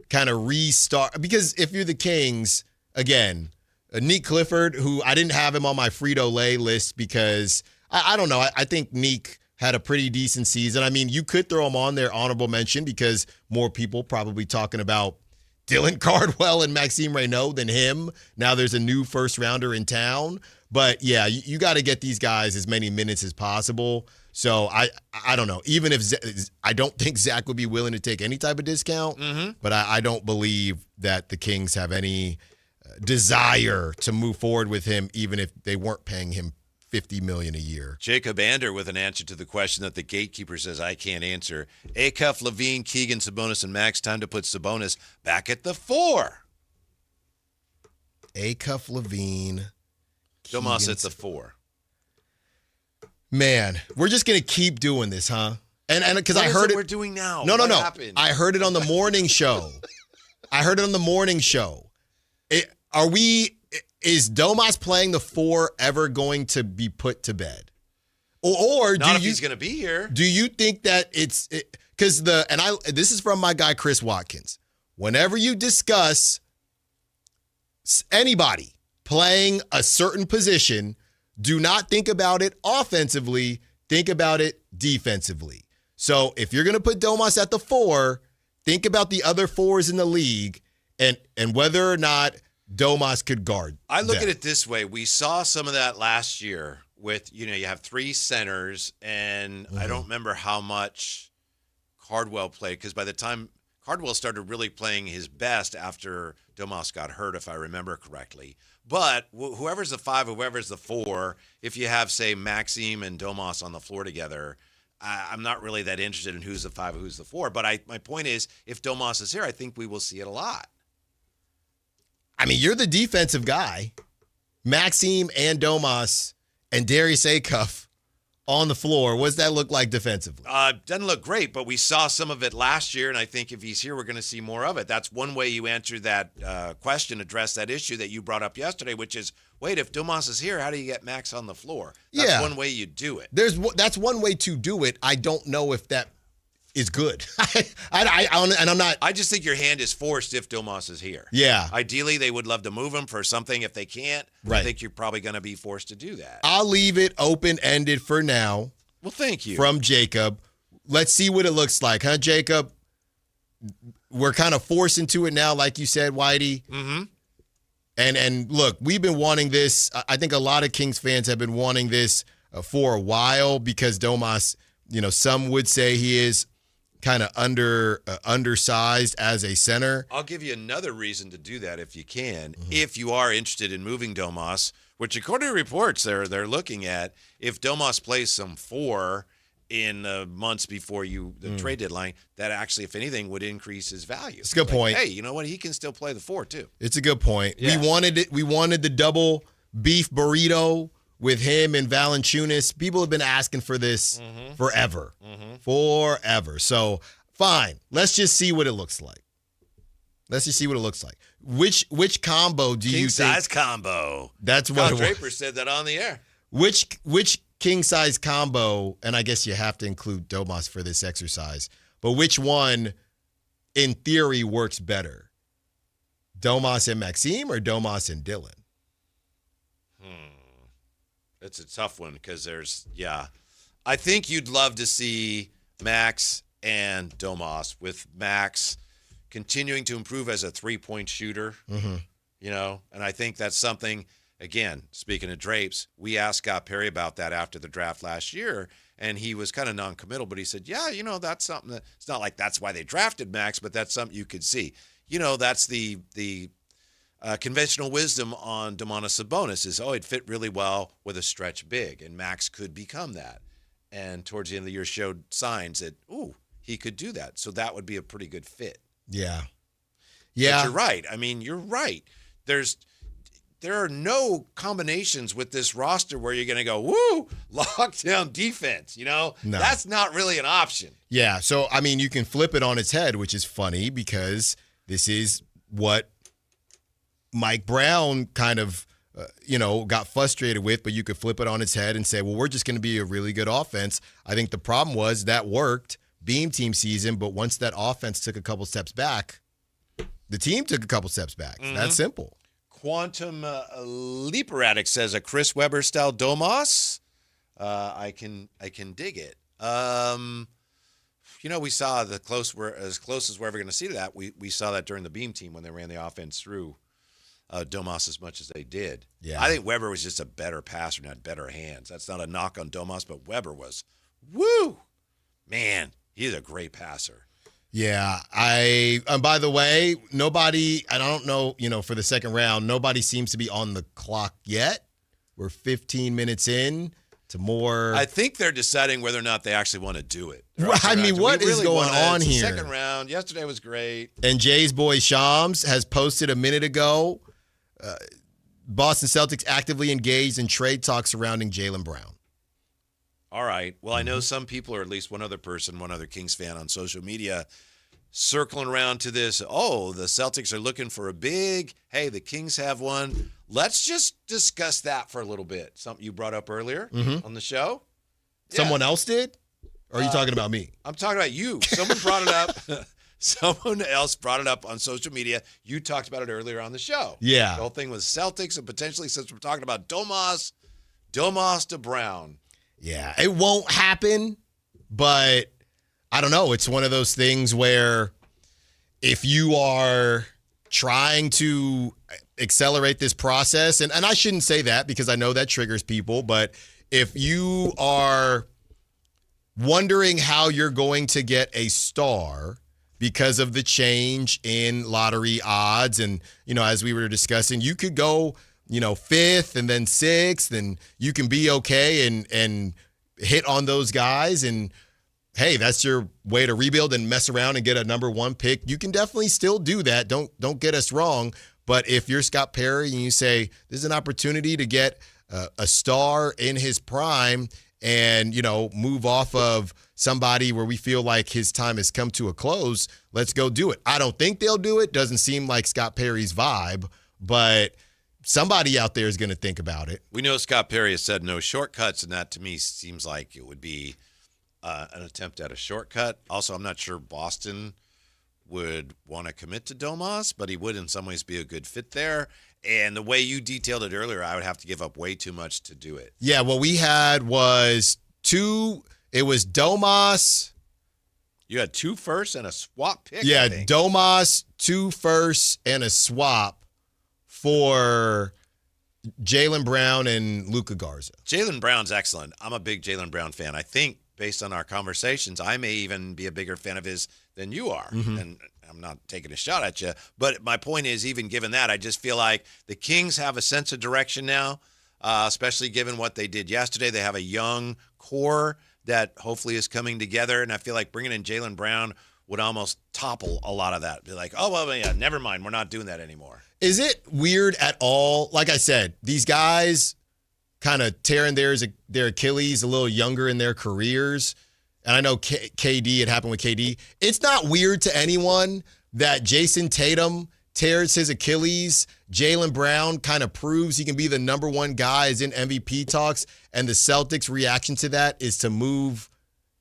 [SPEAKER 10] kind of restart. Because if you're the Kings, again, Neek Clifford, who I didn't have him on my Frito-Lay list because, I don't know, I think Neek had a pretty decent season. I mean, you could throw him on there, honorable mention, because more people probably talking about Dylan Cardwell and Maxime Reynaud than him. Now there's a new first rounder in town. But yeah, you got to get these guys as many minutes as possible. So I don't know. Even if I don't think Zach would be willing to take any type of discount, but I don't believe that the Kings have any desire to move forward with him, even if they weren't paying him $50 million a year.
[SPEAKER 9] Jacob Ander with an answer to the question that the gatekeeper says I can't answer. Acuff, Levine, Keegan, Sabonis, and Max. Time to put Sabonis back at the 4.
[SPEAKER 10] Acuff, Levine,
[SPEAKER 9] Domas at the 4.
[SPEAKER 10] Man, we're just gonna keep doing this, huh? And because I heard it,
[SPEAKER 9] we're doing now.
[SPEAKER 10] No.
[SPEAKER 9] What happened?
[SPEAKER 10] I heard it on the morning show. Is Domas playing the 4 ever going to be put to bed? Or
[SPEAKER 9] not if he's going to be here.
[SPEAKER 10] Do you think that this is from my guy Chris Watkins. Whenever you discuss anybody playing a certain position, do not think about it offensively, think about it defensively. So if you're going to put Domas at the 4, think about the other 4s in the league and whether or not Domas could guard.
[SPEAKER 9] I look at it this way. We saw some of that last year with, you have 3 centers, and I don't remember how much Cardwell played, because by the time Cardwell started really playing his best after Domas got hurt, if I remember correctly. But whoever's the 5, whoever's the 4, if you have, say, Maxime and Domas on the floor together, I'm not really that interested in who's the 5 and who's the 4. But my point is, if Domas is here, I think we will see it a lot.
[SPEAKER 10] I mean, you're the defensive guy. Maxime and Domas and Darius Acuff on the floor. What does that look like defensively?
[SPEAKER 9] Doesn't look great, but we saw some of it last year, and I think if he's here, we're going to see more of it. That's one way you answer that question, address that issue that you brought up yesterday, which is, wait, if Domas is here, how do you get Max on the floor? That's one way you do it.
[SPEAKER 10] That's one way to do it. I don't know if that is good. I'm not.
[SPEAKER 9] I just think your hand is forced if Domas is here.
[SPEAKER 10] Yeah.
[SPEAKER 9] Ideally, they would love to move him for something. If they can't, I think you're probably going to be forced to do that.
[SPEAKER 10] I'll leave it open-ended for now.
[SPEAKER 9] Well, thank you.
[SPEAKER 10] From Jacob. Let's see what it looks like, huh, Jacob? We're kind of forced into it now, like you said, Whitey.
[SPEAKER 9] Mm-hmm.
[SPEAKER 10] And look, we've been wanting this. I think a lot of Kings fans have been wanting this for a while because Domas, some would say he is kind of undersized as a center.
[SPEAKER 9] I'll give you another reason to do that if you can. If you are interested in moving Domas, which according to reports they're looking at, if Domas plays some 4 in months before the trade deadline, that actually, if anything, would increase his value.
[SPEAKER 10] It's a good point.
[SPEAKER 9] Hey, you know what? He can still play the 4 too.
[SPEAKER 10] It's a good point.
[SPEAKER 9] Yeah.
[SPEAKER 10] We wanted the double beef burrito with him and Valanciunas. People have been asking for this forever. Forever. So, fine. Let's just see what it looks like. Which combo do you think?
[SPEAKER 9] King-size combo.
[SPEAKER 10] That's what
[SPEAKER 9] Kyle Draper said that on the air.
[SPEAKER 10] Which king-size combo, and I guess you have to include Domas for this exercise, but which one, in theory, works better? Domas and Maxime or Domas and Dylan?
[SPEAKER 9] It's a tough one because I think you'd love to see Max and Domas, with Max continuing to improve as a 3-point shooter, and I think that's something, again, speaking of Drapes, we asked Scott Perry about that after the draft last year, and he was kind of non-committal, but he said, that's something that, it's not like that's why they drafted Max, but that's something you could see. That's the conventional wisdom on Domantas Sabonis is, he'd fit really well with a stretch big, and Max could become that. And towards the end of the year showed signs that, he could do that. So that would be a pretty good fit.
[SPEAKER 10] Yeah.
[SPEAKER 9] But you're right. I mean, you're right. There are no combinations with this roster where you're going to go, lockdown defense.
[SPEAKER 10] No.
[SPEAKER 9] That's not really an option.
[SPEAKER 10] Yeah. So, I mean, you can flip it on its head, which is funny because this is what Mike Brown kind of, got frustrated with, but you could flip it on its head and say, well, we're just going to be a really good offense. I think the problem was that worked beam team season, but once that offense took a couple steps back, the team took a couple steps back.
[SPEAKER 9] Mm-hmm.
[SPEAKER 10] That's simple.
[SPEAKER 9] Quantum Leaper Addict says a Chris Webber style Domas. I can dig it. We saw as close as we're ever going to see to that. We saw that during the beam team when they ran the offense through Domas as much as they did.
[SPEAKER 10] Yeah.
[SPEAKER 9] I think Webber was just a better passer and had better hands. That's not a knock on Domas, but Webber was, man, he's a great passer.
[SPEAKER 10] Yeah, by the way, nobody, and I don't know, for the second round, nobody seems to be on the clock yet. We're 15 minutes in to more.
[SPEAKER 9] I think they're deciding whether or not they actually want to do it.
[SPEAKER 10] I mean, what is going on here?
[SPEAKER 9] Second round. Yesterday was great.
[SPEAKER 10] And Jay's boy Shams has posted a minute ago, Boston Celtics actively engaged in trade talks surrounding Jaylen Brown.
[SPEAKER 9] All right. Well, I know some people, or at least one other Kings fan on social media, circling around to this. The Celtics are looking for a big. Hey, the Kings have one. Let's just discuss that for a little bit. Something you brought up earlier on the show.
[SPEAKER 10] Someone else did? Or are you talking about me?
[SPEAKER 9] I'm talking about you. Someone brought it up. Someone else brought it up on social media. You talked about it earlier on the show.
[SPEAKER 10] Yeah.
[SPEAKER 9] The whole thing was Celtics, and potentially, since we're talking about Domas to Brown.
[SPEAKER 10] Yeah, it won't happen, but I don't know. It's one of those things where if you are trying to accelerate this process, and I shouldn't say that because I know that triggers people, but if you are wondering how you're going to get a star because of the change in lottery odds, and, as we were discussing, you could go fifth and then sixth, and you can be okay and hit on those guys. And hey, that's your way to rebuild and mess around and get a number one pick. You can definitely still do that. Don't get us wrong. But if you're Scott Perry and you say this is an opportunity to get a star in his prime and, move off of somebody where we feel like his time has come to a close, let's go do it. I don't think they'll do it. Doesn't seem like Scott Perry's vibe, but somebody out there is going to think about it.
[SPEAKER 9] We know Scott Perry has said no shortcuts, and that to me seems like it would be an attempt at a shortcut. Also, I'm not sure Boston would want to commit to Domas, but he would in some ways be a good fit there. And the way you detailed it earlier, I would have to give up way too much to do it.
[SPEAKER 10] Yeah, what we had was it was Domas.
[SPEAKER 9] You had 2 firsts and a swap pick.
[SPEAKER 10] Yeah, Domas, 2 firsts and a swap for Jaylen Brown and Luka Garza.
[SPEAKER 9] Jaylen Brown's excellent. I'm a big Jaylen Brown fan. I think based on our conversations, I may even be a bigger fan of his than you are.
[SPEAKER 10] Mm-hmm.
[SPEAKER 9] And I'm not taking a shot at you. But my point is, even given that, I just feel like the Kings have a sense of direction now, especially given what they did yesterday. They have a young core that hopefully is coming together. And I feel like bringing in Jaylen Brown would almost topple a lot of that. Be like, never mind. We're not doing that anymore.
[SPEAKER 10] Is it weird at all? Like I said, these guys kind of tearing their Achilles a little younger in their careers. And I know KD, it happened with KD. It's not weird to anyone that Jason Tatum tears his Achilles. Jaylen Brown kind of proves he can be the number one guy, is in MVP talks. And the Celtics' reaction to that is to move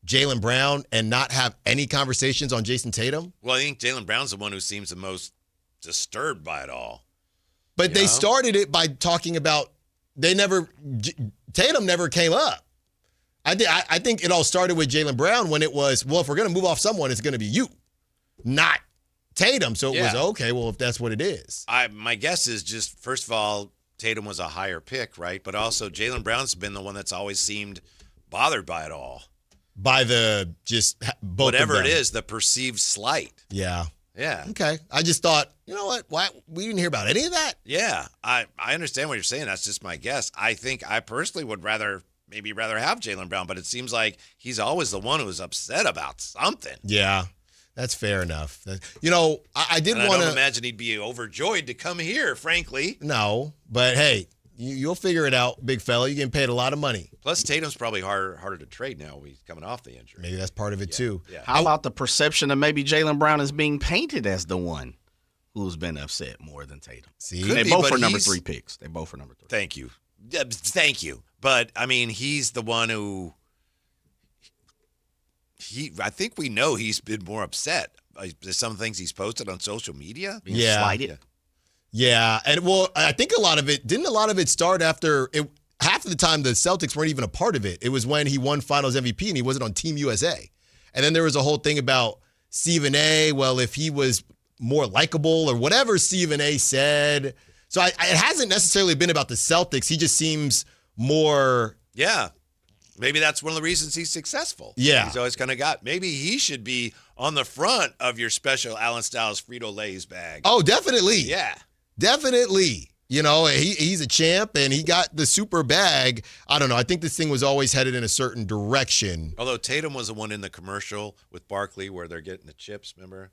[SPEAKER 10] Jaylen Brown and not have any conversations on Jason Tatum.
[SPEAKER 9] Well, I think Jaylen Brown's the one who seems the most disturbed by it all.
[SPEAKER 10] But they started it by talking about Tatum never came up. I think it all started with Jaylen Brown when it was, well, if we're going to move off someone, it's going to be you, not Tatum. So it was, okay, well, if that's what it is.
[SPEAKER 9] My guess is just, first of all, Tatum was a higher pick, right? But also Jaylen Brown's been the one that's always seemed bothered by it all.
[SPEAKER 10] By the just both
[SPEAKER 9] whatever
[SPEAKER 10] of them.
[SPEAKER 9] it is, the perceived slight.
[SPEAKER 10] Yeah.
[SPEAKER 9] Yeah.
[SPEAKER 10] Okay. I just thought, you know what? Why we didn't hear about any of that?
[SPEAKER 9] Yeah. I understand what you're saying. That's just my guess. I think I personally would rather have Jaylen Brown, but it seems like he's always the one who's upset about something.
[SPEAKER 10] Yeah. That's fair enough. You know, I did want to.
[SPEAKER 9] I don't imagine he'd be overjoyed to come here, frankly.
[SPEAKER 10] No, but hey, you'll figure it out, big fella. You're getting paid a lot of money.
[SPEAKER 9] Plus, Tatum's probably harder to trade now. He's coming off the injury.
[SPEAKER 10] Maybe that's part of it, too.
[SPEAKER 9] Yeah.
[SPEAKER 14] How about the perception of maybe Jaylen Brown is being painted as the one who's been upset more than Tatum?
[SPEAKER 10] See,
[SPEAKER 14] they both are number 3 picks. They both are number 3.
[SPEAKER 9] Thank you. Thank you. But, I mean, he's the one who I think we know he's been more upset. There's some things he's posted on social media.
[SPEAKER 14] Being slighted.
[SPEAKER 10] Yeah. And, well, I think a lot of it start after half of the time the Celtics weren't even a part of it. It was when he won Finals MVP and he wasn't on Team USA. And then there was a whole thing about Stephen A. Well, if he was more likable or whatever Stephen A. said. So it hasn't necessarily been about the Celtics. He just seems more.
[SPEAKER 9] Yeah. Maybe that's one of the reasons he's successful.
[SPEAKER 10] Yeah.
[SPEAKER 9] He's always kind of maybe he should be on the front of your special Allen Styles Frito-Lay's bag.
[SPEAKER 10] Oh, definitely.
[SPEAKER 9] Yeah.
[SPEAKER 10] Definitely. You know, he's a champ and he got the super bag. I don't know. I think this thing was always headed in a certain direction.
[SPEAKER 9] Although Tatum was the one in the commercial with Barkley where they're getting the chips, remember?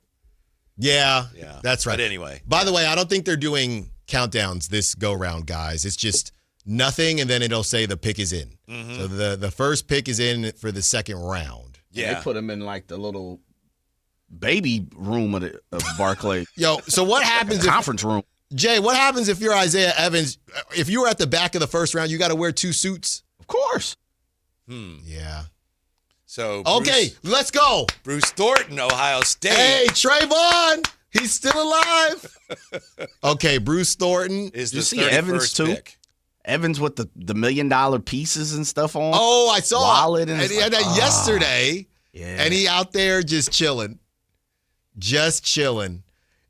[SPEAKER 10] Yeah. That's right.
[SPEAKER 9] But anyway.
[SPEAKER 10] By the way, I don't think they're doing countdowns this go-round, guys. It's just nothing, and then it'll say the pick is in.
[SPEAKER 9] Mm-hmm.
[SPEAKER 10] So the first pick is in for the second round.
[SPEAKER 14] Yeah. They put him in like the little baby room of Barclay.
[SPEAKER 10] Yo, so what happens
[SPEAKER 14] conference room.
[SPEAKER 10] Jay, what happens if you're Isaiah Evans? If you were at the back of the first round, you got to wear 2 suits?
[SPEAKER 14] Of course.
[SPEAKER 10] Yeah.
[SPEAKER 9] So
[SPEAKER 10] okay, let's go.
[SPEAKER 9] Bruce Thornton, Ohio State.
[SPEAKER 10] Hey, Trayvon. He's still alive. Okay, Bruce Thornton.
[SPEAKER 9] Is
[SPEAKER 14] you
[SPEAKER 9] the
[SPEAKER 14] see Evans too?
[SPEAKER 9] Pick.
[SPEAKER 14] Evans with the $1 million pieces and stuff on.
[SPEAKER 10] Oh, I saw
[SPEAKER 14] wallet
[SPEAKER 10] and he had that yesterday.
[SPEAKER 14] Yeah.
[SPEAKER 10] And he out there just chilling. Just chilling.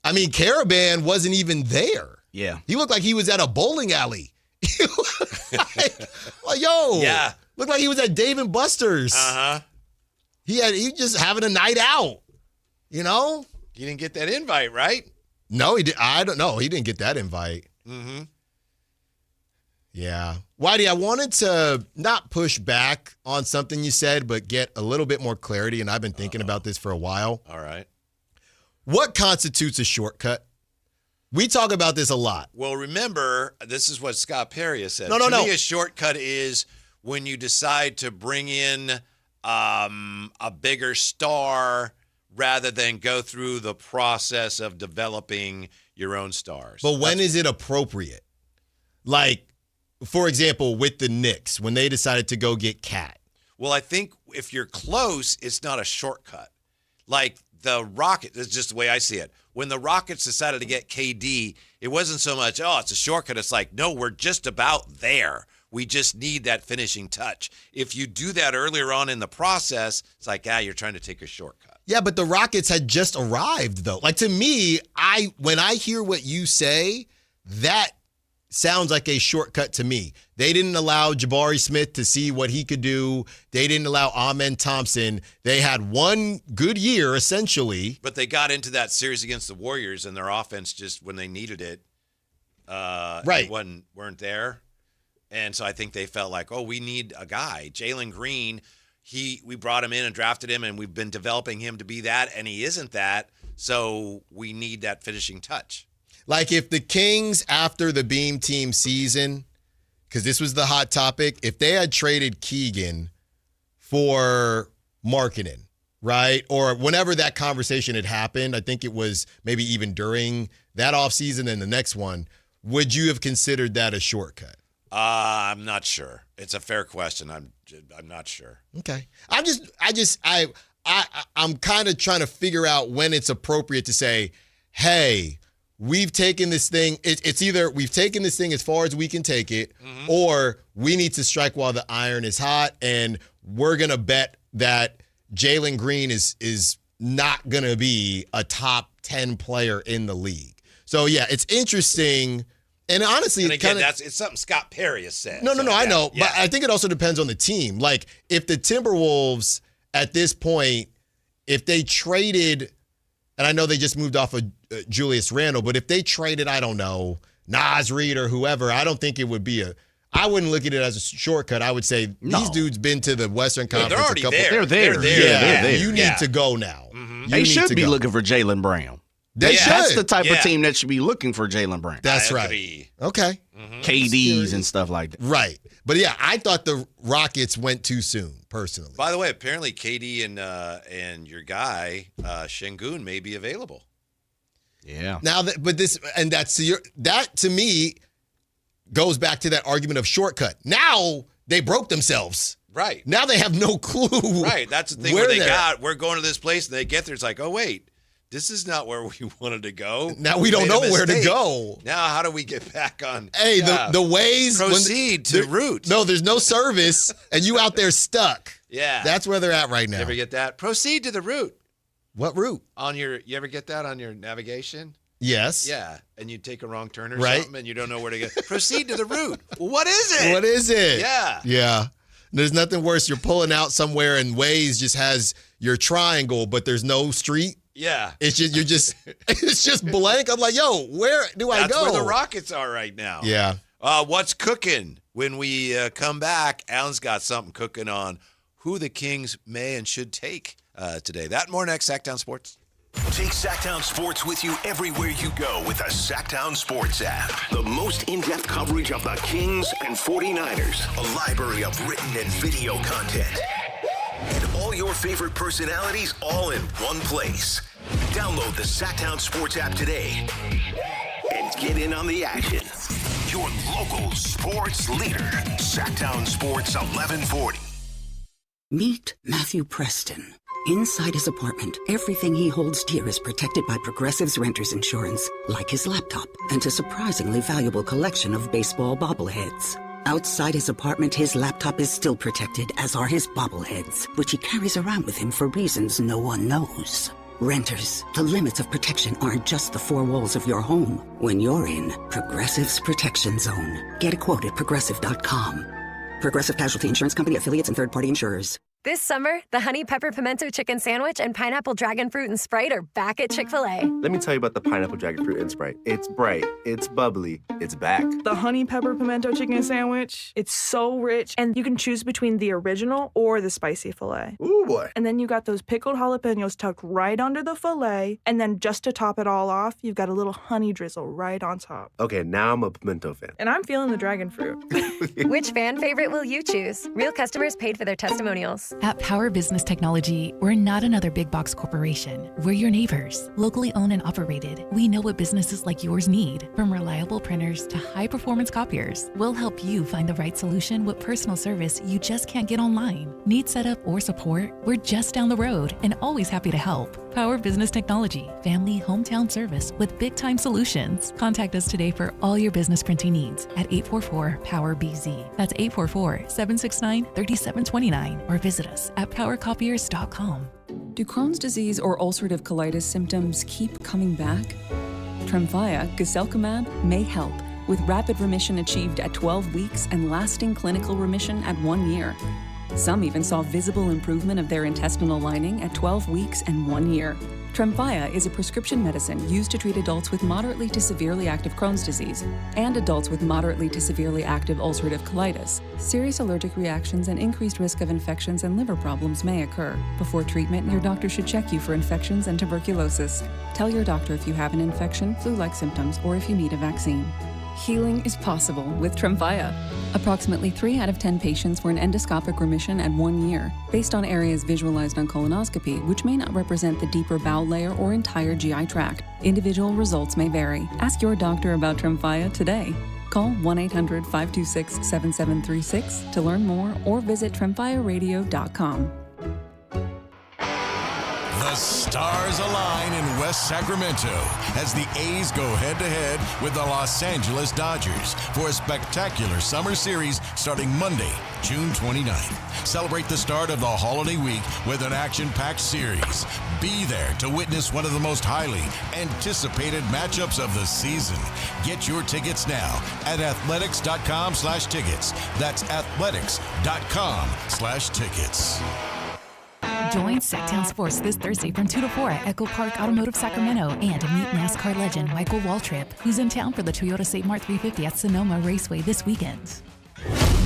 [SPEAKER 10] I mean, Caravan wasn't even there.
[SPEAKER 14] Yeah.
[SPEAKER 10] He looked like he was at a bowling alley. Like, yo.
[SPEAKER 9] Yeah.
[SPEAKER 10] Looked like he was at Dave & Buster's.
[SPEAKER 9] Uh-huh.
[SPEAKER 10] He just having a night out. You know?
[SPEAKER 9] You didn't get that invite, right?
[SPEAKER 10] No, he did. I don't know. He didn't get that invite.
[SPEAKER 9] Mm-hmm.
[SPEAKER 10] Yeah. Whitey, I wanted to not push back on something you said, but get a little bit more clarity, and I've been thinking about this for a while.
[SPEAKER 9] All right.
[SPEAKER 10] What constitutes a shortcut? We talk about this a lot.
[SPEAKER 9] Well, remember, this is what Scott Perry has said.
[SPEAKER 10] No.
[SPEAKER 9] To me, a shortcut is when you decide to bring in a bigger star rather than go through the process of developing your own stars.
[SPEAKER 10] But when is it appropriate? Like, for example, with the Knicks, when they decided to go get Cat.
[SPEAKER 9] Well, I think if you're close, it's not a shortcut. Like the Rockets, that's just the way I see it. When the Rockets decided to get KD, it wasn't so much, it's a shortcut. It's like, no, we're just about there. We just need that finishing touch. If you do that earlier on in the process, it's like, you're trying to take a shortcut.
[SPEAKER 10] Yeah, but the Rockets had just arrived, though. Like, to me, when I hear what you say, that sounds like a shortcut to me. They didn't allow Jabari Smith to see what he could do. They didn't allow Amen Thompson. They had one good year, essentially.
[SPEAKER 9] But they got into that series against the Warriors, and their offense just, when they needed it, weren't there. And so I think they felt like, we need a guy. Jalen Green, we brought him in and drafted him, and we've been developing him to be that, and he isn't that. So we need that finishing touch.
[SPEAKER 10] Like if the Kings, after the Beam Team season, because this was the hot topic, if they had traded Keegan for Markkanen, right? Or whenever that conversation had happened, I think it was maybe even during that offseason and the next one, would you have considered that a shortcut?
[SPEAKER 9] I'm not sure. It's a fair question. I'm not sure.
[SPEAKER 10] Okay. I'm kind of trying to figure out when it's appropriate to say, hey, we've taken this thing. It's either we've taken this thing as far as we can take it, or we need to strike while the iron is hot, and we're going to bet that Jalen Green is not going to be a top 10 player in the league. So, yeah, it's interesting. And honestly,
[SPEAKER 9] and again, it's something Scott Perry has said.
[SPEAKER 10] No, I know. Yeah. But I think it also depends on the team. Like, if the Timberwolves at this point, if they traded and I know they just moved off of Julius Randle, but if they traded, I don't know, Nas Reed or whoever, I don't think it would be I wouldn't look at it as a shortcut. I would say these dudes been to the Western Conference.
[SPEAKER 9] They're already there.
[SPEAKER 6] They're there.
[SPEAKER 10] You need to go now.
[SPEAKER 14] They should be looking for Jaylen Brown.
[SPEAKER 10] They should.
[SPEAKER 14] That's the type of team that should be looking for Jaylen Brown.
[SPEAKER 10] That's right. Okay.
[SPEAKER 14] KDs and stuff like that.
[SPEAKER 10] Right. But yeah, I thought the Rockets went too soon, personally.
[SPEAKER 9] By the way, apparently KD and your guy Şengün may be available.
[SPEAKER 14] Yeah.
[SPEAKER 10] Now that to me goes back to that argument of shortcut. Now they broke themselves.
[SPEAKER 9] Right.
[SPEAKER 10] Now they have no clue.
[SPEAKER 9] Right. That's the thing where we're going to this place and they get there. It's like, oh wait, this is not where we wanted to go.
[SPEAKER 10] Now we don't know where to go.
[SPEAKER 9] Now how do we get back on?
[SPEAKER 10] Hey, the ways
[SPEAKER 9] proceed to route.
[SPEAKER 10] No, there's no service, and you out there stuck.
[SPEAKER 9] Yeah,
[SPEAKER 10] that's where they're at right now.
[SPEAKER 9] You ever get that? Proceed to the route.
[SPEAKER 10] What route?
[SPEAKER 9] You ever get that on your navigation?
[SPEAKER 10] Yes.
[SPEAKER 9] Yeah, and you take a wrong turn or
[SPEAKER 10] right.
[SPEAKER 9] something, and you don't know where to go. Proceed to the route. Well, what is it?
[SPEAKER 10] What is it?
[SPEAKER 9] Yeah.
[SPEAKER 10] Yeah. There's nothing worse. You're pulling out somewhere, and Waze just has your triangle, but there's no street.
[SPEAKER 9] Yeah.
[SPEAKER 10] It's just it's just blank. I'm like, yo, where do I go?
[SPEAKER 9] That's where the Rockets are right now.
[SPEAKER 10] Yeah.
[SPEAKER 9] What's cooking? When we come back, Alan's got something cooking on who the Kings may and should take today. That and more next, Sactown Sports.
[SPEAKER 7] Take Sactown Sports with you everywhere you go with the Sactown Sports app. The most in-depth coverage of the Kings and 49ers. A library of written and video content. And all your favorite personalities all in one place. Download the Sactown Sports app today and get in on the action. Your local sports leader. Sactown Sports 1140.
[SPEAKER 11] Meet Matthew Preston. Inside his apartment, everything he holds dear is protected by Progressive's Renter's Insurance, like his laptop and a surprisingly valuable collection of baseball bobbleheads. Outside his apartment, his laptop is still protected, as are his bobbleheads, which he carries around with him for reasons no one knows. Renters, the limits of protection aren't just the four walls of your home. When you're in Progressive's Protection Zone. Get a quote at Progressive.com. Progressive Casualty Insurance Company, affiliates, and third-party insurers.
[SPEAKER 12] This summer, the Honey Pepper Pimento Chicken Sandwich and Pineapple Dragon Fruit and Sprite are back at Chick-fil-A.
[SPEAKER 13] Let me tell you about the Pineapple Dragon Fruit and Sprite. It's bright, it's bubbly, it's back.
[SPEAKER 15] The Honey Pepper Pimento Chicken Sandwich, it's so rich, and you can choose between the original or the spicy filet.
[SPEAKER 13] Ooh, boy.
[SPEAKER 15] And then you got those pickled jalapenos tucked right under the filet, and then just to top it all off, you've got a little honey drizzle right on top.
[SPEAKER 13] Okay, now I'm a pimento fan.
[SPEAKER 15] And I'm feeling the dragon fruit.
[SPEAKER 27] Which fan favorite will you choose? Real customers paid for their testimonials.
[SPEAKER 16] At Power Business Technology, we're not another big box corporation. We're your neighbors, locally owned and operated. We know what businesses like yours need, from reliable printers to high-performance copiers. We'll help you find the right solution with personal service you just can't get online. Need setup or support? We're just down the road and always happy to help. Power Business Technology, family hometown service with big-time solutions. Contact us today for all your business printing needs at 844-POWER-BZ. That's 844-769-3729, or visit us at powercopiers.com.
[SPEAKER 17] Do Crohn's disease or ulcerative colitis symptoms keep coming back? Tremfya, guselkumab, may help, with rapid remission achieved at 12 weeks and lasting clinical remission at 1 year. Some even saw visible improvement of their intestinal lining at 12 weeks and 1 year. Tremfya is a prescription medicine used to treat adults with moderately to severely active Crohn's disease and adults with moderately to severely active ulcerative colitis. Serious allergic reactions and increased risk of infections and liver problems may occur. Before treatment, your doctor should check you for infections and tuberculosis. Tell your doctor if you have an infection, flu-like symptoms, or if you need a vaccine. Healing is possible with Tremfya. Approximately 3 out of 10 patients were in endoscopic remission at 1 year, based on areas visualized on colonoscopy, which may not represent the deeper bowel layer or entire GI tract. Individual results may vary. Ask your doctor about Tremfya today. Call 1-800-526-7736 to learn more, or visit tremfyaradio.com.
[SPEAKER 19] The stars align in West Sacramento as the A's go head-to-head with the Los Angeles Dodgers for a spectacular summer series starting Monday, June 29th. Celebrate the start of the holiday week with an action-packed series. Be there to witness one of the most highly anticipated matchups of the season. Get your tickets now at athletics.com/tickets. That's athletics.com/tickets.
[SPEAKER 16] Join Sactown Sports this Thursday from 2 to 4 at Echo Park Automotive Sacramento and meet NASCAR legend Michael Waltrip, who's in town for the Toyota Save Mart 350 at Sonoma Raceway this weekend.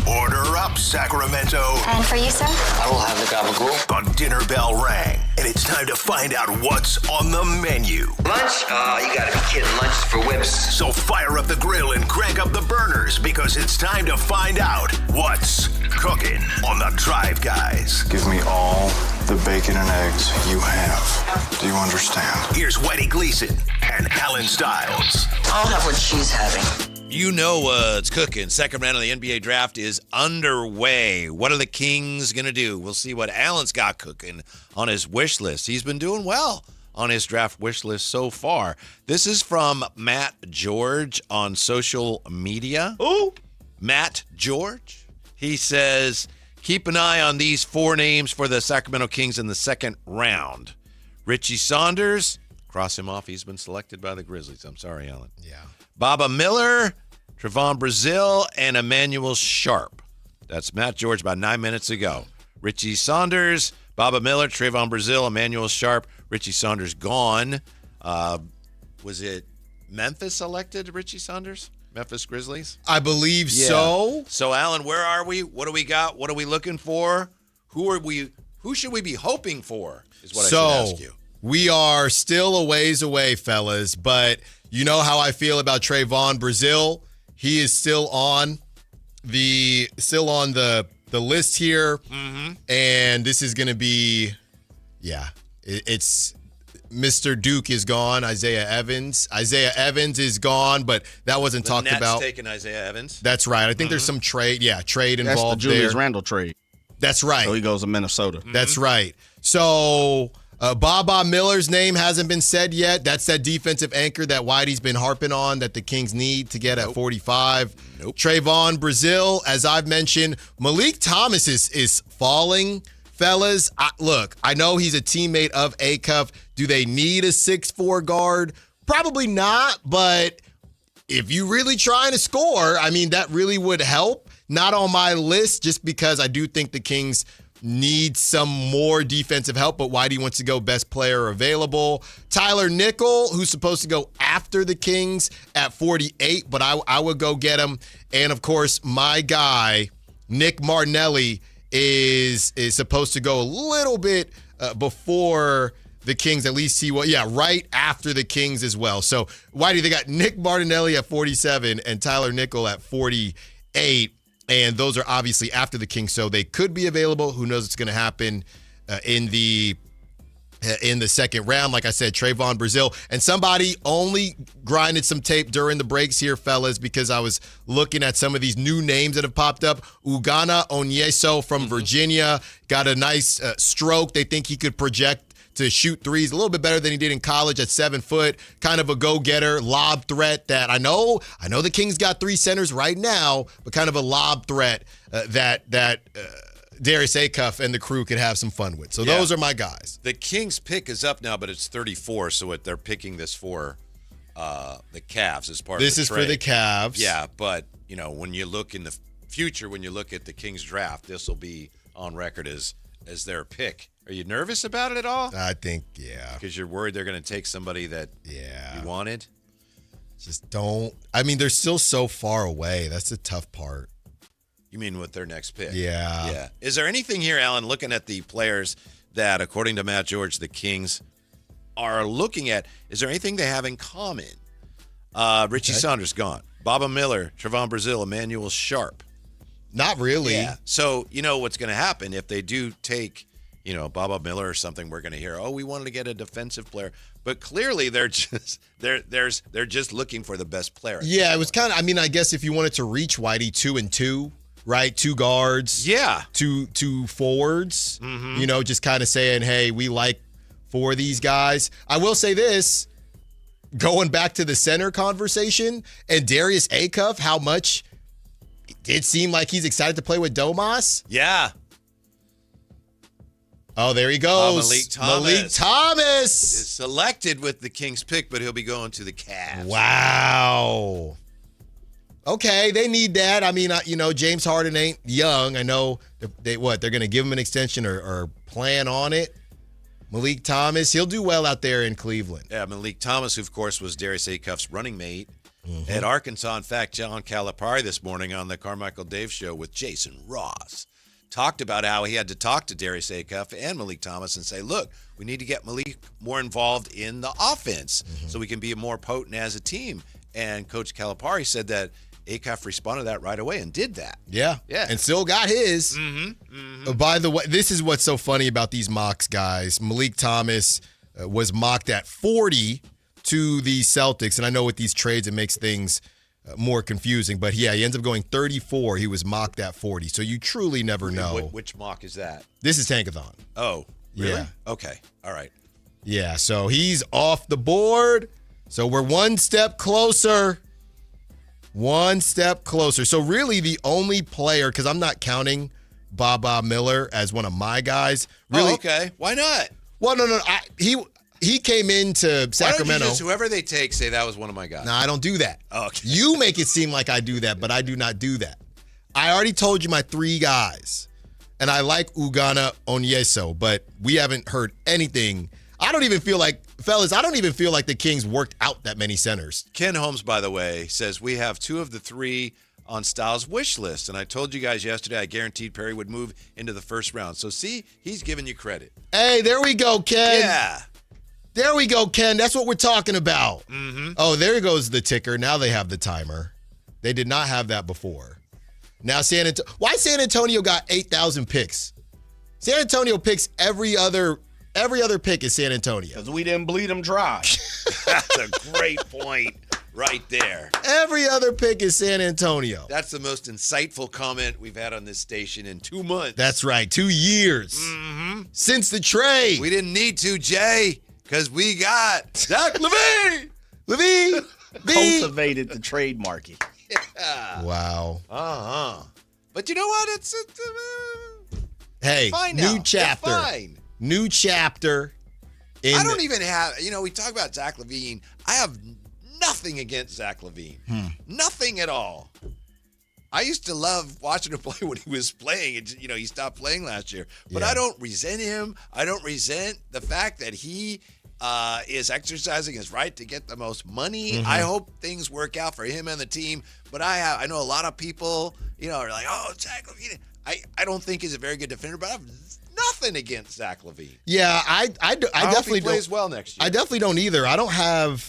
[SPEAKER 7] Order up, Sacramento.
[SPEAKER 1] And for you, sir?
[SPEAKER 7] I will have the gabagool. The dinner bell rang, and it's time to find out what's on the menu.
[SPEAKER 2] Lunch? Oh, you gotta be kidding. Lunch is for whips.
[SPEAKER 7] So fire up the grill and crank up the burners, because it's time to find out what's cooking on the Drive Guys.
[SPEAKER 4] Give me all the bacon and eggs you have. Do you understand?
[SPEAKER 7] Here's Whitey Gleason and Alan Stiles.
[SPEAKER 2] I'll have what she's having.
[SPEAKER 9] You know what's cooking. Sacramento, the NBA draft is underway. What are the Kings going to do? We'll see what Alan's got cooking on his wish list. He's been doing well on his draft wish list so far. This is from Matt George on social media.
[SPEAKER 14] Ooh.
[SPEAKER 9] Matt George. He says, keep an eye on these 4 names for the Sacramento Kings in the second round. Richie Saunders. Cross him off. He's been selected by the Grizzlies. I'm sorry, Alan.
[SPEAKER 10] Yeah.
[SPEAKER 9] Baba Miller, Trevon Brazile, and Emmanuel Sharp. That's Matt George about 9 minutes ago. Richie Saunders, Baba Miller, Trevon Brazile, Emmanuel Sharp. Richie Saunders gone. Was it Memphis selected Richie Saunders? Memphis Grizzlies?
[SPEAKER 10] I believe so.
[SPEAKER 9] So, Alan, where are we? What do we got? What are we looking for? Who should we be hoping for is what I should ask you.
[SPEAKER 10] We are still a ways away, fellas, but you know how I feel about Trevon Brazile. He is still on the list here, and this is going to be, it's Mr. Duke is gone. Isaiah Evans is gone, but that wasn't talked
[SPEAKER 9] Nets
[SPEAKER 10] about.
[SPEAKER 9] Taking Isaiah Evans.
[SPEAKER 10] That's right. I think there's some trade involved there.
[SPEAKER 14] That's the Julius Randle trade.
[SPEAKER 10] That's right.
[SPEAKER 14] So he goes to Minnesota.
[SPEAKER 10] That's right. So Baba Miller's name hasn't been said yet. That's that defensive anchor that Whitey's been harping on that the Kings need to get at 45. Trevon Brazile, as I've mentioned. Malik Thomas is falling, fellas. Look, I know he's a teammate of Acuff. Do they need a 6'4 guard? Probably not, but if you really trying to score, I mean, that really would help. Not on my list, just because I do think the Kings need some more defensive help, but Whitey wants to go best player available. Tyler Nickel, who's supposed to go after the Kings at 48, but I would go get him. And, of course, my guy, Nick Martinelli, is supposed to go a little bit before the Kings, at least right after the Kings as well. So, Whitey, they got Nick Martinelli at 47 and Tyler Nickel at 48. And those are obviously after the Kings, so they could be available. Who knows what's going to happen in the second round? Like I said, Trevon Brazile. And somebody only grinded some tape during the breaks here, fellas, because I was looking at some of these new names that have popped up. Ugana Onyeso from Virginia got a nice stroke. They think he could project to shoot threes a little bit better than he did in college at 7 foot. Kind of a go-getter, lob threat that I know the Kings got 3 centers right now, but kind of a lob threat that Darius Acuff and the crew could have some fun with. So those are my guys.
[SPEAKER 9] The Kings pick is up now, but it's 34, so they're picking this for the Cavs as part of the trade.
[SPEAKER 10] This is for the Cavs.
[SPEAKER 9] Yeah, but when you look in the future, when you look at the Kings draft, this will be on record as their pick. Are you nervous about it at all?
[SPEAKER 10] I think, yeah.
[SPEAKER 9] Because you're worried they're going to take somebody that you wanted?
[SPEAKER 10] Just don't. I mean, they're still so far away. That's the tough part.
[SPEAKER 9] You mean with their next pick?
[SPEAKER 10] Yeah.
[SPEAKER 9] Yeah. Is there anything here, Alan, looking at the players that, according to Matt George, the Kings are looking at, is there anything they have in common? Richie Saunders gone. Baba Miller, Trevon Brazile, Emmanuel Sharp.
[SPEAKER 10] Not really.
[SPEAKER 9] Yeah. So, what's going to happen if they do take Baba Miller or something, we're going to hear, we wanted to get a defensive player. But clearly they're just looking for the best player.
[SPEAKER 10] Yeah, it was kind of, I guess if you wanted to reach Whitey 2 and 2, right? 2 guards.
[SPEAKER 9] Yeah.
[SPEAKER 10] Two forwards. Mm-hmm. Just kind of saying, hey, we like 4 of these guys. I will say this, going back to the center conversation and Darius Acuff, how much it did seem like he's excited to play with Domas.
[SPEAKER 9] Yeah.
[SPEAKER 10] Oh, there he goes.
[SPEAKER 9] Malik
[SPEAKER 10] Thomas
[SPEAKER 9] is selected with the Kings pick, but he'll be going to the Cavs.
[SPEAKER 10] Wow. Okay, they need that. James Harden ain't young. I know they're going to give him an extension or plan on it. Malik Thomas, he'll do well out there in Cleveland.
[SPEAKER 9] Yeah, Malik Thomas, who, of course, was Darius Acuff's running mate at Arkansas. In fact, John Calipari this morning on the Carmichael Dave Show with Jason Ross talked about how he had to talk to Darius Acuff and Malik Thomas and say, look, we need to get Malik more involved in the offense so we can be more potent as a team. And Coach Calipari said that Acuff responded to that right away and did that.
[SPEAKER 10] Yeah. And still got his. By the way, this is what's so funny about these mocks, guys. Malik Thomas was mocked at 40 to the Celtics. And I know with these trades, it makes things more confusing. But, yeah, he ends up going 34. He was mocked at 40. So you truly never know.
[SPEAKER 9] Which mock is that?
[SPEAKER 10] This is Tankathon.
[SPEAKER 9] Oh, really?
[SPEAKER 10] Yeah.
[SPEAKER 9] Okay. All right.
[SPEAKER 10] Yeah, so he's off the board. So we're one step closer. One step closer. So really the only player, because I'm not counting Baba Miller as one of my guys. Really,
[SPEAKER 9] okay. Why not?
[SPEAKER 10] Well, no. He came into Sacramento.
[SPEAKER 9] Why don't you just, whoever they take, say that was one of my guys?
[SPEAKER 10] No, I don't do that.
[SPEAKER 9] Oh, okay.
[SPEAKER 10] You make it seem like I do that, but I do not do that. I already told you my 3 guys, and I like Ugana Onyeso, but we haven't heard anything. I don't even feel like the Kings worked out that many centers.
[SPEAKER 9] Ken Holmes, by the way, says we have 2 of the 3 on Styles' wish list. And I told you guys yesterday I guaranteed Perry would move into the first round. So, see, he's giving you credit.
[SPEAKER 10] Hey, there we go, Ken.
[SPEAKER 9] Yeah.
[SPEAKER 10] There we go, Ken. That's what we're talking about. Oh, there goes the ticker. Now they have the timer. They did not have that before. Now why San Antonio got 8,000 picks? San Antonio picks every other pick is San Antonio.
[SPEAKER 14] Because we didn't bleed them dry.
[SPEAKER 9] That's a great point right there.
[SPEAKER 10] Every other pick is San Antonio.
[SPEAKER 9] That's the most insightful comment we've had on this station in 2 months.
[SPEAKER 10] That's right. 2 years. Since the trade.
[SPEAKER 9] We didn't need to, Jay, because we got Zach LaVine.
[SPEAKER 14] Cultivated the trade market.
[SPEAKER 9] Yeah.
[SPEAKER 10] Wow.
[SPEAKER 9] But you know what? It's
[SPEAKER 10] hey,
[SPEAKER 9] fine
[SPEAKER 10] new
[SPEAKER 9] now.
[SPEAKER 10] chapter.
[SPEAKER 9] It's fine.
[SPEAKER 10] New chapter.
[SPEAKER 9] I don't even have, we talk about Zach LaVine. I have nothing against Zach LaVine. Nothing at all. I used to love watching him play when he was playing. He stopped playing last year. But I don't resent him. I don't resent the fact that he is exercising his right to get the most money. I hope things work out for him and the team. But I know a lot of people, are like, oh, Zach LaVine. I don't think he's a very good defender, but I have nothing against Zach LaVine.
[SPEAKER 10] Yeah, I definitely
[SPEAKER 9] hope he plays well next year.
[SPEAKER 10] I definitely don't either. I don't have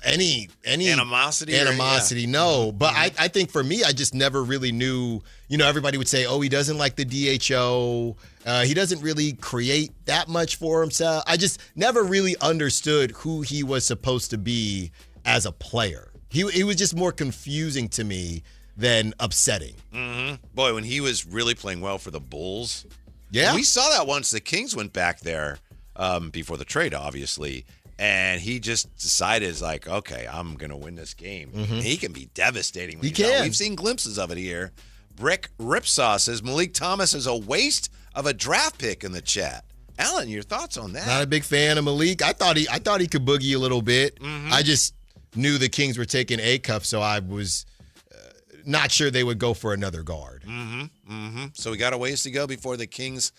[SPEAKER 10] any
[SPEAKER 9] animosity.
[SPEAKER 10] No, but I think for me, I just never really knew. Everybody would say, "Oh, he doesn't like the DHO. He doesn't really create that much for himself." I just never really understood who he was supposed to be as a player. He was just more confusing to me than upsetting.
[SPEAKER 9] Boy, when he was really playing well for the Bulls.
[SPEAKER 10] Yeah.
[SPEAKER 9] We saw that once the Kings went back there before the trade, obviously. And he just decided, okay, I'm going to win this game. He can be devastating. When
[SPEAKER 10] he can.
[SPEAKER 9] We've seen glimpses of it here. Brick Ripsaw says Malik Thomas is a waste of a draft pick in the chat. Alan, your thoughts on that?
[SPEAKER 10] Not a big fan of Malik. I thought he could boogie a little bit. I just knew the Kings were taking Acuff, so I was not sure they would go for another guard.
[SPEAKER 9] So we got a ways to go before the Kings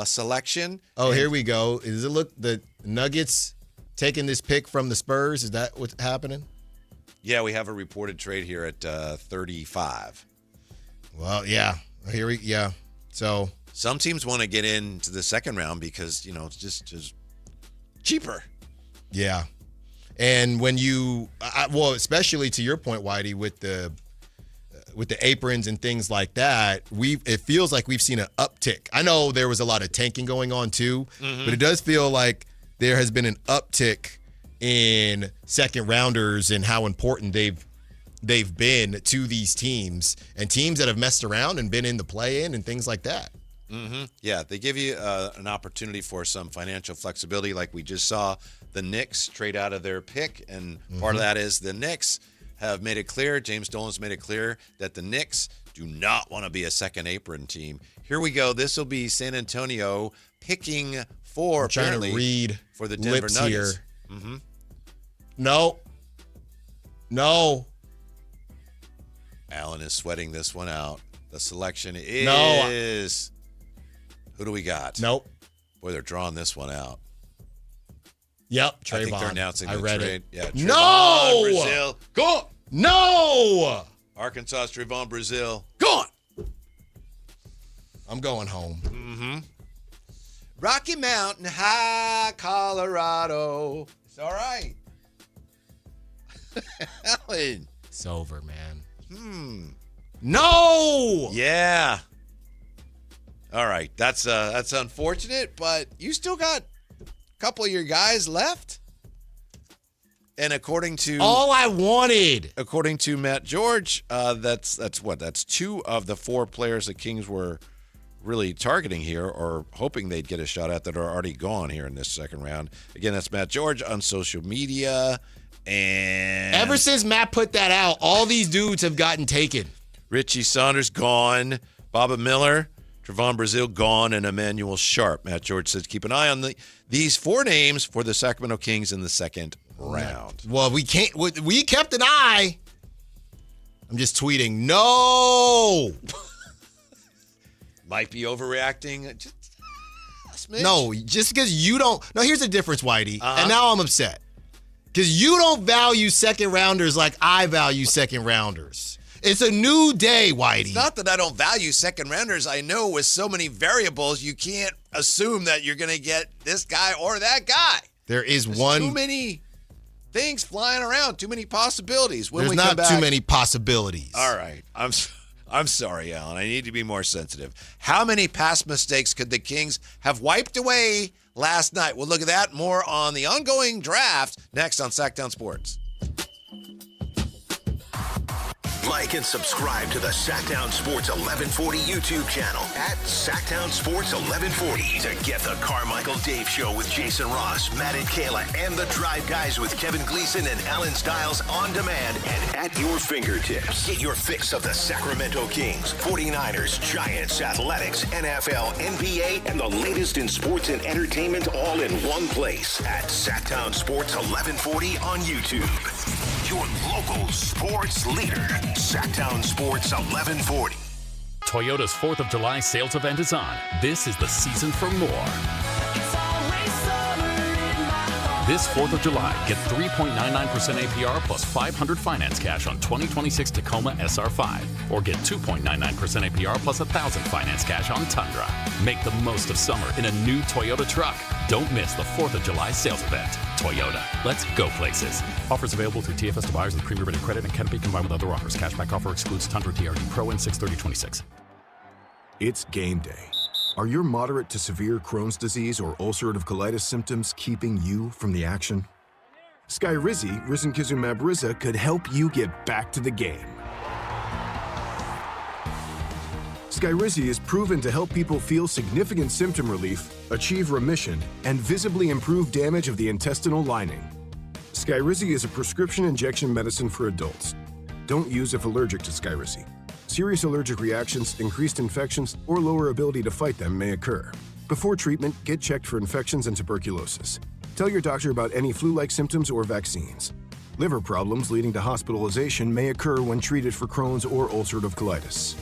[SPEAKER 9] selection.
[SPEAKER 10] Oh, here we go. Does it look the Nuggets taking this pick from the Spurs? Is that what's happening?
[SPEAKER 9] Yeah, we have a reported trade here at 35.
[SPEAKER 10] Well, yeah. So
[SPEAKER 9] some teams want to get into the second round because, it's just cheaper.
[SPEAKER 10] Yeah. And when especially to your point, Whitey, with the aprons and things like that, it feels like we've seen an uptick. I know there was a lot of tanking going on too, but it does feel like there has been an uptick in second rounders and how important they've been to these teams and teams that have messed around and been in the play-in and things like that.
[SPEAKER 9] Yeah, they give you an opportunity for some financial flexibility, like we just saw the Knicks trade out of their pick, and part of that is the Knicks have made it clear, James Dolan's made it clear, that the Knicks do not want to be a second apron team. Here we go. This will be San Antonio picking for, apparently,
[SPEAKER 10] read
[SPEAKER 9] for the Denver Nuggets.
[SPEAKER 10] Here. No.
[SPEAKER 9] Allen is sweating this one out. The selection is Who do we got?
[SPEAKER 10] Nope.
[SPEAKER 9] Boy, they're drawing this one out.
[SPEAKER 10] Yep,
[SPEAKER 9] I think
[SPEAKER 10] Trayvon.
[SPEAKER 9] they're announcing
[SPEAKER 10] I
[SPEAKER 9] the
[SPEAKER 10] read
[SPEAKER 9] trade.
[SPEAKER 10] it.
[SPEAKER 9] Yeah,
[SPEAKER 10] No!
[SPEAKER 9] Brazil.
[SPEAKER 10] Go! No!
[SPEAKER 9] Arkansas, Trayvon Brazil.
[SPEAKER 10] Gone! I'm going home.
[SPEAKER 9] Mm-hmm. Rocky Mountain High, Colorado. It's all right. Alan.
[SPEAKER 10] It's over, man. No!
[SPEAKER 9] Yeah. All right. That's unfortunate, but you still got a couple of your guys left. And according to
[SPEAKER 10] all I wanted,
[SPEAKER 9] according to Matt George, that's what? That's 2 of the 4 players the Kings were really targeting here or hoping they'd get a shot at that are already gone here in this second round. Again, that's Matt George on social media. And
[SPEAKER 10] ever since Matt put that out, all these dudes have gotten taken.
[SPEAKER 9] Richie Saunders gone, Baba Miller, Trayvon Brazil gone, and Emmanuel Sharp. Matt George says keep an eye on these 4 names for the Sacramento Kings in the second round.
[SPEAKER 10] Well, we kept an eye. I'm just tweeting, no.
[SPEAKER 9] Might be overreacting. Just a smidge.
[SPEAKER 10] No, just because you don't. No, here's the difference, Whitey. And now I'm upset. Because you don't value second rounders like I value second rounders. It's a new day, Whitey.
[SPEAKER 9] It's not that I don't value second rounders. I know with so many variables, you can't assume that you're going to get this guy or that guy.
[SPEAKER 10] There's
[SPEAKER 9] too many things flying around, too many possibilities.
[SPEAKER 10] There's not too many possibilities.
[SPEAKER 9] All right. I'm sorry, Alan. I need to be more sensitive. How many past mistakes could the Kings have wiped away last night? We'll look at that more on the ongoing draft next on Sactown Sports.
[SPEAKER 7] Like and subscribe to the Sactown Sports 1140 YouTube channel at Sactown Sports 1140 to get the Carmichael Dave Show with Jason Ross, Matt and Kayla, and the Drive Guys with Kevin Gleason and Alan Stiles on demand and at your fingertips. Get your fix of the Sacramento Kings, 49ers, Giants, Athletics, NFL, NBA, and the latest in sports and entertainment all in one place at Sactown Sports 1140 on YouTube. Your local sports leader, Sactown Sports 1140.
[SPEAKER 1] Toyota's 4th of July sales event is on. This is the season for more. This 4th of July, get 3.99% APR plus $500 finance cash on 2026 Tacoma SR5. Or get 2.99% APR plus $1,000 finance cash on Tundra. Make the most of summer in a new Toyota truck. Don't miss the 4th of July sales event. Toyota, let's go places. Offers available through TFS to buyers with pre-rated credit and can't be combined with other offers. Cashback offer excludes Tundra TRD Pro and 6/30/26.
[SPEAKER 3] It's game day. Are your moderate to severe Crohn's disease or ulcerative colitis symptoms keeping you from the action? Skyrizi, risankizumab Riza, could help you get back to the game. Skyrizi is proven to help people feel significant symptom relief, achieve remission, and visibly improve damage of the intestinal lining. Skyrizi is a prescription injection medicine for adults. Don't use if allergic to Skyrizi. Serious allergic reactions, increased infections, or lower ability to fight them may occur. Before treatment, get checked for infections and tuberculosis. Tell your doctor about any flu-like symptoms or vaccines. Liver problems leading to hospitalization may occur when treated for Crohn's or ulcerative colitis.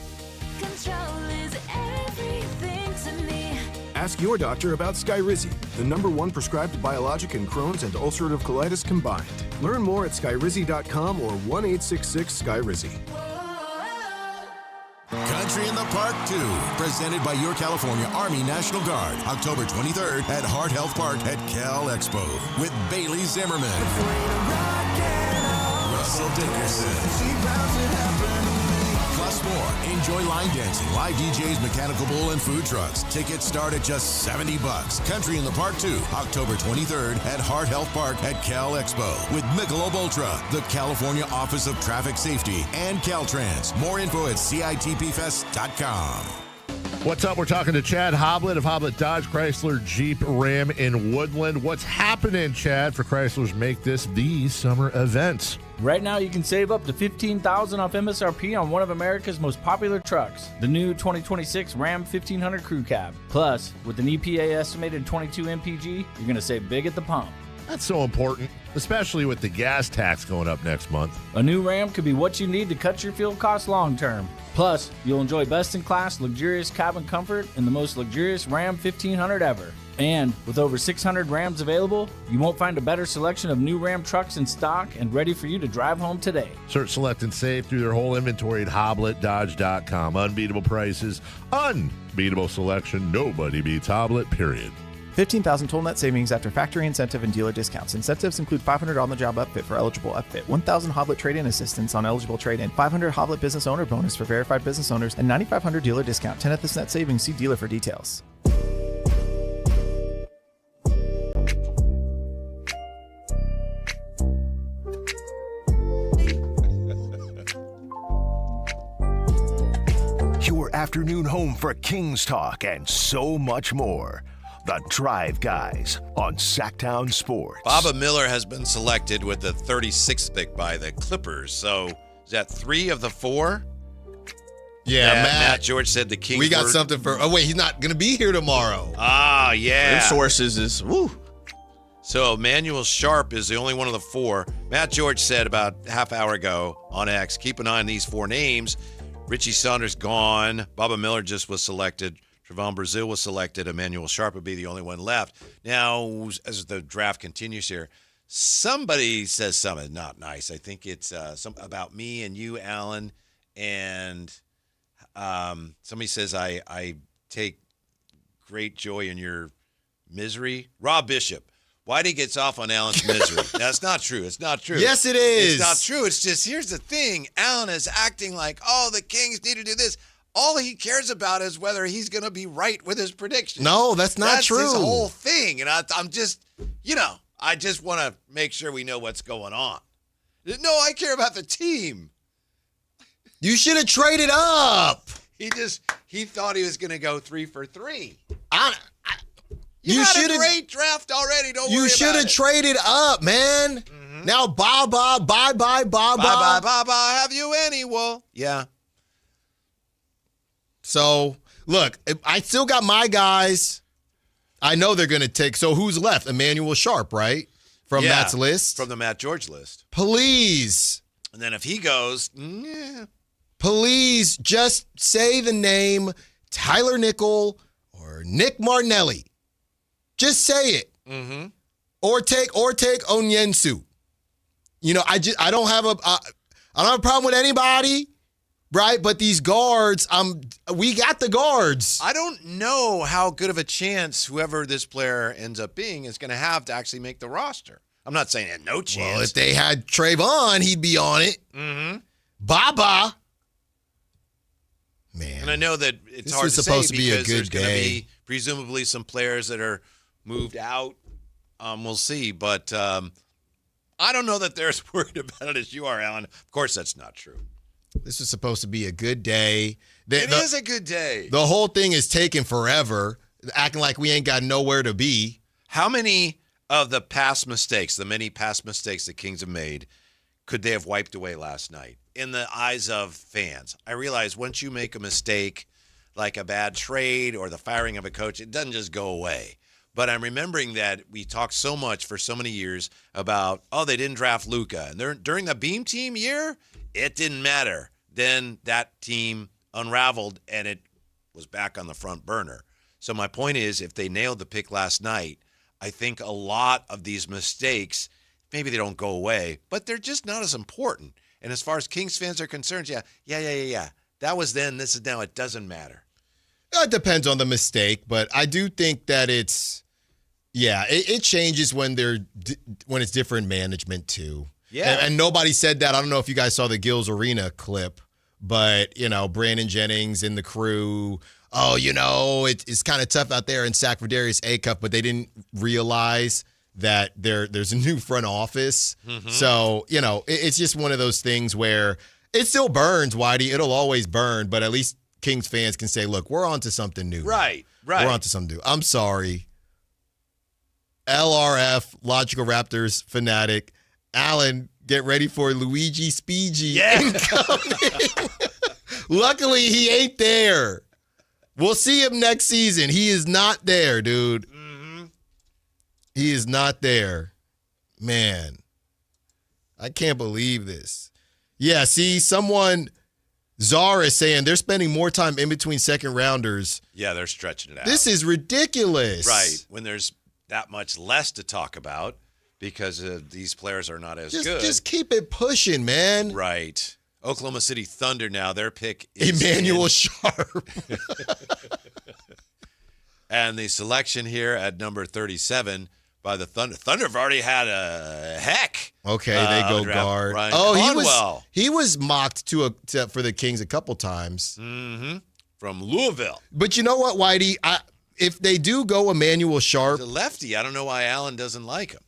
[SPEAKER 3] Ask your doctor about Skyrizi, the #1 prescribed biologic in Crohn's and ulcerative colitis combined. Learn more at skyrizi.com or 1-866-SKYRIZI.
[SPEAKER 19] Country in the Park 2, presented by your California Army National Guard, October 23rd at Hart Health Park at Cal Expo with Bailey Zimmerman, Russell Dickerson. Plus more. Enjoy line dancing, live DJs, mechanical bull, and food trucks. Tickets start at just $70. Country in the Park 2, October 23rd at Hart Health Park at Cal Expo with Michelob Ultra, the California Office of Traffic Safety, and Caltrans. More info at CITPFest.com.
[SPEAKER 5] What's up? We're talking to Chad Hoblet of Hoblet Dodge, Chrysler, Jeep, Ram in Woodland. What's happening, Chad, for Chrysler's Make This the Summer event?
[SPEAKER 6] Right now, you can save up to $15,000 off MSRP on one of America's most popular trucks, the new 2026 Ram 1500 Crew Cab. Plus, with an EPA estimated 22 mpg, you're going to save big at the pump.
[SPEAKER 5] That's so important, especially with the gas tax going up next month.
[SPEAKER 6] A new Ram could be what you need to cut your fuel costs long term. Plus, you'll enjoy best-in-class, luxurious cabin comfort in the most luxurious Ram 1500 ever. And with over 600 Rams available, you won't find a better selection of new Ram trucks in stock and ready for you to drive home today.
[SPEAKER 5] Search, select, and save through their whole inventory at HoblettDodge.com. Unbeatable prices, unbeatable selection. Nobody beats Hoblet, period.
[SPEAKER 8] 15,000 total net savings after factory incentive and dealer discounts. Incentives include $500 on-the-job upfit for eligible upfit, 1,000 Hoblet trade-in assistance on eligible trade-in, 500 Hoblet business owner bonus for verified business owners, and 9,500 dealer discount. 10th this net savings. See dealer for details.
[SPEAKER 19] Your afternoon home for Kings talk and so much more. The Drive Guys on Sactown Sports.
[SPEAKER 9] Baba Miller has been selected with the 36th pick by the Clippers. So is that 3 of the 4?
[SPEAKER 10] Yeah,
[SPEAKER 9] Matt George said the Kings.
[SPEAKER 10] We got something for. Oh wait, he's not going to be here tomorrow.
[SPEAKER 9] Ah, yeah.
[SPEAKER 14] Their sources is woo.
[SPEAKER 9] So Emmanuel Sharp is the only one of the 4. Matt George said about half hour ago on X, keep an eye on these 4 names. Richie Saunders gone. Baba Miller just was selected. Trevon Brazile was selected. Emmanuel Sharp would be the only one left. Now, as the draft continues here, somebody says something not nice. I think it's about me and you, Alan, and somebody says I take great joy in your misery. Rob Bishop. Whitey gets off on Alan's misery. That's not true. It's not true.
[SPEAKER 10] Yes, it is.
[SPEAKER 9] It's not true. It's just, here's the thing. Alan is acting like, oh, the Kings need to do this. All he cares about is whether he's going to be right with his predictions.
[SPEAKER 10] No, that's not true.
[SPEAKER 9] That's his whole thing. And I'm just, I just want to make sure we know what's going on. No, I care about the team.
[SPEAKER 10] You should have traded up.
[SPEAKER 9] He thought he was going to go 3 for 3.
[SPEAKER 10] You
[SPEAKER 9] had a great draft already. Don't worry about it.
[SPEAKER 10] You should have traded up, man. Mm-hmm. Now, bye-bye.
[SPEAKER 9] Have you any? Well, yeah.
[SPEAKER 10] So, look, I still got my guys. I know they're going to take. So, who's left? Emmanuel Sharp, right? From Matt's list?
[SPEAKER 9] From the Matt George list.
[SPEAKER 10] Please.
[SPEAKER 9] And then if he goes,
[SPEAKER 10] please just say the name Tyler Nickel or Nick Martinelli. Just say it.
[SPEAKER 9] Mm-hmm.
[SPEAKER 10] Or take Onyensu. I don't have a problem with anybody. Right, but these guards, we got the guards.
[SPEAKER 9] I don't know how good of a chance whoever this player ends up being is going to have to actually make the roster. I'm not saying it no chance.
[SPEAKER 10] Well, if they had Trayvon, he'd be on it.
[SPEAKER 9] Mm-hmm.
[SPEAKER 10] Baba. Man.
[SPEAKER 9] And I know that it's
[SPEAKER 10] this
[SPEAKER 9] hard
[SPEAKER 10] was
[SPEAKER 9] to
[SPEAKER 10] supposed
[SPEAKER 9] say
[SPEAKER 10] to be a
[SPEAKER 9] because
[SPEAKER 10] good
[SPEAKER 9] there's going to
[SPEAKER 10] day.
[SPEAKER 9] be presumably some players that are moved out. We'll see. But I don't know that they're as worried about it as you are, Alan. Of course, that's not true.
[SPEAKER 10] This was supposed to be a good day.
[SPEAKER 9] It is a good day.
[SPEAKER 10] The whole thing is taking forever, acting like we ain't got nowhere to be.
[SPEAKER 9] How many of the past mistakes, the many past mistakes the Kings have made, could they have wiped away last night in the eyes of fans? I realize once you make a mistake, like a bad trade or the firing of a coach, it doesn't just go away. But I'm remembering that we talked so much for so many years about, they didn't draft Luka. And during the Beam Team year, it didn't matter. Then that team unraveled, and it was back on the front burner. So my point is, if they nailed the pick last night, I think a lot of these mistakes, maybe they don't go away, but they're just not as important. And as far as Kings fans are concerned, yeah. That was then, this is now. It doesn't matter.
[SPEAKER 10] It depends on the mistake, but I do think that it changes when it's different management too.
[SPEAKER 9] Yeah.
[SPEAKER 10] And nobody said that. I don't know if you guys saw the Gills Arena clip, but, Brandon Jennings and the crew, it's kind of tough out there in Sac for Darius Acuff, but they didn't realize that there's a new front office.
[SPEAKER 9] Mm-hmm.
[SPEAKER 10] So, it's just one of those things where it still burns, Whitey. It'll always burn, but at least Kings fans can say, look, we're on to something new.
[SPEAKER 9] Right.
[SPEAKER 10] We're on to something new. I'm sorry. LRF, Logical Raptors fanatic. Alan, get ready for Luigi Speedy incoming. Luckily, he ain't there. We'll see him next season. He is not there, dude.
[SPEAKER 9] Mm-hmm.
[SPEAKER 10] He is not there. Man, I can't believe this. Yeah, see, Czar is saying they're spending more time in between second rounders.
[SPEAKER 9] Yeah, they're stretching it out.
[SPEAKER 10] This is ridiculous.
[SPEAKER 9] Right, when there's that much less to talk about because these players are not as good.
[SPEAKER 10] Just keep it pushing, man.
[SPEAKER 9] Right. Oklahoma City Thunder now, their pick is
[SPEAKER 10] Emmanuel Sharp.
[SPEAKER 9] And the selection here at number 37 by the Thunder. Thunder have already had a heck.
[SPEAKER 10] Okay, they go guard.
[SPEAKER 9] Ryan
[SPEAKER 10] Conwell. he was mocked for the Kings a couple times.
[SPEAKER 9] Mm-hmm. From Louisville.
[SPEAKER 10] But you know what, Whitey? If they do go Emmanuel Sharp.
[SPEAKER 9] The lefty, I don't know why Allen doesn't like him.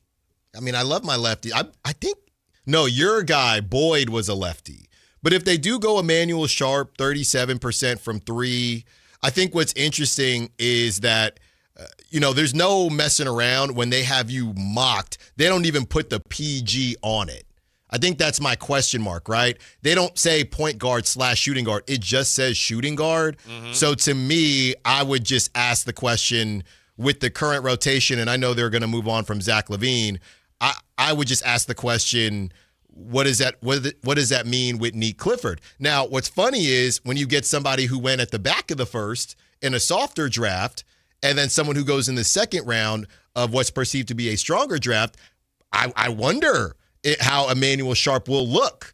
[SPEAKER 10] I mean, I love my lefty. I think, no, your guy, Boyd, was a lefty. But if they do go Emmanuel Sharp, 37% from three, I think what's interesting is that, there's no messing around when they have you mocked. They don't even put the PG on it. I think that's my question mark, right? They don't say point guard / shooting guard. It just says shooting guard. Mm-hmm. So to me, I would just ask the question with the current rotation, and I know they're going to move on from Zach LaVine. I would just ask the question, what does that mean with Nick Clifford? Now, what's funny is when you get somebody who went at the back of the first in a softer draft, and then someone who goes in the second round of what's perceived to be a stronger draft, I wonder how Emmanuel Sharp will look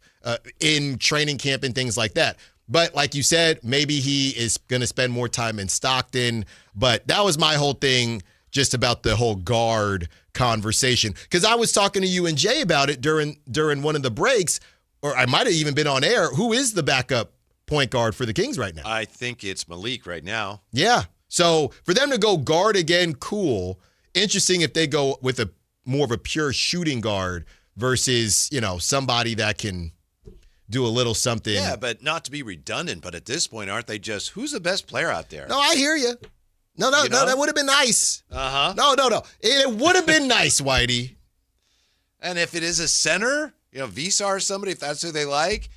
[SPEAKER 10] in training camp and things like that. But like you said, maybe he is going to spend more time in Stockton. But that was my whole thing just about the whole guard conversation. Because I was talking to you and Jay about it during one of the breaks, or I might have even been on air. Who is the backup point guard for the Kings right now?
[SPEAKER 9] I think it's Malik right now.
[SPEAKER 10] Yeah. So for them to go guard again, cool. Interesting if they go with a more of a pure shooting guard versus, somebody that can do a little something.
[SPEAKER 9] Yeah, but not to be redundant, but at this point, aren't they just, who's the best player out there?
[SPEAKER 10] No, I hear you. No, that would have been nice.
[SPEAKER 9] Uh-huh.
[SPEAKER 10] No. It would have been nice, Whitey.
[SPEAKER 9] And if it is a center, Visa or somebody, if that's who they like,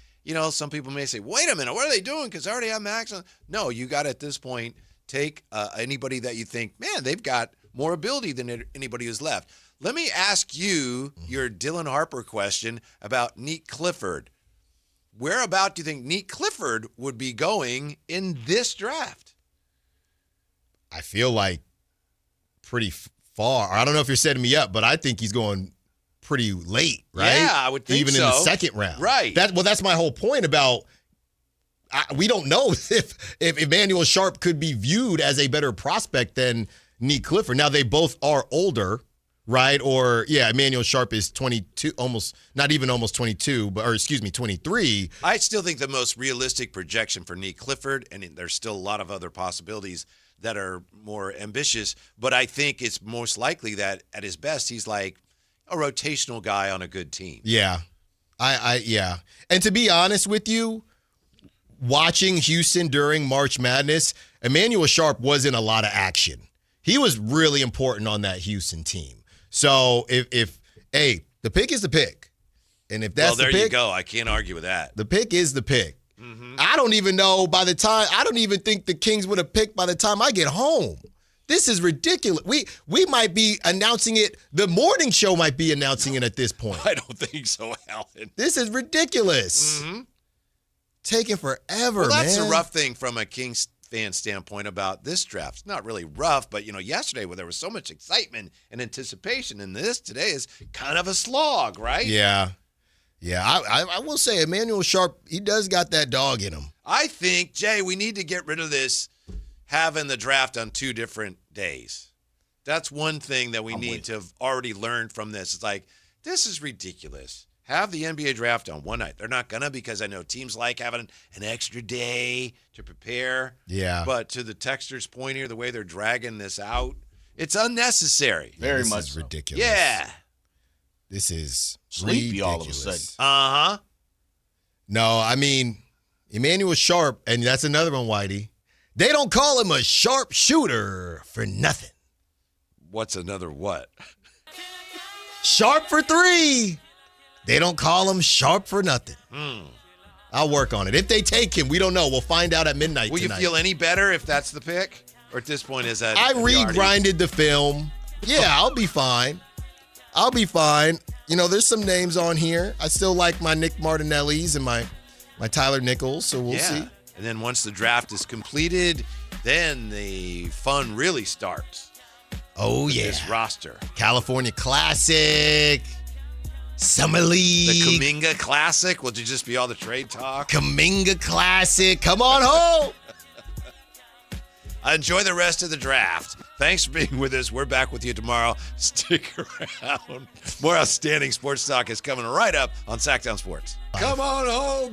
[SPEAKER 9] some people may say, wait a minute, what are they doing? Because I already have Max on. No, you got to, at this point, take anybody that you think, man, they've got more ability than anybody who's left. Let me ask you your Dylan Harper question about Nick Clifford. Where about do you think Nick Clifford would be going in this draft?
[SPEAKER 10] I feel like pretty far. I don't know if you're setting me up, but I think he's going pretty late, right?
[SPEAKER 9] Yeah, I would think
[SPEAKER 10] even in the second round.
[SPEAKER 9] Right.
[SPEAKER 10] That's my whole point about we don't know if Emmanuel Sharp could be viewed as a better prospect than Nick Clifford. Now, they both are older, right? Or, Emmanuel Sharp is 22, not even almost 22, 23.
[SPEAKER 9] I still think the most realistic projection for Nick Clifford, and there's still a lot of other possibilities that are more ambitious, but I think it's most likely that at his best, he's like a rotational guy on a good team.
[SPEAKER 10] Yeah. Yeah. And to be honest with you, watching Houston during March Madness, Emmanuel Sharp was in a lot of action. He was really important on that Houston team. So if the pick is the pick. And if that's the pick.
[SPEAKER 9] Well, there you go. I can't argue with that.
[SPEAKER 10] The pick is the pick.
[SPEAKER 9] Mm-hmm.
[SPEAKER 10] I don't even know I don't even think the Kings would have picked by the time I get home. This is ridiculous. We might be announcing it. The morning show might be announcing it at this point.
[SPEAKER 9] I don't think so, Alan.
[SPEAKER 10] This is ridiculous.
[SPEAKER 9] Mm-hmm.
[SPEAKER 10] Taking forever,
[SPEAKER 9] well, that's
[SPEAKER 10] man.
[SPEAKER 9] a rough thing from a Kings fan standpoint about this draft. It's not really rough, but yesterday where there was so much excitement and anticipation, and today is kind of a slog, right?
[SPEAKER 10] Yeah. I will say Emmanuel Sharp, he does got that dog in him.
[SPEAKER 9] I think, Jay, we need to get rid of this having the draft on 2 different days. That's one thing that we need to have already learned from this. It's like, this is ridiculous. Have the NBA draft on one night. They're not going to, because I know teams like having an extra day to prepare.
[SPEAKER 10] Yeah.
[SPEAKER 9] But to the texter's point here, the way they're dragging this out, it's unnecessary.
[SPEAKER 14] Very much
[SPEAKER 10] is ridiculous.
[SPEAKER 9] Yeah.
[SPEAKER 10] This is
[SPEAKER 14] sleepy
[SPEAKER 10] ridiculous.
[SPEAKER 14] All of a sudden.
[SPEAKER 9] Uh-huh.
[SPEAKER 10] No, I mean, Emmanuel Sharp, and that's another one, Whitey. They don't call him a sharp shooter for nothing.
[SPEAKER 9] What's another what?
[SPEAKER 10] Sharp for 3. They don't call him Sharp for nothing. I'll work on it. If they take him, we don't know. We'll find out at midnight
[SPEAKER 9] tonight. Will you feel any better if that's the pick? Or at this point, is that...
[SPEAKER 10] I re-grinded the film. Yeah, I'll be fine. there's some names on here. I still like my Nick Martinellis and my Tyler Nichols, so we'll see.
[SPEAKER 9] And then once the draft is completed, then the fun really starts.
[SPEAKER 10] Oh,
[SPEAKER 9] with
[SPEAKER 10] yeah.
[SPEAKER 9] This roster.
[SPEAKER 10] California Classic, Summer League.
[SPEAKER 9] The Kuminga Classic. Will it just be all the trade talk?
[SPEAKER 10] Kuminga Classic. Come on home.
[SPEAKER 9] Enjoy the rest of the draft. Thanks for being with us. We're back with you tomorrow. Stick around. More outstanding sports talk is coming right up on Sactown Sports. Come on home.